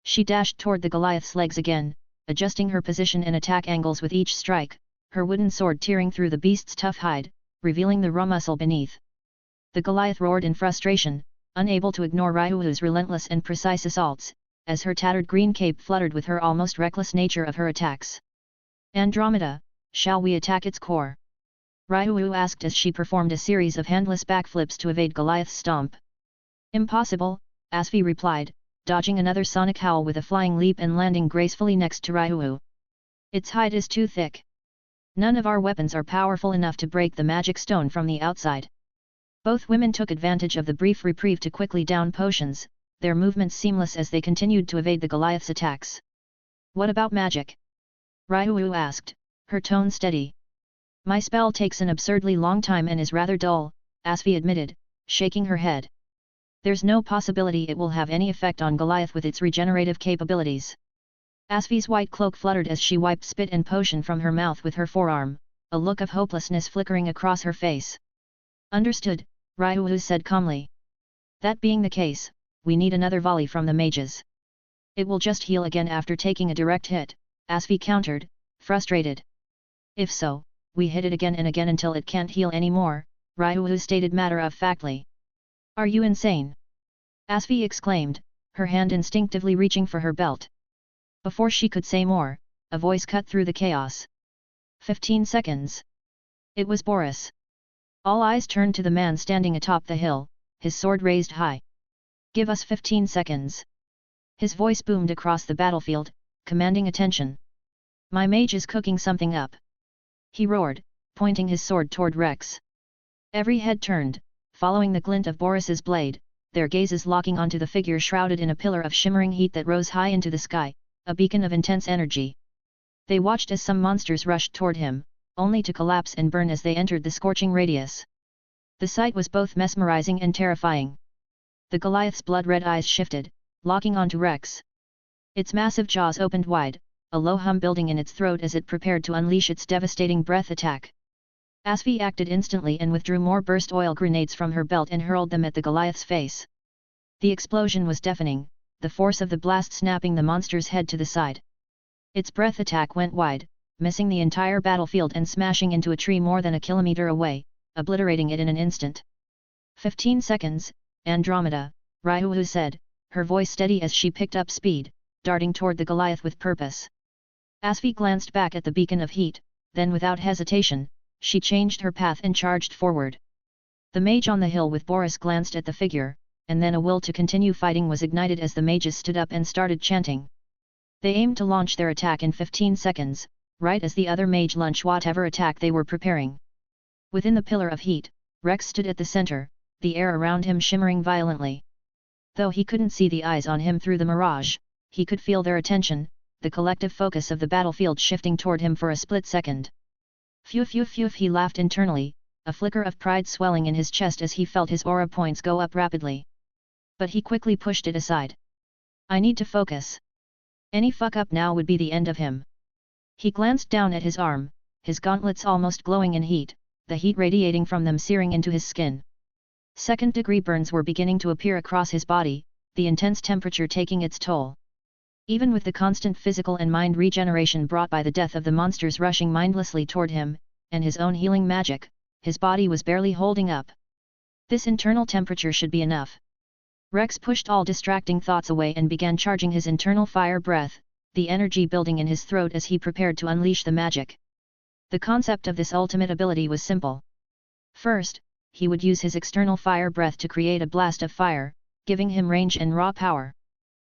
She dashed toward the Goliath's legs again, adjusting her position and attack angles with each strike, her wooden sword tearing through the beast's tough hide, revealing the raw muscle beneath. The Goliath roared in frustration, unable to ignore Ryuu's relentless and precise assaults, as her tattered green cape fluttered with her almost reckless nature of her attacks. "Andromeda, shall we attack its core?" Ryuu asked as she performed a series of handless backflips to evade Goliath's stomp. "Impossible," Asvi replied, dodging another sonic howl with a flying leap and landing gracefully next to Ryuu. "Its hide is too thick. None of our weapons are powerful enough to break the magic stone from the outside." Both women took advantage of the brief reprieve to quickly down potions, their movements seamless as they continued to evade the Goliath's attacks. "What about magic?" Ryuu asked, her tone steady. "My spell takes an absurdly long time and is rather dull," Asvi admitted, shaking her head. "There's no possibility it will have any effect on Goliath with its regenerative capabilities." Asvi's white cloak fluttered as she wiped spit and potion from her mouth with her forearm, a look of hopelessness flickering across her face. "Understood," Ryuu said calmly. "That being the case, we need another volley from the mages." "It will just heal again after taking a direct hit," Asvi countered, frustrated. "If so, we hit it again and again until it can't heal anymore," Ryuu stated matter-of-factly. "Are you insane?" Asvi exclaimed, her hand instinctively reaching for her belt. Before she could say more, a voice cut through the chaos. 15 seconds. It was Boris. All eyes turned to the man standing atop the hill, his sword raised high. "Give us 15 seconds. His voice boomed across the battlefield, commanding attention. "My mage is cooking something up," he roared, pointing his sword toward Rex. Every head turned, following the glint of Boris's blade, their gazes locking onto the figure shrouded in a pillar of shimmering heat that rose high into the sky, a beacon of intense energy. They watched as some monsters rushed toward him, only to collapse and burn as they entered the scorching radius. The sight was both mesmerizing and terrifying. The Goliath's blood-red eyes shifted, locking onto Rex. Its massive jaws opened wide, a low hum building in its throat as it prepared to unleash its devastating breath attack. Asvi acted instantly and withdrew more burst oil grenades from her belt and hurled them at the Goliath's face. The explosion was deafening, the force of the blast snapping the monster's head to the side. Its breath attack went wide, missing the entire battlefield and smashing into a tree more than a kilometer away, obliterating it in an instant. 15 seconds, Andromeda, Ryuu said, her voice steady as she picked up speed, darting toward the Goliath with purpose. Asvi glanced back at the beacon of heat, then without hesitation, she changed her path and charged forward. The mage on the hill with Boris glanced at the figure, and then a will to continue fighting was ignited as the mages stood up and started chanting. They aimed to launch their attack in 15 seconds, right as the other mage launched whatever attack they were preparing. Within the pillar of heat, Rex stood at the center, the air around him shimmering violently. Though he couldn't see the eyes on him through the mirage, he could feel their attention, the collective focus of the battlefield shifting toward him for a split second. Phew phew phew, he laughed internally, a flicker of pride swelling in his chest as he felt his aura points go up rapidly. But he quickly pushed it aside. I need to focus. Any fuck up now would be the end of him. He glanced down at his arm, his gauntlets almost glowing in heat, the heat radiating from them searing into his skin. Second-degree burns were beginning to appear across his body, the intense temperature taking its toll. Even with the constant physical and mind regeneration brought by the death of the monsters rushing mindlessly toward him, and his own healing magic, his body was barely holding up. This internal temperature should be enough. Rex pushed all distracting thoughts away and began charging his internal fire breath, the energy building in his throat as he prepared to unleash the magic. The concept of this ultimate ability was simple. First, he would use his external fire breath to create a blast of fire, giving him range and raw power.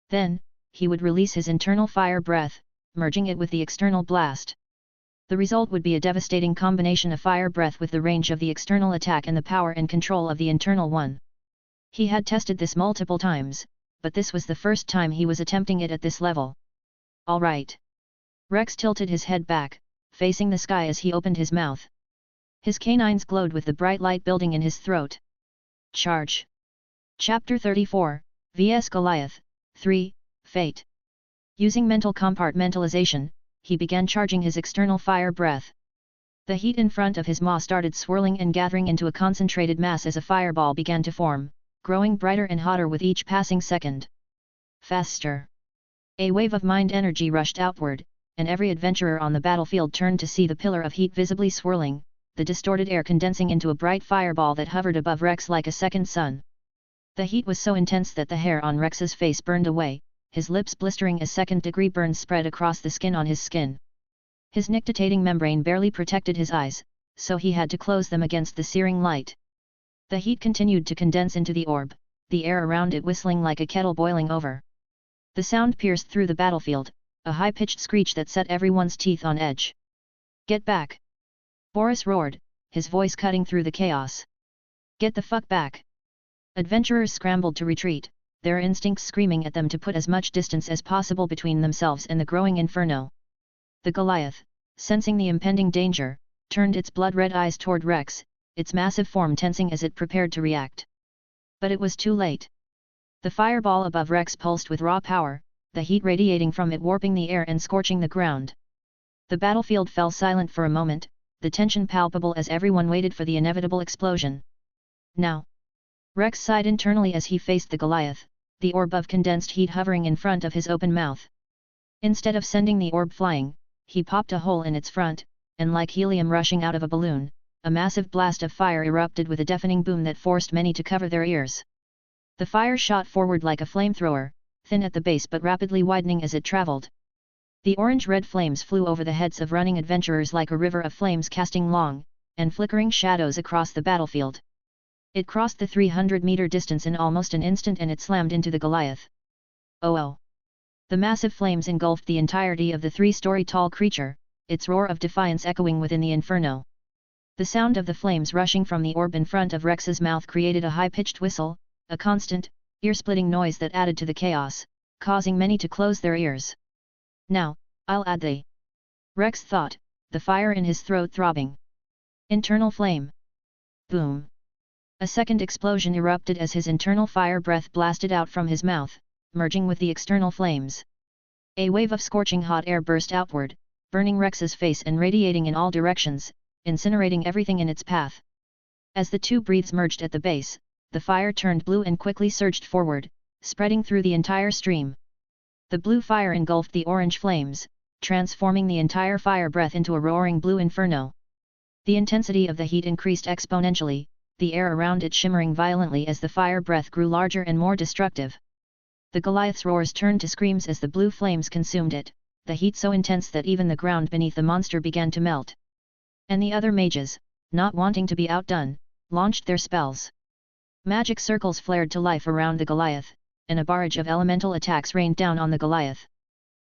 Then, he would release his internal fire breath, merging it with the external blast. The result would be a devastating combination of fire breath with the range of the external attack and the power and control of the internal one. He had tested this multiple times, but this was the first time he was attempting it at this level. All right. Rex tilted his head back, facing the sky as he opened his mouth. His canines glowed with the bright light building in his throat. Charge. Chapter 34, vs Goliath, 3, Fate. Using mental compartmentalization, he began charging his external fire breath. The heat in front of his maw started swirling and gathering into a concentrated mass as a fireball began to form, growing brighter and hotter with each passing second. Faster. A wave of mind energy rushed outward, and every adventurer on the battlefield turned to see the pillar of heat visibly swirling, the distorted air condensing into a bright fireball that hovered above Rex like a second sun. The heat was so intense that the hair on Rex's face burned away, his lips blistering as second-degree burns spread across the skin on his skin. His nictitating membrane barely protected his eyes, so he had to close them against the searing light. The heat continued to condense into the orb, the air around it whistling like a kettle boiling over. The sound pierced through the battlefield, a high-pitched screech that set everyone's teeth on edge. Get back! Boris roared, his voice cutting through the chaos. Get the fuck back! Adventurers scrambled to retreat, their instincts screaming at them to put as much distance as possible between themselves and the growing inferno. The Goliath, sensing the impending danger, turned its blood-red eyes toward Rex, its massive form tensing as it prepared to react. But it was too late. The fireball above Rex pulsed with raw power, the heat radiating from it warping the air and scorching the ground. The battlefield fell silent for a moment, the tension palpable as everyone waited for the inevitable explosion. Now! Rex sighed internally as he faced the Goliath, the orb of condensed heat hovering in front of his open mouth. Instead of sending the orb flying, he popped a hole in its front, and like helium rushing out of a balloon, a massive blast of fire erupted with a deafening boom that forced many to cover their ears. The fire shot forward like a flamethrower, thin at the base but rapidly widening as it traveled. The orange-red flames flew over the heads of running adventurers like a river of flames casting long, and flickering shadows across the battlefield. It crossed the 300-meter distance in almost an instant and it slammed into the Goliath. Oh! The massive flames engulfed the entirety of the 3-story-tall creature, its roar of defiance echoing within the inferno. The sound of the flames rushing from the orb in front of Rex's mouth created a high-pitched whistle, a constant, ear-splitting noise that added to the chaos, causing many to close their ears. Now, I'll add the... Rex thought, the fire in his throat throbbing. Internal flame. Boom. A second explosion erupted as his internal fire breath blasted out from his mouth, merging with the external flames. A wave of scorching hot air burst outward, burning Rex's face and radiating in all directions, incinerating everything in its path. As the two breaths merged at the base, the fire turned blue and quickly surged forward, spreading through the entire stream. The blue fire engulfed the orange flames, transforming the entire fire breath into a roaring blue inferno. The intensity of the heat increased exponentially, the air around it shimmering violently as the fire breath grew larger and more destructive. The Goliath's roars turned to screams as the blue flames consumed it, the heat so intense that even the ground beneath the monster began to melt. And the other mages, not wanting to be outdone, launched their spells. Magic circles flared to life around the Goliath, and a barrage of elemental attacks rained down on the Goliath.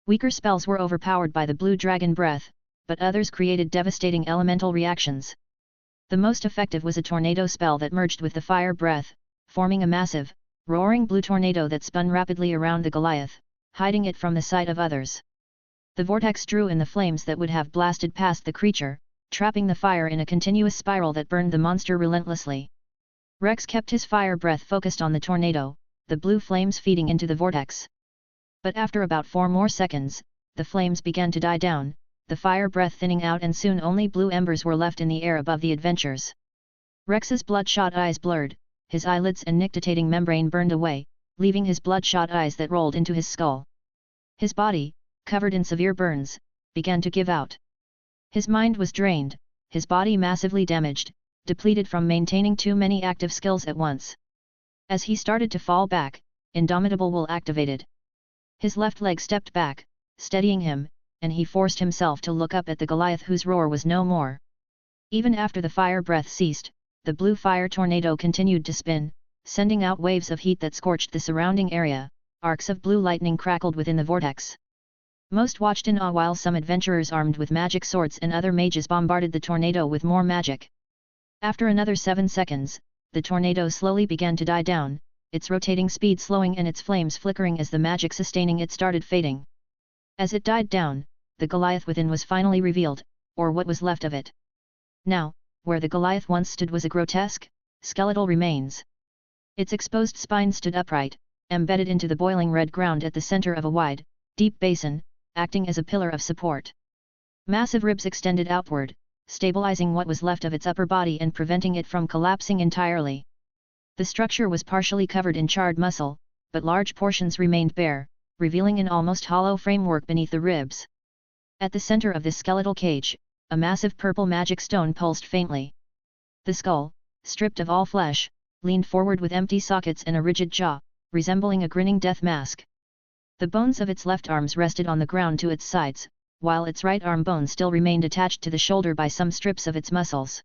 Weaker spells were overpowered by the blue dragon breath, but others created devastating elemental reactions. The most effective was a tornado spell that merged with the fire breath, forming a massive, roaring blue tornado that spun rapidly around the Goliath, hiding it from the sight of others. The vortex drew in the flames that would have blasted past the creature, trapping the fire in a continuous spiral that burned the monster relentlessly. Rex kept his fire breath focused on the tornado, the blue flames feeding into the vortex. But after about 4 more seconds, the flames began to die down, the fire breath thinning out, and soon only blue embers were left in the air above the adventurers. Rex's bloodshot eyes blurred, his eyelids and nictitating membrane burned away, leaving his bloodshot eyes that rolled into his skull. His body, covered in severe burns, began to give out. His mind was drained, his body massively damaged, depleted from maintaining too many active skills at once. As he started to fall back, Indomitable Will activated. His left leg stepped back, steadying him, and he forced himself to look up at the Goliath whose roar was no more. Even after the fire breath ceased, the blue fire tornado continued to spin, sending out waves of heat that scorched the surrounding area. Arcs of blue lightning crackled within the vortex. Most watched in awe while some adventurers armed with magic swords and other mages bombarded the tornado with more magic. After another 7 seconds, the tornado slowly began to die down, its rotating speed slowing and its flames flickering as the magic sustaining it started fading. As it died down, the Goliath within was finally revealed, or what was left of it. Now, where the Goliath once stood was a grotesque, skeletal remains. Its exposed spine stood upright, embedded into the boiling red ground at the center of a wide, deep basin, acting as a pillar of support. Massive ribs extended outward, stabilizing what was left of its upper body and preventing it from collapsing entirely. The structure was partially covered in charred muscle, but large portions remained bare, revealing an almost hollow framework beneath the ribs. At the center of this skeletal cage, a massive purple magic stone pulsed faintly. The skull, stripped of all flesh, leaned forward with empty sockets and a rigid jaw, resembling a grinning death mask. The bones of its left arms rested on the ground to its sides, while its right arm bone still remained attached to the shoulder by some strips of its muscles.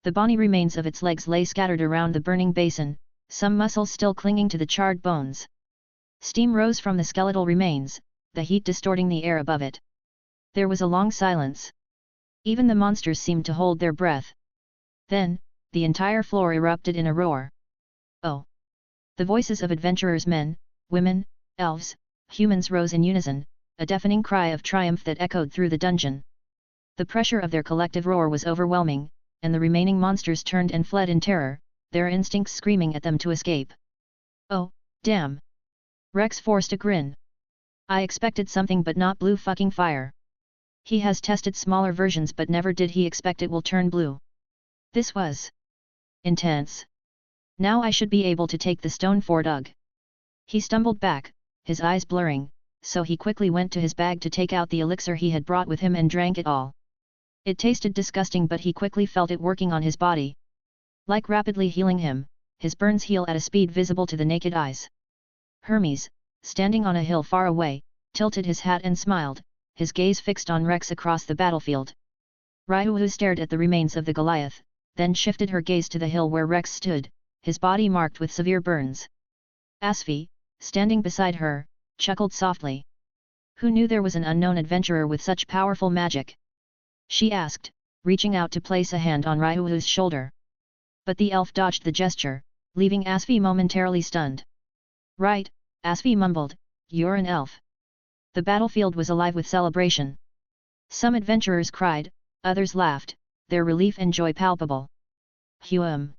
The bony remains of its legs lay scattered around the burning basin, some muscles still clinging to the charred bones. Steam rose from the skeletal remains, the heat distorting the air above it. There was a long silence. Even the monsters seemed to hold their breath. Then, the entire floor erupted in a roar. Oh! The voices of adventurers, men, women, elves, humans rose in unison, a deafening cry of triumph that echoed through the dungeon. The pressure of their collective roar was overwhelming, and the remaining monsters turned and fled in terror, their instincts screaming at them to escape. Oh, damn! Rex forced a grin. I expected something but not blue fucking fire. He has tested smaller versions but never did he expect it will turn blue. This was intense. Now I should be able to take the stone for Doug. He stumbled back, his eyes blurring, so he quickly went to his bag to take out the elixir he had brought with him and drank it all. It tasted disgusting but he quickly felt it working on his body. Like rapidly healing him, his burns heal at a speed visible to the naked eyes. Hermes, standing on a hill far away, tilted his hat and smiled, his gaze fixed on Rex across the battlefield. Raihu stared at the remains of the Goliath, then shifted her gaze to the hill where Rex stood, his body marked with severe burns. Asfi, standing beside her, chuckled softly. Who knew there was an unknown adventurer with such powerful magic? She asked, reaching out to place a hand on Raihu's shoulder. But the elf dodged the gesture, leaving Asfi momentarily stunned. Right, Asfi mumbled, you're an elf. The battlefield was alive with celebration. Some adventurers cried, others laughed, their relief and joy palpable. Huum!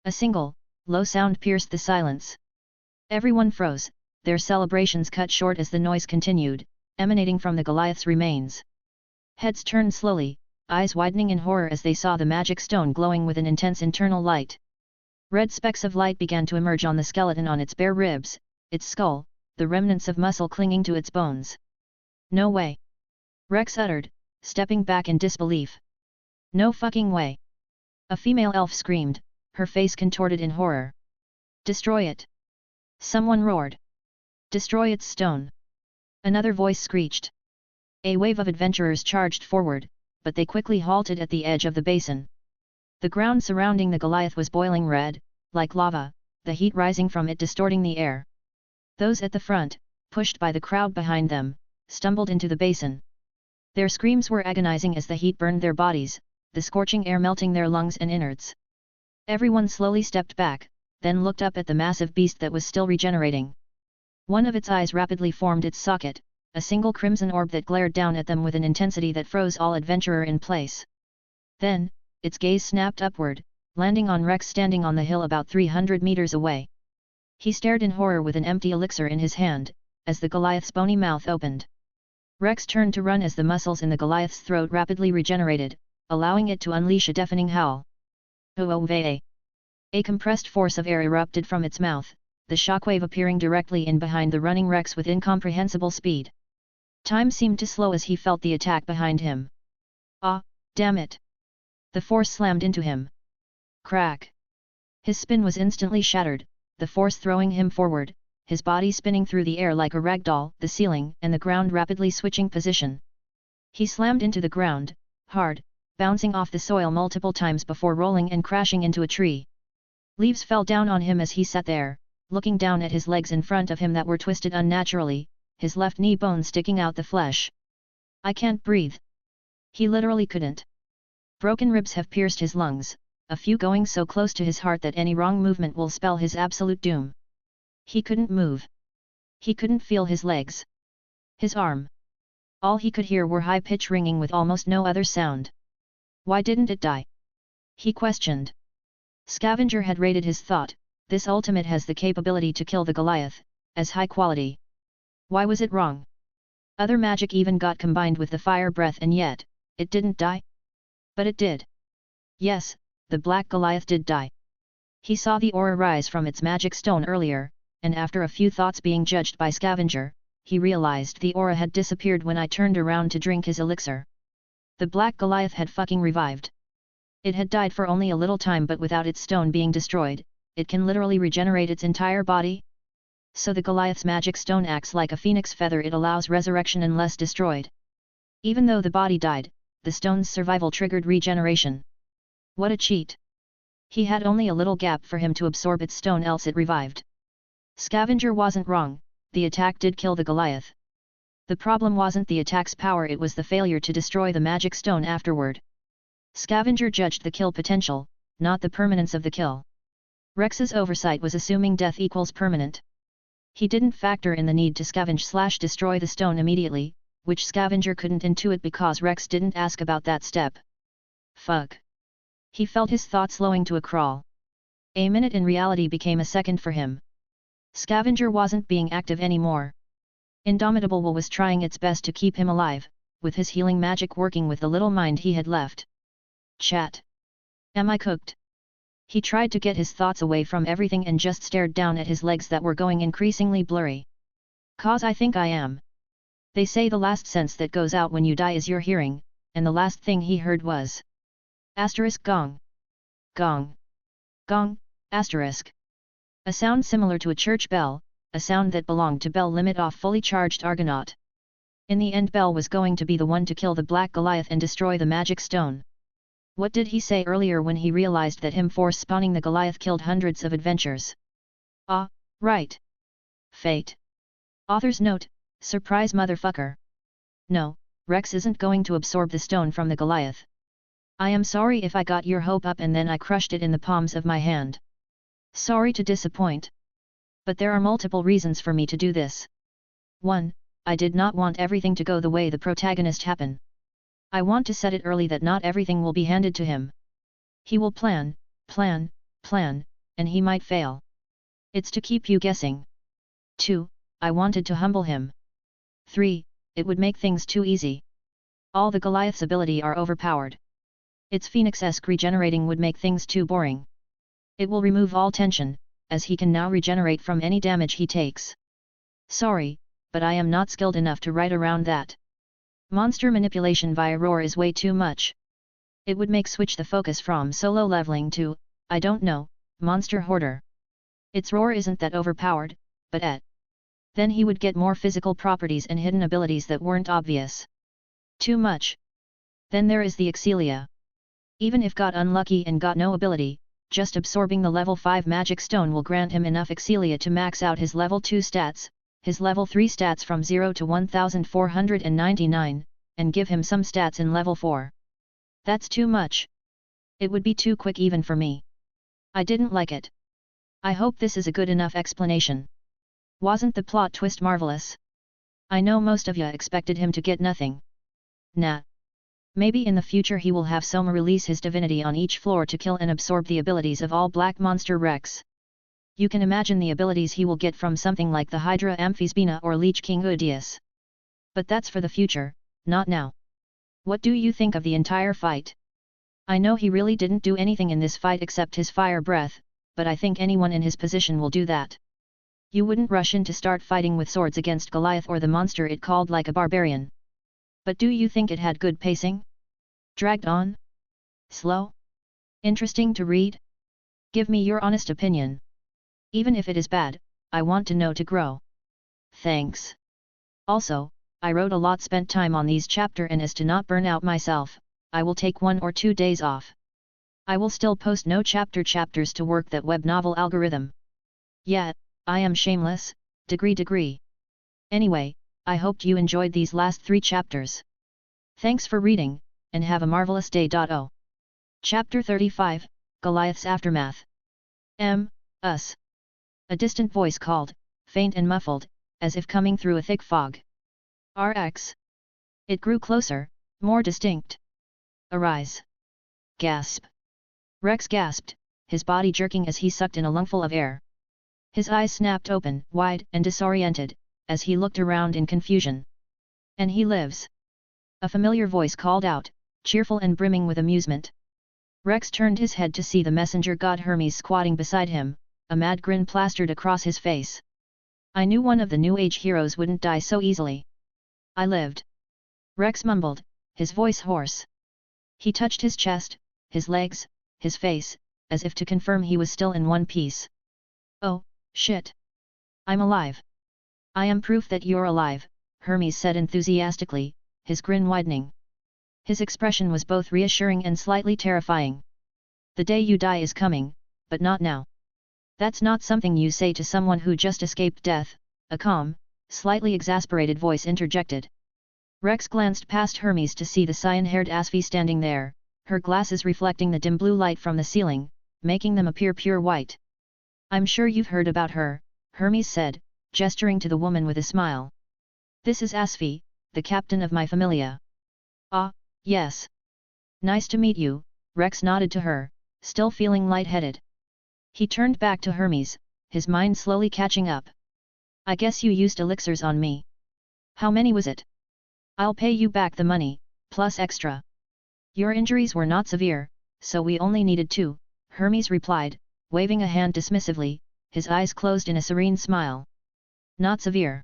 A single, low sound pierced the silence. Everyone froze, their celebrations cut short as the noise continued, emanating from the Goliath's remains. Heads turned slowly, eyes widening in horror as they saw the magic stone glowing with an intense internal light. Red specks of light began to emerge on the skeleton on its bare ribs, its skull, the remnants of muscle clinging to its bones. No way! Rex uttered, stepping back in disbelief. No fucking way! A female elf screamed, her face contorted in horror. Destroy it! Someone roared. Destroy its stone! Another voice screeched. A wave of adventurers charged forward, but they quickly halted at the edge of the basin. The ground surrounding the Goliath was boiling red, like lava, the heat rising from it distorting the air. Those at the front, pushed by the crowd behind them, stumbled into the basin. Their screams were agonizing as the heat burned their bodies, the scorching air melting their lungs and innards. Everyone slowly stepped back, then looked up at the massive beast that was still regenerating. One of its eyes rapidly formed its socket, a single crimson orb that glared down at them with an intensity that froze all adventurer in place. Then, its gaze snapped upward, landing on Rex standing on the hill about 300 meters away. He stared in horror with an empty elixir in his hand, as the Goliath's bony mouth opened. Rex turned to run as the muscles in the Goliath's throat rapidly regenerated, allowing it to unleash a deafening howl. "Oh-oh-vey!" A compressed force of air erupted from its mouth, the shockwave appearing directly in behind the running Rex with incomprehensible speed. Time seemed to slow as he felt the attack behind him. "Ah, damn it!" The force slammed into him. Crack! His spin was instantly shattered, the force throwing him forward, his body spinning through the air like a ragdoll, the ceiling and the ground rapidly switching position. He slammed into the ground, hard, bouncing off the soil multiple times before rolling and crashing into a tree. Leaves fell down on him as he sat there, looking down at his legs in front of him that were twisted unnaturally, his left knee bone sticking out the flesh. "I can't breathe." He literally couldn't. Broken ribs have pierced his lungs, a few going so close to his heart that any wrong movement will spell his absolute doom. He couldn't move. He couldn't feel his legs. His arm. All he could hear were high-pitched ringing with almost no other sound. Why didn't it die? He questioned. Scavenger had rated his thought, this ultimate has the capability to kill the Goliath, as high quality. Why was it wrong? Other magic even got combined with the fire breath and yet, it didn't die? But it did. Yes, the Black Goliath did die. He saw the aura rise from its magic stone earlier, and after a few thoughts being judged by Scavenger, he realized the aura had disappeared when I turned around to drink his elixir. The Black Goliath had fucking revived. It had died for only a little time, but without its stone being destroyed, it can literally regenerate its entire body. So the Goliath's magic stone acts like a phoenix feather, it allows resurrection unless destroyed. Even though the body died, the stone's survival triggered regeneration. What a cheat! He had only a little gap for him to absorb its stone, else it revived. Scavenger wasn't wrong, the attack did kill the Goliath. The problem wasn't the attack's power, it was the failure to destroy the magic stone afterward. Scavenger judged the kill potential, not the permanence of the kill. Rex's oversight was assuming death equals permanent. He didn't factor in the need to scavenge/destroy the stone immediately, which Scavenger couldn't intuit because Rex didn't ask about that step. Fuck. He felt his thoughts slowing to a crawl. A minute in reality became a second for him. Scavenger wasn't being active anymore. Indomitable Will was trying its best to keep him alive, with his healing magic working with the little mind he had left. Chat. Am I cooked? He tried to get his thoughts away from everything and just stared down at his legs that were going increasingly blurry. "'Cause I think I am." They say the last sense that goes out when you die is your hearing, and the last thing he heard was *gong. Gong. Gong, *. A sound similar to a church bell, a sound that belonged to Bell Limit off fully charged Argonaut. In the end, Bell was going to be the one to kill the Black Goliath and destroy the magic stone. What did he say earlier when he realized that him force spawning the Goliath killed hundreds of adventures? Ah, right. Fate. Author's note, surprise motherfucker. No, Rex isn't going to absorb the stone from the Goliath. I am sorry if I got your hope up and then I crushed it in the palms of my hand. Sorry to disappoint. But there are multiple reasons for me to do this. 1. I did not want everything to go the way the protagonist happen. I want to set it early that not everything will be handed to him. He will plan, and he might fail. It's to keep you guessing. 2. I wanted to humble him. 3. It would make things too easy. All the Goliath's ability are overpowered. Its phoenix-esque regenerating would make things too boring. It will remove all tension, as he can now regenerate from any damage he takes. Sorry, but I am not skilled enough to write around that. Monster manipulation via roar is way too much. It would make switch the focus from solo leveling to, I don't know, monster hoarder. Its roar isn't that overpowered, but then he would get more physical properties and hidden abilities that weren't obvious. Too much. Then there is the Excelia. Even if got unlucky and got no ability, just absorbing the level 5 magic stone will grant him enough Excelia to max out his level 2 stats, his level 3 stats from 0 to 1499, and give him some stats in level 4. That's too much. It would be too quick even for me. I didn't like it. I hope this is a good enough explanation. Wasn't the plot twist marvelous? I know most of ya expected him to get nothing. Nah. Maybe in the future he will have Soma release his divinity on each floor to kill and absorb the abilities of all black monster Rex. You can imagine the abilities he will get from something like the Hydra Amphisbena or Leech King Udius. But that's for the future, not now. What do you think of the entire fight? I know he really didn't do anything in this fight except his fire breath, but I think anyone in his position will do that. You wouldn't rush in to start fighting with swords against Goliath or the monster it called like a barbarian. But do you think it had good pacing? Dragged on? Slow? Interesting to read? Give me your honest opinion. Even if it is bad, I want to know to grow. Thanks. Also, I wrote a lot, spent time on these chapter, and as to not burn out myself, I will take 1 or 2 days off. I will still post no chapters to work that web novel algorithm. Yeah, I am shameless, degree. Anyway, I hoped you enjoyed these last 3 chapters. Thanks for reading, and have a marvelous day. Chapter 35, Goliath's Aftermath. Us. A distant voice called, faint and muffled, as if coming through a thick fog. RX. It grew closer, more distinct. Arise. Gasp. Rex gasped, his body jerking as he sucked in a lungful of air. His eyes snapped open, wide and disoriented, as he looked around in confusion. And he lives. A familiar voice called out, cheerful and brimming with amusement. Rex turned his head to see the messenger god Hermes squatting beside him, a mad grin plastered across his face. I knew one of the New Age heroes wouldn't die so easily. I lived. Rex mumbled, his voice hoarse. He touched his chest, his legs, his face, as if to confirm he was still in one piece. Oh, shit. I'm alive. I am proof that you're alive, Hermes said enthusiastically, his grin widening. His expression was both reassuring and slightly terrifying. The day you die is coming, but not now. That's not something you say to someone who just escaped death, a calm, slightly exasperated voice interjected. Rex glanced past Hermes to see the cyan-haired Asfi standing there, her glasses reflecting the dim blue light from the ceiling, making them appear pure white. I'm sure you've heard about her, Hermes said, gesturing to the woman with a smile. This is Asfi, the captain of my familia. Ah, yes. Nice to meet you, Rex nodded to her, still feeling lightheaded. He turned back to Hermes, his mind slowly catching up. I guess you used elixirs on me. How many was it? I'll pay you back the money, plus extra. Your injuries were not severe, so we only needed 2, Hermes replied, waving a hand dismissively, his eyes closed in a serene smile. Not severe.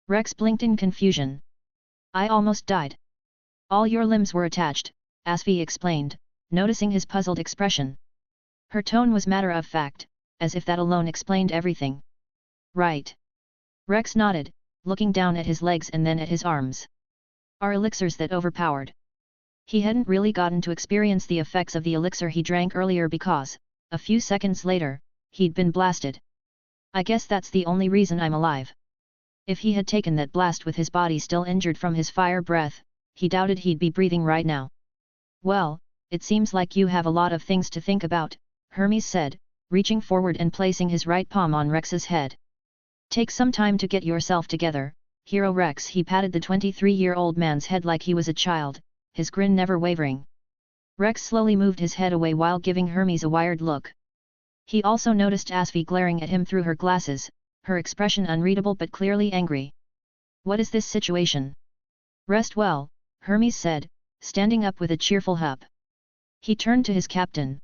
Rex blinked in confusion. I almost died. All your limbs were attached, Asfi explained, noticing his puzzled expression. Her tone was matter of fact, as if that alone explained everything. Right. Rex nodded, looking down at his legs and then at his arms. Are elixirs that overpowered? He hadn't really gotten to experience the effects of the elixir he drank earlier because, a few seconds later, he'd been blasted. I guess that's the only reason I'm alive. If he had taken that blast with his body still injured from his fire breath, he doubted he'd be breathing right now. Well, it seems like you have a lot of things to think about, Hermes said, reaching forward and placing his right palm on Rex's head. Take some time to get yourself together, Hero Rex. He patted the 23-year-old man's head like he was a child, his grin never wavering. Rex slowly moved his head away while giving Hermes a wired look. He also noticed Asfi glaring at him through her glasses, her expression unreadable but clearly angry. What is this situation? Rest well, Hermes said, standing up with a cheerful hup. He turned to his captain.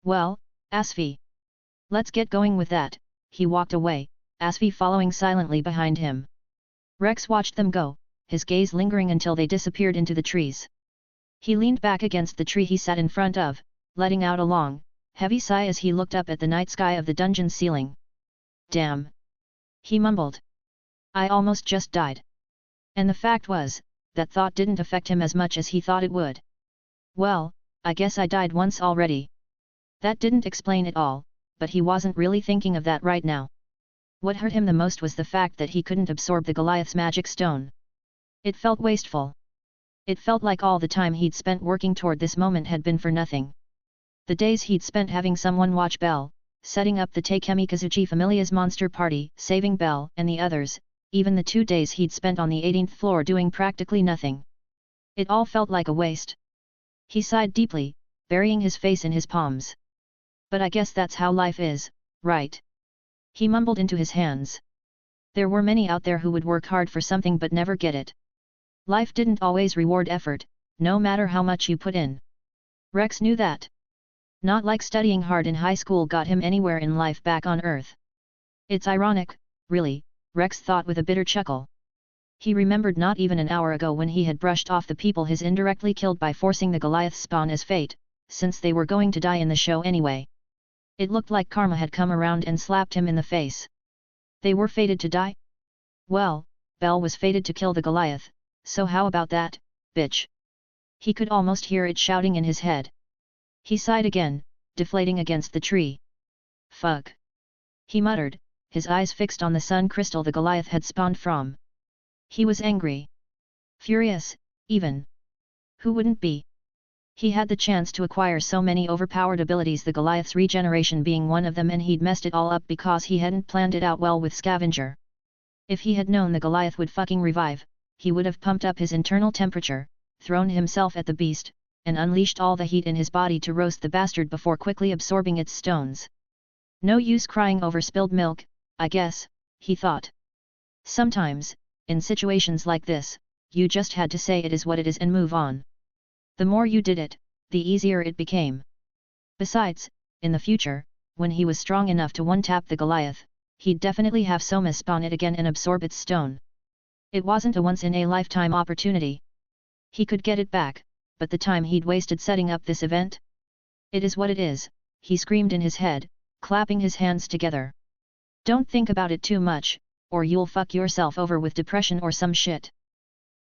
Well, Asfi. Let's get going with that. He walked away, Asfi following silently behind him. Rex watched them go, his gaze lingering until they disappeared into the trees. He leaned back against the tree he sat in front of, letting out a long, heavy sigh as he looked up at the night sky of the dungeon ceiling. Damn! He mumbled. I almost just died. And the fact was, that thought didn't affect him as much as he thought it would. Well, I guess I died once already. That didn't explain it all, but he wasn't really thinking of that right now. What hurt him the most was the fact that he couldn't absorb the Goliath's magic stone. It felt wasteful. It felt like all the time he'd spent working toward this moment had been for nothing. The days he'd spent having someone watch Belle, setting up the Takemi Kazuchi Familia's monster party, saving Belle and the others, even the 2 days he'd spent on the 18th floor doing practically nothing. It all felt like a waste. He sighed deeply, burying his face in his palms. But I guess that's how life is, right? He mumbled into his hands. There were many out there who would work hard for something but never get it. Life didn't always reward effort, no matter how much you put in. Rex knew that. Not like studying hard in high school got him anywhere in life back on Earth. It's ironic, really, Rex thought with a bitter chuckle. He remembered not even an hour ago when he had brushed off the people his indirectly killed by forcing the Goliath's spawn as fate, since they were going to die in the show anyway. It looked like karma had come around and slapped him in the face. They were fated to die? Well, Bell was fated to kill the Goliath, so how about that, bitch? He could almost hear it shouting in his head. He sighed again, deflating against the tree. Fuck. He muttered, his eyes fixed on the sun crystal the Goliath had spawned from. He was angry. Furious, even. Who wouldn't be? He had the chance to acquire so many overpowered abilities, the Goliath's regeneration being one of them, and he'd messed it all up because he hadn't planned it out well with Scavenger. If he had known the Goliath would fucking revive, he would have pumped up his internal temperature, thrown himself at the beast, and unleashed all the heat in his body to roast the bastard before quickly absorbing its stones. No use crying over spilled milk, I guess, he thought. Sometimes, in situations like this, you just had to say it is what it is and move on. The more you did it, the easier it became. Besides, in the future, when he was strong enough to one-tap the Goliath, he'd definitely have Soma spawn it again and absorb its stone. It wasn't a once-in-a-lifetime opportunity. He could get it back, but the time he'd wasted setting up this event? It is what it is, he screamed in his head, clapping his hands together. Don't think about it too much, or you'll fuck yourself over with depression or some shit.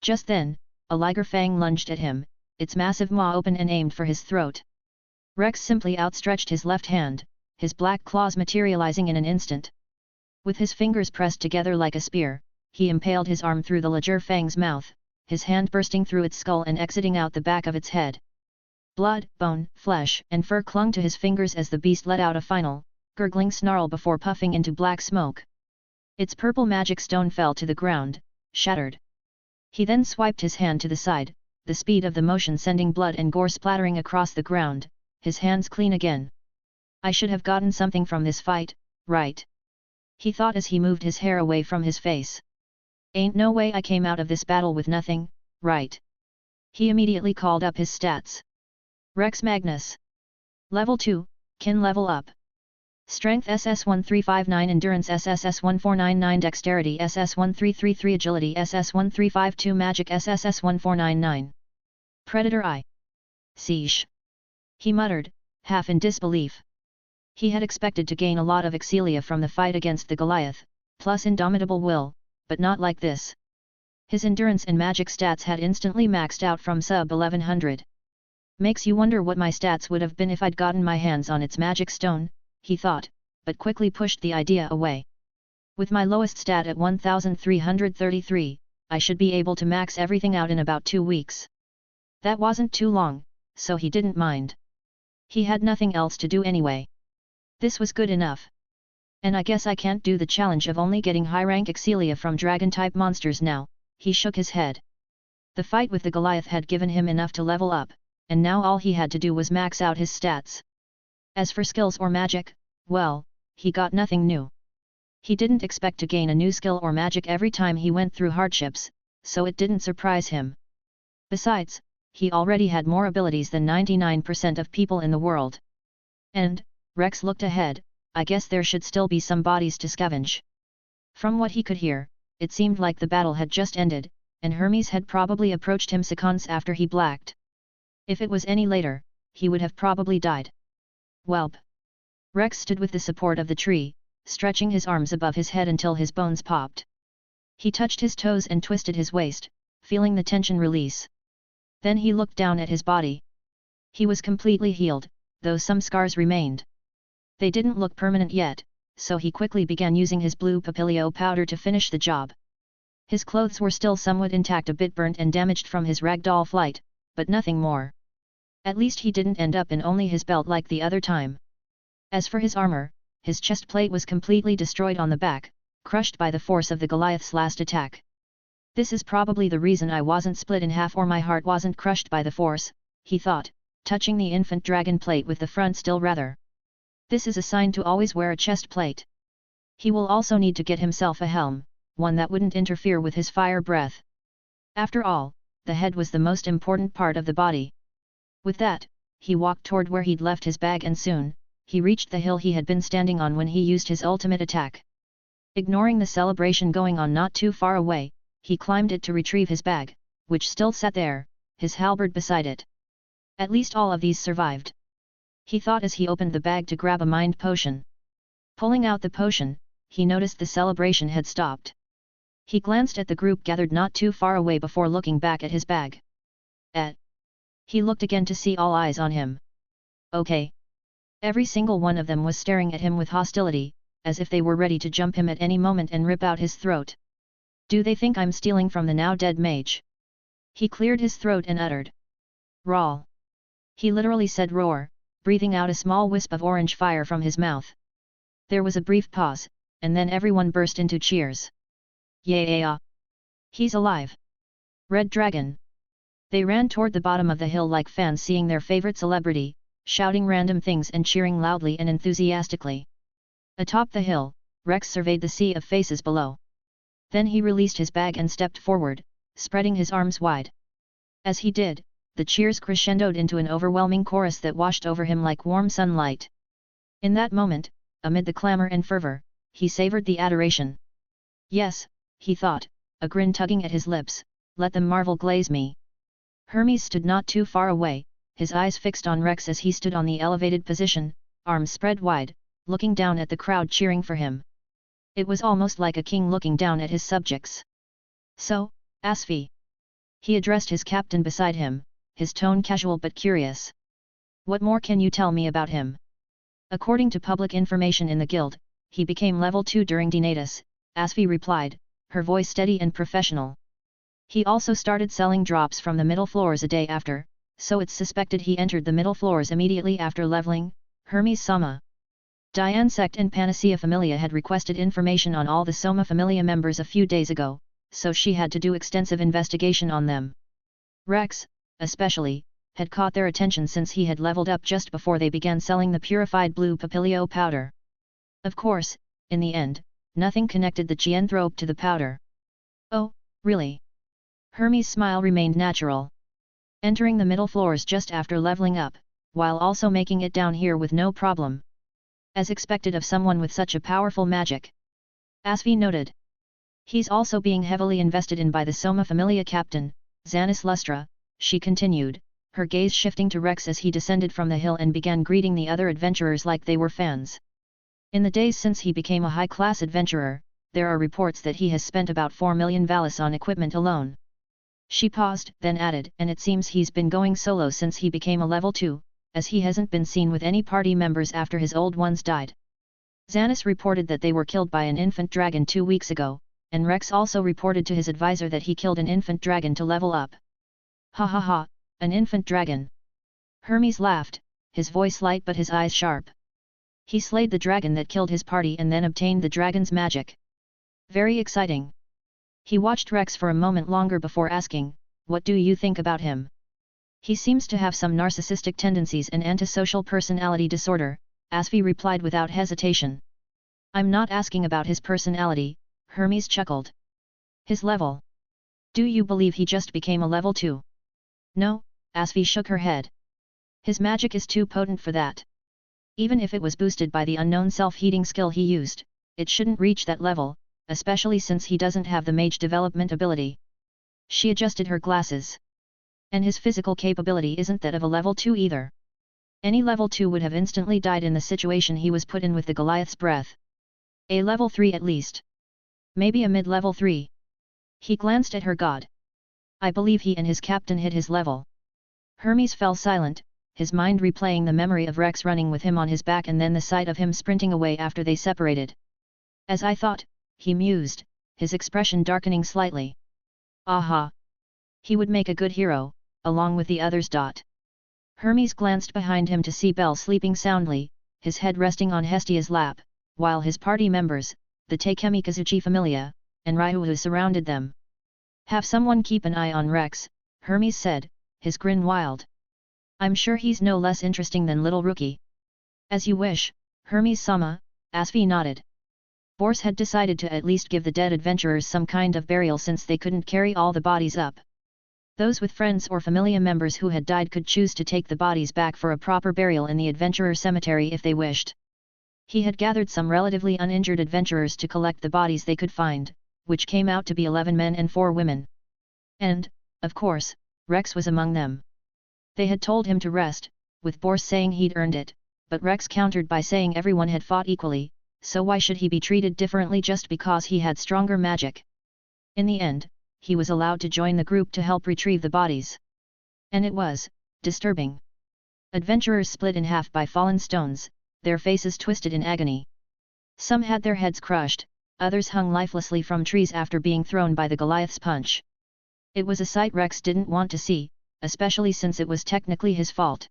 Just then, a liger fang lunged at him, its massive maw open and aimed for his throat. Rex simply outstretched his left hand, his black claws materializing in an instant. With his fingers pressed together like a spear, he impaled his arm through the liger fang's mouth, his hand bursting through its skull and exiting out the back of its head. Blood, bone, flesh, and fur clung to his fingers as the beast let out a final, gurgling snarl before puffing into black smoke. Its purple magic stone fell to the ground, shattered. He then swiped his hand to the side, the speed of the motion sending blood and gore splattering across the ground, his hands clean again. I should have gotten something from this fight, right? He thought as he moved his hair away from his face. Ain't no way I came out of this battle with nothing, right? He immediately called up his stats. Rex Magnus. Level 2, Kin level up. Strength SS1359, Endurance SSS1499, Dexterity SS1333, Agility SS1352, Magic SSS1499. Predator Eye. Sheesh. He muttered, half in disbelief. He had expected to gain a lot of Excelia from the fight against the Goliath, plus indomitable will, but not like this. His endurance and magic stats had instantly maxed out from sub 1100. Makes you wonder what my stats would have been if I'd gotten my hands on its magic stone, he thought, but quickly pushed the idea away. With my lowest stat at 1333, I should be able to max everything out in about 2 weeks. That wasn't too long, so he didn't mind. He had nothing else to do anyway. This was good enough. And I guess I can't do the challenge of only getting high-rank Excelia from dragon-type monsters now, he shook his head. The fight with the Goliath had given him enough to level up, and now all he had to do was max out his stats. As for skills or magic, well, he got nothing new. He didn't expect to gain a new skill or magic every time he went through hardships, so it didn't surprise him. Besides, he already had more abilities than 99% of people in the world. And, Rex looked ahead, I guess there should still be some bodies to scavenge. From what he could hear, it seemed like the battle had just ended, and Hermes had probably approached him seconds after he blacked. If it was any later, he would have probably died. Whelp. Rex stood with the support of the tree, stretching his arms above his head until his bones popped. He touched his toes and twisted his waist, feeling the tension release. Then he looked down at his body. He was completely healed, though some scars remained. They didn't look permanent yet, so he quickly began using his blue papilio powder to finish the job. His clothes were still somewhat intact, a bit burnt and damaged from his ragdoll flight, but nothing more. At least he didn't end up in only his belt like the other time. As for his armor, his chest plate was completely destroyed on the back, crushed by the force of the Goliath's last attack. This is probably the reason I wasn't split in half or my heart wasn't crushed by the force, he thought, touching the infant dragon plate with the front still rather. This is a sign to always wear a chest plate. He will also need to get himself a helm, one that wouldn't interfere with his fire breath. After all, the head was the most important part of the body. With that, he walked toward where he'd left his bag and soon, he reached the hill he had been standing on when he used his ultimate attack. Ignoring the celebration going on not too far away, he climbed it to retrieve his bag, which still sat there, his halberd beside it. At least all of these survived. He thought as he opened the bag to grab a mind potion. Pulling out the potion, he noticed the celebration had stopped. He glanced at the group gathered not too far away before looking back at his bag. He looked again to see all eyes on him. Okay. Every single one of them was staring at him with hostility, as if they were ready to jump him at any moment and rip out his throat. Do they think I'm stealing from the now dead mage? He cleared his throat and uttered. Rawl. He literally said roar, breathing out a small wisp of orange fire from his mouth. There was a brief pause, and then everyone burst into cheers. Yeah! He's alive! Red Dragon! They ran toward the bottom of the hill like fans seeing their favorite celebrity, shouting random things and cheering loudly and enthusiastically. Atop the hill, Rex surveyed the sea of faces below. Then he released his bag and stepped forward, spreading his arms wide. As he did, the cheers crescendoed into an overwhelming chorus that washed over him like warm sunlight. In that moment, amid the clamor and fervor, he savored the adoration. Yes, he thought, a grin tugging at his lips, let them marvel glaze me. Hermes stood not too far away, his eyes fixed on Rex as he stood on the elevated position, arms spread wide, looking down at the crowd cheering for him. It was almost like a king looking down at his subjects. So, Asfi. He addressed his captain beside him, his tone casual but curious. What more can you tell me about him? According to public information in the guild, he became level 2 during Denatus, Asfi replied, her voice steady and professional. He also started selling drops from the middle floors a day after, so it's suspected he entered the middle floors immediately after leveling, Hermes Sama. Diane Sect and Panacea Familia had requested information on all the Soma Familia members a few days ago, so she had to do extensive investigation on them. Rex, especially, had caught their attention since he had leveled up just before they began selling the purified blue papilio powder. Of course, in the end, nothing connected the Gianthrope to the powder. Oh, really? Hermes' smile remained natural. Entering the middle floors just after leveling up, while also making it down here with no problem. As expected of someone with such a powerful magic. Asfi noted. He's also being heavily invested in by the Soma Familia captain, Xanis Lustra, she continued, her gaze shifting to Rex as he descended from the hill and began greeting the other adventurers like they were fans. In the days since he became a high-class adventurer, there are reports that he has spent about 4 million valis on equipment alone. She paused, then added, and it seems he's been going solo since he became a level 2, as he hasn't been seen with any party members after his old ones died. Xanis reported that they were killed by an infant dragon 2 weeks ago, and Rex also reported to his advisor that he killed an infant dragon to level up. Ha ha ha, an infant dragon. Hermes laughed, his voice light but his eyes sharp. He slayed the dragon that killed his party and then obtained the dragon's magic. Very exciting. He watched Rex for a moment longer before asking, what do you think about him? He seems to have some narcissistic tendencies and antisocial personality disorder, Asfi replied without hesitation. I'm not asking about his personality, Hermes chuckled. His level. Do you believe he just became a level 2? No, Asfi shook her head. His magic is too potent for that. Even if it was boosted by the unknown self-heating skill he used, it shouldn't reach that level, especially since he doesn't have the mage development ability. She adjusted her glasses. And his physical capability isn't that of a level 2 either. Any level 2 would have instantly died in the situation he was put in with the Goliath's breath. A level 3 at least. Maybe a mid-level 3. He glanced at her god. I believe he and his captain hit his level. Hermes fell silent, his mind replaying the memory of Rex running with him on his back and then the sight of him sprinting away after they separated. As I thought, he mused, his expression darkening slightly. Aha! He would make a good hero, along with the others. Hermes glanced behind him to see Belle sleeping soundly, his head resting on Hestia's lap, while his party members, the Takemikazuchi familia, and Ryuhu surrounded them. "Have someone keep an eye on Rex," Hermes said, his grin wild. "I'm sure he's no less interesting than little Rookie." "As you wish, Hermes-sama," Asfi nodded. Bors had decided to at least give the dead adventurers some kind of burial since they couldn't carry all the bodies up. Those with friends or familia members who had died could choose to take the bodies back for a proper burial in the adventurer cemetery if they wished. He had gathered some relatively uninjured adventurers to collect the bodies they could find, which came out to be 11 men and 4 women. And, of course, Rex was among them. They had told him to rest, with Bors saying he'd earned it, but Rex countered by saying everyone had fought equally, so why should he be treated differently just because he had stronger magic? In the end, he was allowed to join the group to help retrieve the bodies. And it was disturbing. Adventurers split in half by fallen stones, their faces twisted in agony. Some had their heads crushed, others hung lifelessly from trees after being thrown by the Goliath's punch. It was a sight Rex didn't want to see, especially since it was technically his fault.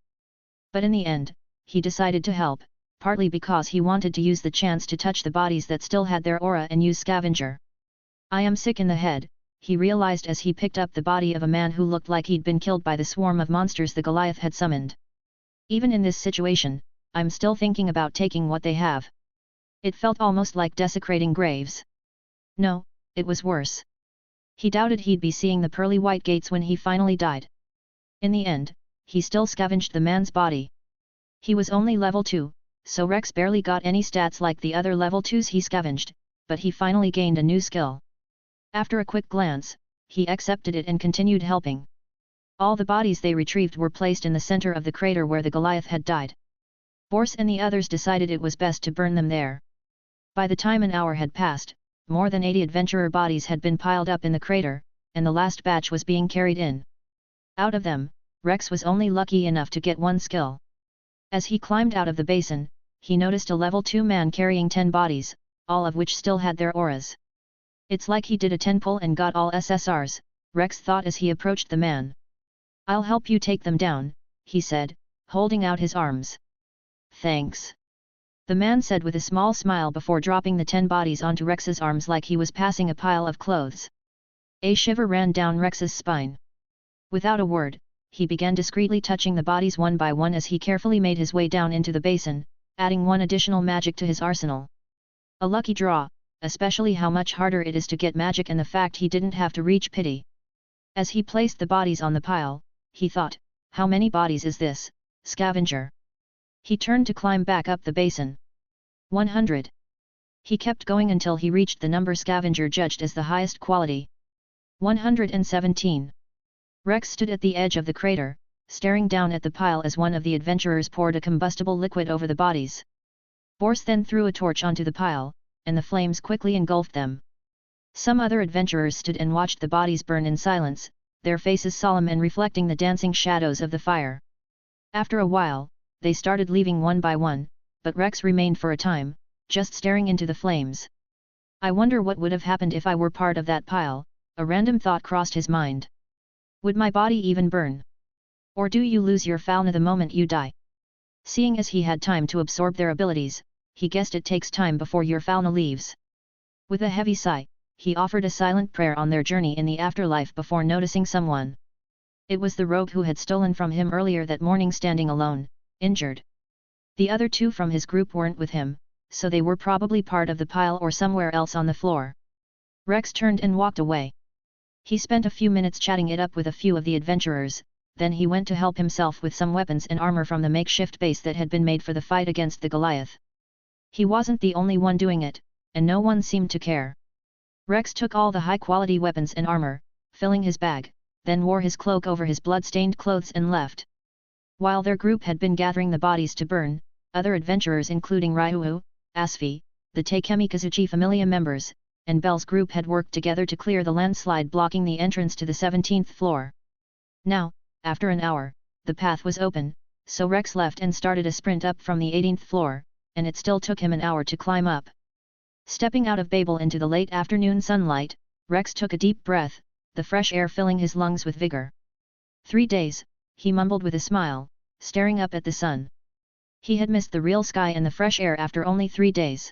But in the end, he decided to help, partly because he wanted to use the chance to touch the bodies that still had their aura and use Scavenger. "I am sick in the head," he realized as he picked up the body of a man who looked like he'd been killed by the swarm of monsters the Goliath had summoned. "Even in this situation, I'm still thinking about taking what they have." It felt almost like desecrating graves. No, it was worse. He doubted he'd be seeing the pearly white gates when he finally died. In the end, he still scavenged the man's body. He was only level 2, so Rex barely got any stats like the other level 2s he scavenged, but he finally gained a new skill. After a quick glance, he accepted it and continued helping. All the bodies they retrieved were placed in the center of the crater where the Goliath had died. Bors and the others decided it was best to burn them there. By the time an hour had passed, more than 80 adventurer bodies had been piled up in the crater, and the last batch was being carried in. Out of them, Rex was only lucky enough to get 1 skill. As he climbed out of the basin, he noticed a level 2 man carrying 10 bodies, all of which still had their auras. "It's like he did a 10 pull and got all SSRs, Rex thought as he approached the man. "I'll help you take them down," he said, holding out his arms. "Thanks," the man said with a small smile before dropping the 10 bodies onto Rex's arms like he was passing a pile of clothes. A shiver ran down Rex's spine. Without a word, he began discreetly touching the bodies one by one as he carefully made his way down into the basin, adding 1 additional magic to his arsenal. A lucky draw, especially how much harder it is to get magic and the fact he didn't have to reach pity. As he placed the bodies on the pile, he thought, how many bodies is this, Scavenger? He turned to climb back up the basin. 100. He kept going until he reached the number Scavenger judged as the highest quality. 117. Rex stood at the edge of the crater, staring down at the pile as one of the adventurers poured a combustible liquid over the bodies. Bors then threw a torch onto the pile, and the flames quickly engulfed them. Some other adventurers stood and watched the bodies burn in silence, their faces solemn and reflecting the dancing shadows of the fire. After a while, they started leaving one by one, but Rex remained for a time, just staring into the flames. "I wonder what would have happened if I were part of that pile," a random thought crossed his mind. "Would my body even burn? Or do you lose your fauna the moment you die?" Seeing as he had time to absorb their abilities, he guessed it takes time before your fauna leaves. With a heavy sigh, he offered a silent prayer on their journey in the afterlife before noticing someone. It was the rogue who had stolen from him earlier that morning standing alone, injured. The other 2 from his group weren't with him, so they were probably part of the pile or somewhere else on the floor. Rex turned and walked away. He spent a few minutes chatting it up with a few of the adventurers, then he went to help himself with some weapons and armor from the makeshift base that had been made for the fight against the Goliath. He wasn't the only one doing it, and no one seemed to care. Rex took all the high-quality weapons and armor, filling his bag, then wore his cloak over his blood-stained clothes and left. While their group had been gathering the bodies to burn, other adventurers including Ryuhu, Asfi, the Takemikazuchi familia members, and Bell's group had worked together to clear the landslide blocking the entrance to the 17th floor. Now, after an hour, the path was open, so Rex left and started a sprint up from the 18th floor, and it still took him an hour to climb up. Stepping out of Babel into the late afternoon sunlight, Rex took a deep breath, the fresh air filling his lungs with vigor. 3 days, he mumbled with a smile, staring up at the sun. He had missed the real sky and the fresh air after only 3 days.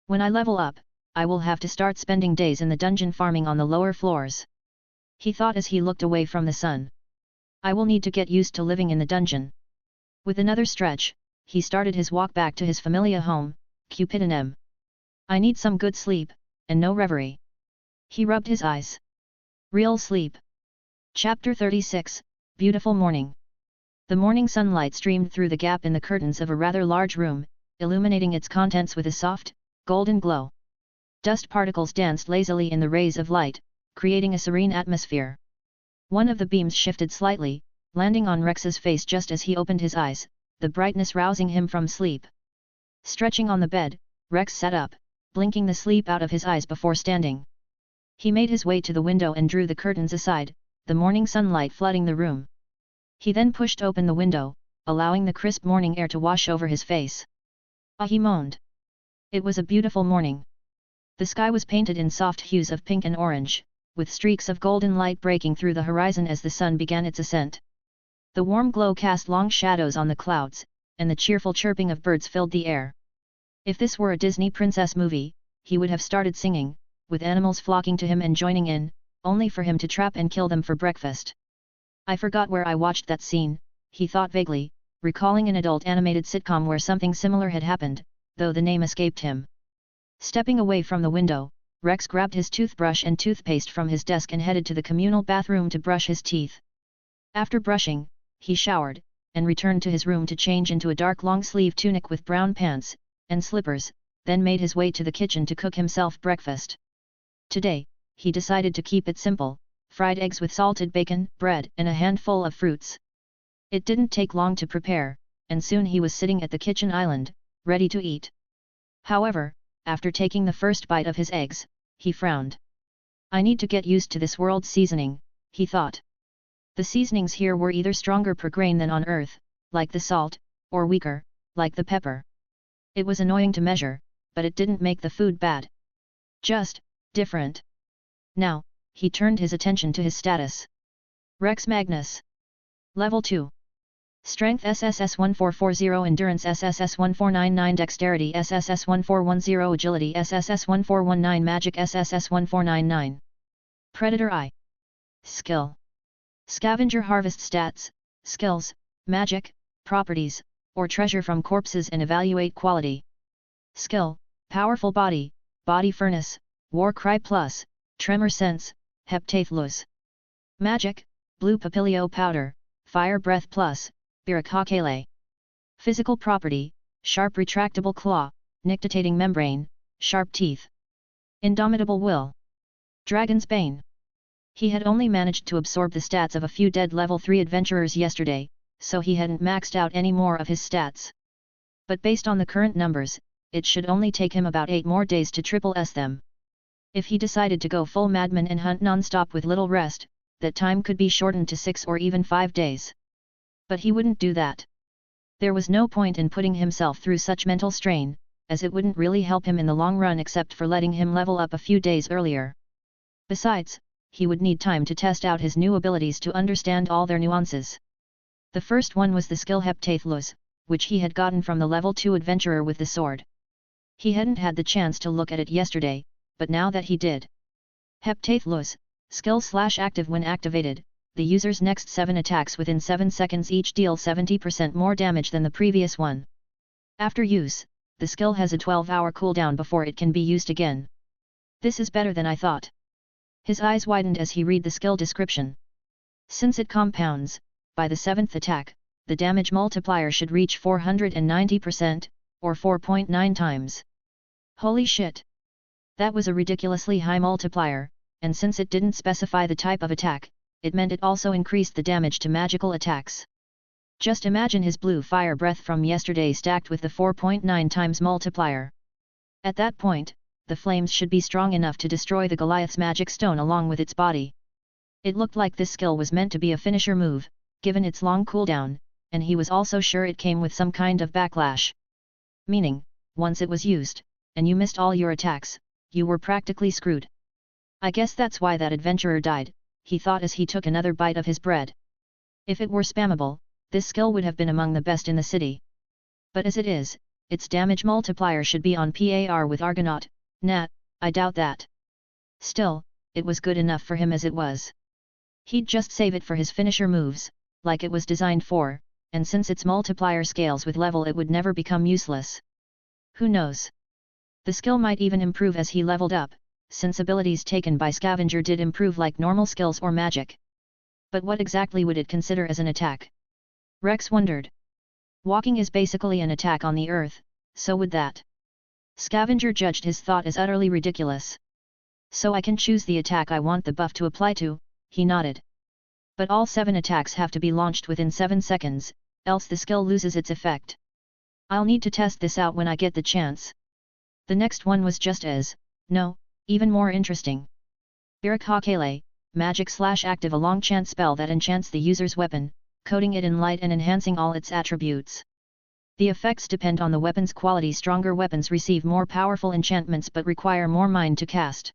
"When I level up, I will have to start spending days in the dungeon farming on the lower floors. He thought as he looked away from the sun. I will need to get used to living in the dungeon. With another stretch, he started his walk back to his familia home, Cupidinem. I need some good sleep, and no reverie. He rubbed his eyes. Real sleep. Chapter 36, Beautiful Morning. The morning sunlight streamed through the gap in the curtains of a rather large room, illuminating its contents with a soft, golden glow. Dust particles danced lazily in the rays of light, creating a serene atmosphere. One of the beams shifted slightly, landing on Rex's face just as he opened his eyes, the brightness rousing him from sleep. Stretching on the bed, Rex sat up, blinking the sleep out of his eyes before standing. He made his way to the window and drew the curtains aside, the morning sunlight flooding the room. He then pushed open the window, allowing the crisp morning air to wash over his face. Ah, he moaned. It was a beautiful morning. The sky was painted in soft hues of pink and orange, with streaks of golden light breaking through the horizon as the sun began its ascent. The warm glow cast long shadows on the clouds, and the cheerful chirping of birds filled the air. If this were a Disney princess movie, he would have started singing, with animals flocking to him and joining in, only for him to trap and kill them for breakfast. I forgot where I watched that scene, he thought vaguely, recalling an adult animated sitcom where something similar had happened, though the name escaped him. Stepping away from the window, Rex grabbed his toothbrush and toothpaste from his desk and headed to the communal bathroom to brush his teeth. After brushing, he showered, and returned to his room to change into a dark long-sleeve tunic with brown pants and slippers, then made his way to the kitchen to cook himself breakfast. Today, he decided to keep it simple, fried eggs with salted bacon, bread, and a handful of fruits. It didn't take long to prepare, and soon he was sitting at the kitchen island, ready to eat. However, after taking the first bite of his eggs, he frowned. I need to get used to this world's seasoning, he thought. The seasonings here were either stronger per grain than on Earth, like the salt, or weaker, like the pepper. It was annoying to measure, but it didn't make the food bad. Just different. Now, he turned his attention to his status. Rex Magnus. Level 2. Strength SSS 1440, Endurance SSS 1499, Dexterity SSS 1410, Agility SSS 1419, Magic SSS 1499. Predator Eye. Skill. Scavenger harvest stats, skills, magic, properties, or treasure from corpses and evaluate quality. Skill, Powerful Body, Body Furnace, War Cry Plus, Tremor Sense, Heptathlus. Magic, Blue Papilio Powder, Fire Breath Plus, Biracocale. Physical Property, Sharp Retractable Claw, Nictitating Membrane, Sharp Teeth. Indomitable Will. Dragon's Bane. He had only managed to absorb the stats of a few dead level 3 adventurers yesterday, so he hadn't maxed out any more of his stats. But based on the current numbers, it should only take him about 8 more days to triple S them. If he decided to go full madman and hunt non-stop with little rest, that time could be shortened to 6 or even 5 days. But he wouldn't do that. There was no point in putting himself through such mental strain, as it wouldn't really help him in the long run except for letting him level up a few days earlier. Besides, he would need time to test out his new abilities to understand all their nuances. The first one was the skill Heptathlus, which he had gotten from the level 2 adventurer with the sword. He hadn't had the chance to look at it yesterday, but now that he did. Heptathlus, skill/active when activated, the user's next 7 attacks within 7 seconds each deal 70% more damage than the previous one. After use, the skill has a 12-hour cooldown before it can be used again. This is better than I thought. His eyes widened as he read the skill description. Since it compounds, by the 7th attack, the damage multiplier should reach 490%, or 4.9 times. Holy shit! That was a ridiculously high multiplier, and since it didn't specify the type of attack, it meant it also increased the damage to magical attacks. Just imagine his blue fire breath from yesterday stacked with the 4.9 times multiplier. At that point, the flames should be strong enough to destroy the Goliath's magic stone along with its body. It looked like this skill was meant to be a finisher move, given its long cooldown, and he was also sure it came with some kind of backlash. Meaning, once it was used, and you missed all your attacks, you were practically screwed. I guess that's why that adventurer died, he thought as he took another bite of his bread. If it were spammable, this skill would have been among the best in the city. But as it is, its damage multiplier should be on par with Argonaut, Nat, I doubt that. Still, it was good enough for him as it was. He'd just save it for his finisher moves, like it was designed for, and since its multiplier scales with level it would never become useless. Who knows? The skill might even improve as he leveled up, since abilities taken by Scavenger did improve like normal skills or magic. But what exactly would it consider as an attack? Rex wondered. Walking is basically an attack on the earth, so would that. Scavenger judged his thought as utterly ridiculous. So I can choose the attack I want the buff to apply to, he nodded. But all 7 attacks have to be launched within 7 seconds, else the skill loses its effect. I'll need to test this out when I get the chance. The next one was just as, no, even more interesting. Birakakele, magic/active, a long chant spell that enchants the user's weapon, coating it in light and enhancing all its attributes. The effects depend on the weapon's quality. Stronger weapons receive more powerful enchantments but require more mind to cast.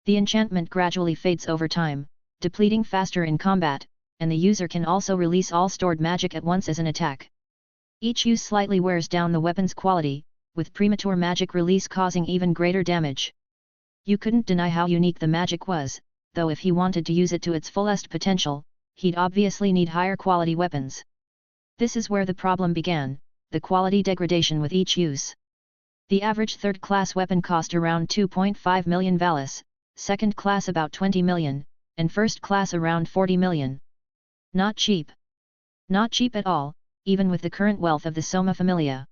The enchantment gradually fades over time, depleting faster in combat, and the user can also release all stored magic at once as an attack. Each use slightly wears down the weapon's quality, with premature magic release causing even greater damage. You couldn't deny how unique the magic was, though if he wanted to use it to its fullest potential, he'd obviously need higher quality weapons. This is where the problem began, the quality degradation with each use. The average third-class weapon cost around 2.5 million valis, second class about 20 million, and first class around 40 million. Not cheap. Not cheap at all, even with the current wealth of the Soma familia.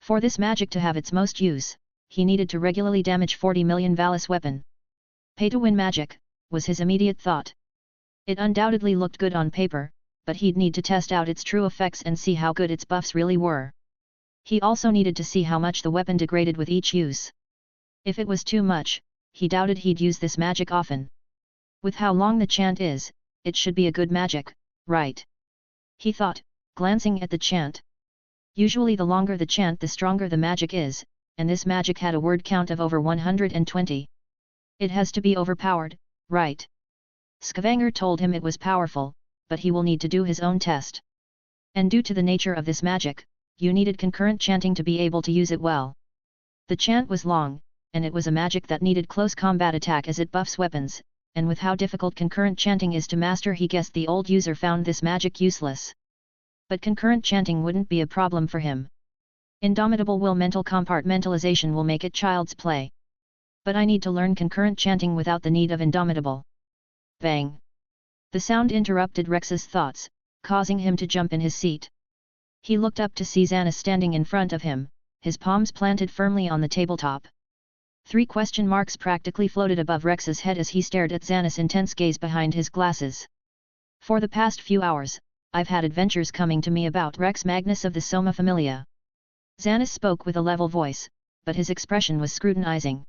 For this magic to have its most use, he needed to regularly damage 40 million valis weapon. Pay to win magic, was his immediate thought. It undoubtedly looked good on paper, but he'd need to test out its true effects and see how good its buffs really were. He also needed to see how much the weapon degraded with each use. If it was too much, he doubted he'd use this magic often. With how long the chant is, it should be a good magic, right? He thought, glancing at the chant. Usually the longer the chant the stronger the magic is, and this magic had a word count of over 120. It has to be overpowered, right? Scavenger told him it was powerful, but he will need to do his own test. And due to the nature of this magic, you needed concurrent chanting to be able to use it well. The chant was long, and it was a magic that needed close combat attack as it buffs weapons, and with how difficult concurrent chanting is to master, he guessed the old user found this magic useless. But concurrent chanting wouldn't be a problem for him. Indomitable will mental compartmentalization will make it child's play. But I need to learn concurrent chanting without the need of indomitable. Bang! The sound interrupted Rex's thoughts, causing him to jump in his seat. He looked up to see Xanis standing in front of him, his palms planted firmly on the tabletop. 3 question marks practically floated above Rex's head as he stared at Xanis' intense gaze behind his glasses. For the past few hours, I've had adventures coming to me about Rex Magnus of the Soma familia. Xanis spoke with a level voice, but his expression was scrutinizing.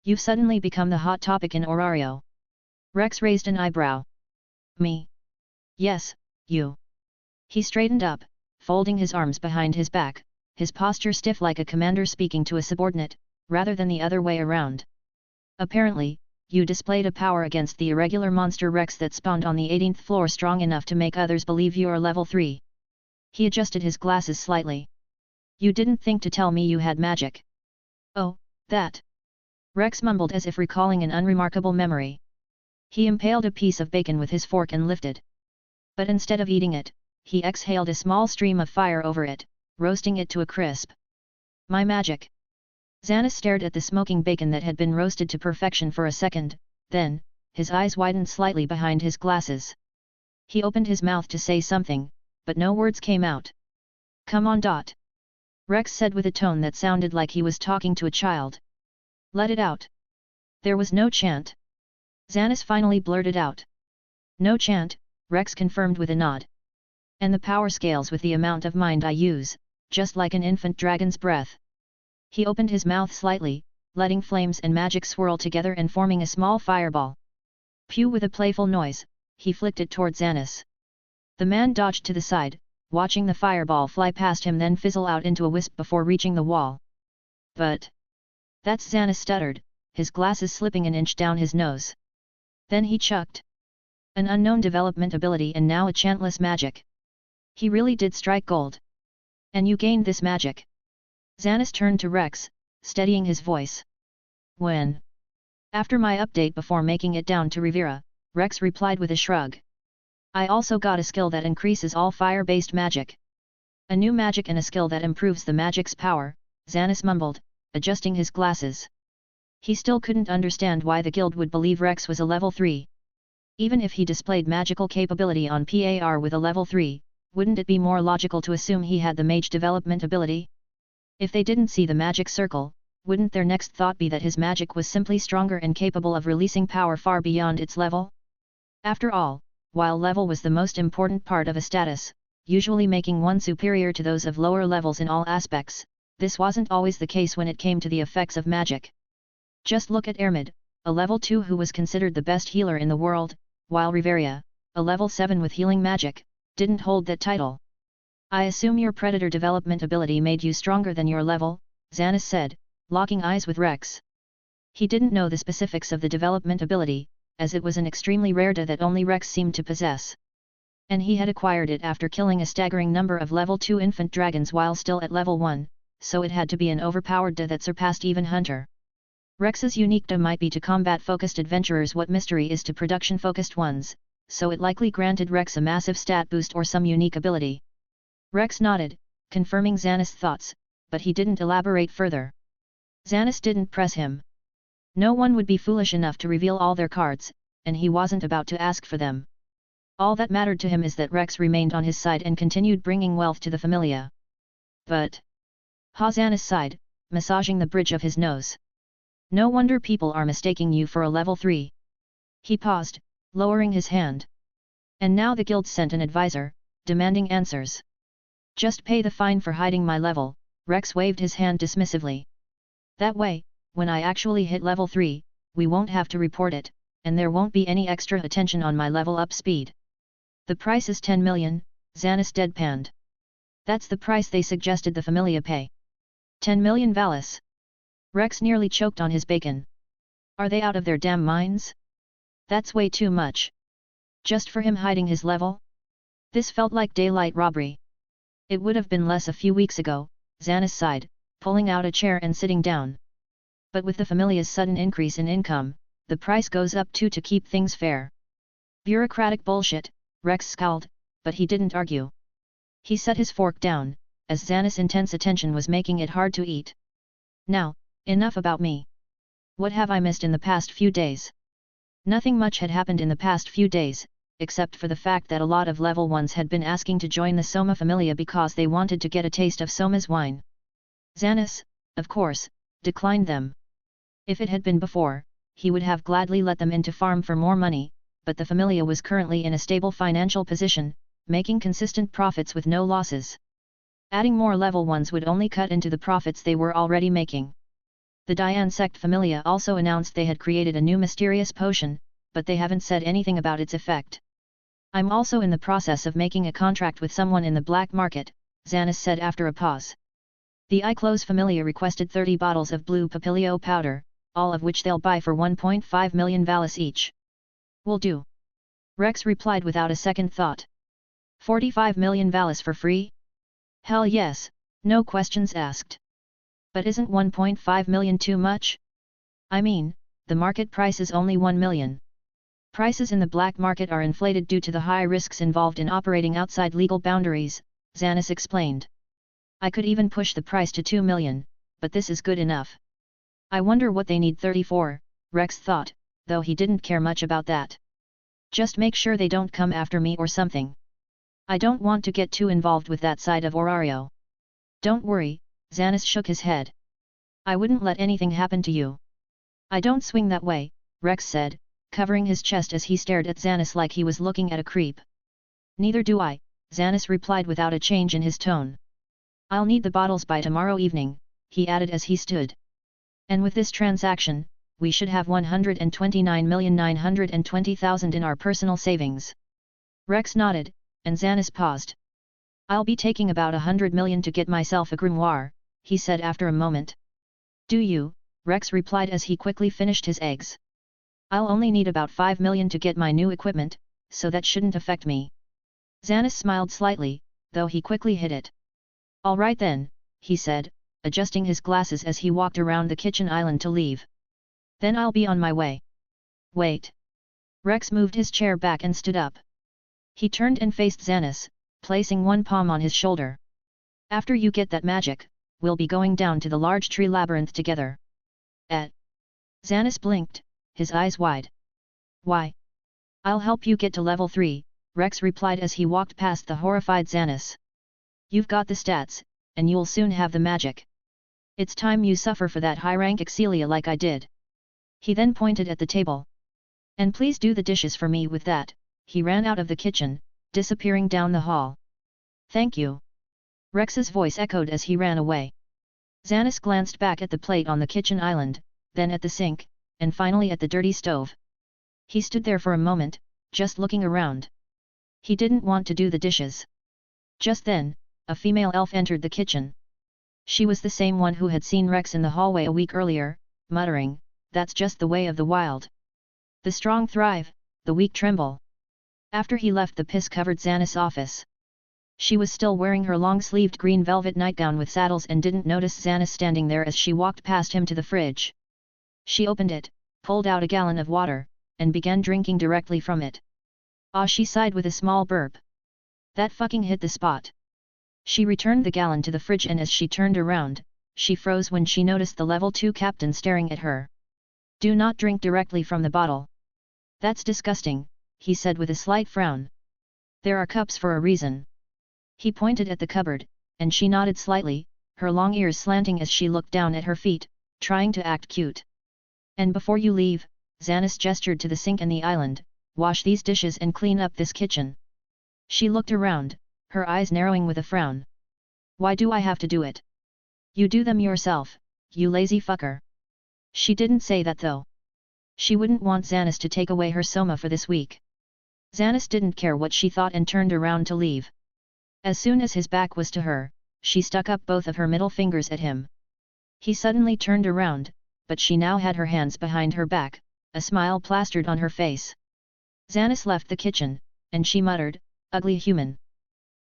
You've suddenly become the hot topic in Orario. Rex raised an eyebrow. Me? Yes, you. He straightened up, folding his arms behind his back, his posture stiff like a commander speaking to a subordinate, rather than the other way around. Apparently, you displayed a power against the irregular monster Rex that spawned on the 18th floor strong enough to make others believe you're level 3. He adjusted his glasses slightly. You didn't think to tell me you had magic. Oh, that. Rex mumbled as if recalling an unremarkable memory. He impaled a piece of bacon with his fork and lifted. But instead of eating it, he exhaled a small stream of fire over it, roasting it to a crisp. My magic. Xanis stared at the smoking bacon that had been roasted to perfection for a second, then, his eyes widened slightly behind his glasses. He opened his mouth to say something, but no words came out. Come on. Rex said with a tone that sounded like he was talking to a child. Let it out. There was no chant. Xanis finally blurted out. No chant, Rex confirmed with a nod. And the power scales with the amount of mind I use, just like an infant dragon's breath. He opened his mouth slightly, letting flames and magic swirl together and forming a small fireball. Pew! With a playful noise, he flicked it toward Xanis. The man dodged to the side, watching the fireball fly past him then fizzle out into a wisp before reaching the wall. But... that's Xanis stuttered, his glasses slipping an inch down his nose. Then he chucked. An unknown development ability and now a chantless magic. He really did strike gold. And you gained this magic. Xanis turned to Rex, steadying his voice. When? After my update before making it down to Rivera, Rex replied with a shrug. I also got a skill that increases all fire-based magic. A new magic and a skill that improves the magic's power, Xanas mumbled, adjusting his glasses. He still couldn't understand why the guild would believe Rex was a level 3. Even if he displayed magical capability on PAR with a level 3, wouldn't it be more logical to assume he had the mage development ability? If they didn't see the magic circle, wouldn't their next thought be that his magic was simply stronger and capable of releasing power far beyond its level? After all, while level was the most important part of a status, usually making one superior to those of lower levels in all aspects, this wasn't always the case when it came to the effects of magic. Just look at Ermid, a level 2 who was considered the best healer in the world, while Riveria, a level 7 with healing magic, didn't hold that title. I assume your predator development ability made you stronger than your level, Xanas said, locking eyes with Rex. He didn't know the specifics of the development ability, as it was an extremely rare da that only Rex seemed to possess. And he had acquired it after killing a staggering number of level 2 infant dragons while still at level 1, so it had to be an overpowered da that surpassed even Hunter. Rex's unique da might be to combat-focused adventurers what mystery is to production-focused ones, so it likely granted Rex a massive stat boost or some unique ability. Rex nodded, confirming Xanas' thoughts, but he didn't elaborate further. Xanas didn't press him. No one would be foolish enough to reveal all their cards, and he wasn't about to ask for them. All that mattered to him is that Rex remained on his side and continued bringing wealth to the familia. But... Xanas sighed, massaging the bridge of his nose. No wonder people are mistaking you for a level 3. He paused, lowering his hand. And now the guild sent an advisor, demanding answers. Just pay the fine for hiding my level, Rex waved his hand dismissively. That way, when I actually hit level 3, we won't have to report it, and there won't be any extra attention on my level up speed. The price is 10 million, Xanas deadpanned. That's the price they suggested the familia pay. 10 million Valis. Rex nearly choked on his bacon. Are they out of their damn minds? That's way too much. Just for him hiding his level? This felt like daylight robbery. It would have been less a few weeks ago, Xanas sighed, pulling out a chair and sitting down. But with the familia's sudden increase in income, the price goes up too to keep things fair. Bureaucratic bullshit, Rex scowled, but he didn't argue. He set his fork down, as Xanas' intense attention was making it hard to eat. Now, enough about me. What have I missed in the past few days? Nothing much had happened in the past few days, except for the fact that a lot of level 1s had been asking to join the Soma familia because they wanted to get a taste of Soma's wine. Xanas, of course, declined them. If it had been before, he would have gladly let them in to farm for more money, but the familia was currently in a stable financial position, making consistent profits with no losses. Adding more level 1s would only cut into the profits they were already making. The Dian sect familia also announced they had created a new mysterious potion, but they haven't said anything about its effect. I'm also in the process of making a contract with someone in the black market, Xanas said after a pause. The Iclos familia requested 30 bottles of blue papilio powder, all of which they'll buy for 1.5 million Valis each. Will do. Rex replied without a second thought. 45 million Valis for free? Hell yes, no questions asked. But isn't 1.5 million too much? I mean, the market price is only 1 million. Prices in the black market are inflated due to the high risks involved in operating outside legal boundaries, Xanas explained. I could even push the price to 2 million, but this is good enough. I wonder what they need 30 for, Rex thought, though he didn't care much about that. Just make sure they don't come after me or something. I don't want to get too involved with that side of Orario. Don't worry, Xanas shook his head. I wouldn't let anything happen to you. I don't swing that way, Rex said, covering his chest as he stared at Xanas like he was looking at a creep. Neither do I, Xanas replied without a change in his tone. I'll need the bottles by tomorrow evening, he added as he stood. And with this transaction, we should have 129,920,000 in our personal savings. Rex nodded, and Xanas paused. I'll be taking about 100 million to get myself a grimoire, he said after a moment. Do you? Rex replied as he quickly finished his eggs. I'll only need about 5 million to get my new equipment, so that shouldn't affect me. Xanas smiled slightly, though he quickly hid it. All right then, he said, adjusting his glasses as he walked around the kitchen island to leave. Then I'll be on my way. Wait. Rex moved his chair back and stood up. He turned and faced Xanis, placing one palm on his shoulder. After you get that magic, we'll be going down to the large tree labyrinth together. Xanis blinked, his eyes wide. Why? I'll help you get to level 3, Rex replied as he walked past the horrified Xanis. You've got the stats, and you'll soon have the magic. It's time you suffer for that high-rank Excelia like I did. He then pointed at the table. And please do the dishes for me with that. He ran out of the kitchen, disappearing down the hall. Thank you. Rex's voice echoed as he ran away. Xanis glanced back at the plate on the kitchen island, then at the sink, and finally at the dirty stove. He stood there for a moment, just looking around. He didn't want to do the dishes. Just then, a female elf entered the kitchen. She was the same one who had seen Rex in the hallway a week earlier, muttering, "That's just the way of the wild. The strong thrive, the weak tremble." After he left the piss-covered Xanis' office. She was still wearing her long-sleeved green velvet nightgown with saddles and didn't notice Xanis standing there as she walked past him to the fridge. She opened it, pulled out a gallon of water, and began drinking directly from it. She sighed with a small burp. That fucking hit the spot. She returned the gallon to the fridge and as she turned around, she froze when she noticed the level 2 captain staring at her. Do not drink directly from the bottle. That's disgusting, he said with a slight frown. There are cups for a reason. He pointed at the cupboard, and she nodded slightly, her long ears slanting as she looked down at her feet, trying to act cute. And before you leave, Xanis gestured to the sink and the island, wash these dishes and clean up this kitchen. She looked around, her eyes narrowing with a frown. Why do I have to do it? You do them yourself, you lazy fucker. She didn't say that though. She wouldn't want Xanis to take away her soma for this week. Xanis didn't care what she thought and turned around to leave. As soon as his back was to her, she stuck up both of her middle fingers at him. He suddenly turned around, but she now had her hands behind her back, a smile plastered on her face. Xanis left the kitchen, and she muttered, "Ugly human."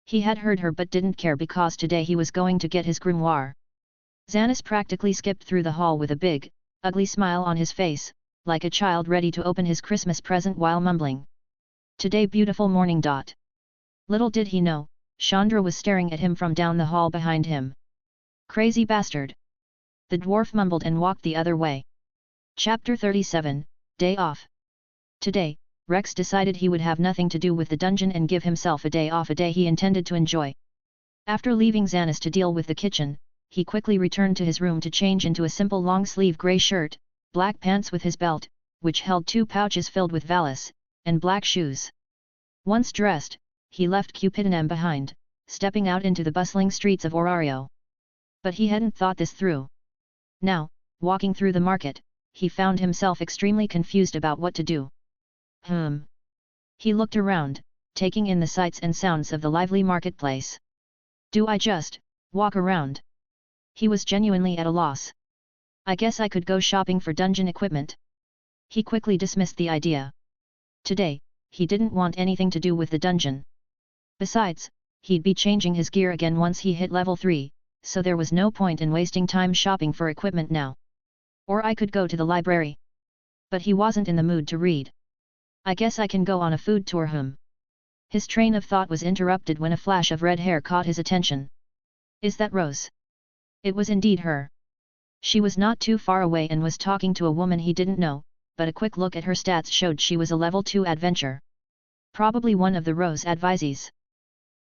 He had heard her but didn't care because today he was going to get his grimoire. Xanis practically skipped through the hall with a big, ugly smile on his face, like a child ready to open his Christmas present while mumbling, "Today beautiful morning. Little did he know, Chandra was staring at him from down the hall behind him. Crazy bastard. The dwarf mumbled and walked the other way. Chapter 37, Day Off. Today, Rex decided he would have nothing to do with the dungeon and give himself a day off, a day he intended to enjoy. After leaving Xanis to deal with the kitchen, he quickly returned to his room to change into a simple long-sleeve grey shirt, black pants with his belt, which held 2 pouches filled with valise, and black shoes. Once dressed, he left Cupidonam behind, stepping out into the bustling streets of Orario. But he hadn't thought this through. Now, walking through the market, he found himself extremely confused about what to do. He looked around, taking in the sights and sounds of the lively marketplace. Do I just walk around? He was genuinely at a loss. I guess I could go shopping for dungeon equipment. He quickly dismissed the idea. Today, he didn't want anything to do with the dungeon. Besides, he'd be changing his gear again once he hit level 3, so there was no point in wasting time shopping for equipment now. Or I could go to the library. But he wasn't in the mood to read. I guess I can go on a food tour. His train of thought was interrupted when a flash of red hair caught his attention. Is that Rose? It was indeed her. She was not too far away and was talking to a woman he didn't know, but a quick look at her stats showed she was a level 2 adventure. Probably one of the Rose advisees.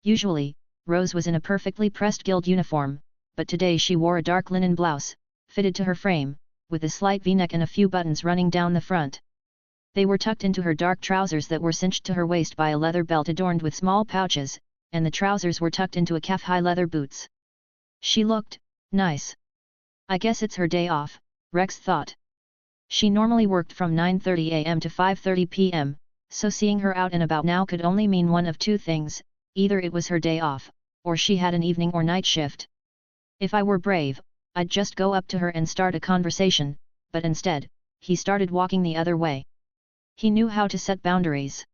Usually, Rose was in a perfectly pressed guild uniform, but today she wore a dark linen blouse, fitted to her frame, with a slight v-neck and a few buttons running down the front. They were tucked into her dark trousers that were cinched to her waist by a leather belt adorned with small pouches, and the trousers were tucked into a calf-high leather boots. She looked nice. I guess it's her day off, Rex thought. She normally worked from 9:30 a.m. to 5:30 p.m., so seeing her out and about now could only mean one of two things: either it was her day off, or she had an evening or night shift. If I were brave, I'd just go up to her and start a conversation, but instead, he started walking the other way. He knew how to set boundaries.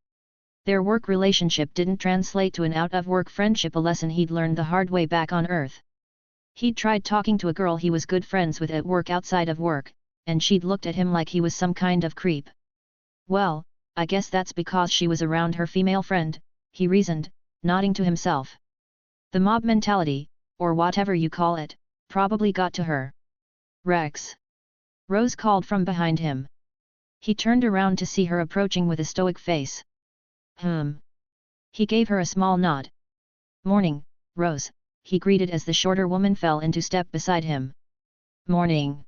Their work relationship didn't translate to an out-of-work friendship, a lesson he'd learned the hard way back on Earth. He'd tried talking to a girl he was good friends with at work outside of work, and she'd looked at him like he was some kind of creep. Well, I guess that's because she was around her female friend, he reasoned, nodding to himself. The mob mentality, or whatever you call it, probably got to her. Rex! Rose called from behind him. He turned around to see her approaching with a stoic face. He gave her a small nod. Morning, Rose, he greeted as the shorter woman fell into step beside him. Morning.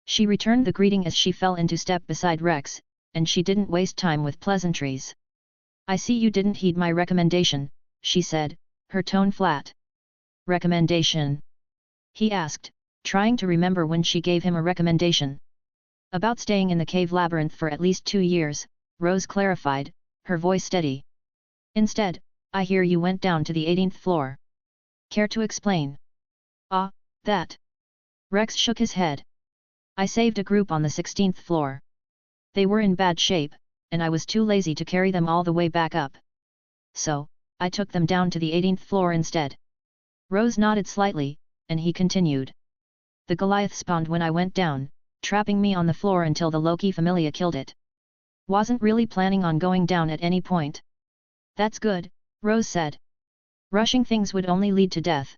She returned the greeting as she fell into step beside Rex, and she didn't waste time with pleasantries. I see you didn't heed my recommendation, she said, her tone flat. Recommendation? He asked, trying to remember when she gave him a recommendation. About staying in the cave labyrinth for at least 2 years, Rose clarified, her voice steady. Instead, I hear you went down to the 18th floor. Care to explain? Ah, that. Rex shook his head. I saved a group on the 16th floor. They were in bad shape, and I was too lazy to carry them all the way back up. So, I took them down to the 18th floor instead. Rose nodded slightly, and he continued. The Goliath spawned when I went down, trapping me on the floor until the Loki familia killed it. Wasn't really planning on going down at any point. That's good, Rose said. Rushing things would only lead to death.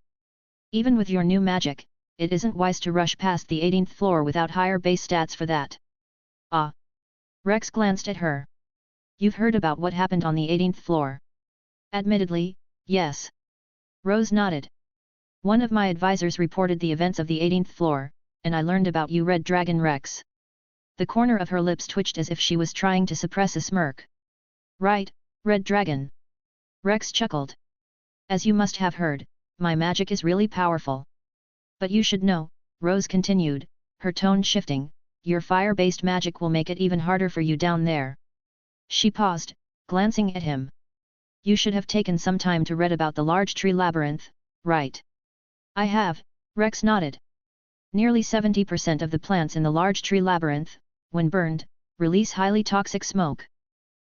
Even with your new magic, it isn't wise to rush past the 18th floor without higher base stats for that. Ah. Rex glanced at her. You've heard about what happened on the 18th floor. Admittedly, yes. Rose nodded. One of my advisors reported the events of the 18th floor, and I learned about you, Red Dragon Rex. The corner of her lips twitched as if she was trying to suppress a smirk. Right, Red Dragon. Rex chuckled. As you must have heard, my magic is really powerful. But you should know, Rose continued, her tone shifting, your fire-based magic will make it even harder for you down there. She paused, glancing at him. You should have taken some time to read about the large tree labyrinth, right? I have, Rex nodded. Nearly 70% of the plants in the large tree labyrinth, when burned, release highly toxic smoke.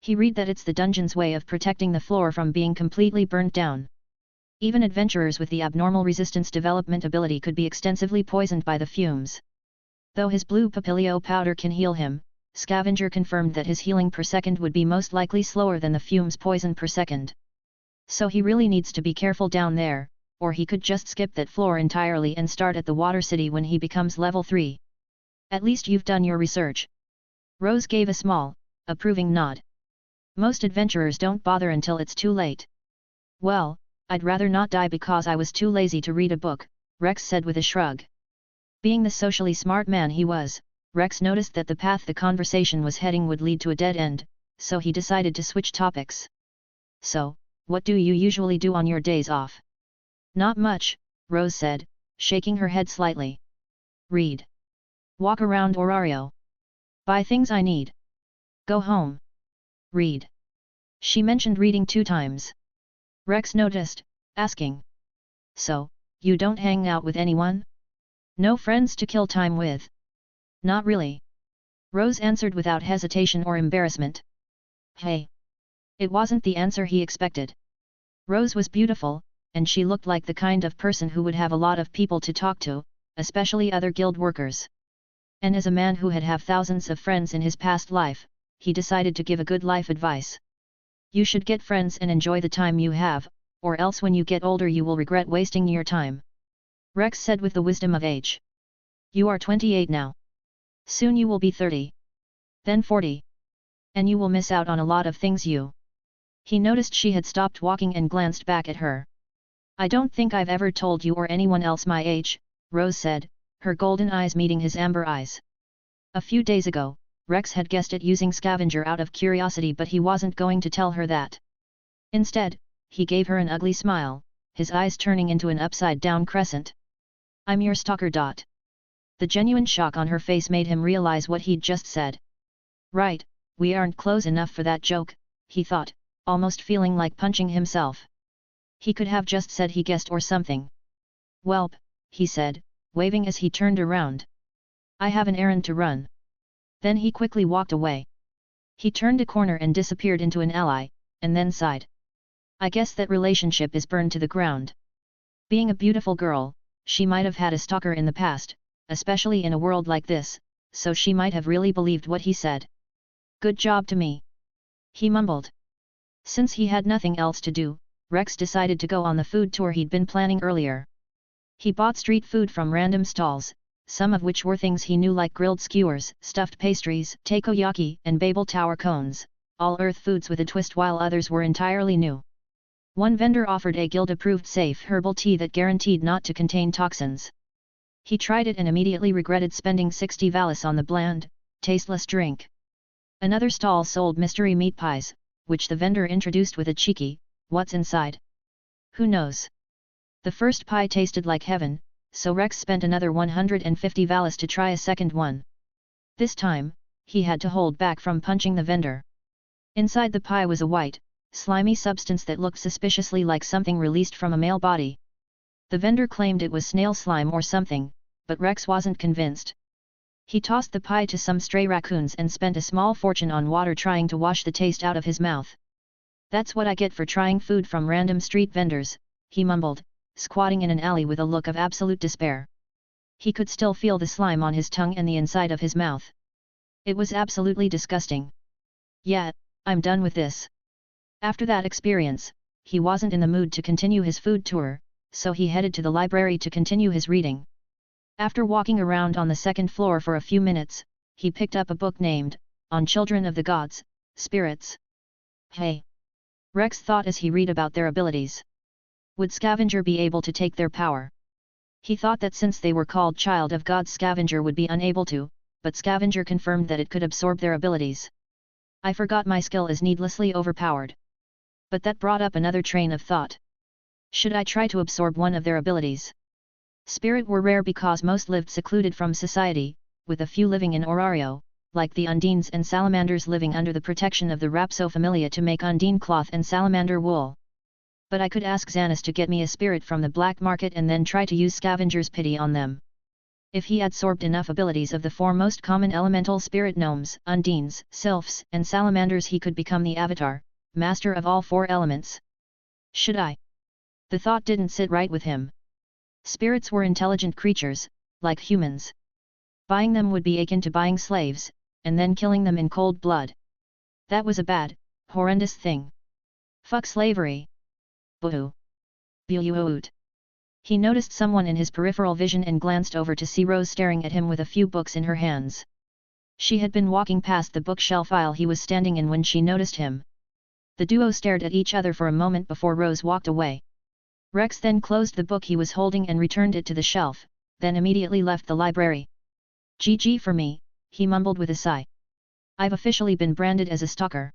He read that it's the dungeon's way of protecting the floor from being completely burnt down. Even adventurers with the abnormal resistance development ability could be extensively poisoned by the fumes. Though his blue papilio powder can heal him, Scavenger confirmed that his healing per second would be most likely slower than the fumes poison per second. So he really needs to be careful down there, or he could just skip that floor entirely and start at the Water City when he becomes level 3. At least you've done your research. Rose gave a small, approving nod. Most adventurers don't bother until it's too late. Well, I'd rather not die because I was too lazy to read a book, Rex said with a shrug. Being the socially smart man he was, Rex noticed that the path the conversation was heading would lead to a dead end, so he decided to switch topics. So, what do you usually do on your days off? Not much, Rose said, shaking her head slightly. Read. Walk around Orario. Buy things I need. Go home. Read. She mentioned reading 2 times. Rex noticed, asking. So, you don't hang out with anyone? No friends to kill time with? Not really. Rose answered without hesitation or embarrassment. Hey. It wasn't the answer he expected. Rose was beautiful, and she looked like the kind of person who would have a lot of people to talk to, especially other guild workers. And as a man who had thousands of friends in his past life, he decided to give a good life advice. You should get friends and enjoy the time you have, or else when you get older you will regret wasting your time. Rex said with the wisdom of age. You are 28 now. Soon you will be 30. Then 40. And you will miss out on a lot of things you. He noticed she had stopped walking and glanced back at her. I don't think I've ever told you or anyone else my age, Rose said, her golden eyes meeting his amber eyes. A few days ago, Rex had guessed it using Scavenger out of curiosity, but he wasn't going to tell her that. Instead, he gave her an ugly smile, his eyes turning into an upside-down crescent. I'm your stalker. The genuine shock on her face made him realize what he'd just said. Right, we aren't close enough for that joke, he thought, almost feeling like punching himself. He could have just said he guessed or something. Welp, he said, waving as he turned around. I have an errand to run. Then he quickly walked away. He turned a corner and disappeared into an alley, and then sighed. I guess that relationship is burned to the ground. Being a beautiful girl, she might have had a stalker in the past, especially in a world like this, so she might have really believed what he said. "Good job to me," he mumbled. Since he had nothing else to do, Rex decided to go on the food tour he'd been planning earlier. He bought street food from random stalls, some of which were things he knew like grilled skewers, stuffed pastries, takoyaki, and Babel Tower cones, all earth foods with a twist, while others were entirely new. One vendor offered a guild-approved safe herbal tea that guaranteed not to contain toxins. He tried it and immediately regretted spending 60 valis on the bland, tasteless drink. Another stall sold mystery meat pies, which the vendor introduced with a cheeky, "What's inside? Who knows?" The first pie tasted like heaven, so Rex spent another 150 valis to try a second one. This time, he had to hold back from punching the vendor. Inside the pie was a white, slimy substance that looked suspiciously like something released from a male body. The vendor claimed it was snail slime or something, but Rex wasn't convinced. He tossed the pie to some stray raccoons and spent a small fortune on water trying to wash the taste out of his mouth. "That's what I get for trying food from random street vendors," he mumbled, squatting in an alley with a look of absolute despair. He could still feel the slime on his tongue and the inside of his mouth. It was absolutely disgusting. "Yeah, I'm done with this." After that experience, he wasn't in the mood to continue his food tour, so he headed to the library to continue his reading. After walking around on the second floor for a few minutes, he picked up a book named, "On Children of the Gods, Spirits." "Hey!" Rex thought as he read about their abilities. Would Scavenger be able to take their power? He thought that since they were called Child of God, Scavenger would be unable to, but Scavenger confirmed that it could absorb their abilities. "I forgot my skill is needlessly overpowered." But that brought up another train of thought. Should I try to absorb one of their abilities? Spirit were rare because most lived secluded from society, with a few living in Orario, like the Undines and Salamanders living under the protection of the Rapso familia to make Undine cloth and Salamander wool. But I could ask Xanis to get me a spirit from the black market and then try to use Scavenger's pity on them. If he absorbed enough abilities of the four most common elemental spirit gnomes, Undines, Sylphs, and Salamanders, he could become the Avatar, master of all four elements. Should I? The thought didn't sit right with him. Spirits were intelligent creatures, like humans. Buying them would be akin to buying slaves, and then killing them in cold blood. That was a bad, horrendous thing. Fuck slavery. Boo. Boo-oot. He noticed someone in his peripheral vision and glanced over to see Rose staring at him with a few books in her hands. She had been walking past the bookshelf aisle he was standing in when she noticed him. The duo stared at each other for a moment before Rose walked away. Rex then closed the book he was holding and returned it to the shelf, then immediately left the library. "GG for me," he mumbled with a sigh. "I've officially been branded as a stalker."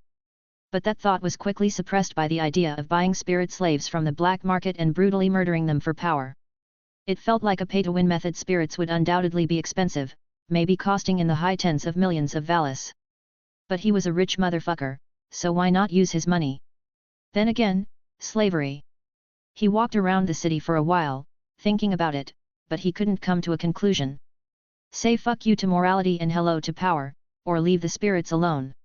But that thought was quickly suppressed by the idea of buying spirit slaves from the black market and brutally murdering them for power. It felt like a pay-to-win method. Spirits would undoubtedly be expensive, maybe costing in the high tens of millions of valis. But he was a rich motherfucker, so why not use his money? Then again, slavery. He walked around the city for a while, thinking about it, but he couldn't come to a conclusion. Say fuck you to morality and hello to power, or leave the spirits alone.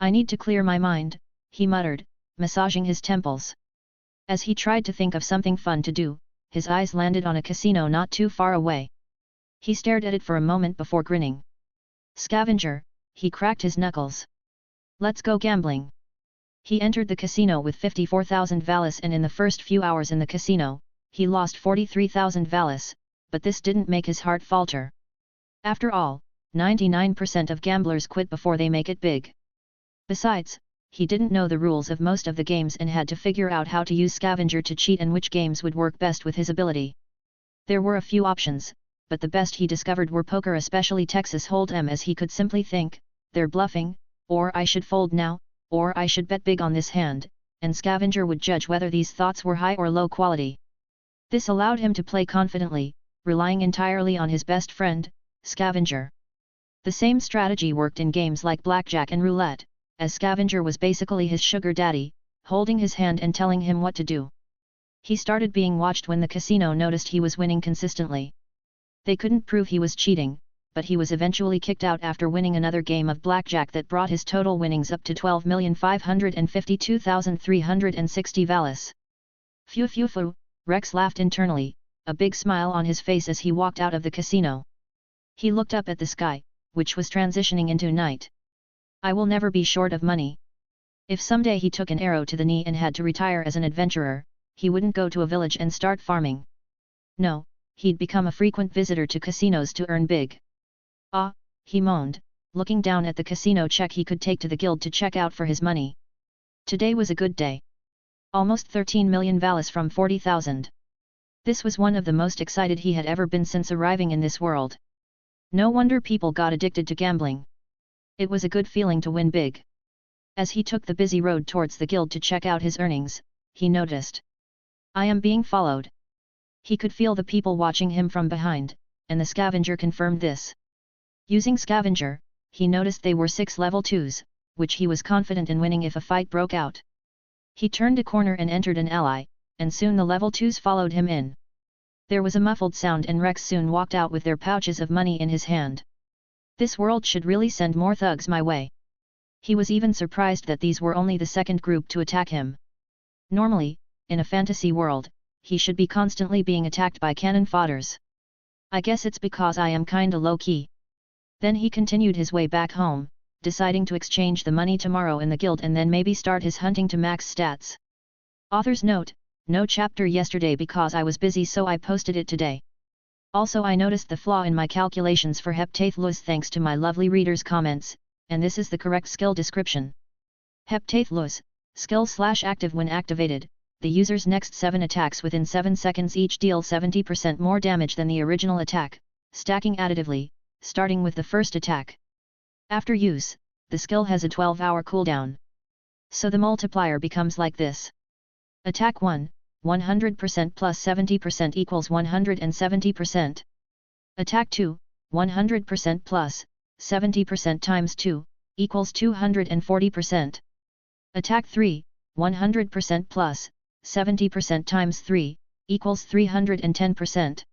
"I need to clear my mind," he muttered, massaging his temples. As he tried to think of something fun to do, his eyes landed on a casino not too far away. He stared at it for a moment before grinning. "Scavenger," he cracked his knuckles. "Let's go gambling." He entered the casino with 54,000 valis, and in the first few hours in the casino, he lost 43,000 valis, but this didn't make his heart falter. After all, 99% of gamblers quit before they make it big. Besides, he didn't know the rules of most of the games and had to figure out how to use Scavenger to cheat and which games would work best with his ability. There were a few options, but the best he discovered were poker, especially Texas Hold'em, as he could simply think, "They're bluffing," or "I should fold now," or "I should bet big on this hand," and Scavenger would judge whether these thoughts were high or low quality. This allowed him to play confidently, relying entirely on his best friend, Scavenger. The same strategy worked in games like blackjack and roulette, as Scavenger was basically his sugar daddy, holding his hand and telling him what to do. He started being watched when the casino noticed he was winning consistently. They couldn't prove he was cheating, but he was eventually kicked out after winning another game of blackjack that brought his total winnings up to 12,552,360 valis. Phew phew phew, Rex laughed internally, a big smile on his face as he walked out of the casino. He looked up at the sky, which was transitioning into night. I will never be short of money. If someday he took an arrow to the knee and had to retire as an adventurer, he wouldn't go to a village and start farming. No, he'd become a frequent visitor to casinos to earn big. Ah, he moaned, looking down at the casino check he could take to the guild to check out for his money. Today was a good day. Almost 13 million valis from 40,000. This was one of the most excited he had ever been since arriving in this world. No wonder people got addicted to gambling. It was a good feeling to win big. As he took the busy road towards the guild to check out his earnings, he noticed. I am being followed. He could feel the people watching him from behind, and the scavenger confirmed this. Using scavenger, he noticed they were 6 level 2s, which he was confident in winning if a fight broke out. He turned a corner and entered an ally, and soon the level 2s followed him in. There was a muffled sound and Rex soon walked out with their pouches of money in his hand. This world should really send more thugs my way. He was even surprised that these were only the second group to attack him. Normally, in a fantasy world, he should be constantly being attacked by cannon fodders. I guess it's because I am kinda low-key. Then he continued his way back home, deciding to exchange the money tomorrow in the guild and then maybe start his hunting to max stats. Author's note: no chapter yesterday because I was busy, so I posted it today. Also, I noticed the flaw in my calculations for heptathlus thanks to my lovely readers' comments, and this is the correct skill description. Heptathlus, skill/active when activated, the user's next 7 attacks within 7 seconds each deal 70% more damage than the original attack, stacking additively, starting with the first attack. After use, the skill has a 12-hour cooldown. So the multiplier becomes like this. Attack 1, 100% plus 70% equals 170%. Attack 2, 100% plus 70% times 2, equals 240%. Attack 3, 100% plus 70% times 3, equals 310%.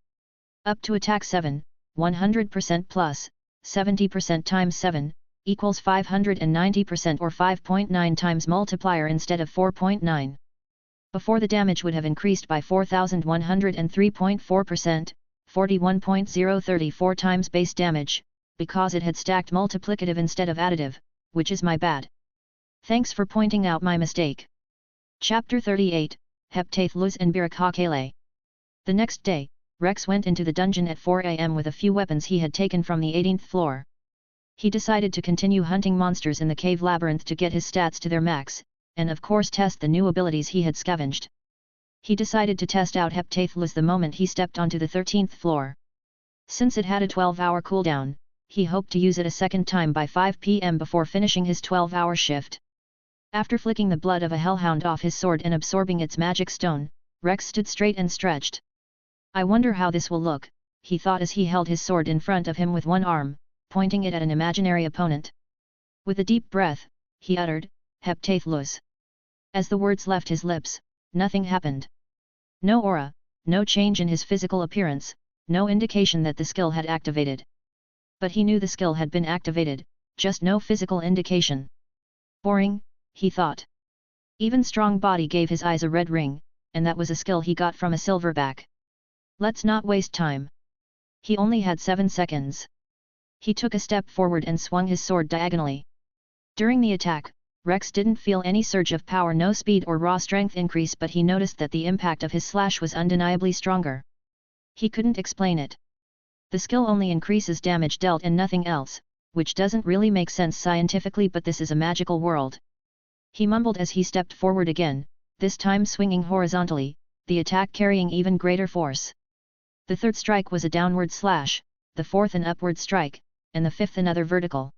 Up to attack 7, 100% plus 70% times 7, equals 590% or 5.9 times multiplier instead of 4.9. Before the damage would have increased by 4103.4%, 41.034 times base damage, because it had stacked multiplicative instead of additive, which is my bad. Thanks for pointing out my mistake. Chapter 38, Heptathlus and Birakakele. The next day, Rex went into the dungeon at 4 AM with a few weapons he had taken from the 18th floor. He decided to continue hunting monsters in the cave labyrinth to get his stats to their max, and of course test the new abilities he had scavenged. He decided to test out Heptathlus the moment he stepped onto the 13th floor. Since it had a 12-hour cooldown, he hoped to use it a second time by 5 PM before finishing his 12-hour shift. After flicking the blood of a hellhound off his sword and absorbing its magic stone, Rex stood straight and stretched. I wonder how this will look, he thought as he held his sword in front of him with one arm, pointing it at an imaginary opponent. With a deep breath, he uttered, Heptathlus. As the words left his lips, nothing happened. No aura, no change in his physical appearance, no indication that the skill had activated. But he knew the skill had been activated, just no physical indication. Boring, he thought. Even strong body gave his eyes a red ring, and that was a skill he got from a silverback. Let's not waste time. He only had 7 seconds. He took a step forward and swung his sword diagonally. During the attack, Rex didn't feel any surge of power, no speed or raw strength increase, but he noticed that the impact of his slash was undeniably stronger. He couldn't explain it. The skill only increases damage dealt and nothing else, which doesn't really make sense scientifically, but this is a magical world. He mumbled as he stepped forward again, this time swinging horizontally, the attack carrying even greater force. The third strike was a downward slash, the fourth an upward strike, and the fifth another vertical.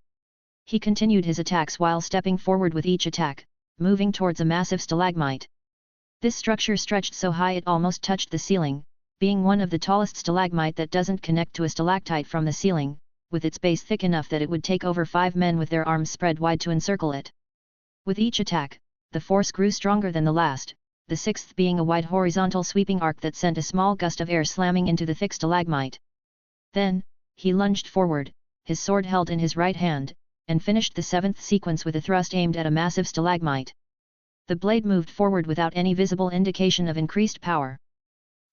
He continued his attacks while stepping forward with each attack, moving towards a massive stalagmite. This structure stretched so high it almost touched the ceiling, being one of the tallest stalagmite that doesn't connect to a stalactite from the ceiling, with its base thick enough that it would take over 5 men with their arms spread wide to encircle it. With each attack, the force grew stronger than the last, the sixth being a wide horizontal sweeping arc that sent a small gust of air slamming into the thick stalagmite. Then, he lunged forward, his sword held in his right hand, and finished the 7th sequence with a thrust aimed at a massive stalagmite. The blade moved forward without any visible indication of increased power.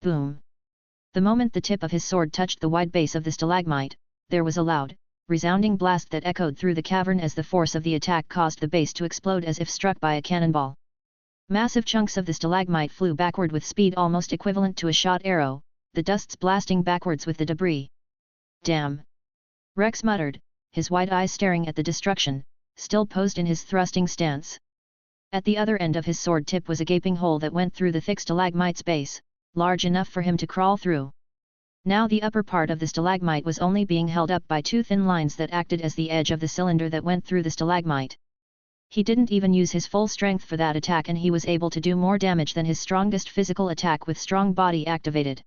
Boom! The moment the tip of his sword touched the wide base of the stalagmite, there was a loud, resounding blast that echoed through the cavern as the force of the attack caused the base to explode as if struck by a cannonball. Massive chunks of the stalagmite flew backward with speed almost equivalent to a shot arrow, the dusts blasting backwards with the debris. Damn! Rex muttered, his wide eyes staring at the destruction, still posed in his thrusting stance. At the other end of his sword tip was a gaping hole that went through the thick stalagmite's base, large enough for him to crawl through. Now the upper part of the stalagmite was only being held up by two thin lines that acted as the edge of the cylinder that went through the stalagmite. He didn't even use his full strength for that attack, and he was able to do more damage than his strongest physical attack with strong body activated.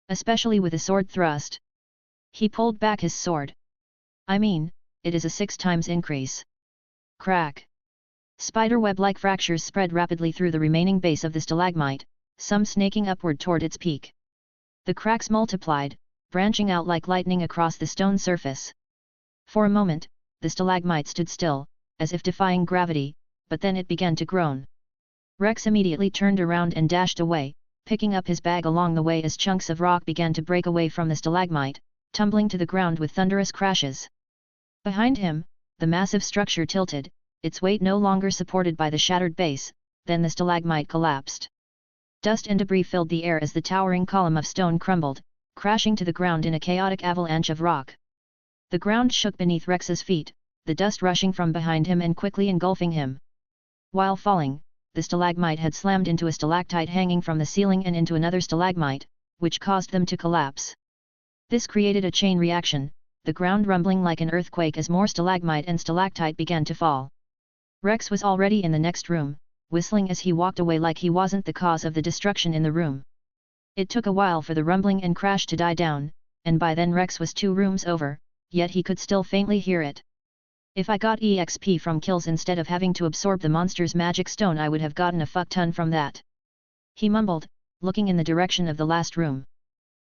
Especially with a sword thrust. He pulled back his sword. I mean, it is a 6 times increase. Crack! Spiderweb-like fractures spread rapidly through the remaining base of the stalagmite, some snaking upward toward its peak. The cracks multiplied, branching out like lightning across the stone surface. For a moment, the stalagmite stood still, as if defying gravity, but then it began to groan. Rex immediately turned around and dashed away, picking up his bag along the way as chunks of rock began to break away from the stalagmite, tumbling to the ground with thunderous crashes. Behind him, the massive structure tilted, its weight no longer supported by the shattered base, then the stalagmite collapsed. Dust and debris filled the air as the towering column of stone crumbled, crashing to the ground in a chaotic avalanche of rock. The ground shook beneath Rex's feet, the dust rushing from behind him and quickly engulfing him. While falling, the stalagmite had slammed into a stalactite hanging from the ceiling and into another stalagmite, which caused them to collapse. This created a chain reaction, the ground rumbling like an earthquake as more stalagmite and stalactite began to fall. Rex was already in the next room, whistling as he walked away like he wasn't the cause of the destruction in the room. It took a while for the rumbling and crash to die down, and by then Rex was 2 rooms over, yet he could still faintly hear it. If I got EXP from kills instead of having to absorb the monster's magic stone, I would have gotten a fuck ton from that. He mumbled, looking in the direction of the last room.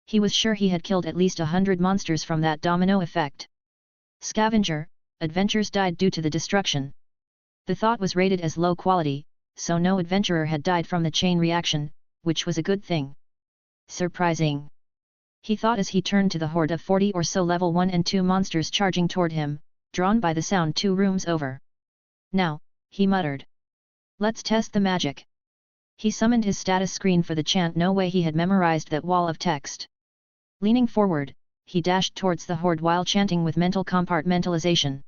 He was sure he had killed at least 100 monsters from that domino effect. Scavenger, adventures died due to the destruction. The thought was rated as low quality, so no adventurer had died from the chain reaction, which was a good thing. Surprising! He thought as he turned to the horde of 40 or so level 1 and 2 monsters charging toward him, drawn by the sound 2 rooms over. Now, he muttered. Let's test the magic. He summoned his status screen for the chant. No way he had memorized that wall of text. Leaning forward, he dashed towards the horde while chanting with mental compartmentalization.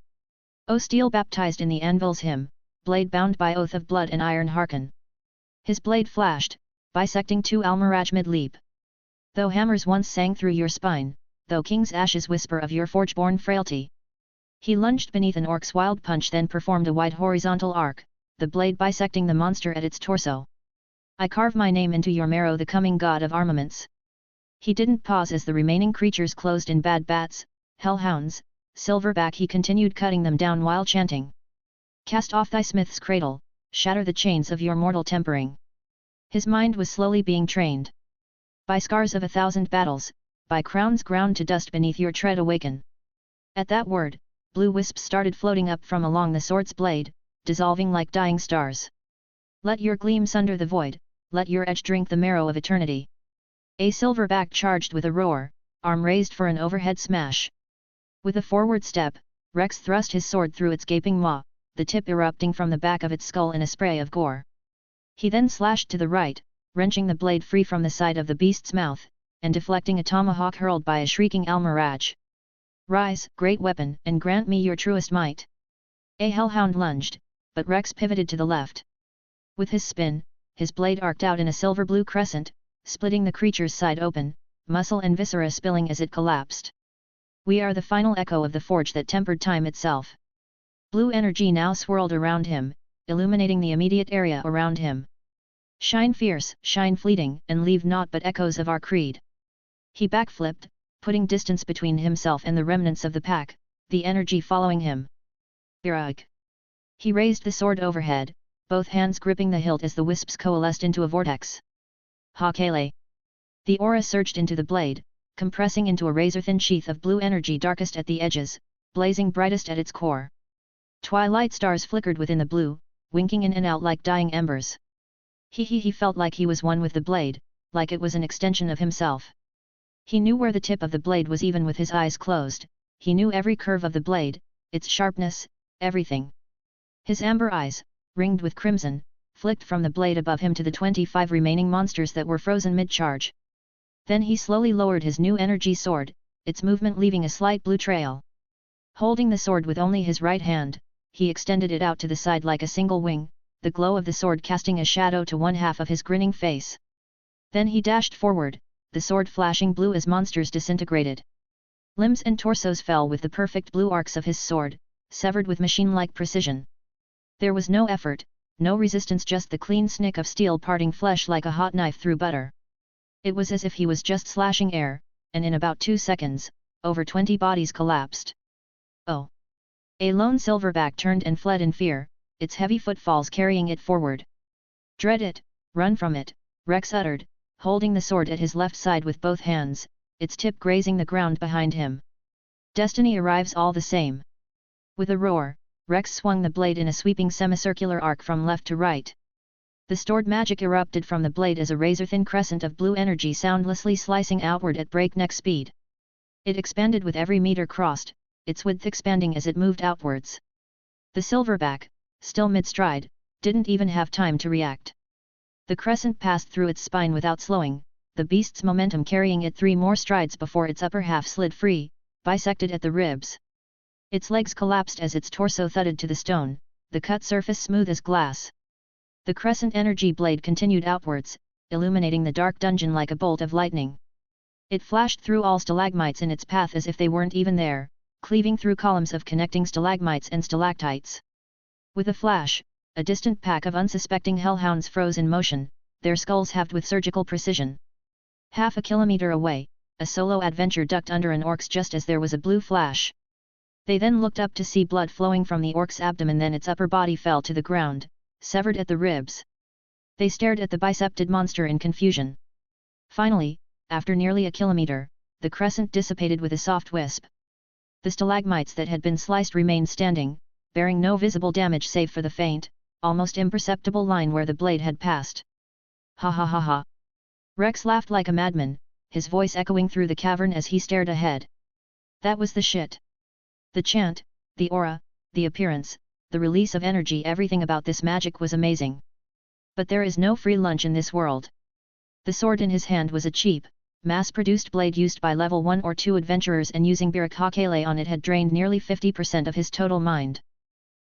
O steel baptized in the anvil's hymn, blade bound by oath of blood and iron hearken. His blade flashed, bisecting 2 Almiraj mid-leap. Though hammers once sang through your spine, though king's ashes whisper of your forge-born frailty. He lunged beneath an orc's wild punch, then performed a wide horizontal arc, the blade bisecting the monster at its torso. I carve my name into your marrow, the coming god of armaments. He didn't pause as the remaining creatures closed in. Bad bats, hellhounds, silverback. He continued cutting them down while chanting. Cast off thy smith's cradle, shatter the chains of your mortal tempering. His mind was slowly being trained. By scars of 1,000 battles, by crowns ground to dust beneath your tread, awaken. At that word, blue wisps started floating up from along the sword's blade, dissolving like dying stars. Let your gleam sunder the void, let your edge drink the marrow of eternity. A silverback charged with a roar, arm raised for an overhead smash. With a forward step, Rex thrust his sword through its gaping maw, the tip erupting from the back of its skull in a spray of gore. He then slashed to the right, wrenching the blade free from the side of the beast's mouth, and deflecting a tomahawk hurled by a shrieking Almiraj. Rise, great weapon, and grant me your truest might. A hellhound lunged, but Rex pivoted to the left. With his spin, his blade arced out in a silver-blue crescent, splitting the creature's side open, muscle and viscera spilling as it collapsed. We are the final echo of the forge that tempered time itself. Blue energy now swirled around him, illuminating the immediate area around him. Shine fierce, shine fleeting, and leave naught but echoes of our creed. He backflipped, putting distance between himself and the remnants of the pack, the energy following him. Irag! He raised the sword overhead, both hands gripping the hilt as the wisps coalesced into a vortex. Hakele! The aura surged into the blade, compressing into a razor-thin sheath of blue energy, darkest at the edges, blazing brightest at its core. Twilight stars flickered within the blue, winking in and out like dying embers. He felt like he was one with the blade, like it was an extension of himself. He knew where the tip of the blade was even with his eyes closed, he knew every curve of the blade, its sharpness, everything. His amber eyes, ringed with crimson, flicked from the blade above him to the 25 remaining monsters that were frozen mid-charge. Then he slowly lowered his new energy sword, its movement leaving a slight blue trail. Holding the sword with only his right hand, he extended it out to the side like a single wing, the glow of the sword casting a shadow to one half of his grinning face. Then he dashed forward, the sword flashing blue as monsters disintegrated. Limbs and torsos fell with the perfect blue arcs of his sword, severed with machine-like precision. There was no effort, no resistance, just the clean snick of steel parting flesh like a hot knife through butter. It was as if he was just slashing air, and in about 2 seconds, over 20 bodies collapsed. Oh! A lone silverback turned and fled in fear, its heavy footfalls carrying it forward. Dread it, run from it, Rex uttered, holding the sword at his left side with both hands, its tip grazing the ground behind him. Destiny arrives all the same. With a roar, Rex swung the blade in a sweeping semicircular arc from left to right. The stored magic erupted from the blade as a razor-thin crescent of blue energy soundlessly slicing outward at breakneck speed. It expanded with every meter crossed, its width expanding as it moved outwards. The silverback, still mid-stride, didn't even have time to react. The crescent passed through its spine without slowing, the beast's momentum carrying it 3 more strides before its upper half slid free, bisected at the ribs. Its legs collapsed as its torso thudded to the stone, the cut surface smooth as glass. The crescent energy blade continued outwards, illuminating the dark dungeon like a bolt of lightning. It flashed through all stalagmites in its path as if they weren't even there, cleaving through columns of connecting stalagmites and stalactites. With a flash, a distant pack of unsuspecting hellhounds froze in motion, their skulls halved with surgical precision. Half a kilometer away, a solo adventurer ducked under an orc's just as there was a blue flash. They then looked up to see blood flowing from the orc's abdomen, then its upper body fell to the ground, severed at the ribs. They stared at the bicepted monster in confusion. Finally, after nearly a kilometer, the crescent dissipated with a soft wisp. The stalagmites that had been sliced remained standing, bearing no visible damage save for the faint, almost imperceptible line where the blade had passed. Ha ha ha ha! Rex laughed like a madman, his voice echoing through the cavern as he stared ahead. That was the shit. The chant, the aura, the appearance, the release of energy, everything about this magic was amazing. But there is no free lunch in this world. The sword in his hand was a cheap, mass-produced blade used by level 1 or 2 adventurers, and using Birakakele on it had drained nearly 50% of his total mind.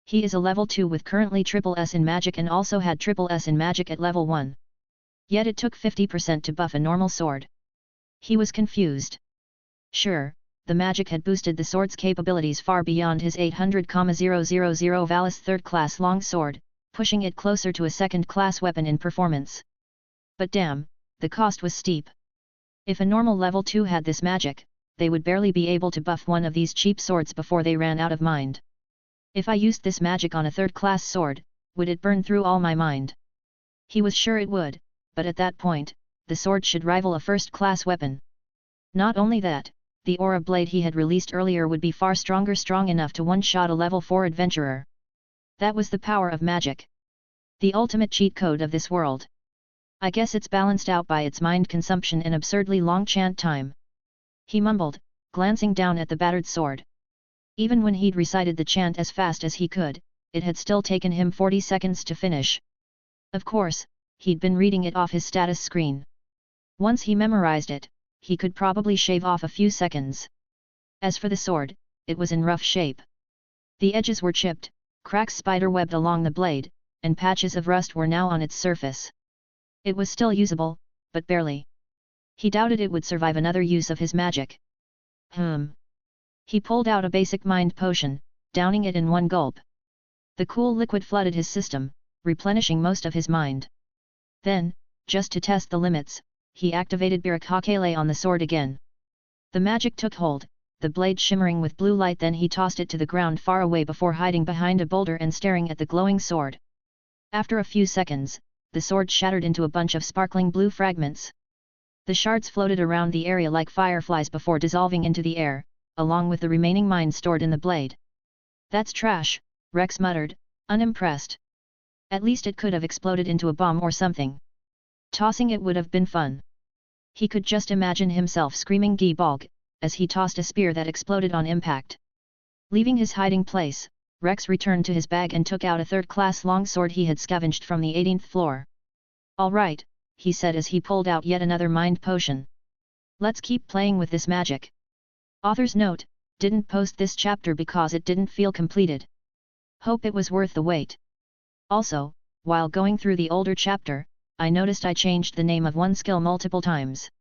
He is a level 2 with currently SS in magic and also had SS in magic at level 1. Yet it took 50% to buff a normal sword. He was confused. Sure, the magic had boosted the sword's capabilities far beyond his 800,000 Valis 3rd class longsword, pushing it closer to a 2nd class weapon in performance. But damn, the cost was steep. If a normal level 2 had this magic, they would barely be able to buff one of these cheap swords before they ran out of mind. If I used this magic on a 3rd class sword, would it burn through all my mind? He was sure it would, but at that point, the sword should rival a 1st class weapon. Not only that, the aura blade he had released earlier would be far stronger, strong enough to one-shot a level 4 adventurer. That was the power of magic. The ultimate cheat code of this world. I guess it's balanced out by its mind consumption and absurdly long chant time. He mumbled, glancing down at the battered sword. Even when he'd recited the chant as fast as he could, it had still taken him 40 seconds to finish. Of course, he'd been reading it off his status screen. Once he memorized it, he could probably shave off a few seconds. As for the sword, it was in rough shape. The edges were chipped, cracks spider-webbed along the blade, and patches of rust were now on its surface. It was still usable, but barely. He doubted it would survive another use of his magic. He pulled out a basic mind potion, downing it in one gulp. The cool liquid flooded his system, replenishing most of his mind. Then, just to test the limits, he activated Birakakele on the sword again. The magic took hold, the blade shimmering with blue light, then he tossed it to the ground far away before hiding behind a boulder and staring at the glowing sword. After a few seconds, the sword shattered into a bunch of sparkling blue fragments. The shards floated around the area like fireflies before dissolving into the air, along with the remaining mind stored in the blade. That's trash, Rex muttered, unimpressed. At least it could have exploded into a bomb or something. Tossing it would have been fun. He could just imagine himself screaming "Gee Balg," as he tossed a spear that exploded on impact. Leaving his hiding place, Rex returned to his bag and took out a third-class longsword he had scavenged from the 18th floor. "All right," he said as he pulled out yet another mind potion. "Let's keep playing with this magic." Author's note: didn't post this chapter because it didn't feel completed. Hope it was worth the wait. Also, while going through the older chapter, I noticed I changed the name of one skill multiple times.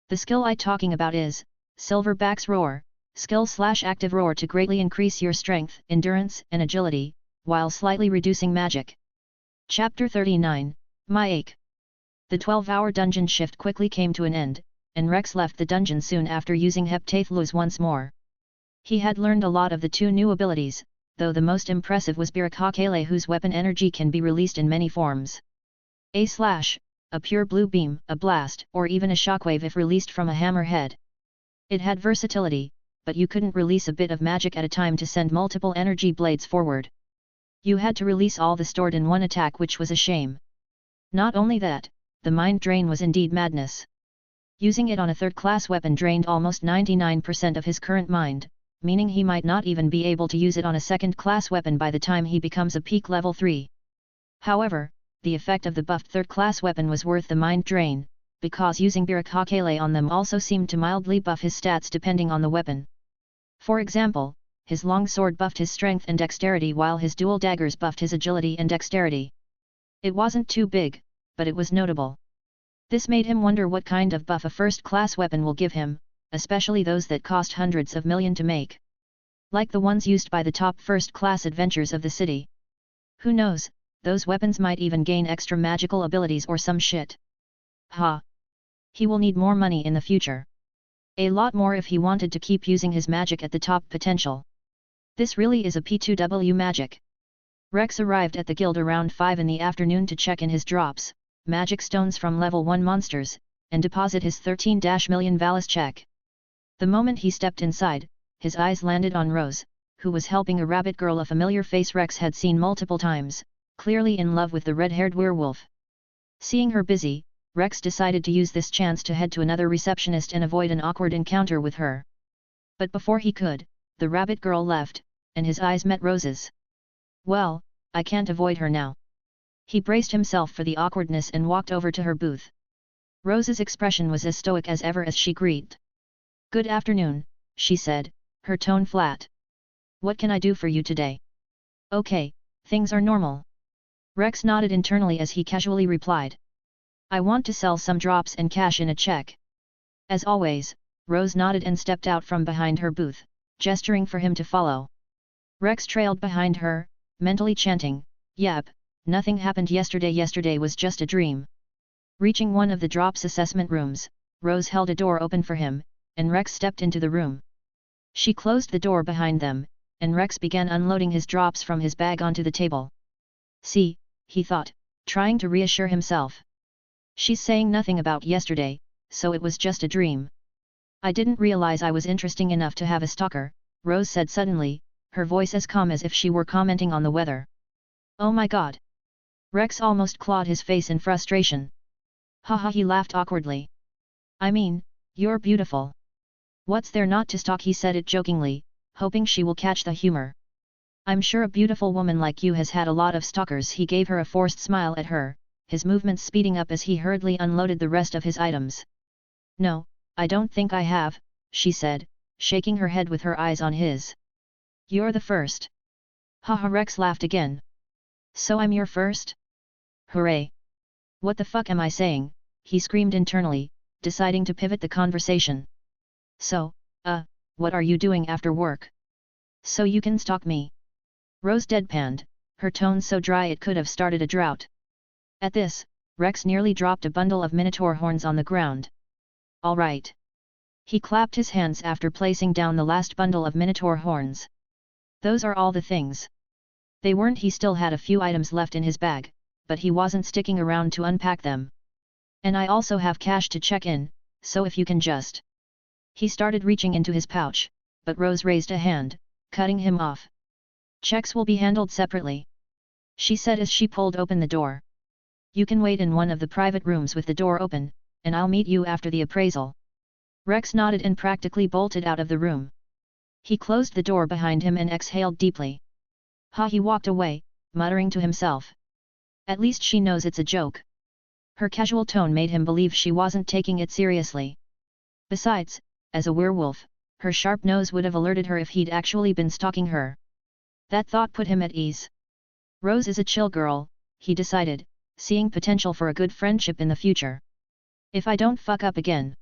The skill I talking about is Silverback's Roar, skill/active roar to greatly increase your strength, endurance, and agility, while slightly reducing magic. Chapter 39, My Ache. The 12-hour dungeon shift quickly came to an end, and Rex left the dungeon soon after using Heptathlus once more. He had learned a lot of the two new abilities, though the most impressive was Birakakele, whose weapon energy can be released in many forms. A slash, a pure blue beam, a blast, or even a shockwave if released from a hammerhead. It had versatility, but you couldn't release a bit of magic at a time to send multiple energy blades forward. You had to release all the stored in one attack, which was a shame. Not only that, the mind drain was indeed madness. Using it on a third-class weapon drained almost 99% of his current mind, meaning he might not even be able to use it on a second-class weapon by the time he becomes a peak level 3. However, the effect of the buffed third-class weapon was worth the mind drain, because using Birakakele on them also seemed to mildly buff his stats depending on the weapon. For example, his longsword buffed his strength and dexterity while his dual daggers buffed his agility and dexterity. It wasn't too big, but it was notable. This made him wonder what kind of buff a first-class weapon will give him, especially those that cost hundreds of million to make. Like the ones used by the top first-class adventurers of the city. Who knows, those weapons might even gain extra magical abilities or some shit. Ha! He will need more money in the future. A lot more if he wanted to keep using his magic at the top potential. This really is a P2W magic. Rex arrived at the guild around 5 in the afternoon to check in his drops, magic stones from level 1 monsters, and deposit his 13 million Valis check. The moment he stepped inside, his eyes landed on Rose, who was helping a rabbit girl, a familiar face Rex had seen multiple times, clearly in love with the red-haired werewolf. Seeing her busy, Rex decided to use this chance to head to another receptionist and avoid an awkward encounter with her. But before he could, the rabbit girl left, and his eyes met Rose's. Well, I can't avoid her now. He braced himself for the awkwardness and walked over to her booth. Rose's expression was as stoic as ever as she greeted. "Good afternoon," she said, her tone flat. "What can I do for you today?" "Okay, things are normal." Rex nodded internally as he casually replied. "I want to sell some drops and cash in a check." As always, Rose nodded and stepped out from behind her booth, gesturing for him to follow. Rex trailed behind her, mentally chanting, "Yep, nothing happened yesterday. Yesterday was just a dream." Reaching one of the drops assessment rooms, Rose held a door open for him, and Rex stepped into the room. She closed the door behind them, and Rex began unloading his drops from his bag onto the table. "See," he thought, trying to reassure himself. "She's saying nothing about yesterday, so it was just a dream." "I didn't realize I was interesting enough to have a stalker," Rose said suddenly, her voice as calm as if she were commenting on the weather. "Oh my god!" Rex almost clawed his face in frustration. "Haha," he laughed awkwardly. "I mean, you're beautiful. What's there not to stalk?" he said it jokingly, hoping she will catch the humor. "I'm sure a beautiful woman like you has had a lot of stalkers." He gave her a forced smile at her, his movements speeding up as he hurriedly unloaded the rest of his items. "No, I don't think I have," she said, shaking her head with her eyes on his. "You're the first." Haha, Rex laughed again. "So I'm your first? Hooray! What the fuck am I saying?" he screamed internally, deciding to pivot the conversation. "So, what are you doing after work? So you can stalk me?" Rose deadpanned, her tone so dry it could have started a drought. At this, Rex nearly dropped a bundle of minotaur horns on the ground. "All right." He clapped his hands after placing down the last bundle of minotaur horns. "Those are all the things." They weren't. He still had a few items left in his bag, but he wasn't sticking around to unpack them. "And I also have cash to check in, so if you can just..." He started reaching into his pouch, but Rose raised a hand, cutting him off. "Checks will be handled separately," she said as she pulled open the door. "You can wait in one of the private rooms with the door open, and I'll meet you after the appraisal." Rex nodded and practically bolted out of the room. He closed the door behind him and exhaled deeply. He walked away, muttering to himself. At least she knows it's a joke. Her casual tone made him believe she wasn't taking it seriously. Besides, as a werewolf, her sharp nose would have alerted her if he'd actually been stalking her. That thought put him at ease. Rose is a chill girl, he decided, seeing potential for a good friendship in the future. If I don't fuck up again.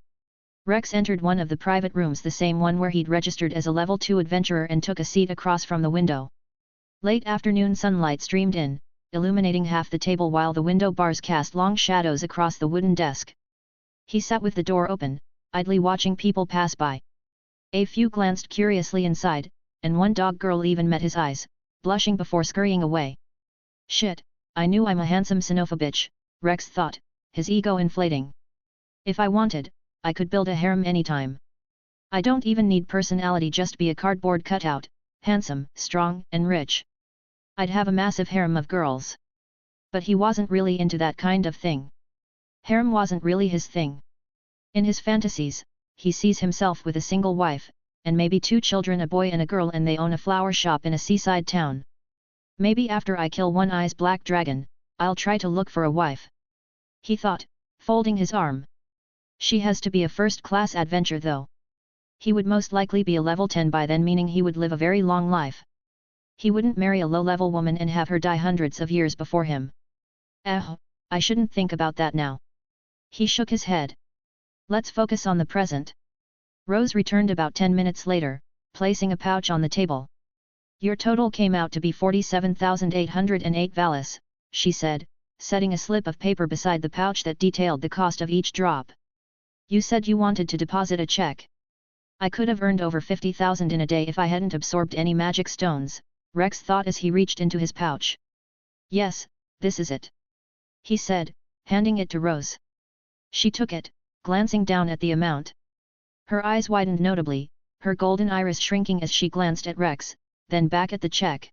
Rex entered one of the private rooms, the same one where he'd registered as a level 2 adventurer, and took a seat across from the window. Late afternoon sunlight streamed in, illuminating half the table while the window bars cast long shadows across the wooden desk. He sat with the door open, idly watching people pass by. A few glanced curiously inside, and one dog girl even met his eyes, blushing before scurrying away. Shit, I knew I'm a handsome xenophobe, Rex thought, his ego inflating. If I wanted, I could build a harem anytime. I don't even need personality, just be a cardboard cutout, handsome, strong, and rich. I'd have a massive harem of girls. But he wasn't really into that kind of thing. Harem wasn't really his thing. In his fantasies, he sees himself with a single wife, and maybe 2 children, a boy and a girl, and they own a flower shop in a seaside town. Maybe after I kill One Eye's black dragon, I'll try to look for a wife. He thought, folding his arm. She has to be a first-class adventure though. He would most likely be a level 10 by then, meaning he would live a very long life. He wouldn't marry a low-level woman and have her die hundreds of years before him. I shouldn't think about that now. He shook his head. Let's focus on the present. Rose returned about 10 minutes later, placing a pouch on the table. Your total came out to be 47,808 valis, she said, setting a slip of paper beside the pouch that detailed the cost of each drop. You said you wanted to deposit a check. I could have earned over 50,000 in a day if I hadn't absorbed any magic stones, Rex thought as he reached into his pouch. Yes, this is it. He said, handing it to Rose. She took it, glancing down at the amount. Her eyes widened notably, her golden iris shrinking as she glanced at Rex, then back at the check.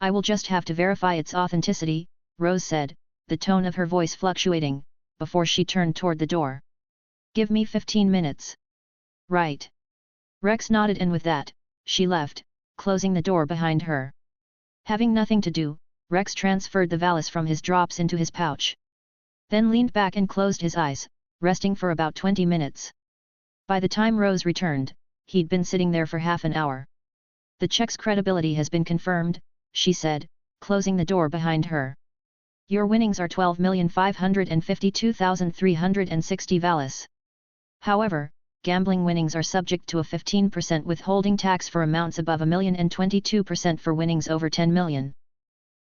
I will just have to verify its authenticity, Rose said, the tone of her voice fluctuating, before she turned toward the door. Give me 15 minutes. Right. Rex nodded, and with that, she left, closing the door behind her. Having nothing to do, Rex transferred the valis from his drops into his pouch. Then leaned back and closed his eyes, resting for about 20 minutes. By the time Rose returned, he'd been sitting there for half an hour. The check's credibility has been confirmed, she said, closing the door behind her. Your winnings are 12,552,360 valis. However, gambling winnings are subject to a 15% withholding tax for amounts above $1 million and 22% for winnings over $10 million.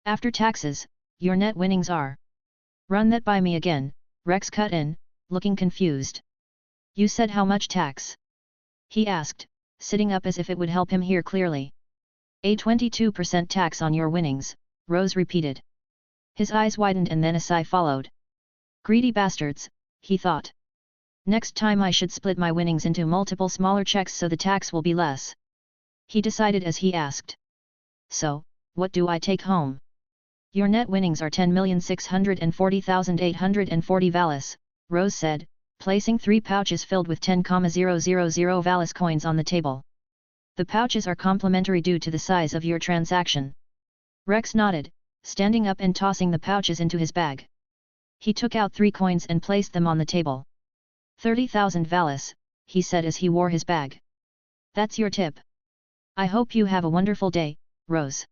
After taxes, your net winnings are. Run that by me again, Rex cut in, looking confused. You said how much tax? He asked, sitting up as if it would help him hear clearly. A 22% tax on your winnings, Rose repeated. His eyes widened and then a sigh followed. Greedy bastards, he thought. Next time I should split my winnings into multiple smaller checks so the tax will be less. He decided as he asked. So, what do I take home? Your net winnings are 10,640,840 valis, Rose said, placing 3 pouches filled with 10,000 valis coins on the table. The pouches are complimentary due to the size of your transaction. Rex nodded, standing up and tossing the pouches into his bag. He took out 3 coins and placed them on the table. 30,000 valis, he said as he wore his bag. That's your tip. I hope you have a wonderful day, Rose.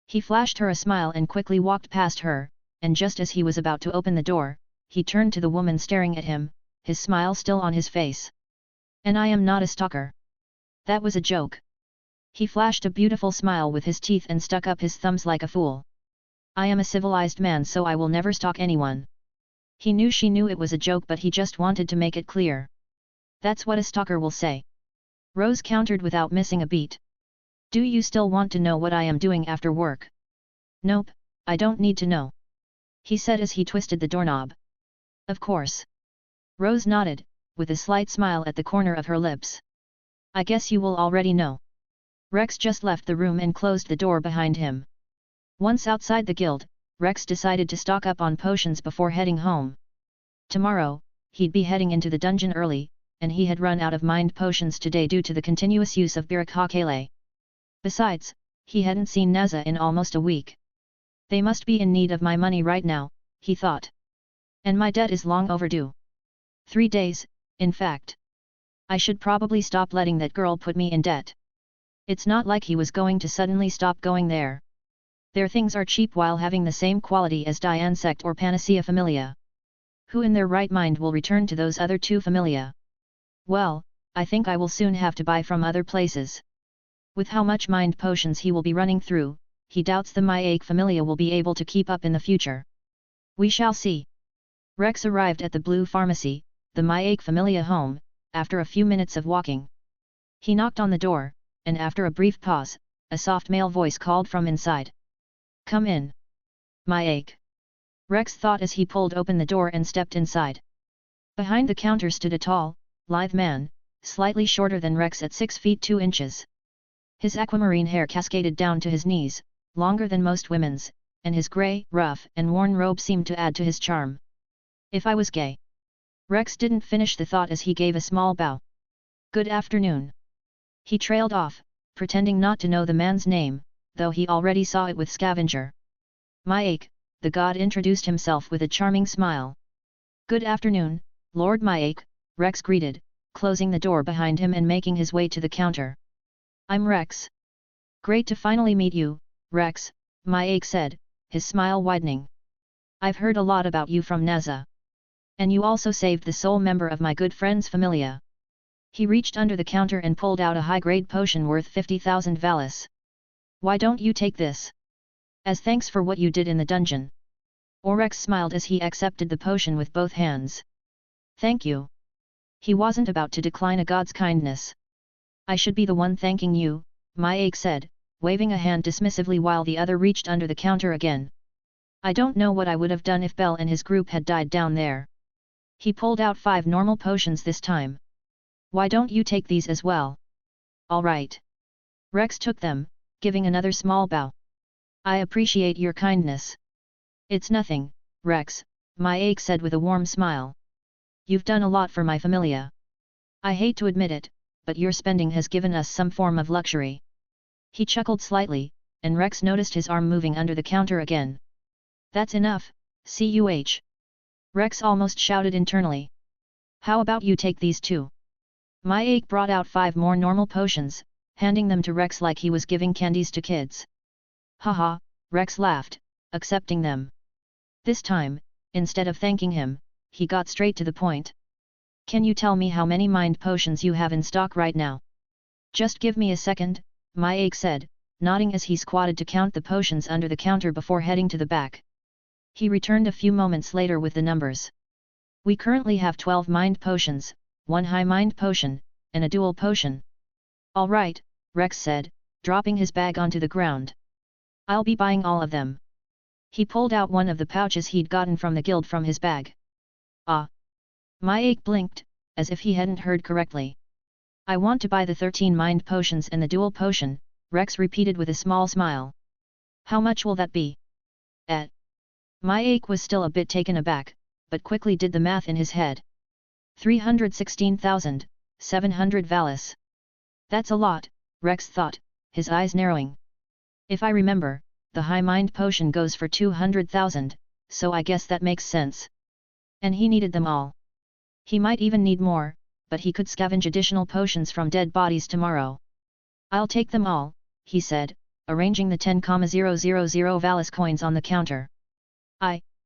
He flashed her a smile and quickly walked past her, and just as he was about to open the door, he turned to the woman staring at him, his smile still on his face. And I am not a stalker. That was a joke. He flashed a beautiful smile with his teeth and stuck up his thumbs like a fool. I am a civilized man, so I will never stalk anyone. He knew she knew it was a joke, but he just wanted to make it clear. That's what a stalker will say. Rose countered without missing a beat. Do you still want to know what I am doing after work? Nope, I don't need to know. He said as he twisted the doorknob. Of course. Rose nodded, with a slight smile at the corner of her lips. I guess you will already know. Rex just left the room and closed the door behind him. Once outside the guild, Rex decided to stock up on potions before heading home. Tomorrow, he'd be heading into the dungeon early, and he had run out of mind potions today due to the continuous use of Birakakele. Besides, he hadn't seen Naza in almost a week. They must be in need of my money right now, he thought. And my debt is long overdue. 3 days, in fact. I should probably stop letting that girl put me in debt. It's not like he was going to suddenly stop going there. Their things are cheap while having the same quality as Dian Sect or Panacea Familia. Who in their right mind will return to those other two familia? Well, I think I will soon have to buy from other places. With how much mind potions he will be running through, he doubts the Myaik familia will be able to keep up in the future. We shall see. Rex arrived at the Blue Pharmacy, the Myaik familia home, after a few minutes of walking. He knocked on the door, and after a brief pause, a soft male voice called from inside. Come in. Myaik. Rex thought as he pulled open the door and stepped inside. Behind the counter stood a tall, lithe man, slightly shorter than Rex at 6 feet 2 inches. His aquamarine hair cascaded down to his knees, longer than most women's, and his grey, rough and worn robe seemed to add to his charm. If I was gay. Rex didn't finish the thought as he gave a small bow. Good afternoon. He trailed off, pretending not to know the man's name, though he already saw it with Scavenger. Myaik, the god introduced himself with a charming smile. Good afternoon, Lord Myaik, Rex greeted, closing the door behind him and making his way to the counter. I'm Rex. Great to finally meet you, Rex, Myaik said, his smile widening. I've heard a lot about you from Naza. And you also saved the sole member of my good friend's familia. He reached under the counter and pulled out a high-grade potion worth 50,000 valis. Why don't you take this? As thanks for what you did in the dungeon. Rex smiled as he accepted the potion with both hands. Thank you. He wasn't about to decline a god's kindness. I should be the one thanking you, Myaik said, waving a hand dismissively while the other reached under the counter again. I don't know what I would have done if Bell and his group had died down there. He pulled out 5 normal potions this time. Why don't you take these as well? All right. Rex took them, giving another small bow. I appreciate your kindness. It's nothing, Rex, Myaik said with a warm smile. You've done a lot for my familia. I hate to admit it, but your spending has given us some form of luxury. He chuckled slightly, and Rex noticed his arm moving under the counter again. That's enough, Cuh. Rex almost shouted internally. How about you take these too? Myaik brought out 5 more normal potions, handing them to Rex like he was giving candies to kids. Haha, Rex laughed, accepting them. This time, instead of thanking him, he got straight to the point. Can you tell me how many mind potions you have in stock right now? Just give me a second, Myaik said, nodding as he squatted to count the potions under the counter before heading to the back. He returned a few moments later with the numbers. We currently have 12 mind potions, 1 high mind potion, and a dual potion. All right, Rex said, dropping his bag onto the ground. I'll be buying all of them. He pulled out one of the pouches he'd gotten from the guild from his bag. Ah! Myaik blinked, as if he hadn't heard correctly. I want to buy the 13 mind potions and the dual potion, Rex repeated with a small smile. How much will that be? Myaik was still a bit taken aback, but quickly did the math in his head. 316,700 valis. That's a lot, Rex thought, his eyes narrowing. If I remember, the high mind potion goes for 200,000, so I guess that makes sense. And he needed them all. He might even need more, but he could scavenge additional potions from dead bodies tomorrow. I'll take them all, he said, arranging the 10,000 valis coins on the counter.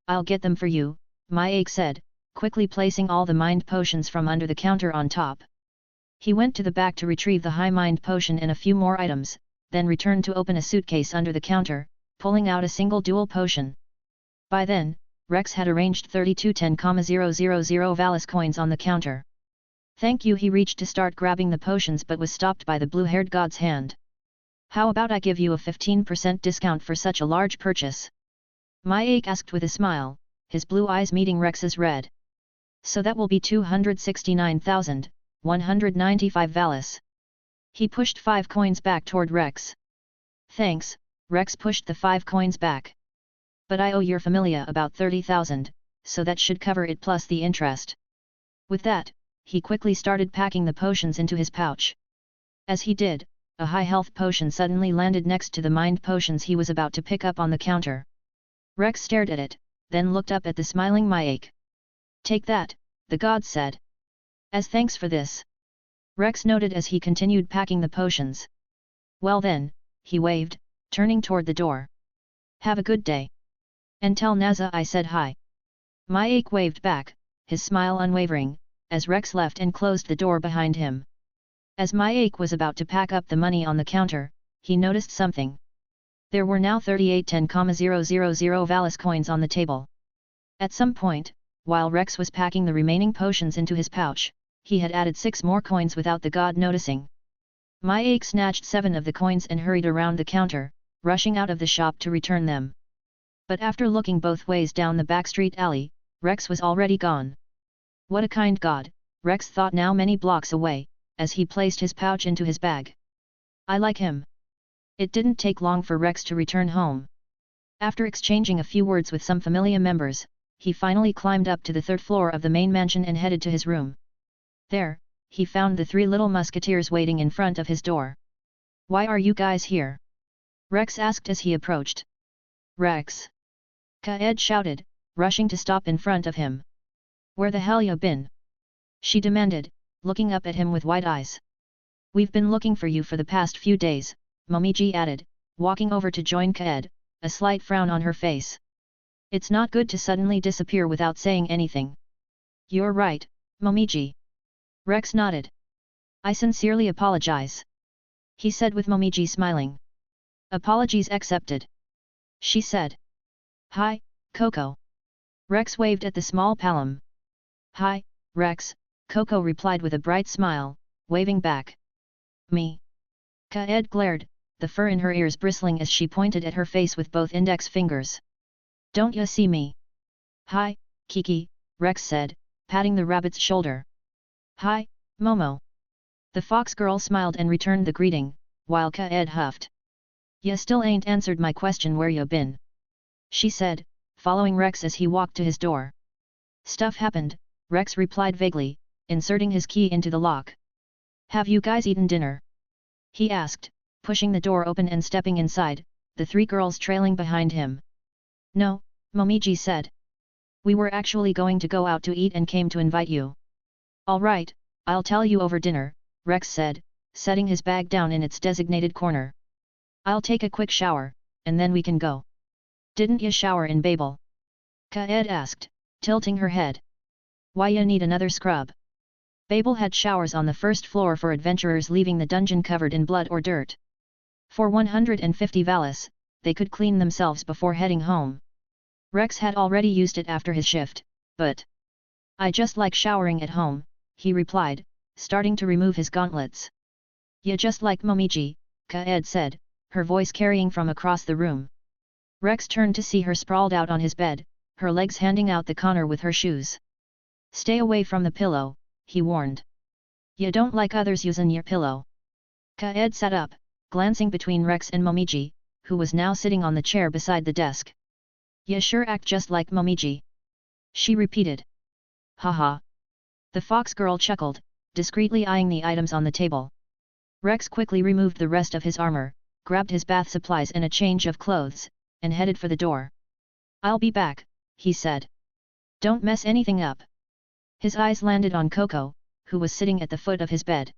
I'll get them for you, Myaik said, quickly placing all the mind potions from under the counter on top. He went to the back to retrieve the high mind potion and a few more items, then returned to open a suitcase under the counter, pulling out a single dual potion. By then, Rex had arranged 32 10,000 valis coins on the counter. Thank you. He reached to start grabbing the potions but was stopped by the blue-haired god's hand. How about I give you a 15% discount for such a large purchase? Myaik asked with a smile, his blue eyes meeting Rex's red. So that will be 269,195 valis. He pushed 5 coins back toward Rex. Thanks, Rex pushed the 5 coins back. But I owe your familia about 30,000, so that should cover it plus the interest. With that, he quickly started packing the potions into his pouch. As he did, a high health potion suddenly landed next to the mind potions he was about to pick up on the counter. Rex stared at it, then looked up at the smiling Myaik. "Take that," the god said. "As thanks for this." Rex noted as he continued packing the potions. "Well then," he waved, turning toward the door. "Have a good day. And tell Naza I said hi." Myaik waved back, his smile unwavering, as Rex left and closed the door behind him. As Myaik was about to pack up the money on the counter, he noticed something. There were now 3810,000 Valis coins on the table. At some point, while Rex was packing the remaining potions into his pouch, he had added 6 more coins without the god noticing. Myaik snatched 7 of the coins and hurried around the counter, rushing out of the shop to return them. But after looking both ways down the backstreet alley, Rex was already gone. What a kind god, Rex thought now many blocks away, as he placed his pouch into his bag. I like him. It didn't take long for Rex to return home. After exchanging a few words with some familia members, he finally climbed up to the 3rd floor of the main mansion and headed to his room. There, he found the 3 little musketeers waiting in front of his door. "Why are you guys here?" Rex asked as he approached. "Rex!" Kaed shouted, rushing to stop in front of him. "Where the hell you been?" she demanded, looking up at him with wide eyes. "We've been looking for you for the past few days," Momiji added, walking over to join Kaed, a slight frown on her face. "It's not good to suddenly disappear without saying anything." "You're right, Momiji." Rex nodded. "I sincerely apologize," he said with Momiji smiling. "Apologies accepted," she said. "Hi, Coco." Rex waved at the small palom. "Hi, Rex," Coco replied with a bright smile, waving back. "Me?" Kaed glared, the fur in her ears bristling as she pointed at her face with both index fingers. "Don't ya see me?" "Hi, Kiki," Rex said, patting the rabbit's shoulder. "Hi, Momo." The fox girl smiled and returned the greeting, while Kaed huffed. "Ya still ain't answered my question where ya been," she said, following Rex as he walked to his door. "Stuff happened," Rex replied vaguely, inserting his key into the lock. "Have you guys eaten dinner?" he asked, pushing the door open and stepping inside, the 3 girls trailing behind him. "No," Momiji said. "We were actually going to go out to eat and came to invite you." "All right, I'll tell you over dinner," Rex said, setting his bag down in its designated corner. "I'll take a quick shower, and then we can go." "Didn't you shower in Babel?" Kaed asked, tilting her head. "Why you need another scrub?" Babel had showers on the 1st floor for adventurers leaving the dungeon covered in blood or dirt. For 150 Valis, they could clean themselves before heading home. Rex had already used it after his shift, but "I just like showering at home," he replied, starting to remove his gauntlets. "Ya just like Momiji," Kaed said, her voice carrying from across the room. Rex turned to see her sprawled out on his bed, her legs handing out the corner with her shoes. "Stay away from the pillow," he warned. "Ya don't like others using your pillow." Kaed sat up, glancing between Rex and Momiji, who was now sitting on the chair beside the desk. "Ya sure act just like Momiji," she repeated. "Haha." The fox girl chuckled, discreetly eyeing the items on the table. Rex quickly removed the rest of his armor, grabbed his bath supplies and a change of clothes, and headed for the door. "I'll be back," he said. "Don't mess anything up." His eyes landed on Coco, who was sitting at the foot of his bed.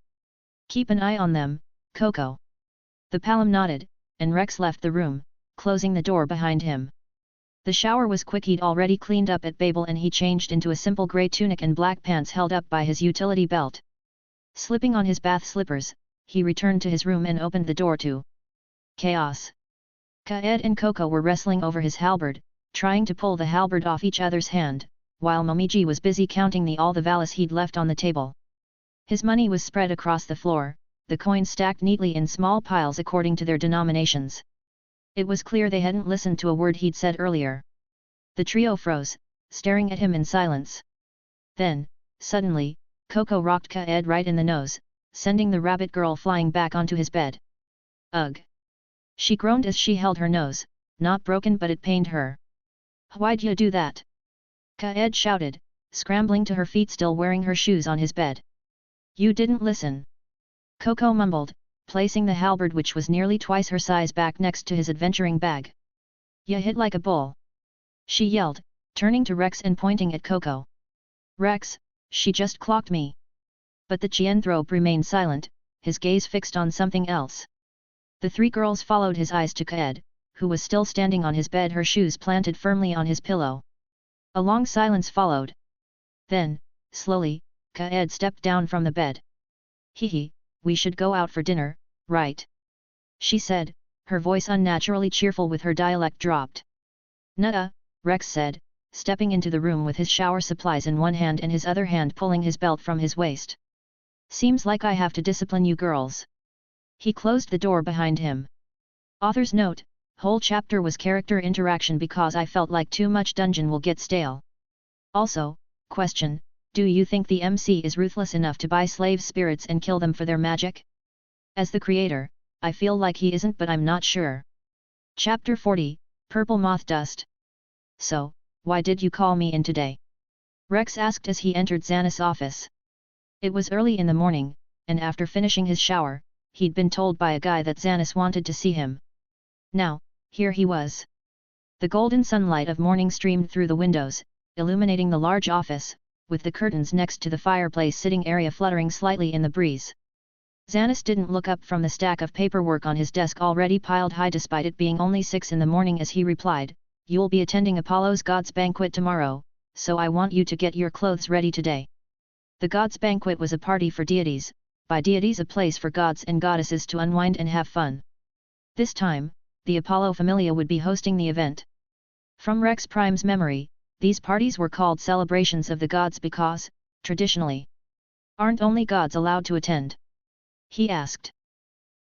"Keep an eye on them, Coco." The palom nodded, and Rex left the room, closing the door behind him. The shower was quick. He'd already cleaned up at Babel and he changed into a simple grey tunic and black pants held up by his utility belt. Slipping on his bath slippers, he returned to his room and opened the door to chaos. Kaed and Coco were wrestling over his halberd, trying to pull the halberd off each other's hand, while Momiji was busy counting all the Valis he'd left on the table. His money was spread across the floor, the coins stacked neatly in small piles according to their denominations. It was clear they hadn't listened to a word he'd said earlier. The trio froze, staring at him in silence. Then, suddenly, Coco rocked Kaed right in the nose, sending the rabbit girl flying back onto his bed. "Ugh!" she groaned as she held her nose, not broken but it pained her. "Why'd you do that?" Kaed shouted, scrambling to her feet still wearing her shoes on his bed. You didn't listen. Coco mumbled, placing the halberd which was nearly twice her size back next to his adventuring bag. You hit like a bull. She yelled, turning to Rex and pointing at Coco. Rex, she just clocked me. But the Chienthrope remained silent, his gaze fixed on something else. The three girls followed his eyes to Kaed, who was still standing on his bed, her shoes planted firmly on his pillow. A long silence followed. Then, slowly, Kaed stepped down from the bed. Hee, we should go out for dinner, right? She said, her voice unnaturally cheerful with her dialect dropped. Nuh-uh, Rex said, stepping into the room with his shower supplies in one hand and his other hand pulling his belt from his waist. Seems like I have to discipline you girls. He closed the door behind him. Author's note, whole chapter was character interaction because I felt like too much dungeon will get stale. Also, question, do you think the MC is ruthless enough to buy slave spirits and kill them for their magic? As the creator, I feel like he isn't, but I'm not sure. Chapter 40, Purple Moth Dust. So, why did you call me in today? Rex asked as he entered Xanis' office. It was early in the morning, and after finishing his shower, he'd been told by a guy that Xanis wanted to see him. Now, here he was. The golden sunlight of morning streamed through the windows, illuminating the large office, with the curtains next to the fireplace sitting area fluttering slightly in the breeze. Xanis didn't look up from the stack of paperwork on his desk already piled high despite it being only 6 in the morning as he replied, "You'll be attending Apollo's Gods Banquet tomorrow, so I want you to get your clothes ready today." The Gods Banquet was a party for deities, by deities a place for gods and goddesses to unwind and have fun. This time, the Apollo familia would be hosting the event. From Rex Prime's memory, these parties were called celebrations of the gods because, traditionally, aren't only gods allowed to attend? He asked.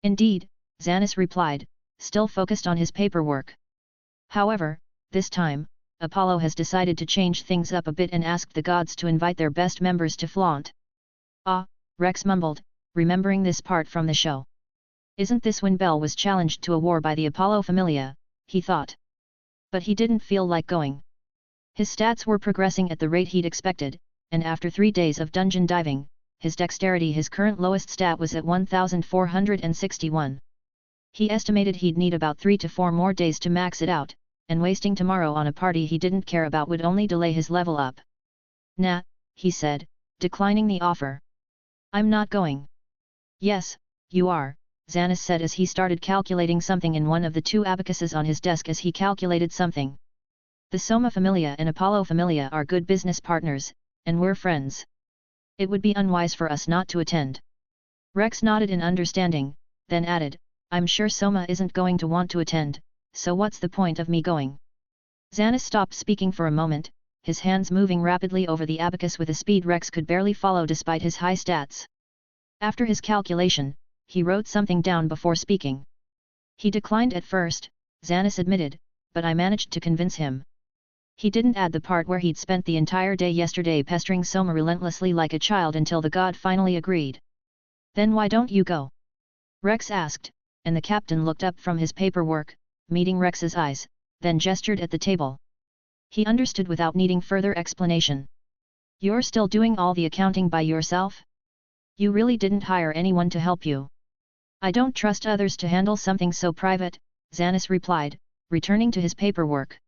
Indeed, Xanis replied, still focused on his paperwork. However, this time, Apollo has decided to change things up a bit and asked the gods to invite their best members to flaunt. Ah, Rex mumbled, remembering this part from the show. Isn't this when Belle was challenged to a war by the Apollo familia, he thought. But he didn't feel like going. His stats were progressing at the rate he'd expected, and after 3 days of dungeon diving, his dexterity, his current lowest stat, was at 1461. He estimated he'd need about 3 to 4 more days to max it out, and wasting tomorrow on a party he didn't care about would only delay his level up. Nah, he said, declining the offer. I'm not going. Yes, you are, Xanis said as he started calculating something in one of the 2 abacuses on his desk. As he calculated something. The Soma familia and Apollo familia are good business partners, and we're friends. It would be unwise for us not to attend. Rex nodded in understanding, then added, I'm sure Soma isn't going to want to attend, so what's the point of me going? Xanis stopped speaking for a moment, his hands moving rapidly over the abacus with a speed Rex could barely follow despite his high stats. After his calculation, he wrote something down before speaking. He declined at first, Xanis admitted, but I managed to convince him. He didn't add the part where he'd spent the entire day yesterday pestering Soma relentlessly like a child until the god finally agreed. Then why don't you go? Rex asked, and the captain looked up from his paperwork, meeting Rex's eyes, then gestured at the table. He understood without needing further explanation. You're still doing all the accounting by yourself? You really didn't hire anyone to help you? I don't trust others to handle something so private, Xanis replied, returning to his paperwork.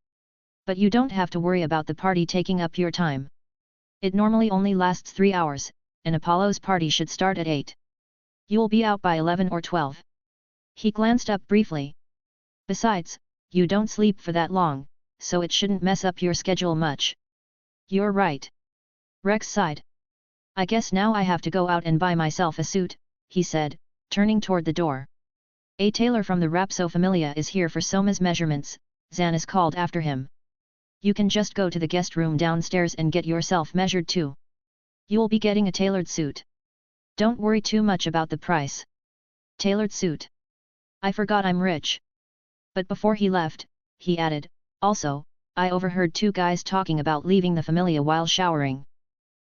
But you don't have to worry about the party taking up your time. It normally only lasts 3 hours, and Apollo's party should start at 8. You'll be out by 11 or 12. He glanced up briefly. Besides, you don't sleep for that long, so it shouldn't mess up your schedule much. You're right. Rex sighed. I guess now I have to go out and buy myself a suit, he said, turning toward the door. A tailor from the Rapso familia is here for Soma's measurements, Xanis called after him. You can just go to the guest room downstairs and get yourself measured too. You'll be getting a tailored suit. Don't worry too much about the price. Tailored suit. I forgot I'm rich. But before he left, he added, also, I overheard 2 guys talking about leaving the familia while showering.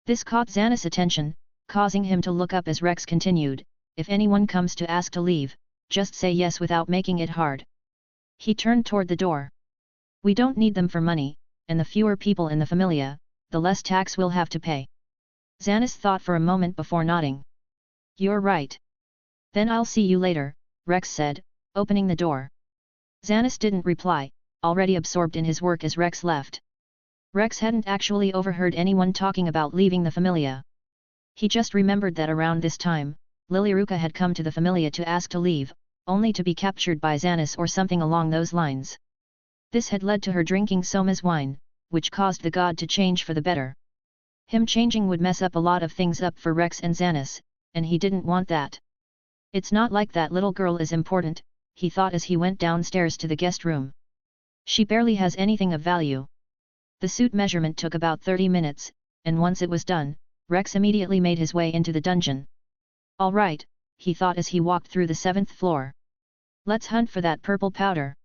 This caught Xanis' attention, causing him to look up as Rex continued, if anyone comes to ask to leave, just say yes without making it hard. He turned toward the door. We don't need them for money, and the fewer people in the familia, the less tax we'll have to pay. Xanis thought for a moment before nodding. You're right. Then I'll see you later, Rex said, opening the door. Xanis didn't reply, already absorbed in his work as Rex left. Rex hadn't actually overheard anyone talking about leaving the familia. He just remembered that around this time, Lilyruka had come to the familia to ask to leave, only to be captured by Xanis or something along those lines. This had led to her drinking Soma's wine, which caused the god to change for the better. Him changing would mess up a lot of things up for Rex and Xanis, and he didn't want that. It's not like that little girl is important, he thought as he went downstairs to the guest room. She barely has anything of value. The suit measurement took about 30 minutes, and once it was done, Rex immediately made his way into the dungeon. All right, he thought as he walked through the 7th floor. Let's hunt for that purple powder.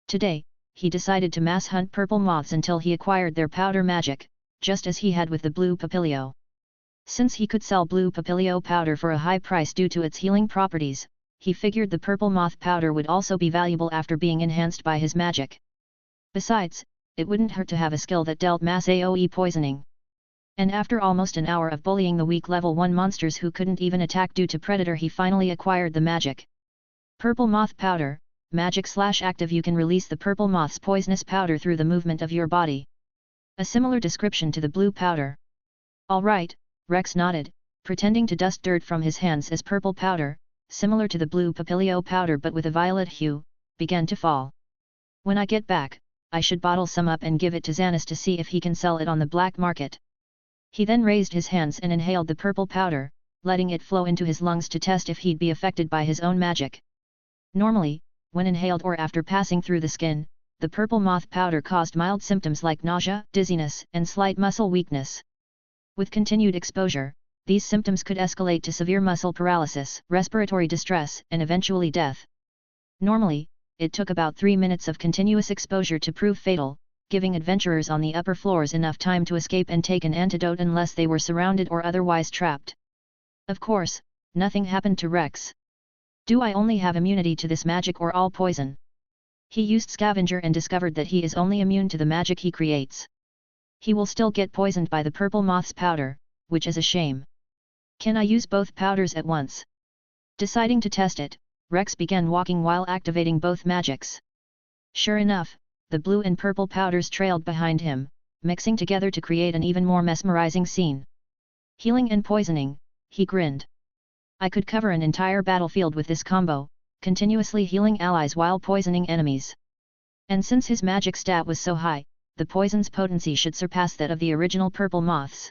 Today, he decided to mass hunt purple moths until he acquired their powder magic, just as he had with the blue papilio. Since he could sell blue papilio powder for a high price due to its healing properties, he figured the purple moth powder would also be valuable after being enhanced by his magic. Besides, it wouldn't hurt to have a skill that dealt mass AoE poisoning. And after almost an hour of bullying the weak level 1 monsters who couldn't even attack due to predator, he finally acquired the magic. Purple moth powder, magic/active. You can release the purple moth's poisonous powder through the movement of your body. A similar description to the blue powder. All right, Rex nodded, pretending to dust dirt from his hands as purple powder, similar to the blue papilio powder but with a violet hue, began to fall. When I get back, I should bottle some up and give it to Xanis to see if he can sell it on the black market. He then raised his hands and inhaled the purple powder, letting it flow into his lungs to test if he'd be affected by his own magic. Normally, when inhaled or after passing through the skin, the purple moth powder caused mild symptoms like nausea, dizziness, and slight muscle weakness. With continued exposure, these symptoms could escalate to severe muscle paralysis, respiratory distress, and eventually death. Normally, it took about 3 minutes of continuous exposure to prove fatal, giving adventurers on the upper floors enough time to escape and take an antidote unless they were surrounded or otherwise trapped. Of course, nothing happened to Rex. Do I only have immunity to this magic or all poison? He used Scavenger and discovered that he is only immune to the magic he creates. He will still get poisoned by the purple moth's powder, which is a shame. Can I use both powders at once? Deciding to test it, Rex began walking while activating both magics. Sure enough, the blue and purple powders trailed behind him, mixing together to create an even more mesmerizing scene. Healing and poisoning, he grinned. I could cover an entire battlefield with this combo, continuously healing allies while poisoning enemies. And since his magic stat was so high, the poison's potency should surpass that of the original purple moths.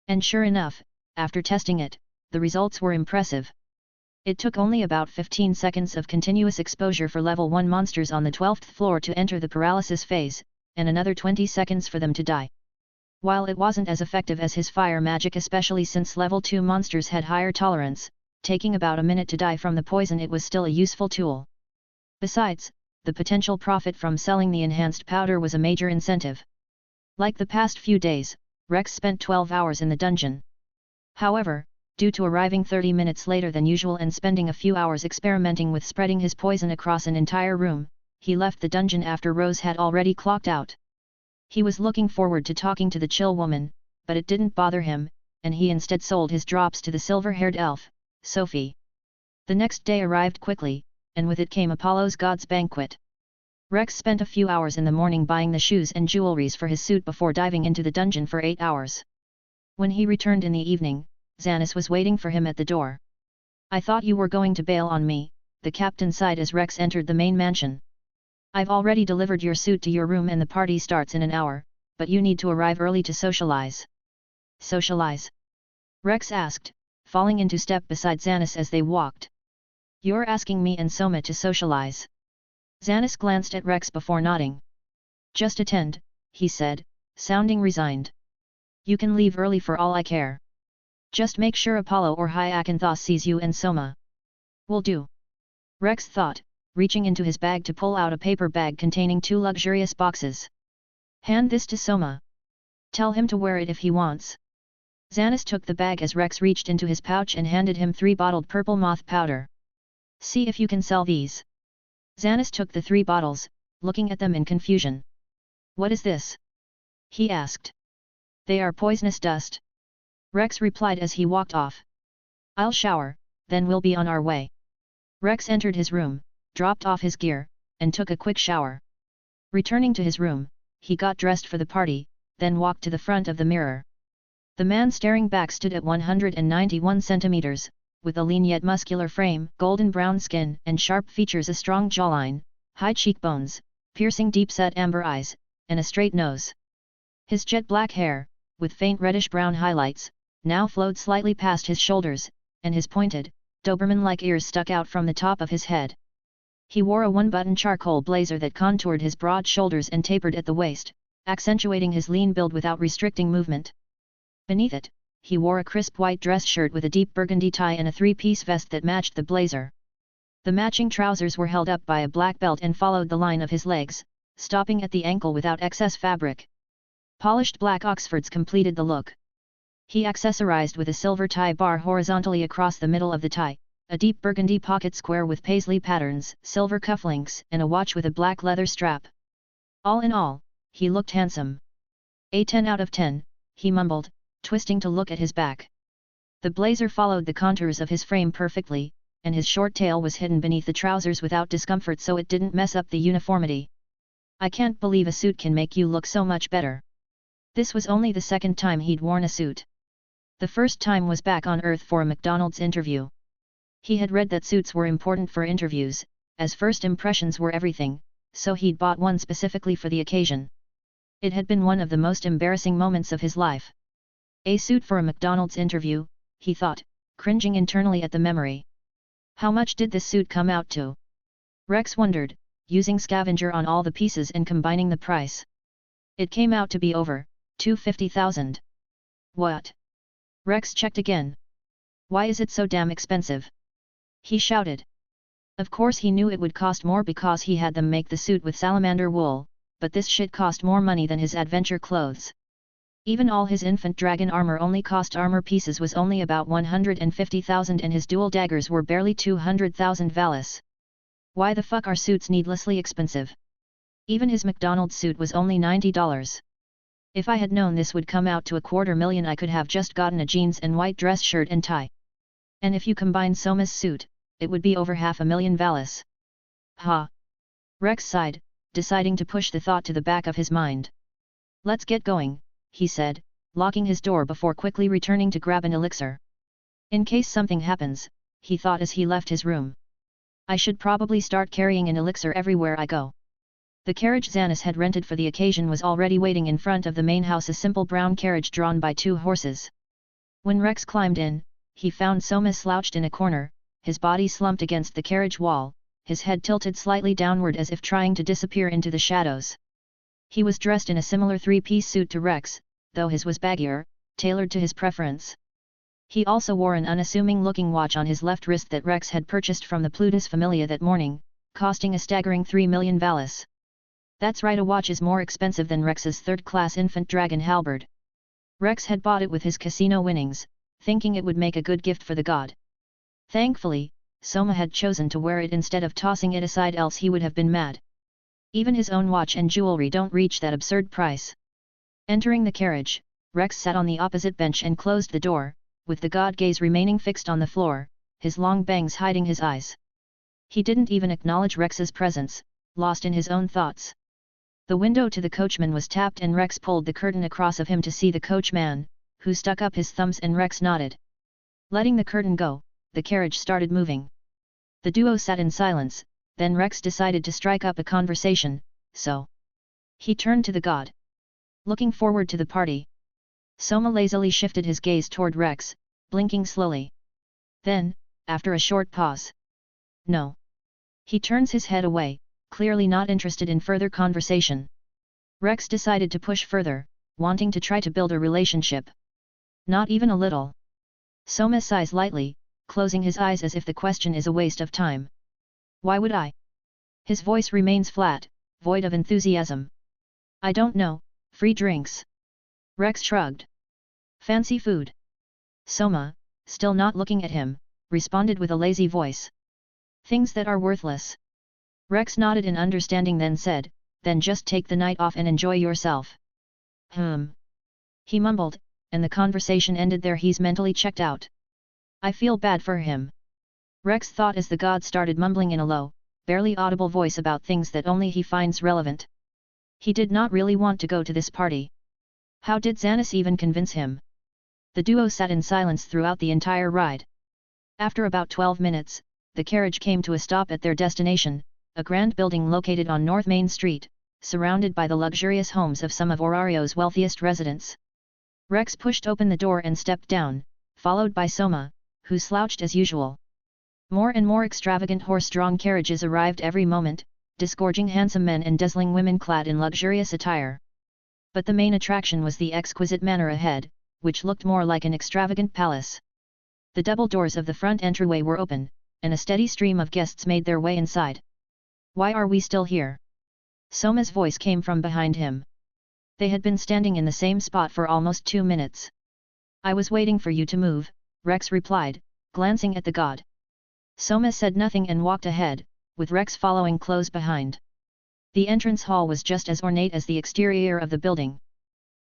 And sure enough, after testing it, the results were impressive. It took only about 15 seconds of continuous exposure for level 1 monsters on the 12th floor to enter the paralysis phase, and another 20 seconds for them to die. While it wasn't as effective as his fire magic, especially since level 2 monsters had higher tolerance, taking about a minute to die from the poison, it was still a useful tool. Besides, the potential profit from selling the enhanced powder was a major incentive. Like the past few days, Rex spent 12 hours in the dungeon. However, due to arriving 30 minutes later than usual and spending a few hours experimenting with spreading his poison across an entire room, he left the dungeon after Rose had already clocked out. He was looking forward to talking to the chill woman, but it didn't bother him, and he instead sold his drops to the silver-haired elf, Sophie. The next day arrived quickly, and with it came Apollo's Gods Banquet. Rex spent a few hours in the morning buying the shoes and jewelries for his suit before diving into the dungeon for 8 hours. When he returned in the evening, Xanis was waiting for him at the door. I thought you were going to bail on me, the captain sighed as Rex entered the main mansion. I've already delivered your suit to your room and the party starts in an hour, but you need to arrive early to socialize. Socialize? Rex asked, falling into step beside Xanis as they walked. You're asking me and Soma to socialize? Xanis glanced at Rex before nodding. Just attend, he said, sounding resigned. You can leave early for all I care. Just make sure Apollo or Hyacinthos sees you and Soma. Will do. Rex thought, reaching into his bag to pull out a paper bag containing 2 luxurious boxes. Hand this to Soma. Tell him to wear it if he wants. Xanis took the bag as Rex reached into his pouch and handed him 3 bottled purple moth powder. See if you can sell these. Xanis took the 3 bottles, looking at them in confusion. What is this? He asked. They are poisonous dust. Rex replied as he walked off. I'll shower, then we'll be on our way. Rex entered his room, dropped off his gear, and took a quick shower. Returning to his room, he got dressed for the party, then walked to the front of the mirror. The man staring back stood at 191 centimeters, with a lean yet muscular frame, golden brown skin and sharp features, a strong jawline, high cheekbones, piercing deep-set amber eyes, and a straight nose. His jet black hair, with faint reddish-brown highlights, now flowed slightly past his shoulders, and his pointed, Doberman-like ears stuck out from the top of his head. He wore a one-button charcoal blazer that contoured his broad shoulders and tapered at the waist, accentuating his lean build without restricting movement. Beneath it, he wore a crisp white dress shirt with a deep burgundy tie and a three-piece vest that matched the blazer. The matching trousers were held up by a black belt and followed the line of his legs, stopping at the ankle without excess fabric. Polished black Oxfords completed the look. He accessorized with a silver tie bar horizontally across the middle of the tie, a deep burgundy pocket square with paisley patterns, silver cufflinks, and a watch with a black leather strap. All in all, he looked handsome. A 10 out of 10, he mumbled, twisting to look at his back. The blazer followed the contours of his frame perfectly, and his short tail was hidden beneath the trousers without discomfort so it didn't mess up the uniformity. I can't believe a suit can make you look so much better. This was only the second time he'd worn a suit. The first time was back on Earth for a McDonald's interview. He had read that suits were important for interviews, as first impressions were everything, so he'd bought one specifically for the occasion. It had been one of the most embarrassing moments of his life. A suit for a McDonald's interview, he thought, cringing internally at the memory. How much did this suit come out to? Rex wondered, using Scavenger on all the pieces and combining the price. It came out to be over $250,000. What? Rex checked again. Why is it so damn expensive? He shouted. Of course he knew it would cost more because he had them make the suit with salamander wool, but this shit cost more money than his adventure clothes. Even all his infant dragon armor only cost armor pieces was only about 150,000 and his dual daggers were barely 200,000 valis. Why the fuck are suits needlessly expensive? Even his McDonald's suit was only $90. If I had known this would come out to $250,000 I could have just gotten a jeans and white dress shirt and tie. And if you combine Soma's suit, it would be over $500,000 valis. Ha! Rex sighed, deciding to push the thought to the back of his mind. Let's get going, he said, locking his door before quickly returning to grab an elixir. In case something happens, he thought as he left his room. I should probably start carrying an elixir everywhere I go. The carriage Xanis had rented for the occasion was already waiting in front of the main house, a simple brown carriage drawn by 2 horses. When Rex climbed in, he found Soma slouched in a corner, his body slumped against the carriage wall, his head tilted slightly downward as if trying to disappear into the shadows. He was dressed in a similar 3-piece suit to Rex, though his was baggier, tailored to his preference. He also wore an unassuming-looking watch on his left wrist that Rex had purchased from the Plutus familia that morning, costing a staggering 3 million valis. That's right, a watch is more expensive than Rex's third-class infant dragon halberd. Rex had bought it with his casino winnings, thinking it would make a good gift for the god. Thankfully, Soma had chosen to wear it instead of tossing it aside, else he would have been mad. Even his own watch and jewelry don't reach that absurd price. Entering the carriage, Rex sat on the opposite bench and closed the door, with the god gaze remaining fixed on the floor, his long bangs hiding his eyes. He didn't even acknowledge Rex's presence, lost in his own thoughts. The window to the coachman was tapped and Rex pulled the curtain across of him to see the coachman, who stuck up his thumbs, and Rex nodded. Letting the curtain go, the carriage started moving. The duo sat in silence, then Rex decided to strike up a conversation, so he turned to the god. Looking forward to the party. Soma lazily shifted his gaze toward Rex, blinking slowly. Then, after a short pause. No. He turns his head away, clearly not interested in further conversation. Rex decided to push further, wanting to try to build a relationship. Not even a little. Soma sighs lightly, closing his eyes as if the question is a waste of time. Why would I? His voice remains flat, void of enthusiasm. I don't know, free drinks. Rex shrugged. Fancy food. Soma, still not looking at him, responded with a lazy voice. Things that are worthless. Rex nodded in understanding, then said, then just take the night off and enjoy yourself. He mumbled, and the conversation ended there. He's mentally checked out. I feel bad for him. Rex thought as the god started mumbling in a low, barely audible voice about things that only he finds relevant. He did not really want to go to this party. How did Xanis even convince him? The duo sat in silence throughout the entire ride. After about 12 minutes, the carriage came to a stop at their destination, a grand building located on North Main Street, surrounded by the luxurious homes of some of Orario's wealthiest residents. Rex pushed open the door and stepped down, followed by Soma, who slouched as usual. More and more extravagant horse-drawn carriages arrived every moment, disgorging handsome men and dazzling women clad in luxurious attire. But the main attraction was the exquisite manor ahead, which looked more like an extravagant palace. The double doors of the front entryway were open, and a steady stream of guests made their way inside. Why are we still here? Soma's voice came from behind him. They had been standing in the same spot for almost 2 minutes. I was waiting for you to move, Rex replied, glancing at the god. Soma said nothing and walked ahead, with Rex following close behind. The entrance hall was just as ornate as the exterior of the building.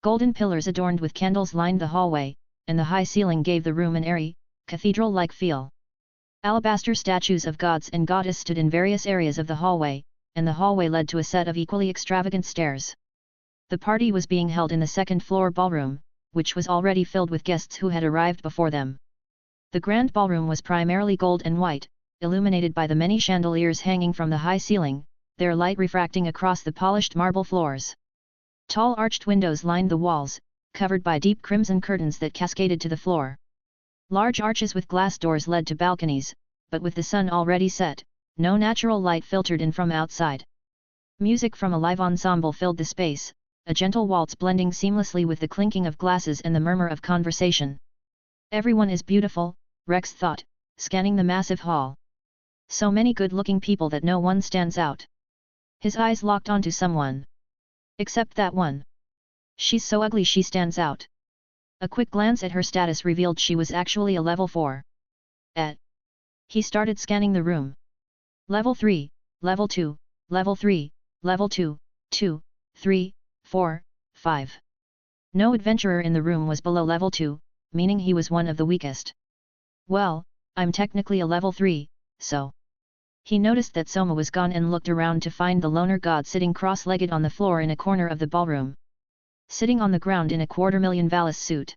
Golden pillars adorned with candles lined the hallway, and the high ceiling gave the room an airy, cathedral-like feel. Alabaster statues of gods and goddess stood in various areas of the hallway, and the hallway led to a set of equally extravagant stairs. The party was being held in the second-floor ballroom, which was already filled with guests who had arrived before them. The grand ballroom was primarily gold and white, illuminated by the many chandeliers hanging from the high ceiling, their light refracting across the polished marble floors. Tall arched windows lined the walls, covered by deep crimson curtains that cascaded to the floor. Large arches with glass doors led to balconies, but with the sun already set, no natural light filtered in from outside. Music from a live ensemble filled the space, a gentle waltz blending seamlessly with the clinking of glasses and the murmur of conversation. Everyone is beautiful, Rex thought, scanning the massive hall. So many good-looking people that no one stands out. His eyes locked onto someone. Except that one. She's so ugly she stands out. A quick glance at her status revealed she was actually a level 4. He started scanning the room. Level 3, Level 2, Level 3, Level 2, 2, 3, 4, 5. No adventurer in the room was below Level 2, meaning he was one of the weakest. Well, I'm technically a Level 3, so... He noticed that Soma was gone and looked around to find the loner god sitting cross-legged on the floor in a corner of the ballroom. Sitting on the ground in a 250,000 Valis suit.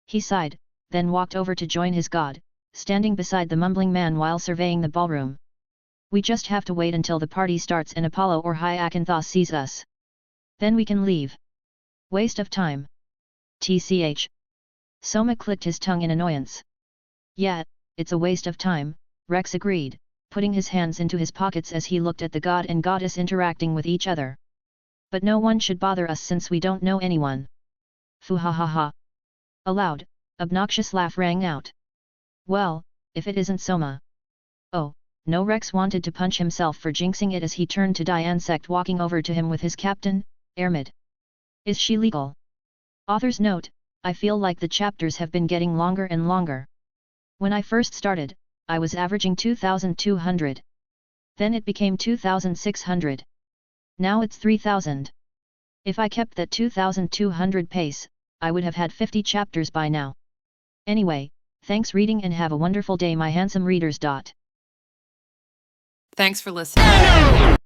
He sighed, then walked over to join his god, standing beside the mumbling man while surveying the ballroom. We just have to wait until the party starts and Apollo or Hyacinthos sees us. Then we can leave. Waste of time. TCH. Soma clicked his tongue in annoyance. Yeah, it's a waste of time, Rex agreed, putting his hands into his pockets as he looked at the god and goddess interacting with each other. But no one should bother us since we don't know anyone. Foo ha ha ha. A loud, obnoxious laugh rang out. Well, if it isn't Soma. Oh, no, Rex wanted to punch himself for jinxing it as he turned to Diansect walking over to him with his captain, Ermid. Is she legal? Author's note, I feel like the chapters have been getting longer and longer. When I first started, I was averaging 2,200. Then it became 2,600. Now it's 3,000. If I kept that 2,200 pace, I would have had 50 chapters by now. Anyway, thanks reading and have a wonderful day my handsome readers. Thanks for listening.